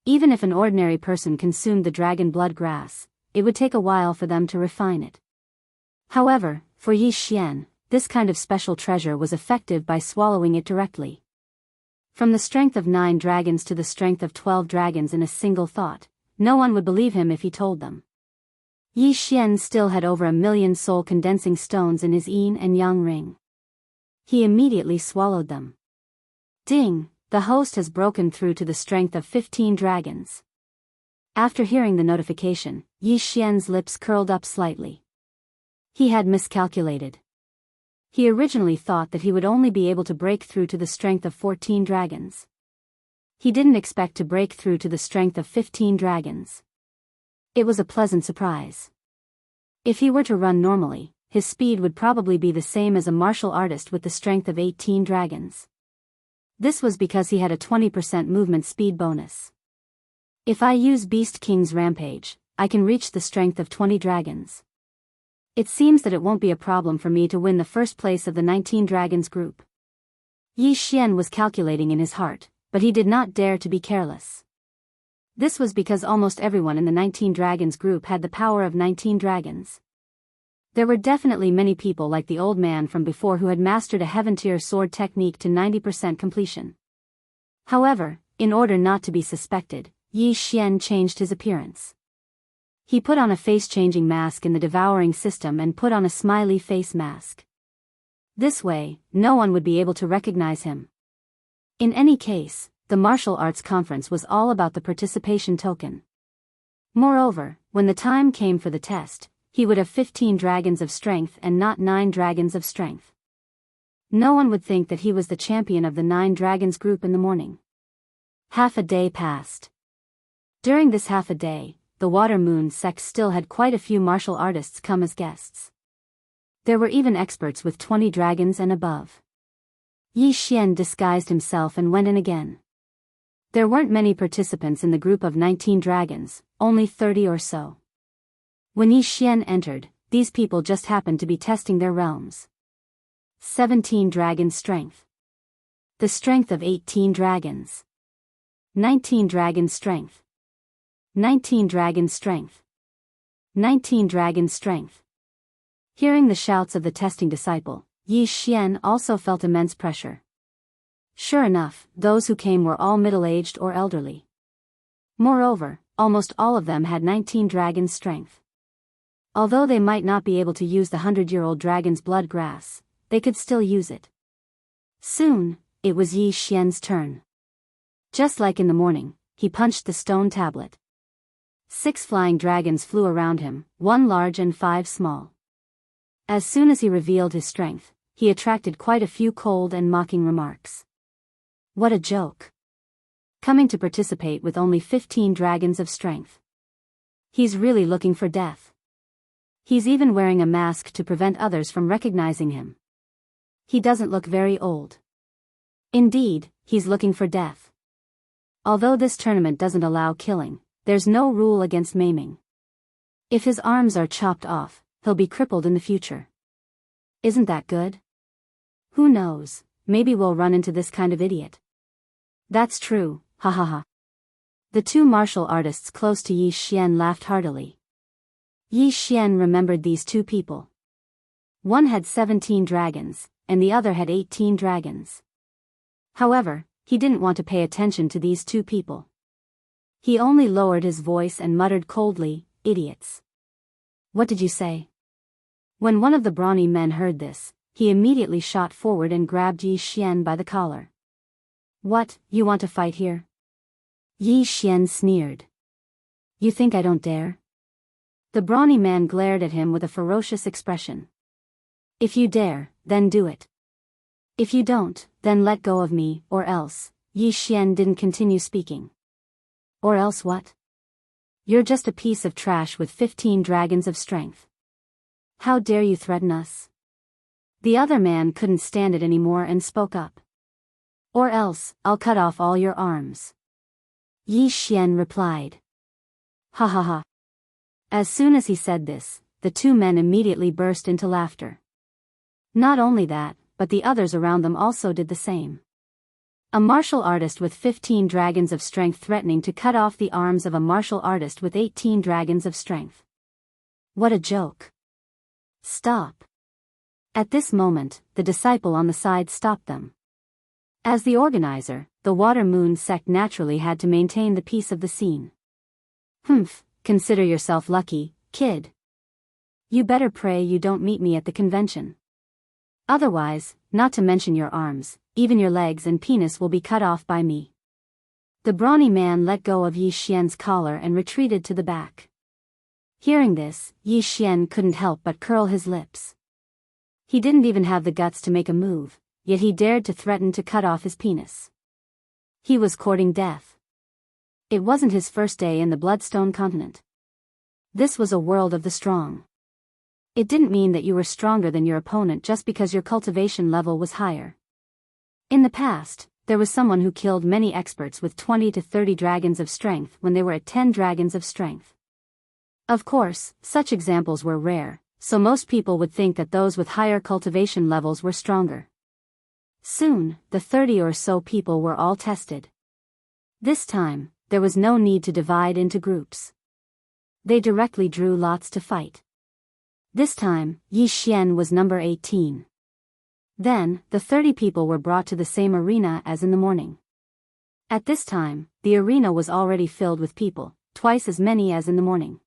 Even if an ordinary person consumed the dragon blood grass, it would take a while for them to refine it. However, for Yi Xian, this kind of special treasure was effective by swallowing it directly. From the strength of 9 dragons to the strength of 12 dragons in a single thought, no one would believe him if he told them. Yi Xian still had over 1,000,000 soul condensing stones in his yin and yang ring. He immediately swallowed them. Ding! The host has broken through to the strength of 15 dragons. After hearing the notification, Yi Xian's lips curled up slightly. He had miscalculated. He originally thought that he would only be able to break through to the strength of 14 dragons. He didn't expect to break through to the strength of 15 dragons. It was a pleasant surprise. If he were to run normally, his speed would probably be the same as a martial artist with the strength of 18 dragons. This was because he had a 20% movement speed bonus. If I use Beast King's Rampage, I can reach the strength of 20 dragons. It seems that it won't be a problem for me to win the first place of the 19 Dragons group. Yi Xian was calculating in his heart, but he did not dare to be careless. This was because almost everyone in the 19 Dragons group had the power of 19 dragons. There were definitely many people like the old man from before who had mastered a heaven-tier sword technique to 90% completion. However, in order not to be suspected, Yi Xian changed his appearance. He put on a face-changing mask in the devouring system and put on a smiley face mask. This way, no one would be able to recognize him. In any case, the martial arts conference was all about the participation token. Moreover, when the time came for the test, he would have 15 dragons of strength and not 9 dragons of strength. No one would think that he was the champion of the 9 dragons group in the morning. Half a day passed. During this half a day, the Water Moon sect still had quite a few martial artists come as guests. There were even experts with 20 dragons and above. Yi Xian disguised himself and went in again. There weren't many participants in the group of 19 dragons, only 30 or so. When Yi Xian entered, these people just happened to be testing their realms. 17 dragon strength. The strength of 18 dragons. 19 dragon strength. 19 dragon strength. 19 dragon strength. Hearing the shouts of the testing disciple, Yi Xian also felt immense pressure. Sure enough, those who came were all middle-aged or elderly. Moreover, almost all of them had 19 dragon strength. Although they might not be able to use the 100-year-old dragon's blood grass, they could still use it. Soon, it was Yi Xian's turn. Just like in the morning, he punched the stone tablet. 6 flying dragons flew around him, 1 large and 5 small. As soon as he revealed his strength, he attracted quite a few cold and mocking remarks. What a joke. Coming to participate with only 15 dragons of strength. He's really looking for death. He's even wearing a mask to prevent others from recognizing him. He doesn't look very old. Indeed, he's looking for death. Although this tournament doesn't allow killing, there's no rule against maiming. If his arms are chopped off, he'll be crippled in the future. Isn't that good? Who knows, maybe we'll run into this kind of idiot. That's true, ha ha ha. The 2 martial artists close to Yi Xian laughed heartily. Yi Xian remembered these 2 people. One had 17 dragons, and the other had 18 dragons. However, he didn't want to pay attention to these 2 people. He only lowered his voice and muttered coldly, idiots. What did you say? When one of the brawny men heard this, he immediately shot forward and grabbed Yi Xian by the collar. What, you want to fight here? Yi Xian sneered. You think I don't dare? The brawny man glared at him with a ferocious expression. If you dare, then do it. If you don't, then let go of me, or else. Yi Xian didn't continue speaking. Or else what? You're just a piece of trash with 15 dragons of strength. How dare you threaten us? The other man couldn't stand it anymore and spoke up. Or else, I'll cut off all your arms. Yi Xian replied. Ha ha ha. As soon as he said this, the 2 men immediately burst into laughter. Not only that, but the others around them also did the same. A martial artist with 15 dragons of strength threatening to cut off the arms of a martial artist with 18 dragons of strength. What a joke. Stop. At this moment, the disciple on the side stopped them. As the organizer, the Water Moon sect naturally had to maintain the peace of the scene. Humph, consider yourself lucky, kid. You better pray you don't meet me at the convention. Otherwise, not to mention your arms, even your legs and penis will be cut off by me. The brawny man let go of Yi Xian's collar and retreated to the back. Hearing this, Yi Xian couldn't help but curl his lips. He didn't even have the guts to make a move, yet he dared to threaten to cut off his penis. He was courting death. It wasn't his first day in the Bloodstone continent. This was a world of the strong. It didn't mean that you were stronger than your opponent just because your cultivation level was higher. In the past, there was someone who killed many experts with 20 to 30 dragons of strength when they were at 10 dragons of strength. Of course, such examples were rare, so most people would think that those with higher cultivation levels were stronger. Soon, the 30 or so people were all tested. This time, there was no need to divide into groups. They directly drew lots to fight. This time, Yi Xian was number 18. Then, the 30 people were brought to the same arena as in the morning. At this time, the arena was already filled with people, twice as many as in the morning.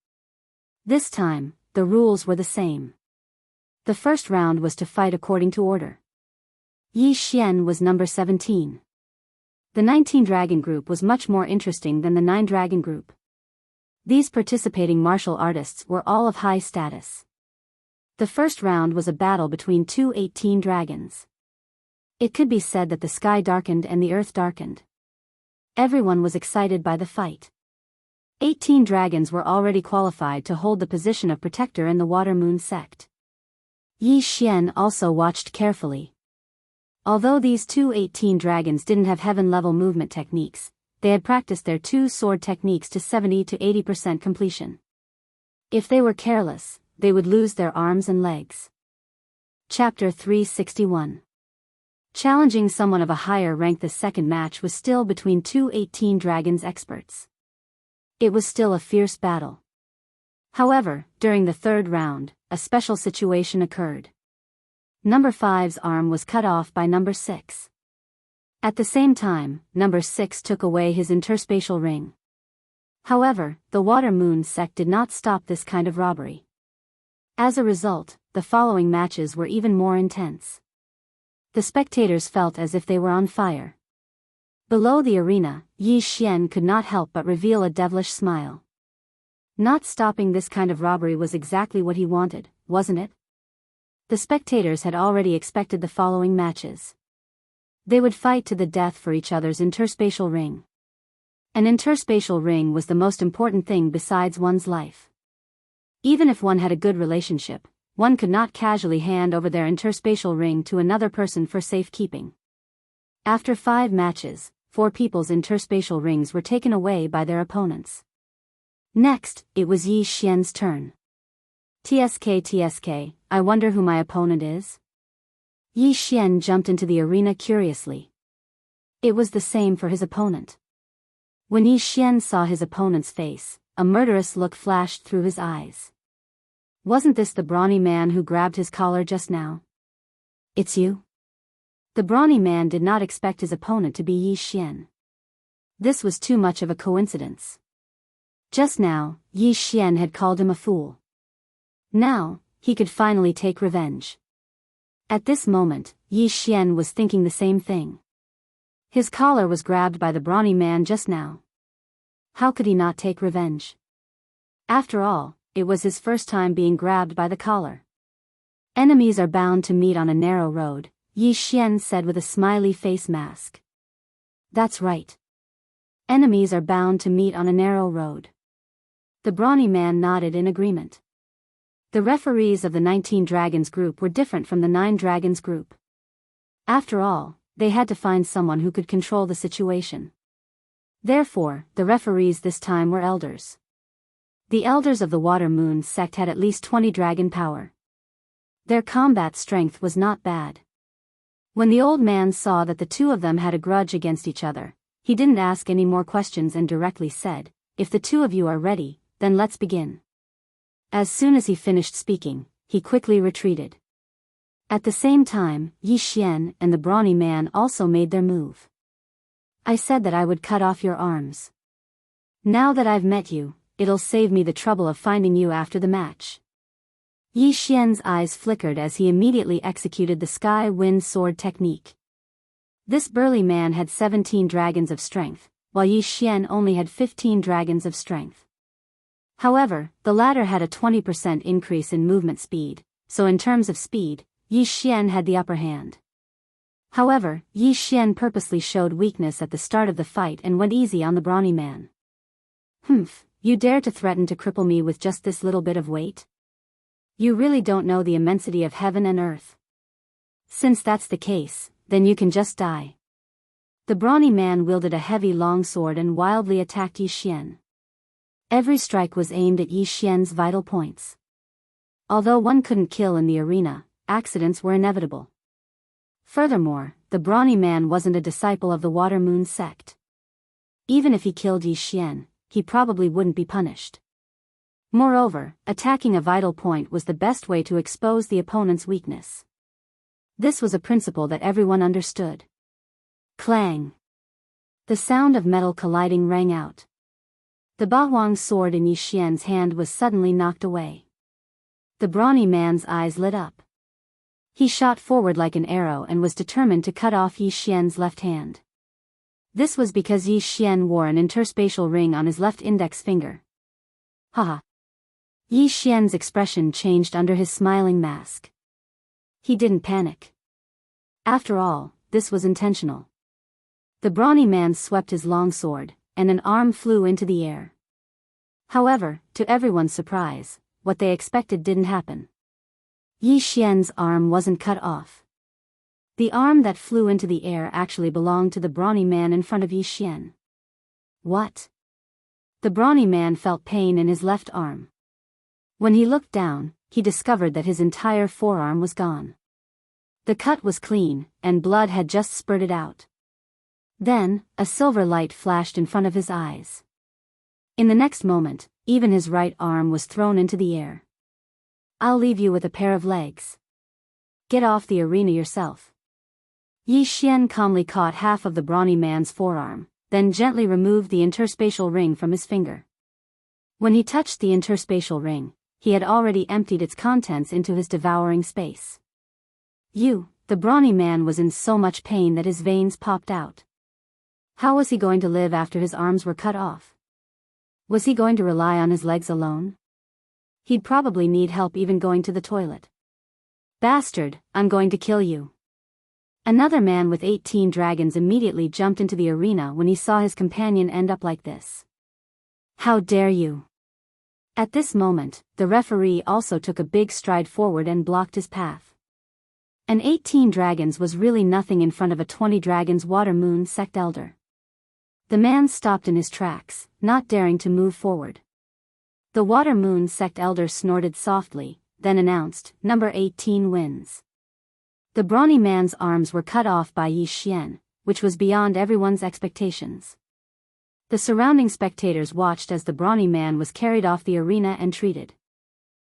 This time, the rules were the same. The first round was to fight according to order. Yi Xian was number 17. The 19 Dragon group was much more interesting than the 9 Dragon group. These participating martial artists were all of high status. The first round was a battle between two 18 dragons. It could be said that the sky darkened and the earth darkened. Everyone was excited by the fight. 18 dragons were already qualified to hold the position of protector in the Water Moon sect. Yi Xian also watched carefully. Although these two 18 dragons didn't have heaven-level movement techniques, they had practiced their two-sword techniques to 70 to 80% completion. If they were careless, they would lose their arms and legs. Chapter 361. Challenging someone of a higher rank. The second match was still between two 18 dragons experts. It was still a fierce battle. However, during the third round, a special situation occurred. Number 5's arm was cut off by number 6. At the same time, number 6 took away his interspatial ring. However, the Water Moon sect did not stop this kind of robbery. As a result, the following matches were even more intense. The spectators felt as if they were on fire. Below the arena, Yi Xian could not help but reveal a devilish smile. Not stopping this kind of robbery was exactly what he wanted, wasn't it? The spectators had already expected the following matches. They would fight to the death for each other's interspatial ring. An interspatial ring was the most important thing besides one's life. Even if one had a good relationship, one could not casually hand over their interspatial ring to another person for safekeeping. After 5 matches, 4 people's interspatial rings were taken away by their opponents. Next, it was Yi Xian's turn. TSK, I wonder who my opponent is? Yi Xian jumped into the arena curiously. It was the same for his opponent. When Yi Xian saw his opponent's face, a murderous look flashed through his eyes. Wasn't this the brawny man who grabbed his collar just now? It's you? The brawny man did not expect his opponent to be Yi Xian. This was too much of a coincidence. Just now, Yi Xian had called him a fool. Now, he could finally take revenge. At this moment, Yi Xian was thinking the same thing. His collar was grabbed by the brawny man just now. How could he not take revenge? After all, it was his first time being grabbed by the collar. Enemies are bound to meet on a narrow road, Yi Xian said with a smiley face mask. That's right. Enemies are bound to meet on a narrow road. The brawny man nodded in agreement. The referees of the 19 Dragons group were different from the 9 Dragons group. After all, they had to find someone who could control the situation. Therefore, the referees this time were elders. The elders of the Water Moon sect had at least 20 dragon power. Their combat strength was not bad. When the old man saw that the two of them had a grudge against each other, he didn't ask any more questions and directly said, "If the two of you are ready, then let's begin." As soon as he finished speaking, he quickly retreated. At the same time, Yi Xian and the brawny man also made their move. I said that I would cut off your arms. Now that I've met you, it'll save me the trouble of finding you after the match. Yi Xian's eyes flickered as he immediately executed the Sky Wind Sword technique. This burly man had 17 dragons of strength, while Yi Xian only had 15 dragons of strength. However, the latter had a 20% increase in movement speed, so in terms of speed, Yi Xian had the upper hand. However, Yi Xian purposely showed weakness at the start of the fight and went easy on the brawny man. Humph, you dare to threaten to cripple me with just this little bit of weight? You really don't know the immensity of heaven and earth. Since that's the case, then you can just die. The brawny man wielded a heavy long sword and wildly attacked Yi Xian. Every strike was aimed at Yi Xian's vital points. Although one couldn't kill in the arena, accidents were inevitable. Furthermore, the brawny man wasn't a disciple of the Water Moon sect. Even if he killed Yi Xian, he probably wouldn't be punished. Moreover, attacking a vital point was the best way to expose the opponent's weakness. This was a principle that everyone understood. Clang! The sound of metal colliding rang out. The Bahuang's sword in Yi Xian's hand was suddenly knocked away. The brawny man's eyes lit up. He shot forward like an arrow and was determined to cut off Yi Xian's left hand. This was because Yi Xian wore an interspatial ring on his left index finger. Haha! Yi Xian's expression changed under his smiling mask. He didn't panic. After all, this was intentional. The brawny man swept his long sword, and an arm flew into the air. However, to everyone's surprise, what they expected didn't happen. Yi Xian's arm wasn't cut off. The arm that flew into the air actually belonged to the brawny man in front of Yi Xian. What? The brawny man felt pain in his left arm. When he looked down, he discovered that his entire forearm was gone. The cut was clean, and blood had just spurted out. Then, a silver light flashed in front of his eyes. In the next moment, even his right arm was thrown into the air. I'll leave you with a pair of legs. Get off the arena yourself. Yi Xian calmly caught half of the brawny man's forearm, then gently removed the interspatial ring from his finger. When he touched the interspatial ring, he had already emptied its contents into his devouring space. The brawny man was in so much pain that his veins popped out. How was he going to live after his arms were cut off? Was he going to rely on his legs alone? He'd probably need help even going to the toilet. Bastard, I'm going to kill you. Another man with 18 dragons immediately jumped into the arena when he saw his companion end up like this. How dare you! At this moment, the referee also took a big stride forward and blocked his path. An 18 dragons was really nothing in front of a 20 dragons Water Moon sect elder. The man stopped in his tracks, not daring to move forward. The Water Moon sect elder snorted softly, then announced, "Number 18 wins." The brawny man's arms were cut off by Yi Xian, which was beyond everyone's expectations. The surrounding spectators watched as the brawny man was carried off the arena and treated.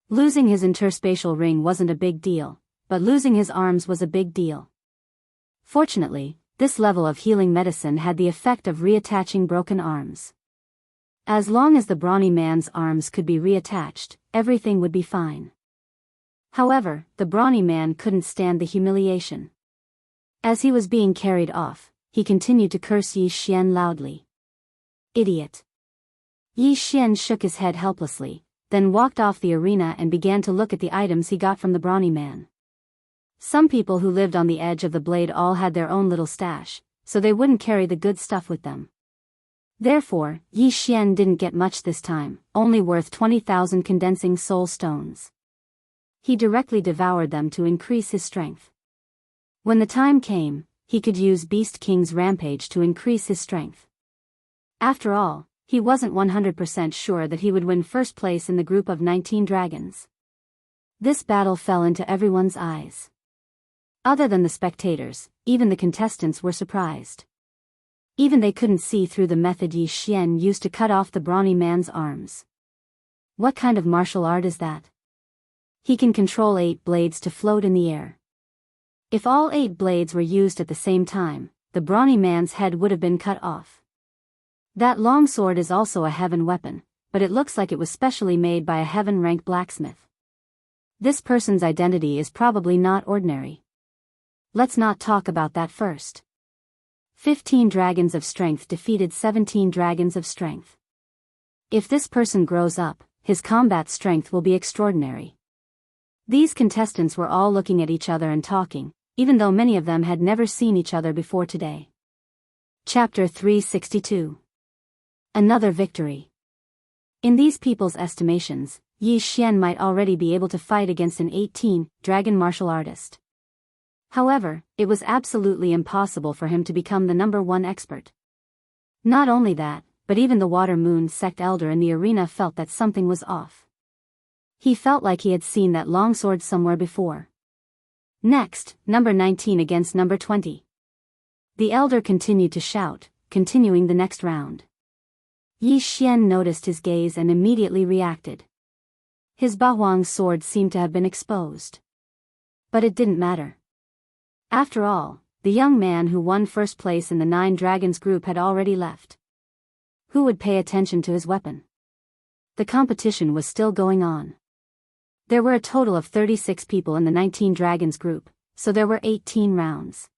Losing his interspatial ring wasn't a big deal, but losing his arms was a big deal. Fortunately, this level of healing medicine had the effect of reattaching broken arms. As long as the brawny man's arms could be reattached, everything would be fine. However, the brawny man couldn't stand the humiliation. As he was being carried off, he continued to curse Yi Xian loudly. Idiot! Yi Xian shook his head helplessly, then walked off the arena and began to look at the items he got from the brawny man. Some people who lived on the edge of the blade all had their own little stash, so they wouldn't carry the good stuff with them. Therefore, Yi Xian didn't get much this time, only worth 20,000 condensing soul stones. He directly devoured them to increase his strength. When the time came, he could use Beast King's rampage to increase his strength. After all, he wasn't 100% sure that he would win first place in the group of 19 dragons. This battle fell into everyone's eyes. Other than the spectators, even the contestants were surprised. Even they couldn't see through the method Yi Xian used to cut off the brawny man's arms. What kind of martial art is that? He can control 8 blades to float in the air. If all 8 blades were used at the same time, the brawny man's head would have been cut off. That long sword is also a heaven weapon, but it looks like it was specially made by a heaven-rank blacksmith. This person's identity is probably not ordinary. Let's not talk about that first. 15 dragons of strength defeated 17 dragons of strength. If this person grows up, his combat strength will be extraordinary. These contestants were all looking at each other and talking, even though many of them had never seen each other before today. Chapter 362. Another victory. In these people's estimations, Yi Xian might already be able to fight against an 18 dragon martial artist. However, it was absolutely impossible for him to become the number 1 expert. Not only that, but even the Water Moon sect elder in the arena felt that something was off. He felt like he had seen that longsword somewhere before. Next, number 19 against number 20. The elder continued to shout, continuing the next round. Yi Xian noticed his gaze and immediately reacted. His Bahuang's sword seemed to have been exposed. But it didn't matter. After all, the young man who won first place in the 9 Dragons group had already left. Who would pay attention to his weapon? The competition was still going on. There were a total of 36 people in the 19 Dragons group, so there were 18 rounds.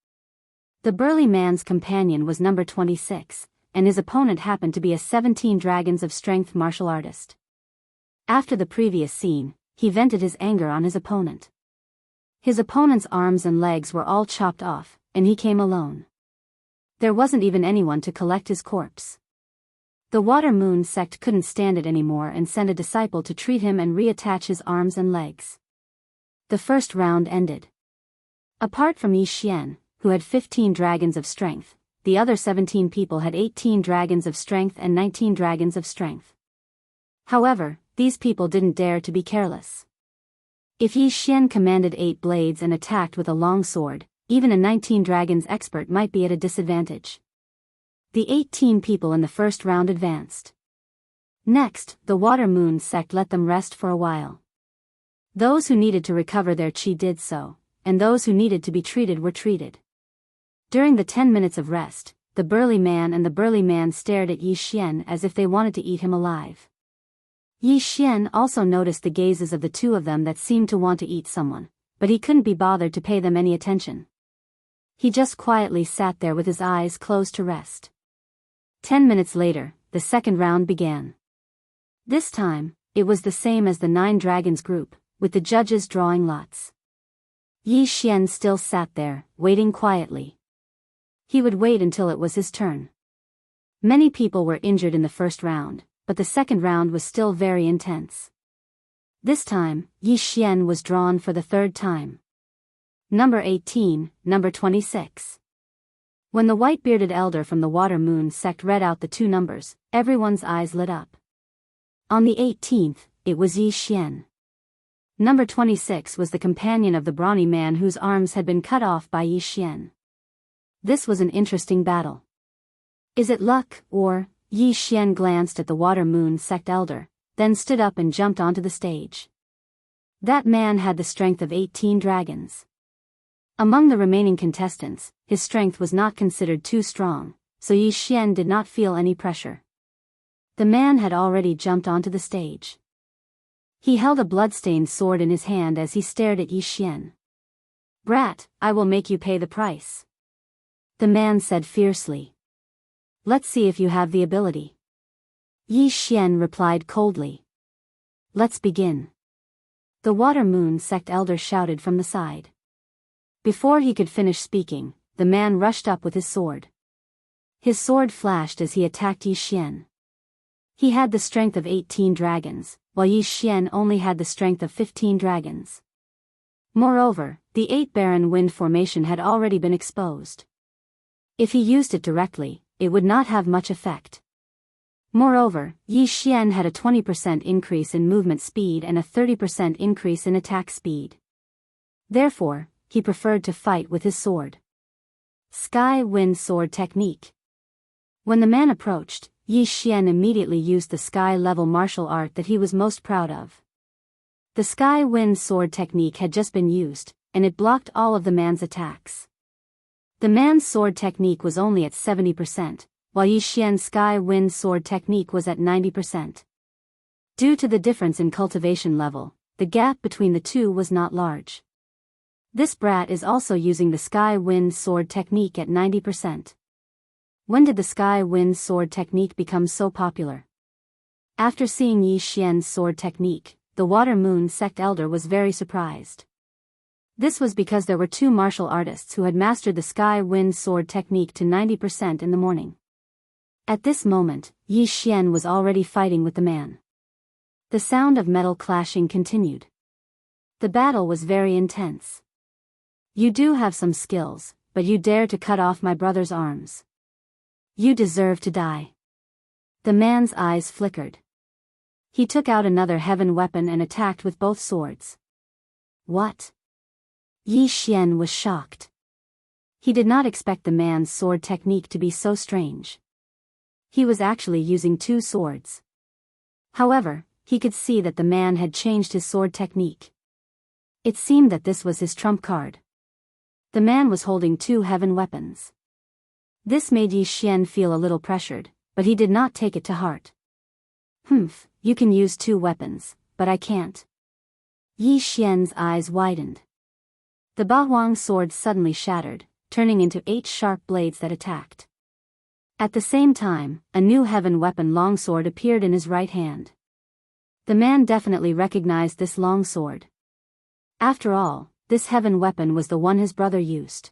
The burly man's companion was number 26, and his opponent happened to be a 17 Dragons of Strength martial artist. After the previous scene, he vented his anger on his opponent. His opponent's arms and legs were all chopped off, and he came alone. There wasn't even anyone to collect his corpse. The Water Moon sect couldn't stand it anymore and sent a disciple to treat him and reattach his arms and legs. The first round ended. Apart from Yi Xian, who had 15 Dragons of Strength, the other 17 people had 18 Dragons of Strength and 19 Dragons of Strength. However, these people didn't dare to be careless. If Yi Xian commanded 8 blades and attacked with a long sword, even a 19 Dragons expert might be at a disadvantage. The 18 people in the first round advanced. Next, the Water Moon sect let them rest for a while. Those who needed to recover their chi did so, and those who needed to be treated were treated. During the 10 minutes of rest, the burly man and the burly man stared at Yi Xian as if they wanted to eat him alive. Yi Xian also noticed the gazes of the two of them that seemed to want to eat someone, but he couldn't be bothered to pay them any attention. He just quietly sat there with his eyes closed to rest. 10 minutes later, the second round began. This time, it was the same as the 9 Dragons group, with the judges drawing lots. Yi Xian still sat there, waiting quietly. He would wait until it was his turn. Many people were injured in the first round, but the second round was still very intense. This time, Yi Xian was drawn for the third time. Number 18, number 26. When the white-bearded elder from the Water Moon sect read out the 2 numbers, everyone's eyes lit up. On the 18th, it was Yi Xian. Number 26 was the companion of the brawny man whose arms had been cut off by Yi Xian. This was an interesting battle. Is it luck, or... Yi Xian glanced at the Water Moon sect elder, then stood up and jumped onto the stage. That man had the strength of 18 dragons. Among the remaining contestants, his strength was not considered too strong, so Yi Xian did not feel any pressure. The man had already jumped onto the stage. He held a bloodstained sword in his hand as he stared at Yi Xian. "Brat, I will make you pay the price," the man said fiercely. "Let's see if you have the ability." Yi Xian replied coldly. "Let's begin." The Water Moon sect elder shouted from the side. Before he could finish speaking, the man rushed up with his sword. His sword flashed as he attacked Yi Xian. He had the strength of 18 dragons, while Yi Xian only had the strength of 15 dragons. Moreover, the 8 Barren Wind formation had already been exposed. If he used it directly, it would not have much effect. Moreover, Yi Xian had a 20% increase in movement speed and a 30% increase in attack speed. Therefore, he preferred to fight with his sword. Sky Wind Sword Technique. When the man approached, Yi Xian immediately used the sky-level martial art that he was most proud of. The Sky Wind Sword Technique had just been used, and it blocked all of the man's attacks. The man's sword technique was only at 70%, while Yi Xian's Sky Wind Sword Technique was at 90%. Due to the difference in cultivation level, the gap between the two was not large. This brat is also using the Sky Wind Sword Technique at 90%. When did the Sky Wind Sword Technique become so popular? After seeing Yi Xian's sword technique, the Water Moon sect elder was very surprised. This was because there were 2 martial artists who had mastered the Sky Wind Sword Technique to 90% in the morning. At this moment, Yi Xian was already fighting with the man. The sound of metal clashing continued. The battle was very intense. "You do have some skills, but you dare to cut off my brother's arms. You deserve to die." The man's eyes flickered. He took out another heaven weapon and attacked with both swords. "What?" Yi Xian was shocked. He did not expect the man's sword technique to be so strange. He was actually using two swords. However, he could see that the man had changed his sword technique. It seemed that this was his trump card. The man was holding two heaven weapons. This made Yi Xian feel a little pressured, but he did not take it to heart. "Humph, you can use two weapons, but I can't." Yi Xian's eyes widened. The Bahuang sword suddenly shattered, turning into 8 sharp blades that attacked. At the same time, a new heaven weapon longsword appeared in his right hand. The man definitely recognized this longsword. After all, this heaven weapon was the one his brother used.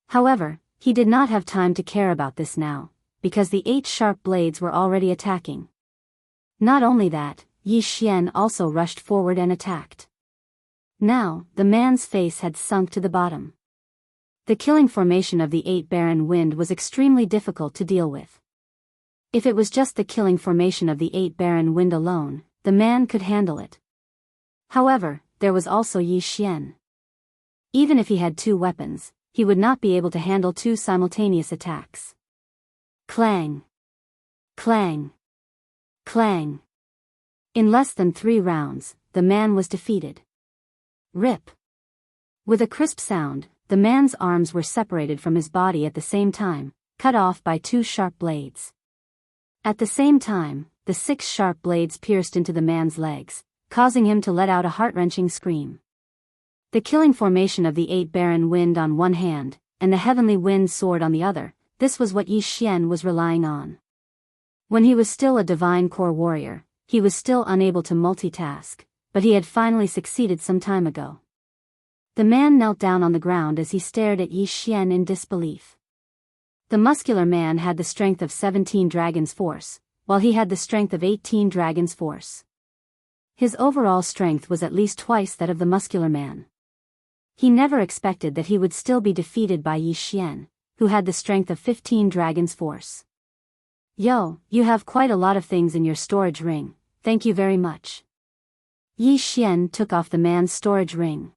However, he did not have time to care about this now, because the 8 sharp blades were already attacking. Not only that, Yi Xian also rushed forward and attacked. Now, the man's face had sunk to the bottom. The killing formation of the 8 barren wind was extremely difficult to deal with. If it was just the killing formation of the 8 barren wind alone, the man could handle it. However, there was also Yi Xian. Even if he had 2 weapons, he would not be able to handle 2 simultaneous attacks. Clang! Clang! Clang! In less than 3 rounds, the man was defeated. Rip! With a crisp sound, the man's arms were separated from his body at the same time, cut off by 2 sharp blades. At the same time, the 6 sharp blades pierced into the man's legs, causing him to let out a heart-wrenching scream. The killing formation of the 8 barren wind on one hand, and the heavenly wind sword on the other, this was what Yi Xian was relying on. When he was still a divine core warrior, he was still unable to multitask, but he had finally succeeded some time ago. The man knelt down on the ground as he stared at Yi Xian in disbelief. The muscular man had the strength of 17 dragons' force, while he had the strength of 18 dragons' force. His overall strength was at least twice that of the muscular man. He never expected that he would still be defeated by Yi Xian, who had the strength of 15 dragons' force. "Yo, you have quite a lot of things in your storage ring, thank you very much." Yi Xian took off the man's storage ring.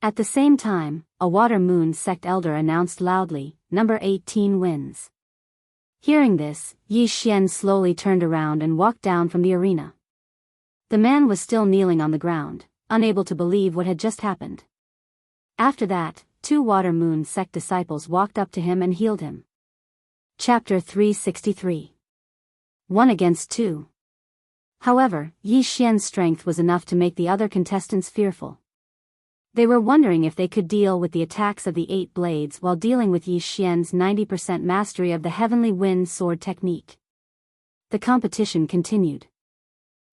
At the same time, a water moon sect elder announced loudly, "Number 18 wins." Hearing this, Yi Xian slowly turned around and walked down from the arena. The man was still kneeling on the ground, unable to believe what had just happened. After that, 2 water moon sect disciples walked up to him and healed him. Chapter 363. 1 against 2. However, Yi Xian's strength was enough to make the other contestants fearful. They were wondering if they could deal with the attacks of the 8 blades while dealing with Yi Xian's 90% mastery of the heavenly wind sword technique. The competition continued.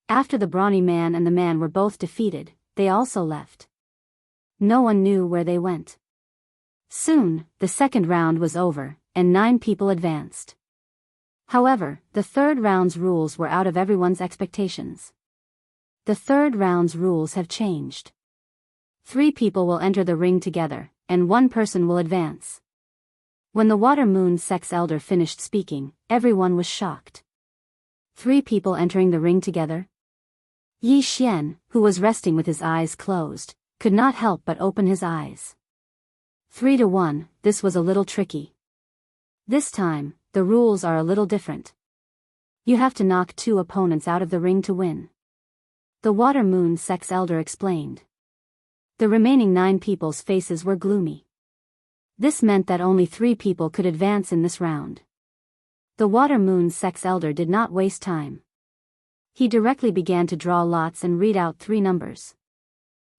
After the brawny man and the man were both defeated, they also left. No one knew where they went. Soon, the second round was over, and 9 people advanced. However, the third round's rules were out of everyone's expectations. The third round's rules have changed. 3 people will enter the ring together, and 1 person will advance. When the water moon sect's elder finished speaking, everyone was shocked. 3 people entering the ring together? Yi Xian, who was resting with his eyes closed, could not help but open his eyes. 3 to 1, this was a little tricky. This time, the rules are a little different. You have to knock 2 opponents out of the ring to win. The water moon sect's elder explained. The remaining 9 people's faces were gloomy. This meant that only 3 people could advance in this round. The water moon sect's elder did not waste time. He directly began to draw lots and read out 3 numbers.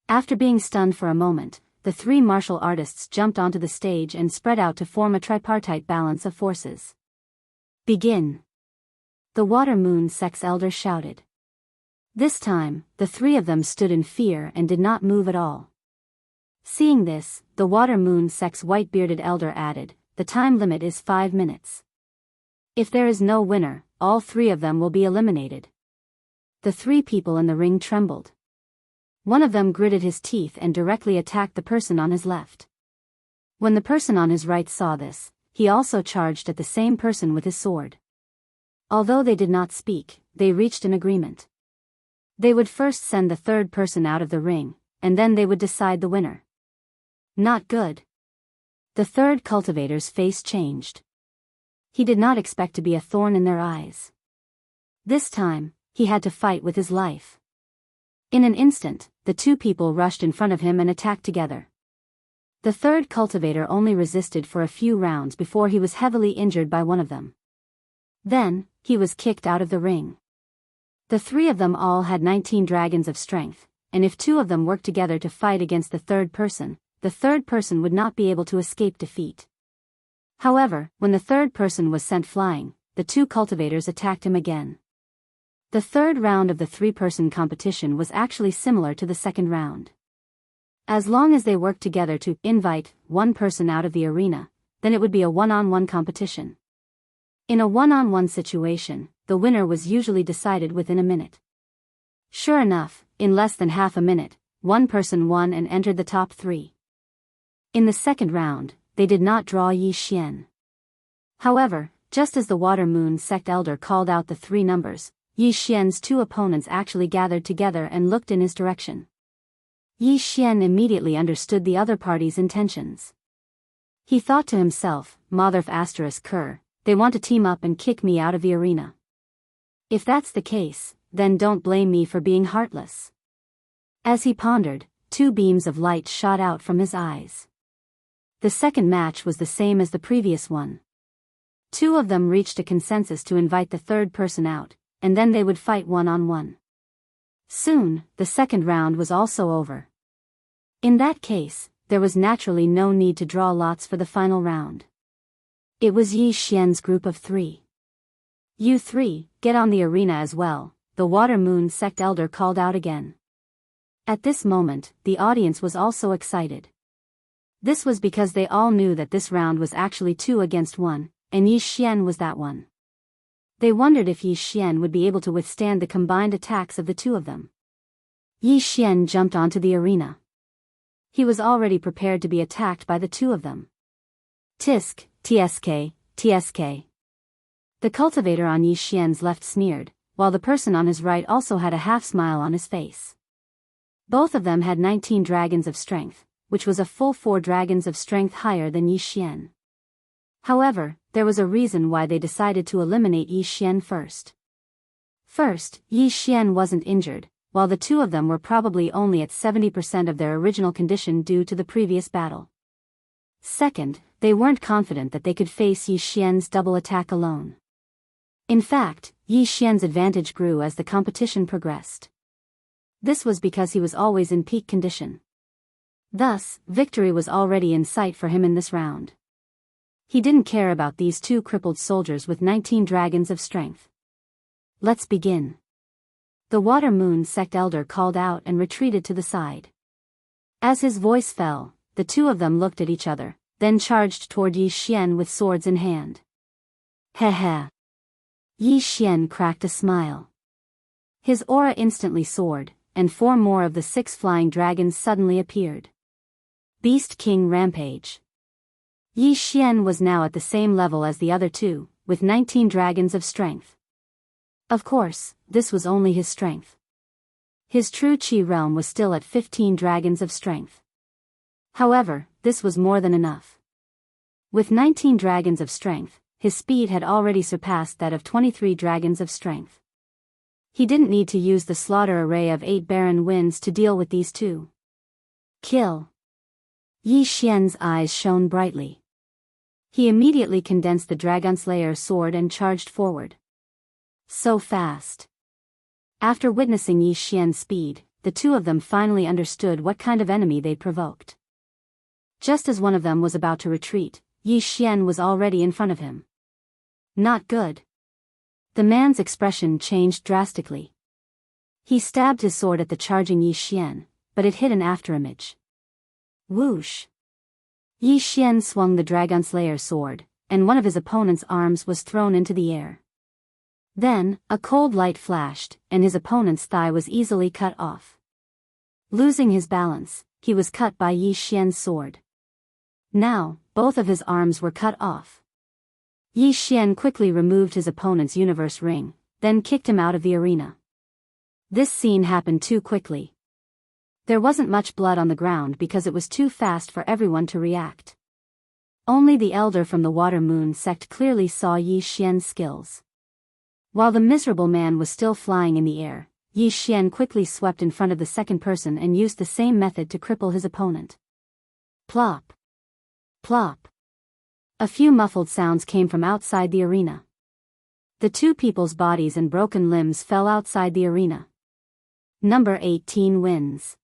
After being stunned for a moment, the 3 martial artists jumped onto the stage and spread out to form a tripartite balance of forces. "Begin!" The water moon sect's elder shouted. This time, the 3 of them stood in fear and did not move at all. Seeing this, the water moon sect's white-bearded elder added, "The time limit is 5 minutes. If there is no winner, all 3 of them will be eliminated." The 3 people in the ring trembled. One of them gritted his teeth and directly attacked the person on his left. When the person on his right saw this, he also charged at the same person with his sword. Although they did not speak, they reached an agreement. They would first send the third person out of the ring, and then they would decide the winner. Not good. The third cultivator's face changed. He did not expect to be a thorn in their eyes. This time, he had to fight with his life. In an instant, the two people rushed in front of him and attacked together. The third cultivator only resisted for a few rounds before he was heavily injured by one of them. Then, he was kicked out of the ring. The three of them all had 19 dragons of strength, and if two of them worked together to fight against the third person would not be able to escape defeat. However, when the third person was sent flying, the two cultivators attacked him again. The third round of the three-person competition was actually similar to the second round. As long as they worked together to invite one person out of the arena, then it would be a one-on-one competition. In a one-on-one situation, the winner was usually decided within a minute. Sure enough, in less than half a minute, one person won and entered the top three. In the second round, they did not draw Yi Xian. However, just as the Water Moon sect elder called out the three numbers, Yi Xian's two opponents actually gathered together and looked in his direction. Yi Xian immediately understood the other party's intentions. He thought to himself, Motherf asterisk Kerr, they want to team up and kick me out of the arena. If that's the case, then don't blame me for being heartless. As he pondered, two beams of light shot out from his eyes. The second match was the same as the previous one. Two of them reached a consensus to invite the third person out, and then they would fight one-on-one. Soon, the second round was also over. In that case, there was naturally no need to draw lots for the final round. It was Yi Xian's group of three. You three, get on the arena as well, the Water Moon sect elder called out again. At this moment, the audience was also excited. This was because they all knew that this round was actually 2 against 1, and Yi Xian was that one. They wondered if Yi Xian would be able to withstand the combined attacks of the two of them. Yi Xian jumped onto the arena. He was already prepared to be attacked by the two of them. Tisk, tsk, tsk. The cultivator on Yi Xian's left sneered, while the person on his right also had a half-smile on his face. Both of them had 19 dragons of strength, which was a full 4 dragons of strength higher than Yi Xian. However, there was a reason why they decided to eliminate Yi Xian first. First, Yi Xian wasn't injured, while the two of them were probably only at 70% of their original condition due to the previous battle. Second, they weren't confident that they could face Yi Xian's double attack alone. In fact, Yi Xian's advantage grew as the competition progressed. This was because he was always in peak condition. Thus, victory was already in sight for him in this round. He didn't care about these two crippled soldiers with 19 dragons of strength. Let's begin. The Water Moon sect elder called out and retreated to the side. As his voice fell, the two of them looked at each other, then charged toward Yi Xian with swords in hand. Heh. Yi Xian cracked a smile. His aura instantly soared, and 4 more of the 6 flying dragons suddenly appeared. Beast King Rampage. Yi Xian was now at the same level as the other two, with 19 dragons of strength. Of course, this was only his strength. His true Qi realm was still at 15 dragons of strength. However, this was more than enough. With 19 dragons of strength, his speed had already surpassed that of 23 dragons of strength. He didn't need to use the slaughter array of 8 barren winds to deal with these two. Kill. Yi Xian's eyes shone brightly. He immediately condensed the Dragonslayer sword and charged forward. So fast. After witnessing Yi Xian's speed, the two of them finally understood what kind of enemy they'd provoked. Just as one of them was about to retreat, Yi Xian was already in front of him. Not good. The man's expression changed drastically. He stabbed his sword at the charging Yi Xian, but it hit an afterimage. Whoosh! Yi Xian swung the Dragonslayer sword, and one of his opponent's arms was thrown into the air. Then, a cold light flashed, and his opponent's thigh was easily cut off. Losing his balance, he was cut by Yi Xian's sword. Now, both of his arms were cut off. Yi Xian quickly removed his opponent's universe ring, then kicked him out of the arena. This scene happened too quickly. There wasn't much blood on the ground because it was too fast for everyone to react. Only the elder from the Water Moon sect clearly saw Yi Xian's skills. While the miserable man was still flying in the air, Yi Xian quickly swept in front of the second person and used the same method to cripple his opponent. Plop. Plop. A few muffled sounds came from outside the arena. The two people's bodies and broken limbs fell outside the arena. Number 18 wins.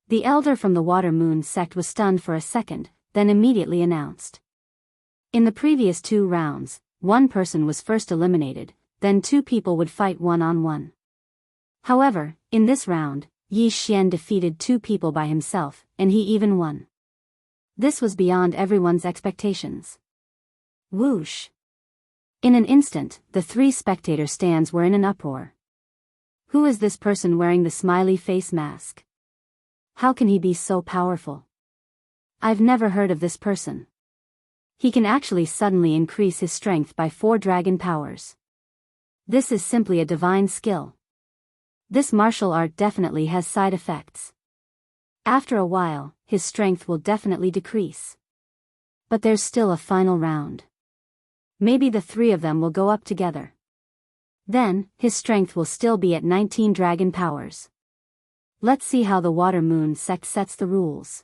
The elder from the Water Moon sect was stunned for a second, then immediately announced. In the previous 2 rounds, one person was first eliminated, then 2 people would fight one-on-one. However, in this round, Yi Xian defeated 2 people by himself, and he even won. This was beyond everyone's expectations. Whoosh! In an instant, the 3 spectator stands were in an uproar. Who is this person wearing the smiley face mask? How can he be so powerful? I've never heard of this person. He can actually suddenly increase his strength by 4 dragon powers. This is simply a divine skill. This martial art definitely has side effects. After a while, his strength will definitely decrease. But there's still a final round. Maybe the 3 of them will go up together. Then, his strength will still be at 19 dragon powers. Let's see how the Water Moon sect sets the rules.